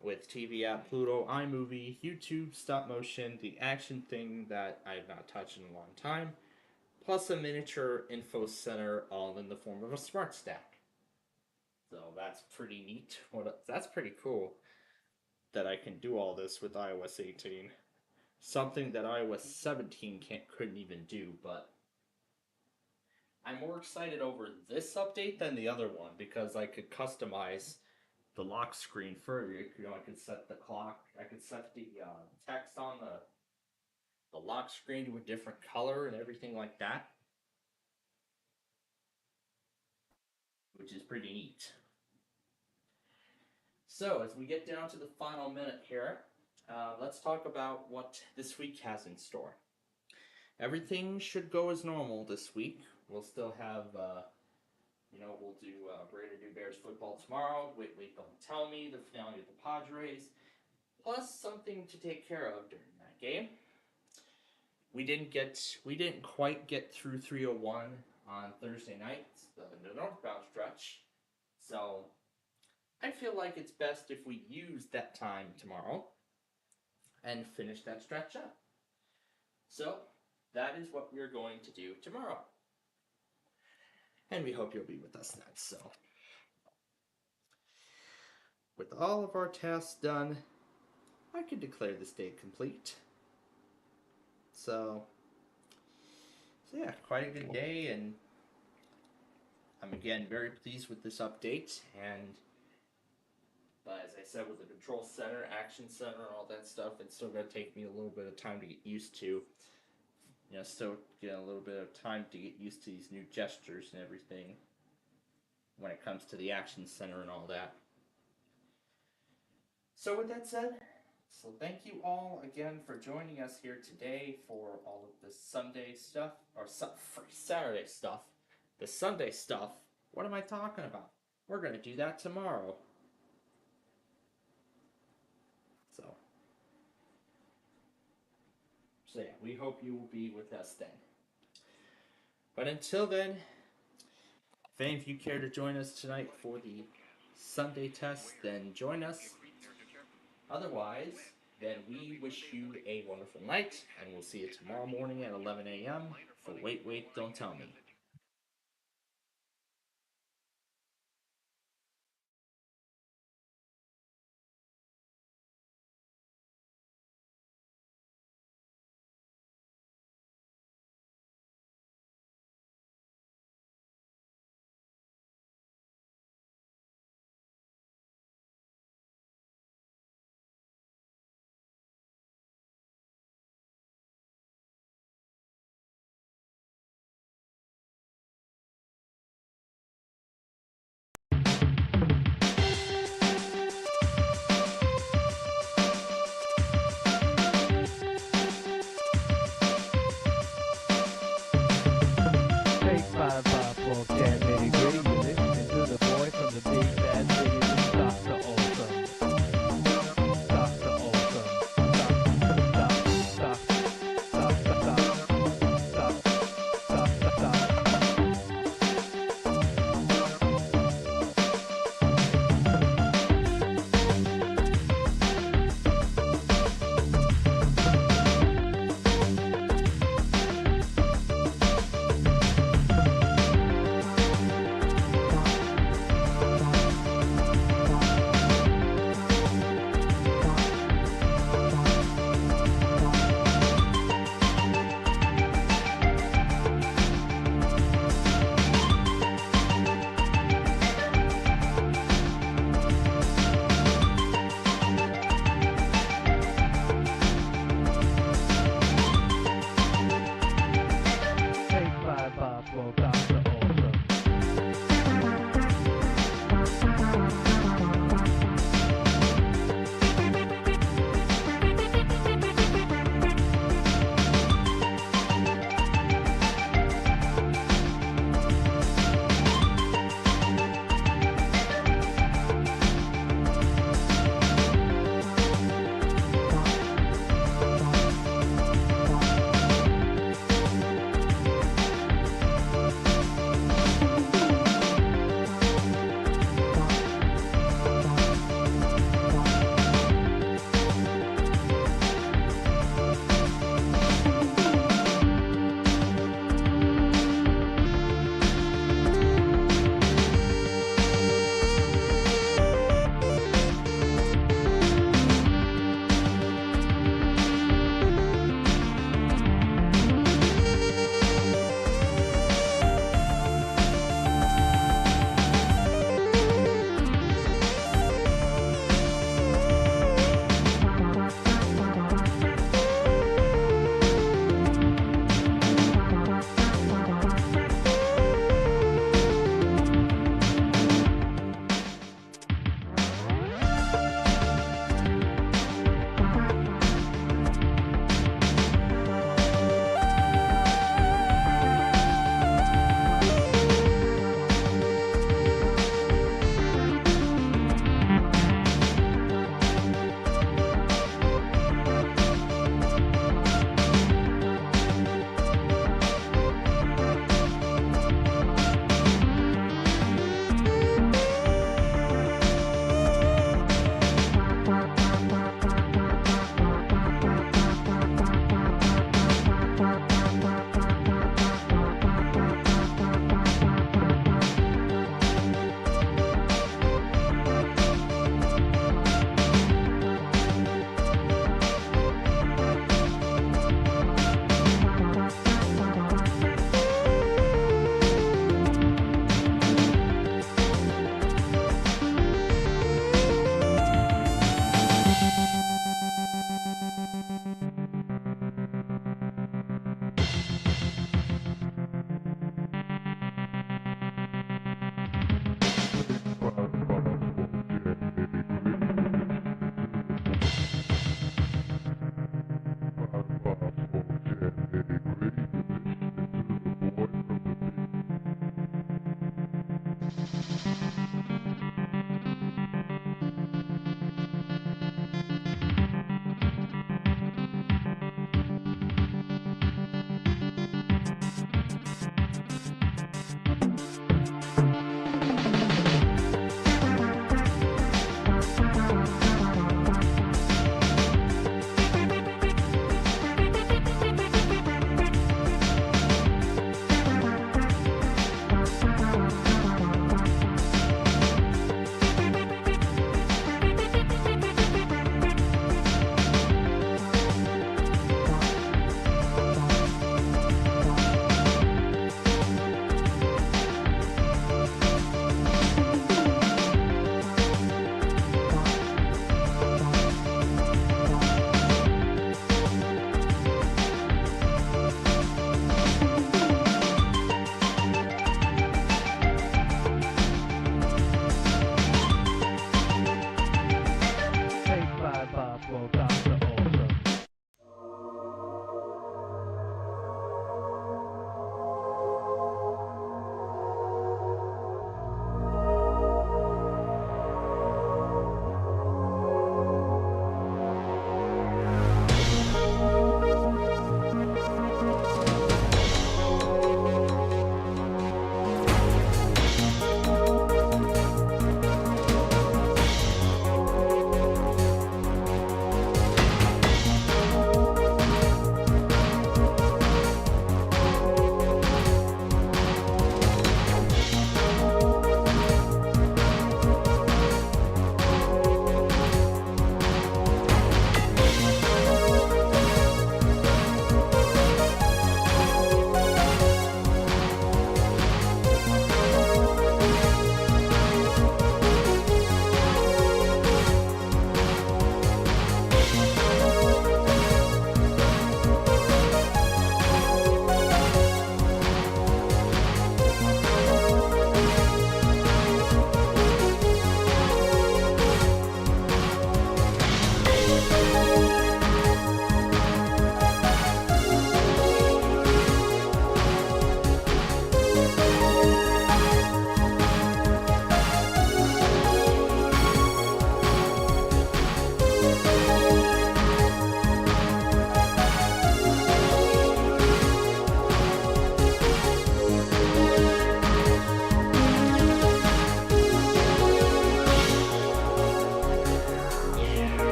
with TV app, Pluto, iMovie, YouTube, stop motion, the action thing that I have not touched in a long time, plus a miniature info center, all in the form of a smart stack. So that's pretty neat. That's pretty cool that I can do all this with iOS 18. Something that iOS 17 couldn't even do, but I'm more excited over this update than the other one because I could customize the lock screen further. I could set the clock, I could set the text on the lock screen to a different color and everything like that, which is pretty neat. So as we get down to the final minute here, let's talk about what this week has in store. Everything should go as normal this week. We'll still have, we'll do Brady Do Bears football tomorrow. Wait, don't tell me, the finale of the Padres, plus something to take care of during that game. We didn't quite get through 301 on Thursday night, the northbound stretch. So I feel like it's best if we use that time tomorrow and finish that stretch up. So that is what we're going to do tomorrow. And we hope you'll be with us then. So with all of our tasks done, I can declare this day complete. So yeah, quite a good day, and I'm again very pleased with this update. But as I said, with the control center, action center, all that stuff, it's still going to take me a little bit of time to get used to. Still get a little bit of time to get used to these new gestures and everything when it comes to the action center and all that. So with that said, So thank you all again for joining us here today for all of the Sunday stuff, or Saturday stuff. The Sunday stuff, what am I talking about? We're going to do that tomorrow. So yeah, we hope you will be with us then. But until then, if any of you care to join us tonight for the Sunday test, then join us. Otherwise, then we wish you a wonderful night, and we'll see you tomorrow morning at 11 a.m. for Wait, Don't Tell Me.